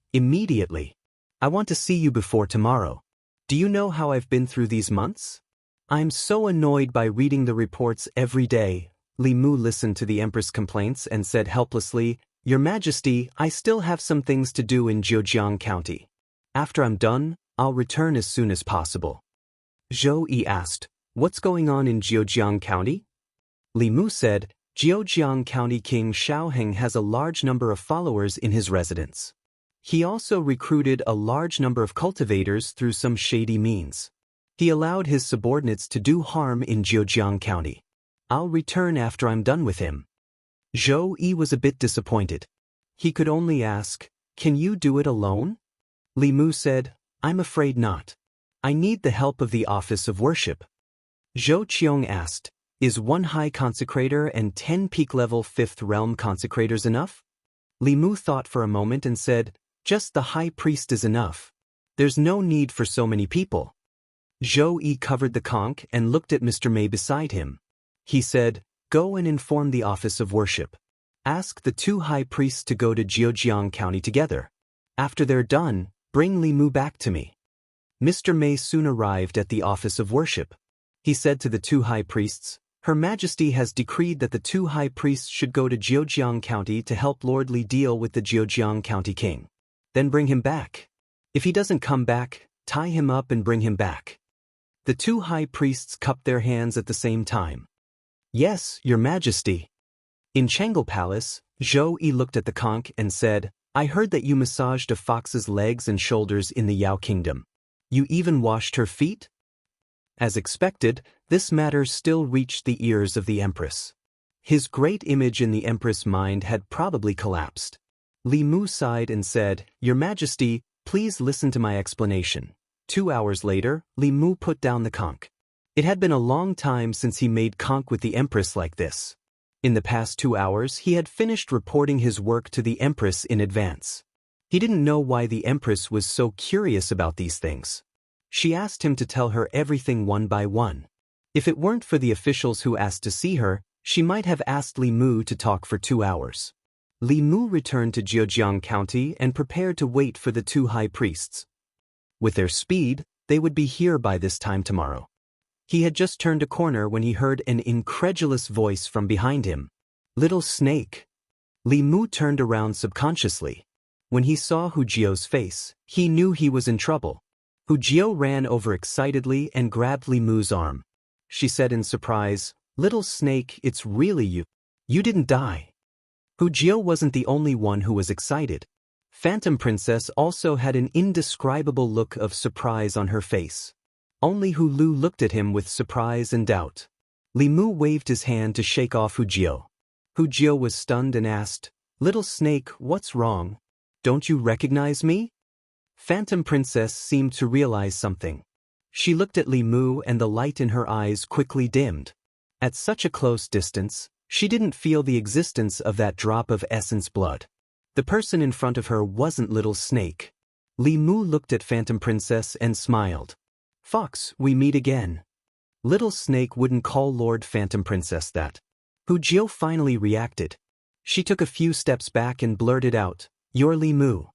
I want to see you before tomorrow. Do you know how I've been through these months? I'm so annoyed by reading the reports every day. Li Mu listened to the Empress' complaints and said helplessly, Your Majesty, I still have some things to do in Zhejiang County. After I'm done, I'll return as soon as possible. Zhou Yi asked, What's going on in Zhejiang County? Li Mu said, Zhejiang County King Xiaoheng has a large number of followers in his residence. He also recruited a large number of cultivators through some shady means. He allowed his subordinates to do harm in Zhejiang County. I'll return after I'm done with him. Zhou Yi was a bit disappointed. He could only ask, Can you do it alone? Li Mu said, I'm afraid not. I need the help of the Office of Worship. Zhou Qiong asked, Is 1 high consecrator and 10 peak level 5th realm consecrators enough? Li Mu thought for a moment and said, Just the high priest is enough. There's no need for so many people. Zhou Yi covered the conch and looked at Mr. Mei beside him. He said, "Go and inform the office of worship. Ask the 2 high priests to go to Zhejiang County together. After they're done, bring Li Mu back to me." Mr. Mei soon arrived at the office of worship. He said to the 2 high priests, "Her Majesty has decreed that the 2 high priests should go to Zhejiang County to help Lord Li deal with the Zhejiang County king. Then bring him back. If he doesn't come back, tie him up and bring him back." The 2 high priests cupped their hands at the same time. "Yes, Your Majesty." In Changel Palace, Zhou Yi looked at the conch and said, "I heard that you massaged a fox's legs and shoulders in the Yao Kingdom. You even washed her feet?" As expected, this matter still reached the ears of the Empress. His great image in the Empress' mind had probably collapsed. Li Mu sighed and said, "Your Majesty, please listen to my explanation." 2 hours later, Li Mu put down the conch. It had been a long time since he made conch with the Empress like this. In the past 2 hours, he had finished reporting his work to the Empress in advance. He didn't know why the Empress was so curious about these things. She asked him to tell her everything one by one. If it weren't for the officials who asked to see her, she might have asked Li Mu to talk for 2 hours. Li Mu returned to Zhejiang County and prepared to wait for the 2 high priests. With their speed, they would be here by this time tomorrow. He had just turned a corner when he heard an incredulous voice from behind him. "Little snake." Li Mu turned around subconsciously. When he saw Hu Jio's face, he knew he was in trouble. Hu Jio ran over excitedly and grabbed Li Mu's arm. She said in surprise, "Little snake, it's really you. You didn't die." Hu Jio wasn't the only one who was excited. Phantom Princess also had an indescribable look of surprise on her face. Only Hu Lu looked at him with surprise and doubt. Li Mu waved his hand to shake off Hu Jio. Hu Jio was stunned and asked, "Little snake, what's wrong? Don't you recognize me?" Phantom Princess seemed to realize something. She looked at Li Mu and the light in her eyes quickly dimmed. At such a close distance, she didn't feel the existence of that drop of essence blood. The person in front of her wasn't Little Snake. Li Mu looked at Phantom Princess and smiled. "Fox, we meet again." Little Snake wouldn't call Lord Phantom Princess that. Hu Jio finally reacted. She took a few steps back and blurted out, "You're Li Mu.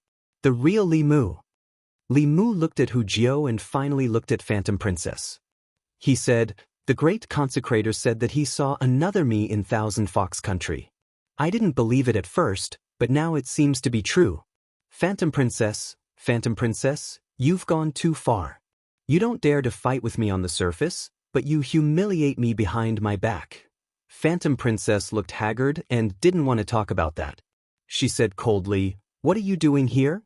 The real Li Mu." Li Mu looked at Hu Jio and finally looked at Phantom Princess. He said, "The great consecrator said that he saw another me in Thousand Fox Country. I didn't believe it at first, but now it seems to be true. Phantom Princess, you've gone too far. You don't dare to fight with me on the surface, but you humiliate me behind my back." Phantom Princess looked haggard and didn't want to talk about that. She said coldly, "What are you doing here?"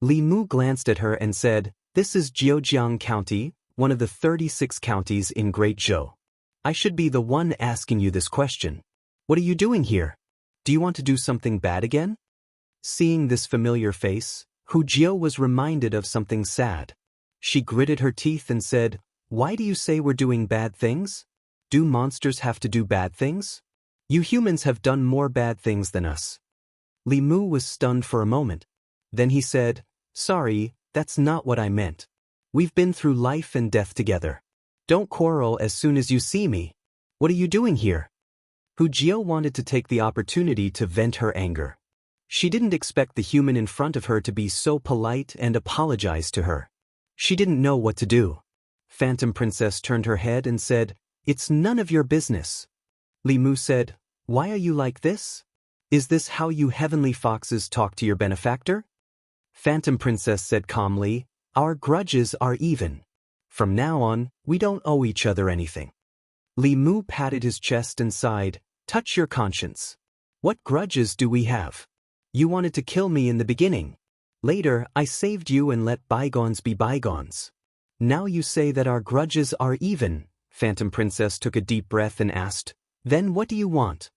Li Mu glanced at her and said, "This is Zhejiang County, one of the 36 counties in Great Zhou. I should be the one asking you this question. What are you doing here? Do you want to do something bad again?" Seeing this familiar face, Hu Jio was reminded of something sad. She gritted her teeth and said, "Why do you say we're doing bad things? Do monsters have to do bad things? You humans have done more bad things than us." Li Mu was stunned for a moment. Then he said, "Sorry, that's not what I meant. We've been through life and death together. Don't quarrel as soon as you see me. What are you doing here?" Hu Jio wanted to take the opportunity to vent her anger. She didn't expect the human in front of her to be so polite and apologize to her. She didn't know what to do. Phantom Princess turned her head and said, "It's none of your business." Li Mu said, "Why are you like this? Is this how you heavenly foxes talk to your benefactor?" Phantom Princess said calmly, "Our grudges are even. From now on, we don't owe each other anything." Li Mu patted his chest and sighed, "Touch your conscience. What grudges do we have? You wanted to kill me in the beginning. Later, I saved you and let bygones be bygones. Now you say that our grudges are even." Phantom Princess took a deep breath and asked, "Then what do you want?"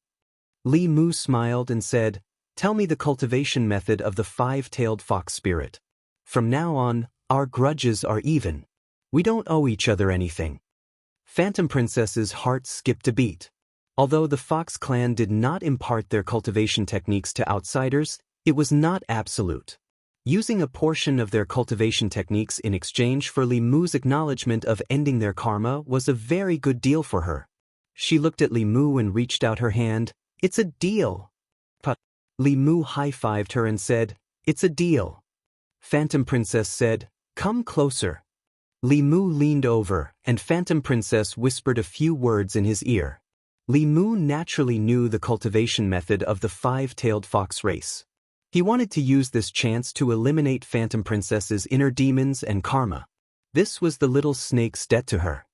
Li Mu smiled and said, "Tell me the cultivation method of the 5-tailed fox spirit. From now on, our grudges are even. We don't owe each other anything." Phantom Princess's heart skipped a beat. Although the Fox clan did not impart their cultivation techniques to outsiders, it was not absolute. Using a portion of their cultivation techniques in exchange for Li Mu's acknowledgement of ending their karma was a very good deal for her. She looked at Li Mu and reached out her hand. "It's a deal." But Li Mu high-fived her and said, "It's a deal." Phantom Princess said, "Come closer." Li Mu leaned over, and Phantom Princess whispered a few words in his ear. Li Mu naturally knew the cultivation method of the five-tailed fox race. He wanted to use this chance to eliminate Phantom Princess's inner demons and karma. This was the little snake's debt to her.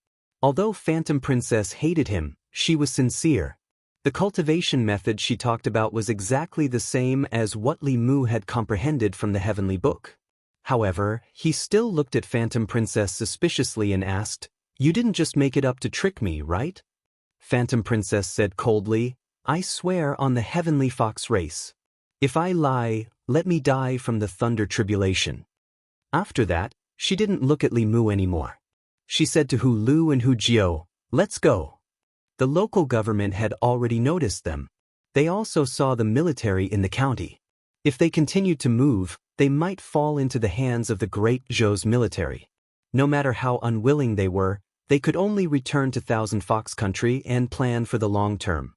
Although Phantom Princess hated him, she was sincere. The cultivation method she talked about was exactly the same as what Li Mu had comprehended from the Heavenly Book. However, he still looked at Phantom Princess suspiciously and asked, "You didn't just make it up to trick me, right?" Phantom Princess said coldly, "I swear on the Heavenly Fox race. If I lie, let me die from the thunder tribulation." After that, she didn't look at Li Mu anymore. She said to Hu Lu and Hu Jiao, "Let's go." The local government had already noticed them. They also saw the military in the county. If they continued to move, they might fall into the hands of the Great Zhou's military. No matter how unwilling they were, they could only return to Thousand Fox Country and plan for the long term.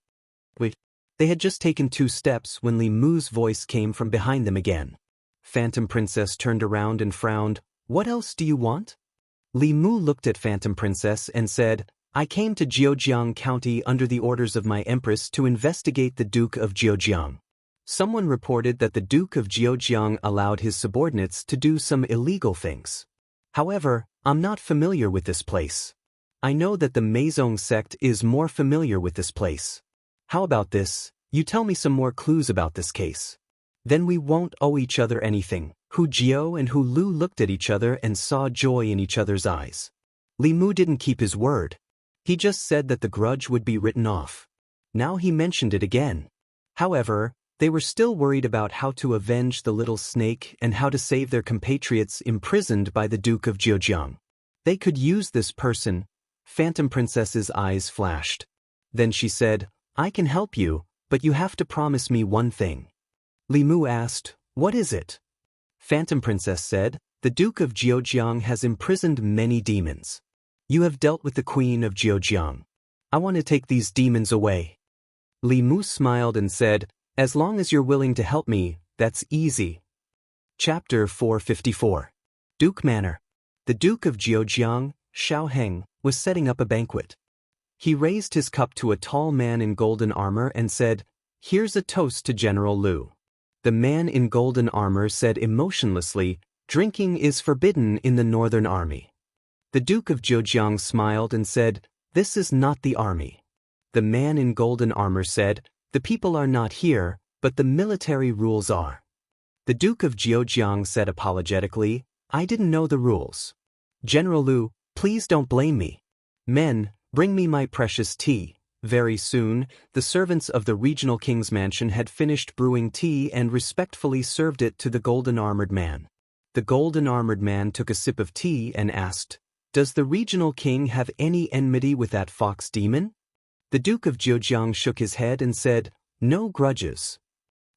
Wait, they had just taken 2 steps when Li Mu's voice came from behind them again. Phantom Princess turned around and frowned. "What else do you want?" Li Mu looked at Phantom Princess and said, "I came to Jiujiang County under the orders of my Empress to investigate the Duke of Jiujiang. Someone reported that the Duke of Jiujiang allowed his subordinates to do some illegal things. However, I'm not familiar with this place. I know that the Meizong sect is more familiar with this place. How about this, you tell me some more clues about this case. Then we won't owe each other anything." Hu Jiao and Hu Lu looked at each other and saw joy in each other's eyes. Li Mu didn't keep his word. He just said that the grudge would be written off. Now he mentioned it again. However, they were still worried about how to avenge the little snake and how to save their compatriots imprisoned by the Duke of Jiujiang. They could use this person. Phantom Princess's eyes flashed. Then she said, "I can help you, but you have to promise me one thing." Li Mu asked, "What is it?" Phantom Princess said, "The Duke of Jiujiang has imprisoned many demons. You have dealt with the Queen of Jiujiang. I want to take these demons away." Li Mu smiled and said, "As long as you're willing to help me, that's easy." Chapter 454. Duke Manor. The Duke of Jiujiang, Xiaoheng, was setting up a banquet. He raised his cup to a tall man in golden armor and said, "Here's a toast to General Lu." The man in golden armor said emotionlessly, "Drinking is forbidden in the Northern Army." The Duke of Jiujiang smiled and said, "This is not the army." The man in golden armor said, "The people are not here, but the military rules are." The Duke of Jiujiang said apologetically, "I didn't know the rules. General Lu, please don't blame me. Men, bring me my precious tea." Very soon, the servants of the regional king's mansion had finished brewing tea and respectfully served it to the golden-armored man. The golden-armored man took a sip of tea and asked, "Does the regional king have any enmity with that fox demon?" The Duke of Jiujiang shook his head and said, "No grudges."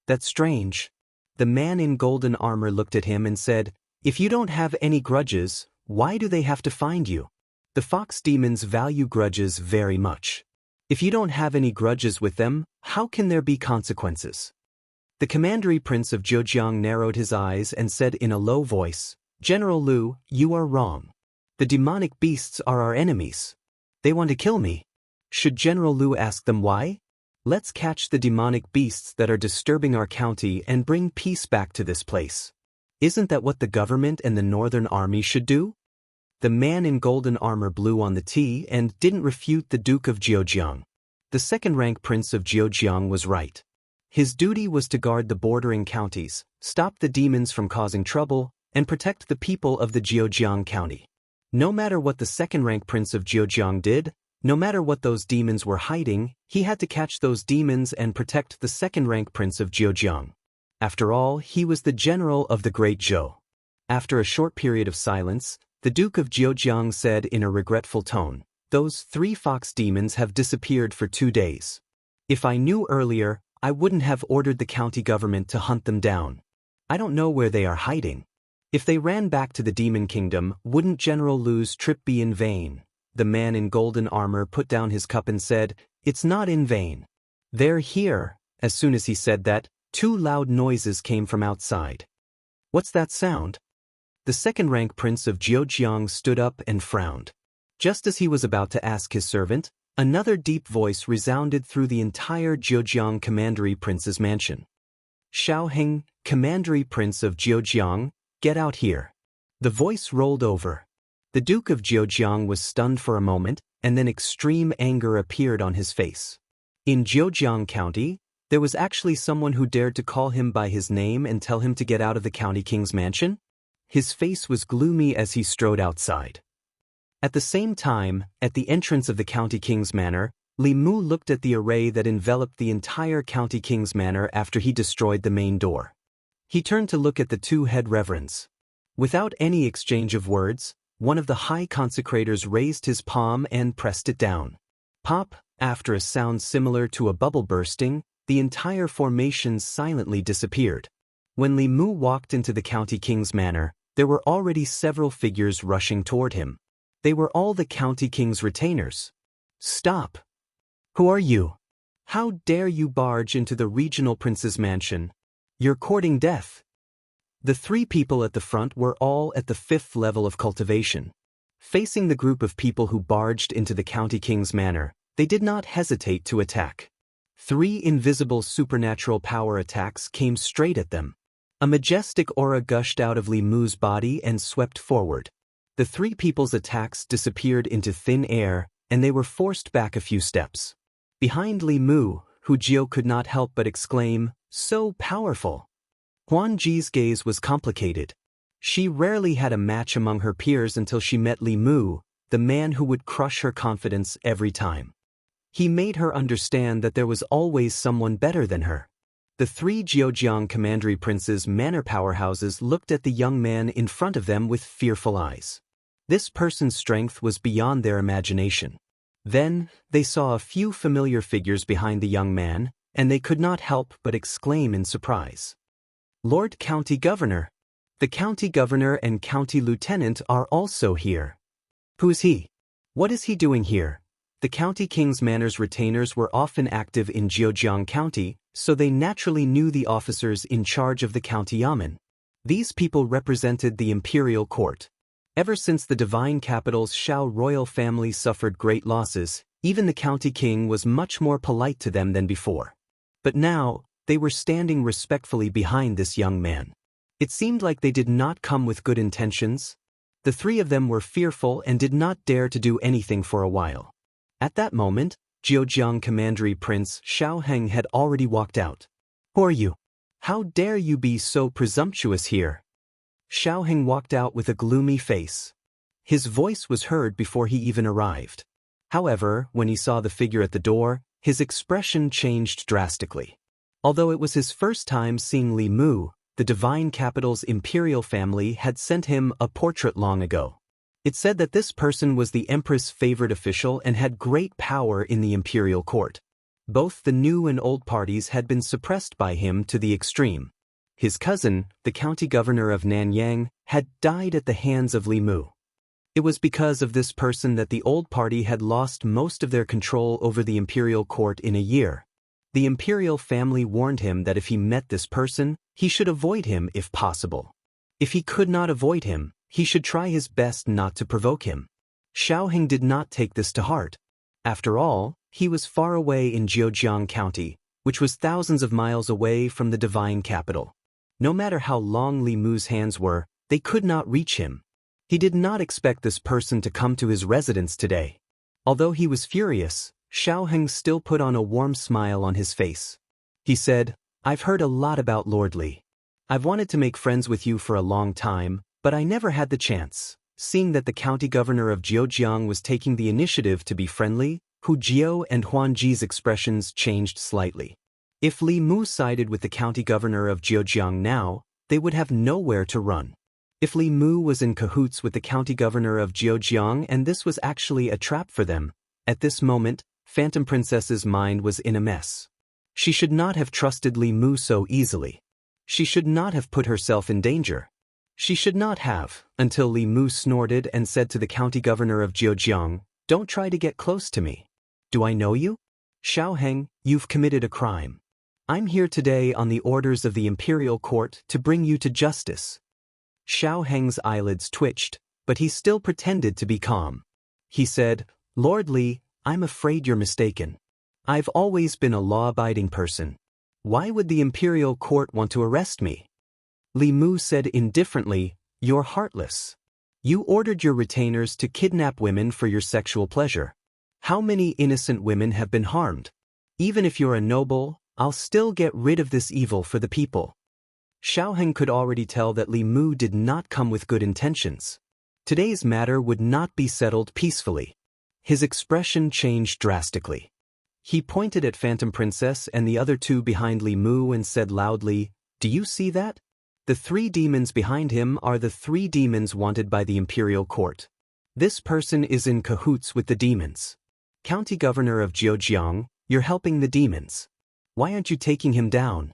"That's strange." The man in golden armor looked at him and said, "If you don't have any grudges, why do they have to find you? The fox demons value grudges very much. If you don't have any grudges with them, how can there be consequences?" The Commandery Prince of Jiujiang narrowed his eyes and said in a low voice, "General Lu, you are wrong. The demonic beasts are our enemies. They want to kill me. Should General Lu ask them why? Let's catch the demonic beasts that are disturbing our county and bring peace back to this place. Isn't that what the government and the Northern Army should do?" The man in golden armor blew on the tea and didn't refute the Duke of Jiujiang. The second-rank prince of Jiujiang was right. His duty was to guard the bordering counties, stop the demons from causing trouble, and protect the people of the Jiujiang county. No matter what the second-rank prince of Jiujiang did, no matter what those demons were hiding, he had to catch those demons and protect the second-rank prince of Jiujiang. After all, he was the general of the Great Zhou. After a short period of silence, the Duke of Jiujiang said in a regretful tone, "Those 3 fox demons have disappeared for 2 days. If I knew earlier, I wouldn't have ordered the county government to hunt them down. I don't know where they are hiding. If they ran back to the Demon Kingdom, wouldn't General Lu's trip be in vain? The man in golden armor put down his cup and said, "It's not in vain. They're here." As soon as he said that, two loud noises came from outside. What's that sound? The second-rank prince of Zhejiang stood up and frowned. Just as he was about to ask his servant, another deep voice resounded through the entire Zhejiang commandery prince's mansion. "Xiaoheng, commandery prince of Zhejiang, get out here." The voice rolled over. The Duke of Zhejiang was stunned for a moment, and then extreme anger appeared on his face. In Zhejiang County, there was actually someone who dared to call him by his name and tell him to get out of the county king's mansion? His face was gloomy as he strode outside. At the same time, at the entrance of the county king's manor, Li Mu looked at the array that enveloped the entire county king's manor after he destroyed the main door. He turned to look at the two head reverends. Without any exchange of words, one of the high consecrators raised his palm and pressed it down. Pop, after a sound similar to a bubble bursting, the entire formation silently disappeared. When Li Mu walked into the county king's manor, there were already several figures rushing toward him. They were all the county king's retainers. "Stop! Who are you? How dare you barge into the regional prince's mansion? You're courting death." The three people at the front were all at the 5th level of cultivation. Facing the group of people who barged into the county king's manor, they did not hesitate to attack. 3 invisible supernatural power attacks came straight at them. A majestic aura gushed out of Li Mu's body and swept forward. The 3 people's attacks disappeared into thin air, and they were forced back a few steps. Behind Li Mu, Hu Jiao could not help but exclaim, "So powerful!" Huan Ji's gaze was complicated. She rarely had a match among her peers until she met Li Mu, the man who would crush her confidence every time. He made her understand that there was always someone better than her. The 3 Zhejiang commandery princes' manor powerhouses looked at the young man in front of them with fearful eyes. This person's strength was beyond their imagination. Then, they saw a few familiar figures behind the young man, and they could not help but exclaim in surprise. "Lord County Governor! The County Governor and County Lieutenant are also here." "Who's he? What is he doing here?" The County King's Manor's retainers were often active in Zhejiang County, so they naturally knew the officers in charge of the county yamen. These people represented the imperial court. Ever since the divine capital's Shao royal family suffered great losses, even the county king was much more polite to them than before. But now, they were standing respectfully behind this young man. It seemed like they did not come with good intentions. The 3 of them were fearful and did not dare to do anything for a while. At that moment, Zhejiang Commandery Prince Xiaoheng had already walked out. "Who are you? How dare you be so presumptuous here?" Xiaoheng walked out with a gloomy face. His voice was heard before he even arrived. However, when he saw the figure at the door, his expression changed drastically. Although it was his first time seeing Li Mu, the divine capital's imperial family had sent him a portrait long ago. It said that this person was the empress' favorite official and had great power in the imperial court. Both the new and old parties had been suppressed by him to the extreme. His cousin, the county governor of Nanyang, had died at the hands of Li Mu. It was because of this person that the old party had lost most of their control over the imperial court in a year. The imperial family warned him that if he met this person, he should avoid him if possible. If he could not avoid him, he should try his best not to provoke him. Xiaoheng did not take this to heart. After all, he was far away in Zhejiang County, which was thousands of miles away from the divine capital. No matter how long Li Mu's hands were, they could not reach him. He did not expect this person to come to his residence today. Although he was furious, Xiaoheng still put on a warm smile on his face. He said, "I've heard a lot about Lord Li. I've wanted to make friends with you for a long time, but I never had the chance." Seeing that the county governor of Zhejiang was taking the initiative to be friendly, Hu Jiao and Huan Ji's expressions changed slightly. If Li Mu sided with the county governor of Zhejiang now, they would have nowhere to run. If Li Mu was in cahoots with the county governor of Zhejiang and this was actually a trap for them, at this moment, Phantom Princess's mind was in a mess. She should not have trusted Li Mu so easily. She should not have put herself in danger. She should not have, until Li Mu snorted and said to the county governor of Zhejiang, "Don't try to get close to me. Do I know you? Xiaoheng, you've committed a crime. I'm here today on the orders of the imperial court to bring you to justice." Xiaoheng's eyelids twitched, but he still pretended to be calm. He said, "Lord Li, I'm afraid you're mistaken. I've always been a law-abiding person. Why would the imperial court want to arrest me?" Li Mu said indifferently, "You're heartless. You ordered your retainers to kidnap women for your sexual pleasure. How many innocent women have been harmed? Even if you're a noble, I'll still get rid of this evil for the people." Xiaoheng could already tell that Li Mu did not come with good intentions. Today's matter would not be settled peacefully. His expression changed drastically. He pointed at Phantom Princess and the other two behind Li Mu and said loudly, "Do you see that? The 3 demons behind him are the 3 demons wanted by the imperial court. This person is in cahoots with the demons. County governor of Zhejiang, you're helping the demons. Why aren't you taking him down?"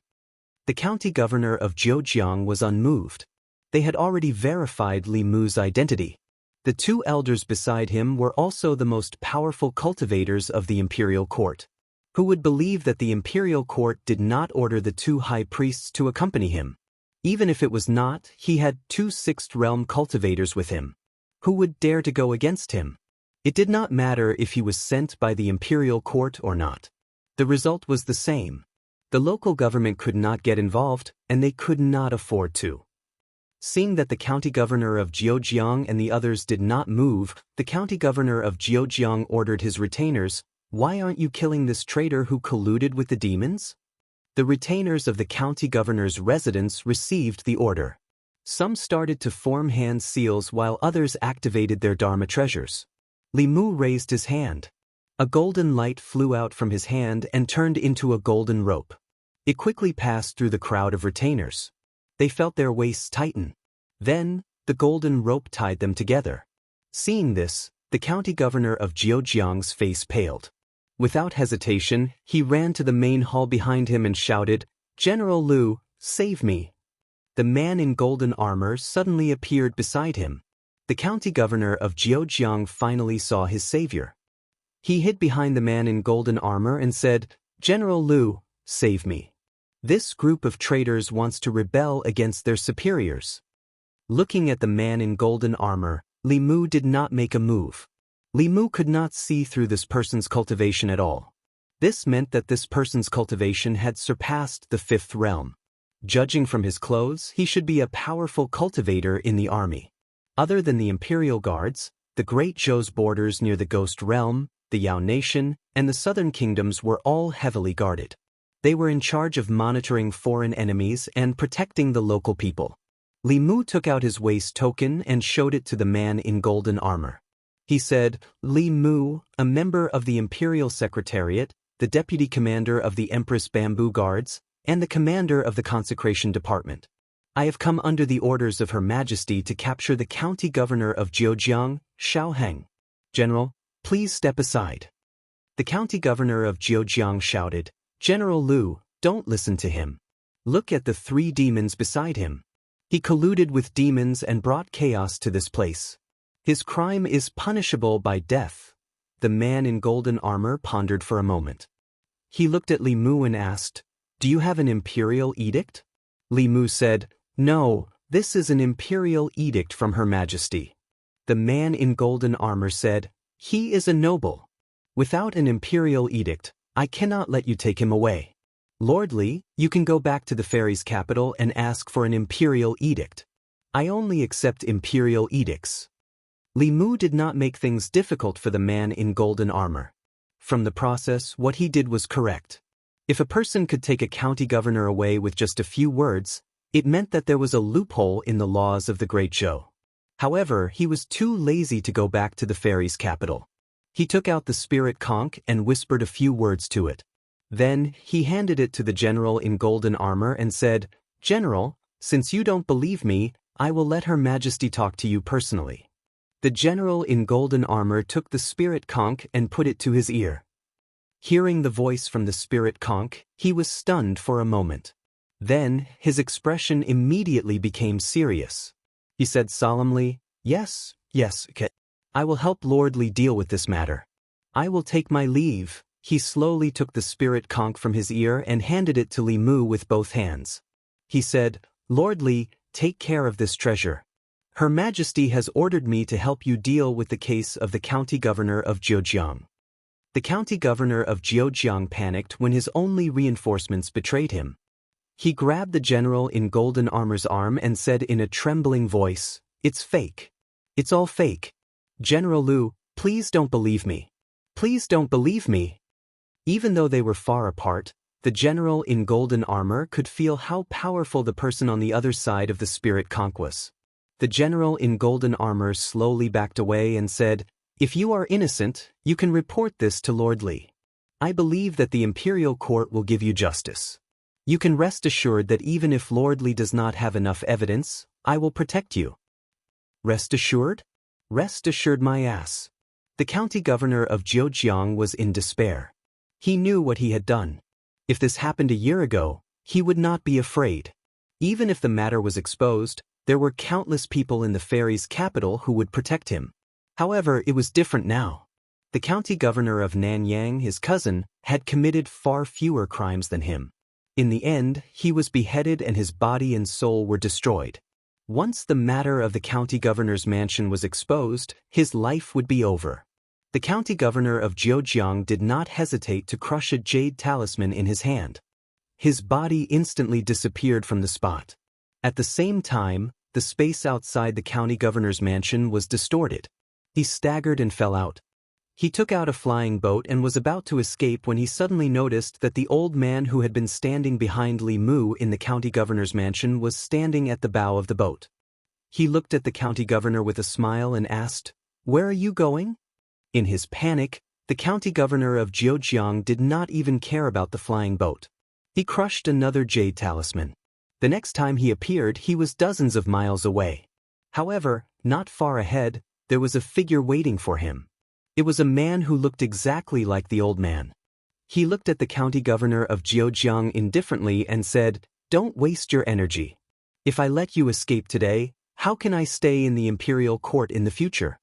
The county governor of Zhejiang was unmoved. They had already verified Li Mu's identity. The 2 elders beside him were also the most powerful cultivators of the imperial court. Who would believe that the imperial court did not order the 2 high priests to accompany him? Even if it was not, he had 2 sixth realm cultivators with him. Who would dare to go against him? It did not matter if he was sent by the imperial court or not. The result was the same. The local government could not get involved, and they could not afford to. Seeing that the county governor of Zhejiang and the others did not move, the county governor of Zhejiang ordered his retainers, "Why aren't you killing this traitor who colluded with the demons?" The retainers of the county governor's residence received the order. Some started to form hand seals while others activated their Dharma treasures. Li Mu raised his hand. A golden light flew out from his hand and turned into a golden rope. It quickly passed through the crowd of retainers. They felt their waists tighten. Then, the golden rope tied them together. Seeing this, the county governor of Zhejiang's face paled. Without hesitation, he ran to the main hall behind him and shouted, "General Liu, save me." The man in golden armor suddenly appeared beside him. The county governor of Zhejiang finally saw his savior. He hid behind the man in golden armor and said, "General Liu, save me. This group of traitors wants to rebel against their superiors." Looking at the man in golden armor, Li Mu did not make a move. Li Mu could not see through this person's cultivation at all. This meant that this person's cultivation had surpassed the 5th realm. Judging from his clothes, he should be a powerful cultivator in the army. Other than the imperial guards, the Great Zhou's borders near the Ghost Realm, the Yao Nation, and the southern kingdoms were all heavily guarded. They were in charge of monitoring foreign enemies and protecting the local people. Li Mu took out his waist token and showed it to the man in golden armor. He said, "Li Mu, a member of the Imperial Secretariat, the Deputy Commander of the Empress Bamboo Guards, and the Commander of the Consecration Department. I have come under the orders of Her Majesty to capture the County Governor of Zhejiang, Xiaoheng. General, please step aside." The County Governor of Zhejiang shouted, "General Liu, don't listen to him. Look at the 3 demons beside him. He colluded with demons and brought chaos to this place. His crime is punishable by death." The man in golden armor pondered for a moment. He looked at Li Mu and asked, "Do you have an imperial edict?" Li Mu said, "No, this is an imperial edict from Her Majesty." The man in golden armor said, "He is a noble. Without an imperial edict, I cannot let you take him away. Lord Li, you can go back to the fairy's capital and ask for an imperial edict. I only accept imperial edicts." Li Mu did not make things difficult for the man in golden armor. From the process, what he did was correct. If a person could take a county governor away with just a few words, it meant that there was a loophole in the laws of the Great Zhou. However, he was too lazy to go back to the fairy's capital. He took out the spirit conch and whispered a few words to it. Then, he handed it to the general in golden armor and said, "General, since you don't believe me, I will let Her Majesty talk to you personally." The general in golden armor took the spirit conch and put it to his ear. Hearing the voice from the spirit conch, he was stunned for a moment. Then, his expression immediately became serious. He said solemnly, "Yes, yes, I will help Lord Li deal with this matter. I will take my leave." He slowly took the spirit conch from his ear and handed it to Li Mu with both hands. He said, "Lord Li, take care of this treasure. Her Majesty has ordered me to help you deal with the case of the county governor of Zhejiang." The county governor of Zhejiang panicked when his only reinforcements betrayed him. He grabbed the general in golden armor's arm and said in a trembling voice, "It's fake. It's all fake. General Lu, please don't believe me. Please don't believe me." Even though they were far apart, the general in golden armor could feel how powerful the person on the other side of the spirit conch was. The general in golden armor slowly backed away and said, "If you are innocent, you can report this to Lord Li. I believe that the imperial court will give you justice. You can rest assured that even if Lord Li does not have enough evidence, I will protect you." Rest assured? Rest assured my ass. The county governor of Zhejiang was in despair. He knew what he had done. If this happened a year ago, he would not be afraid. Even if the matter was exposed, there were countless people in the fairy's capital who would protect him. However, it was different now. The county governor of Nanyang, his cousin, had committed far fewer crimes than him. In the end, he was beheaded and his body and soul were destroyed. Once the matter of the county governor's mansion was exposed, his life would be over. The county governor of Zhejiang did not hesitate to crush a jade talisman in his hand. His body instantly disappeared from the spot. At the same time, the space outside the county governor's mansion was distorted. He staggered and fell out. He took out a flying boat and was about to escape when he suddenly noticed that the old man who had been standing behind Li Mu in the county governor's mansion was standing at the bow of the boat. He looked at the county governor with a smile and asked, "Where are you going?" In his panic, the county governor of Zhejiang did not even care about the flying boat. He crushed another jade talisman. The next time he appeared, he was dozens of miles away. However, not far ahead, there was a figure waiting for him. It was a man who looked exactly like the old man. He looked at the county governor of Zhejiang indifferently and said, "Don't waste your energy. If I let you escape today, how can I stay in the imperial court in the future?"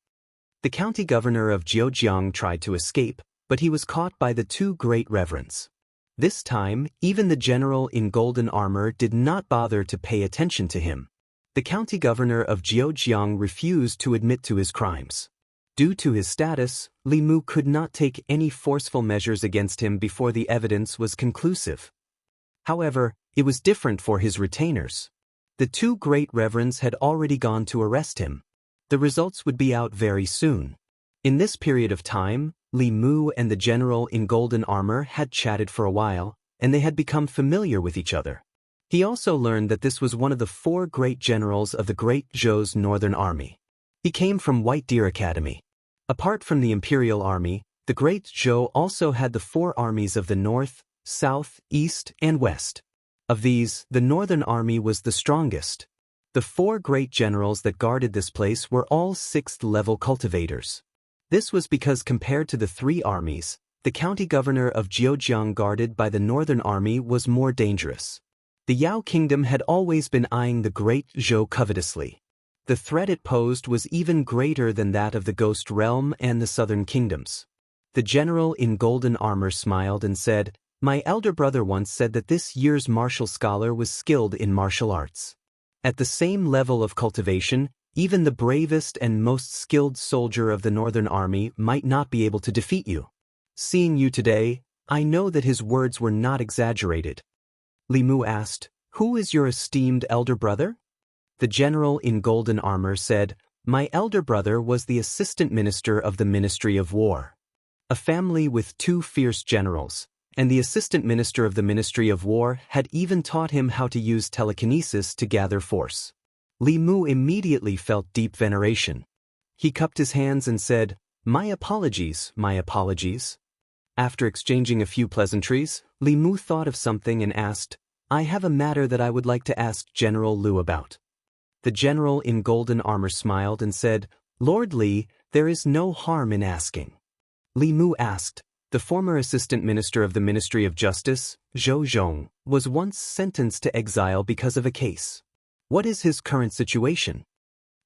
The county governor of Zhejiang tried to escape, but he was caught by the two great reverends. This time, even the general in golden armor did not bother to pay attention to him. The county governor of Zhejiang refused to admit to his crimes. Due to his status, Li Mu could not take any forceful measures against him before the evidence was conclusive. However, it was different for his retainers. The two great reverends had already gone to arrest him. The results would be out very soon. In this period of time, Li Mu and the general in golden armor had chatted for a while, and they had become familiar with each other. He also learned that this was one of the four great generals of the Great Zhou's Northern Army. He came from White Deer Academy. Apart from the Imperial Army, the Great Zhou also had the four armies of the North, South, East, and West. Of these, the Northern Army was the strongest. The four great generals that guarded this place were all 6th-level cultivators. This was because compared to the three armies, the county governor of Zhejiang guarded by the Northern Army was more dangerous. The Yao Kingdom had always been eyeing the Great Zhou covetously. The threat it posed was even greater than that of the Ghost Realm and the Southern Kingdoms. The general in golden armor smiled and said, "My elder brother once said that this year's martial scholar was skilled in martial arts. At the same level of cultivation, even the bravest and most skilled soldier of the Northern Army might not be able to defeat you. Seeing you today, I know that his words were not exaggerated." Li Mu asked, "Who is your esteemed elder brother?" The general in golden armor said, "My elder brother was the assistant minister of the Ministry of War. A family with two fierce generals, and the assistant minister of the Ministry of War had even taught him how to use telekinesis to gather force." Li Mu immediately felt deep veneration. He cupped his hands and said, "My apologies, my apologies." After exchanging a few pleasantries, Li Mu thought of something and asked, "I have a matter that I would like to ask General Lu about." The general in golden armor smiled and said, "Lord Li, there is no harm in asking." Li Mu asked, The former assistant minister of the Ministry of Justice, Zhou Zhong, was once sentenced to exile because of a case. What is his current situation?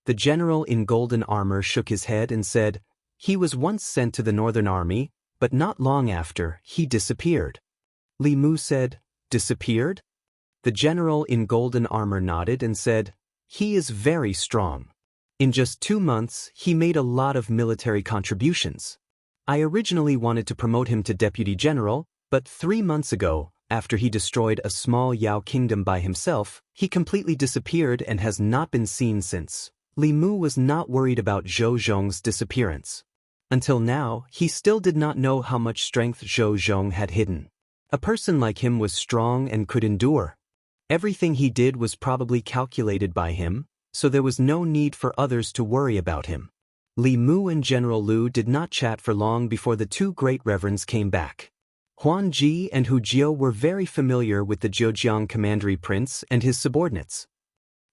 The general in golden armor shook his head and said, he was once sent to the Northern Army, but not long after, he disappeared. Li Mu said, disappeared? The general in golden armor nodded and said, he is very strong. In just 2 months, he made a lot of military contributions. I originally wanted to promote him to deputy general, but 3 months ago, after he destroyed a small Yao kingdom by himself, he completely disappeared and has not been seen since. Li Mu was not worried about Zhou Zhong's disappearance. Until now, he still did not know how much strength Zhou Zhong had hidden. A person like him was strong and could endure. Everything he did was probably calculated by him, so there was no need for others to worry about him. Li Mu and General Lu did not chat for long before the 2 great reverends came back. Huan Ji and Hu Jiu were very familiar with the Zhejiang Commandery Prince and his subordinates.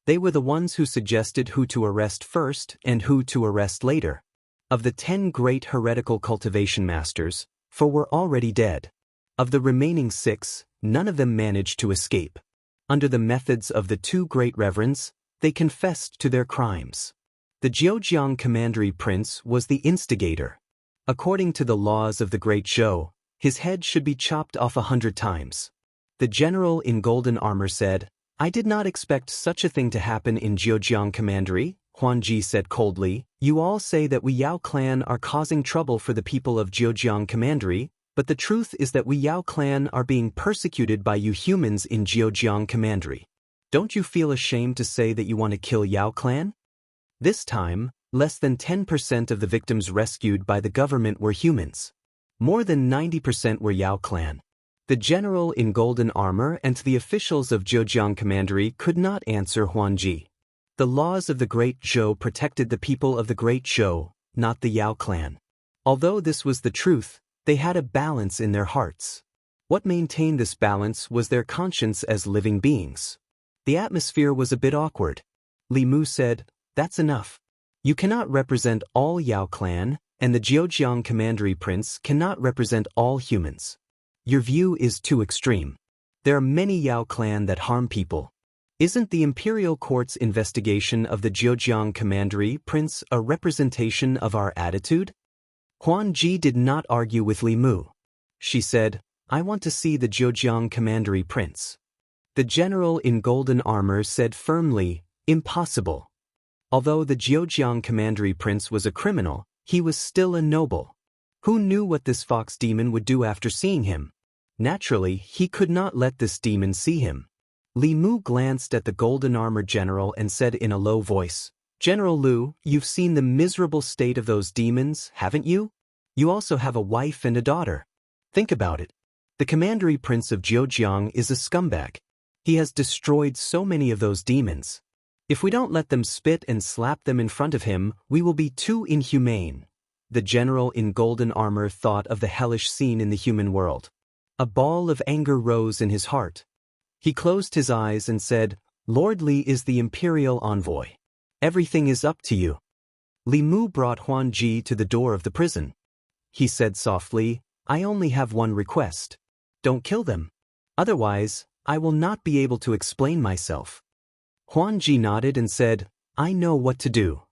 They were the ones who suggested who to arrest first and who to arrest later. Of the 10 great heretical cultivation masters, 4 were already dead. Of the remaining 6, none of them managed to escape. Under the methods of the 2 great reverends, they confessed to their crimes. The Zhejiang Commandery Prince was the instigator. According to the laws of the Great Zhou, his head should be chopped off 100 times. The general in golden armor said, I did not expect such a thing to happen in Zhejiang Commandery. Huan Ji said coldly, you all say that we Yao clan are causing trouble for the people of Zhejiang Commandery, but the truth is that we Yao clan are being persecuted by you humans in Zhejiang Commandery. Don't you feel ashamed to say that you want to kill Yao clan? This time, less than 10% of the victims rescued by the government were humans. More than 90% were Yao clan. The general in golden armor and the officials of Zhejiang Commandery could not answer Huan Ji. The laws of the Great Zhou protected the people of the Great Zhou, not the Yao clan. Although this was the truth, they had a balance in their hearts. What maintained this balance was their conscience as living beings. The atmosphere was a bit awkward. Li Mu said, that's enough. You cannot represent all Yao clan, and the Zhejiang Commandery Prince cannot represent all humans. Your view is too extreme. There are many Yao clan that harm people. Isn't the Imperial Court's investigation of the Zhejiang Commandery Prince a representation of our attitude? Huan Ji did not argue with Li Mu. She said, I want to see the Zhejiang Commandery Prince. The general in golden armor said firmly, impossible. Although the Zhejiang Commandery Prince was a criminal, he was still a noble. Who knew what this fox demon would do after seeing him? Naturally, he could not let this demon see him. Li Mu glanced at the golden armor general and said in a low voice, General Lu, you've seen the miserable state of those demons, haven't you? You also have a wife and a daughter. Think about it. The Commandery Prince of Zhejiang is a scumbag. He has destroyed so many of those demons. If we don't let them spit and slap them in front of him, we will be too inhumane. The general in golden armor thought of the hellish scene in the human world. A ball of anger rose in his heart. He closed his eyes and said, Lord Li is the imperial envoy. Everything is up to you. Li Mu brought Huan Ji to the door of the prison. He said softly, I only have one request. Don't kill them. Otherwise, I will not be able to explain myself. Huan Ji nodded and said, I know what to do.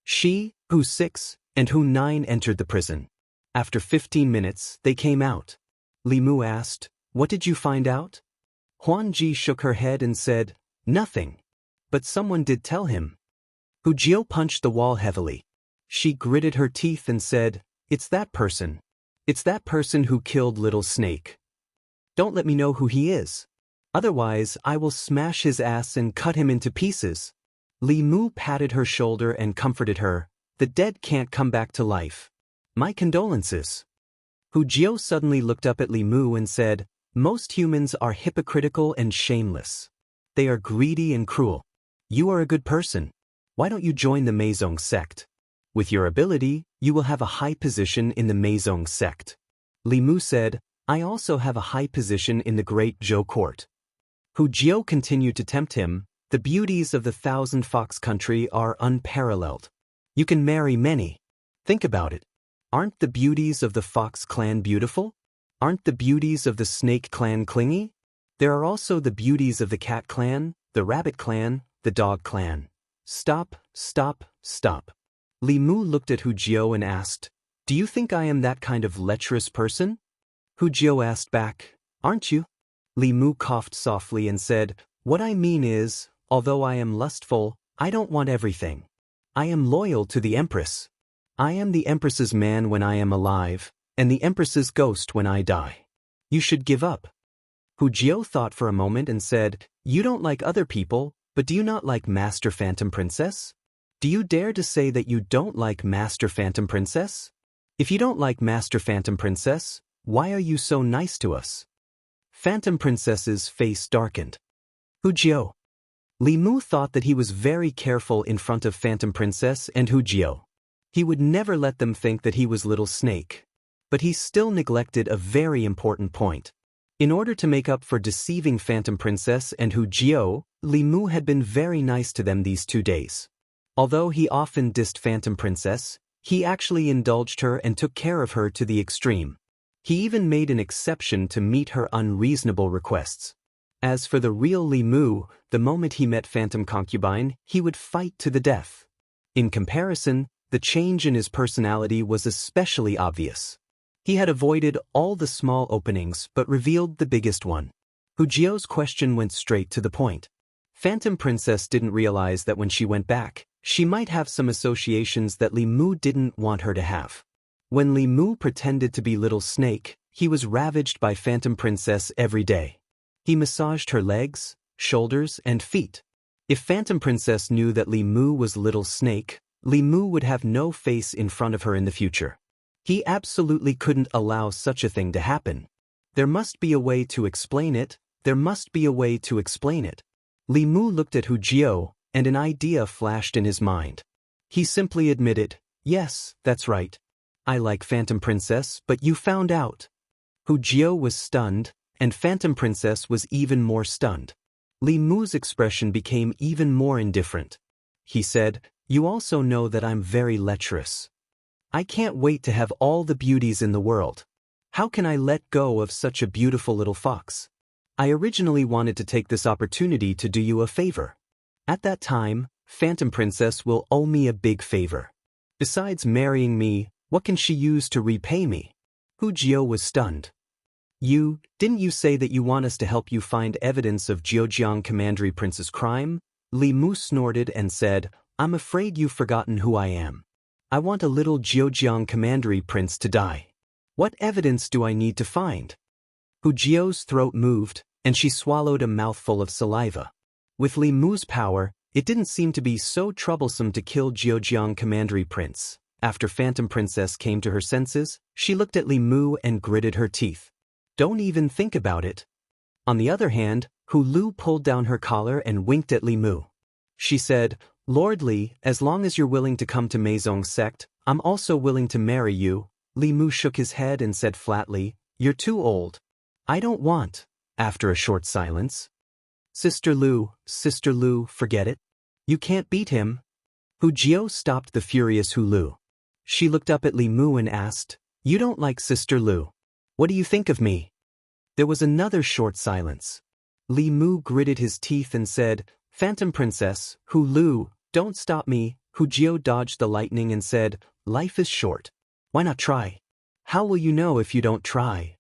She, Hu 6, and Hu 9 entered the prison. After 15 minutes, they came out. Li Mu asked, What did you find out? Huan Ji shook her head and said, Nothing. But someone did tell him. Hu Jiu punched the wall heavily. She gritted her teeth and said, It's that person. It's that person who killed Little Snake. Don't let me know who he is. Otherwise, I will smash his ass and cut him into pieces. Li Mu patted her shoulder and comforted her. The dead can't come back to life. My condolences. Hu Jiu suddenly looked up at Li Mu and said, Most humans are hypocritical and shameless. They are greedy and cruel. You are a good person. Why don't you join the Meizong sect? With your ability, you will have a high position in the Meizong sect. Li Mu said, I also have a high position in the Great Zhou court. Hu Jiu continued to tempt him. The beauties of the Thousand Fox country are unparalleled. You can marry many. Think about it. Aren't the beauties of the fox clan beautiful? Aren't the beauties of the snake clan clingy? There are also the beauties of the cat clan, the rabbit clan, the dog clan. Stop, stop, stop. Li Mu looked at Hu Jiao and asked, "Do you think I am that kind of lecherous person?" Hu Jiao asked back, "Aren't you?" Li Mu coughed softly and said, "What I mean is, although I am lustful, I don't want everything. I am loyal to the Empress. I am the Empress's man when I am alive, and the Empress's ghost when I die. You should give up." Hu Jiao thought for a moment and said, "You don't like other people, but do you not like Master Phantom Princess? Do you dare to say that you don't like Master Phantom Princess? If you don't like Master Phantom Princess, why are you so nice to us?" Phantom Princess's face darkened. Hu Jiao. Li Mu thought that he was very careful in front of Phantom Princess and Hu Jiao. He would never let them think that he was Little Snake. But he still neglected a very important point. In order to make up for deceiving Phantom Princess and Hu Jiao, Li Mu had been very nice to them these 2 days. Although he often dissed Phantom Princess, he actually indulged her and took care of her to the extreme. He even made an exception to meet her unreasonable requests. As for the real Li Mu, the moment he met Phantom Concubine, he would fight to the death. In comparison, the change in his personality was especially obvious. He had avoided all the small openings but revealed the biggest one. Hu Jiao's question went straight to the point. Phantom Princess didn't realize that when she went back, she might have some associations that Li Mu didn't want her to have. When Li Mu pretended to be Little Snake, he was ravaged by Phantom Princess every day. He massaged her legs, shoulders, and feet. If Phantom Princess knew that Li Mu was Little Snake, Li Mu would have no face in front of her in the future. He absolutely couldn't allow such a thing to happen. There must be a way to explain it. There must be a way to explain it. Li Mu looked at Hu Jiao, and an idea flashed in his mind. He simply admitted, "Yes, that's right. I like Phantom Princess, but you found out." Hu Jiao was stunned, and Phantom Princess was even more stunned. Li Mu's expression became even more indifferent. He said, "You also know that I'm very lecherous. I can't wait to have all the beauties in the world. How can I let go of such a beautiful little fox? I originally wanted to take this opportunity to do you a favor. At that time, Phantom Princess will owe me a big favor. Besides marrying me, what can she use to repay me?" Hu Jiao was stunned. Didn't you say that you want us to help you find evidence of Zhejiang Commandery Prince's crime?" Li Mu snorted and said, "I'm afraid you've forgotten who I am. I want a little Zhejiang Commandery Prince to die. What evidence do I need to find?" Hu Jiao's throat moved, and she swallowed a mouthful of saliva. With Li Mu's power, it didn't seem to be so troublesome to kill Zhejiang Commandery Prince. After Phantom Princess came to her senses, she looked at Li Mu and gritted her teeth. "Don't even think about it." On the other hand, Hu Lu pulled down her collar and winked at Li Mu. She said, "Lord Li, as long as you're willing to come to Meizong's sect, I'm also willing to marry you." Li Mu shook his head and said flatly, "You're too old. I don't want." After a short silence, Sister Lu, forget it. You can't beat him." Hu Jiao stopped the furious Hu Lu. She looked up at Li Mu and asked, "You don't like Sister Lu? What do you think of me?" There was another short silence. Li Mu gritted his teeth and said, "Phantom Princess, Hu Lu, don't stop me." Hu Jiao dodged the lightning and said, "Life is short. Why not try? How will you know if you don't try?"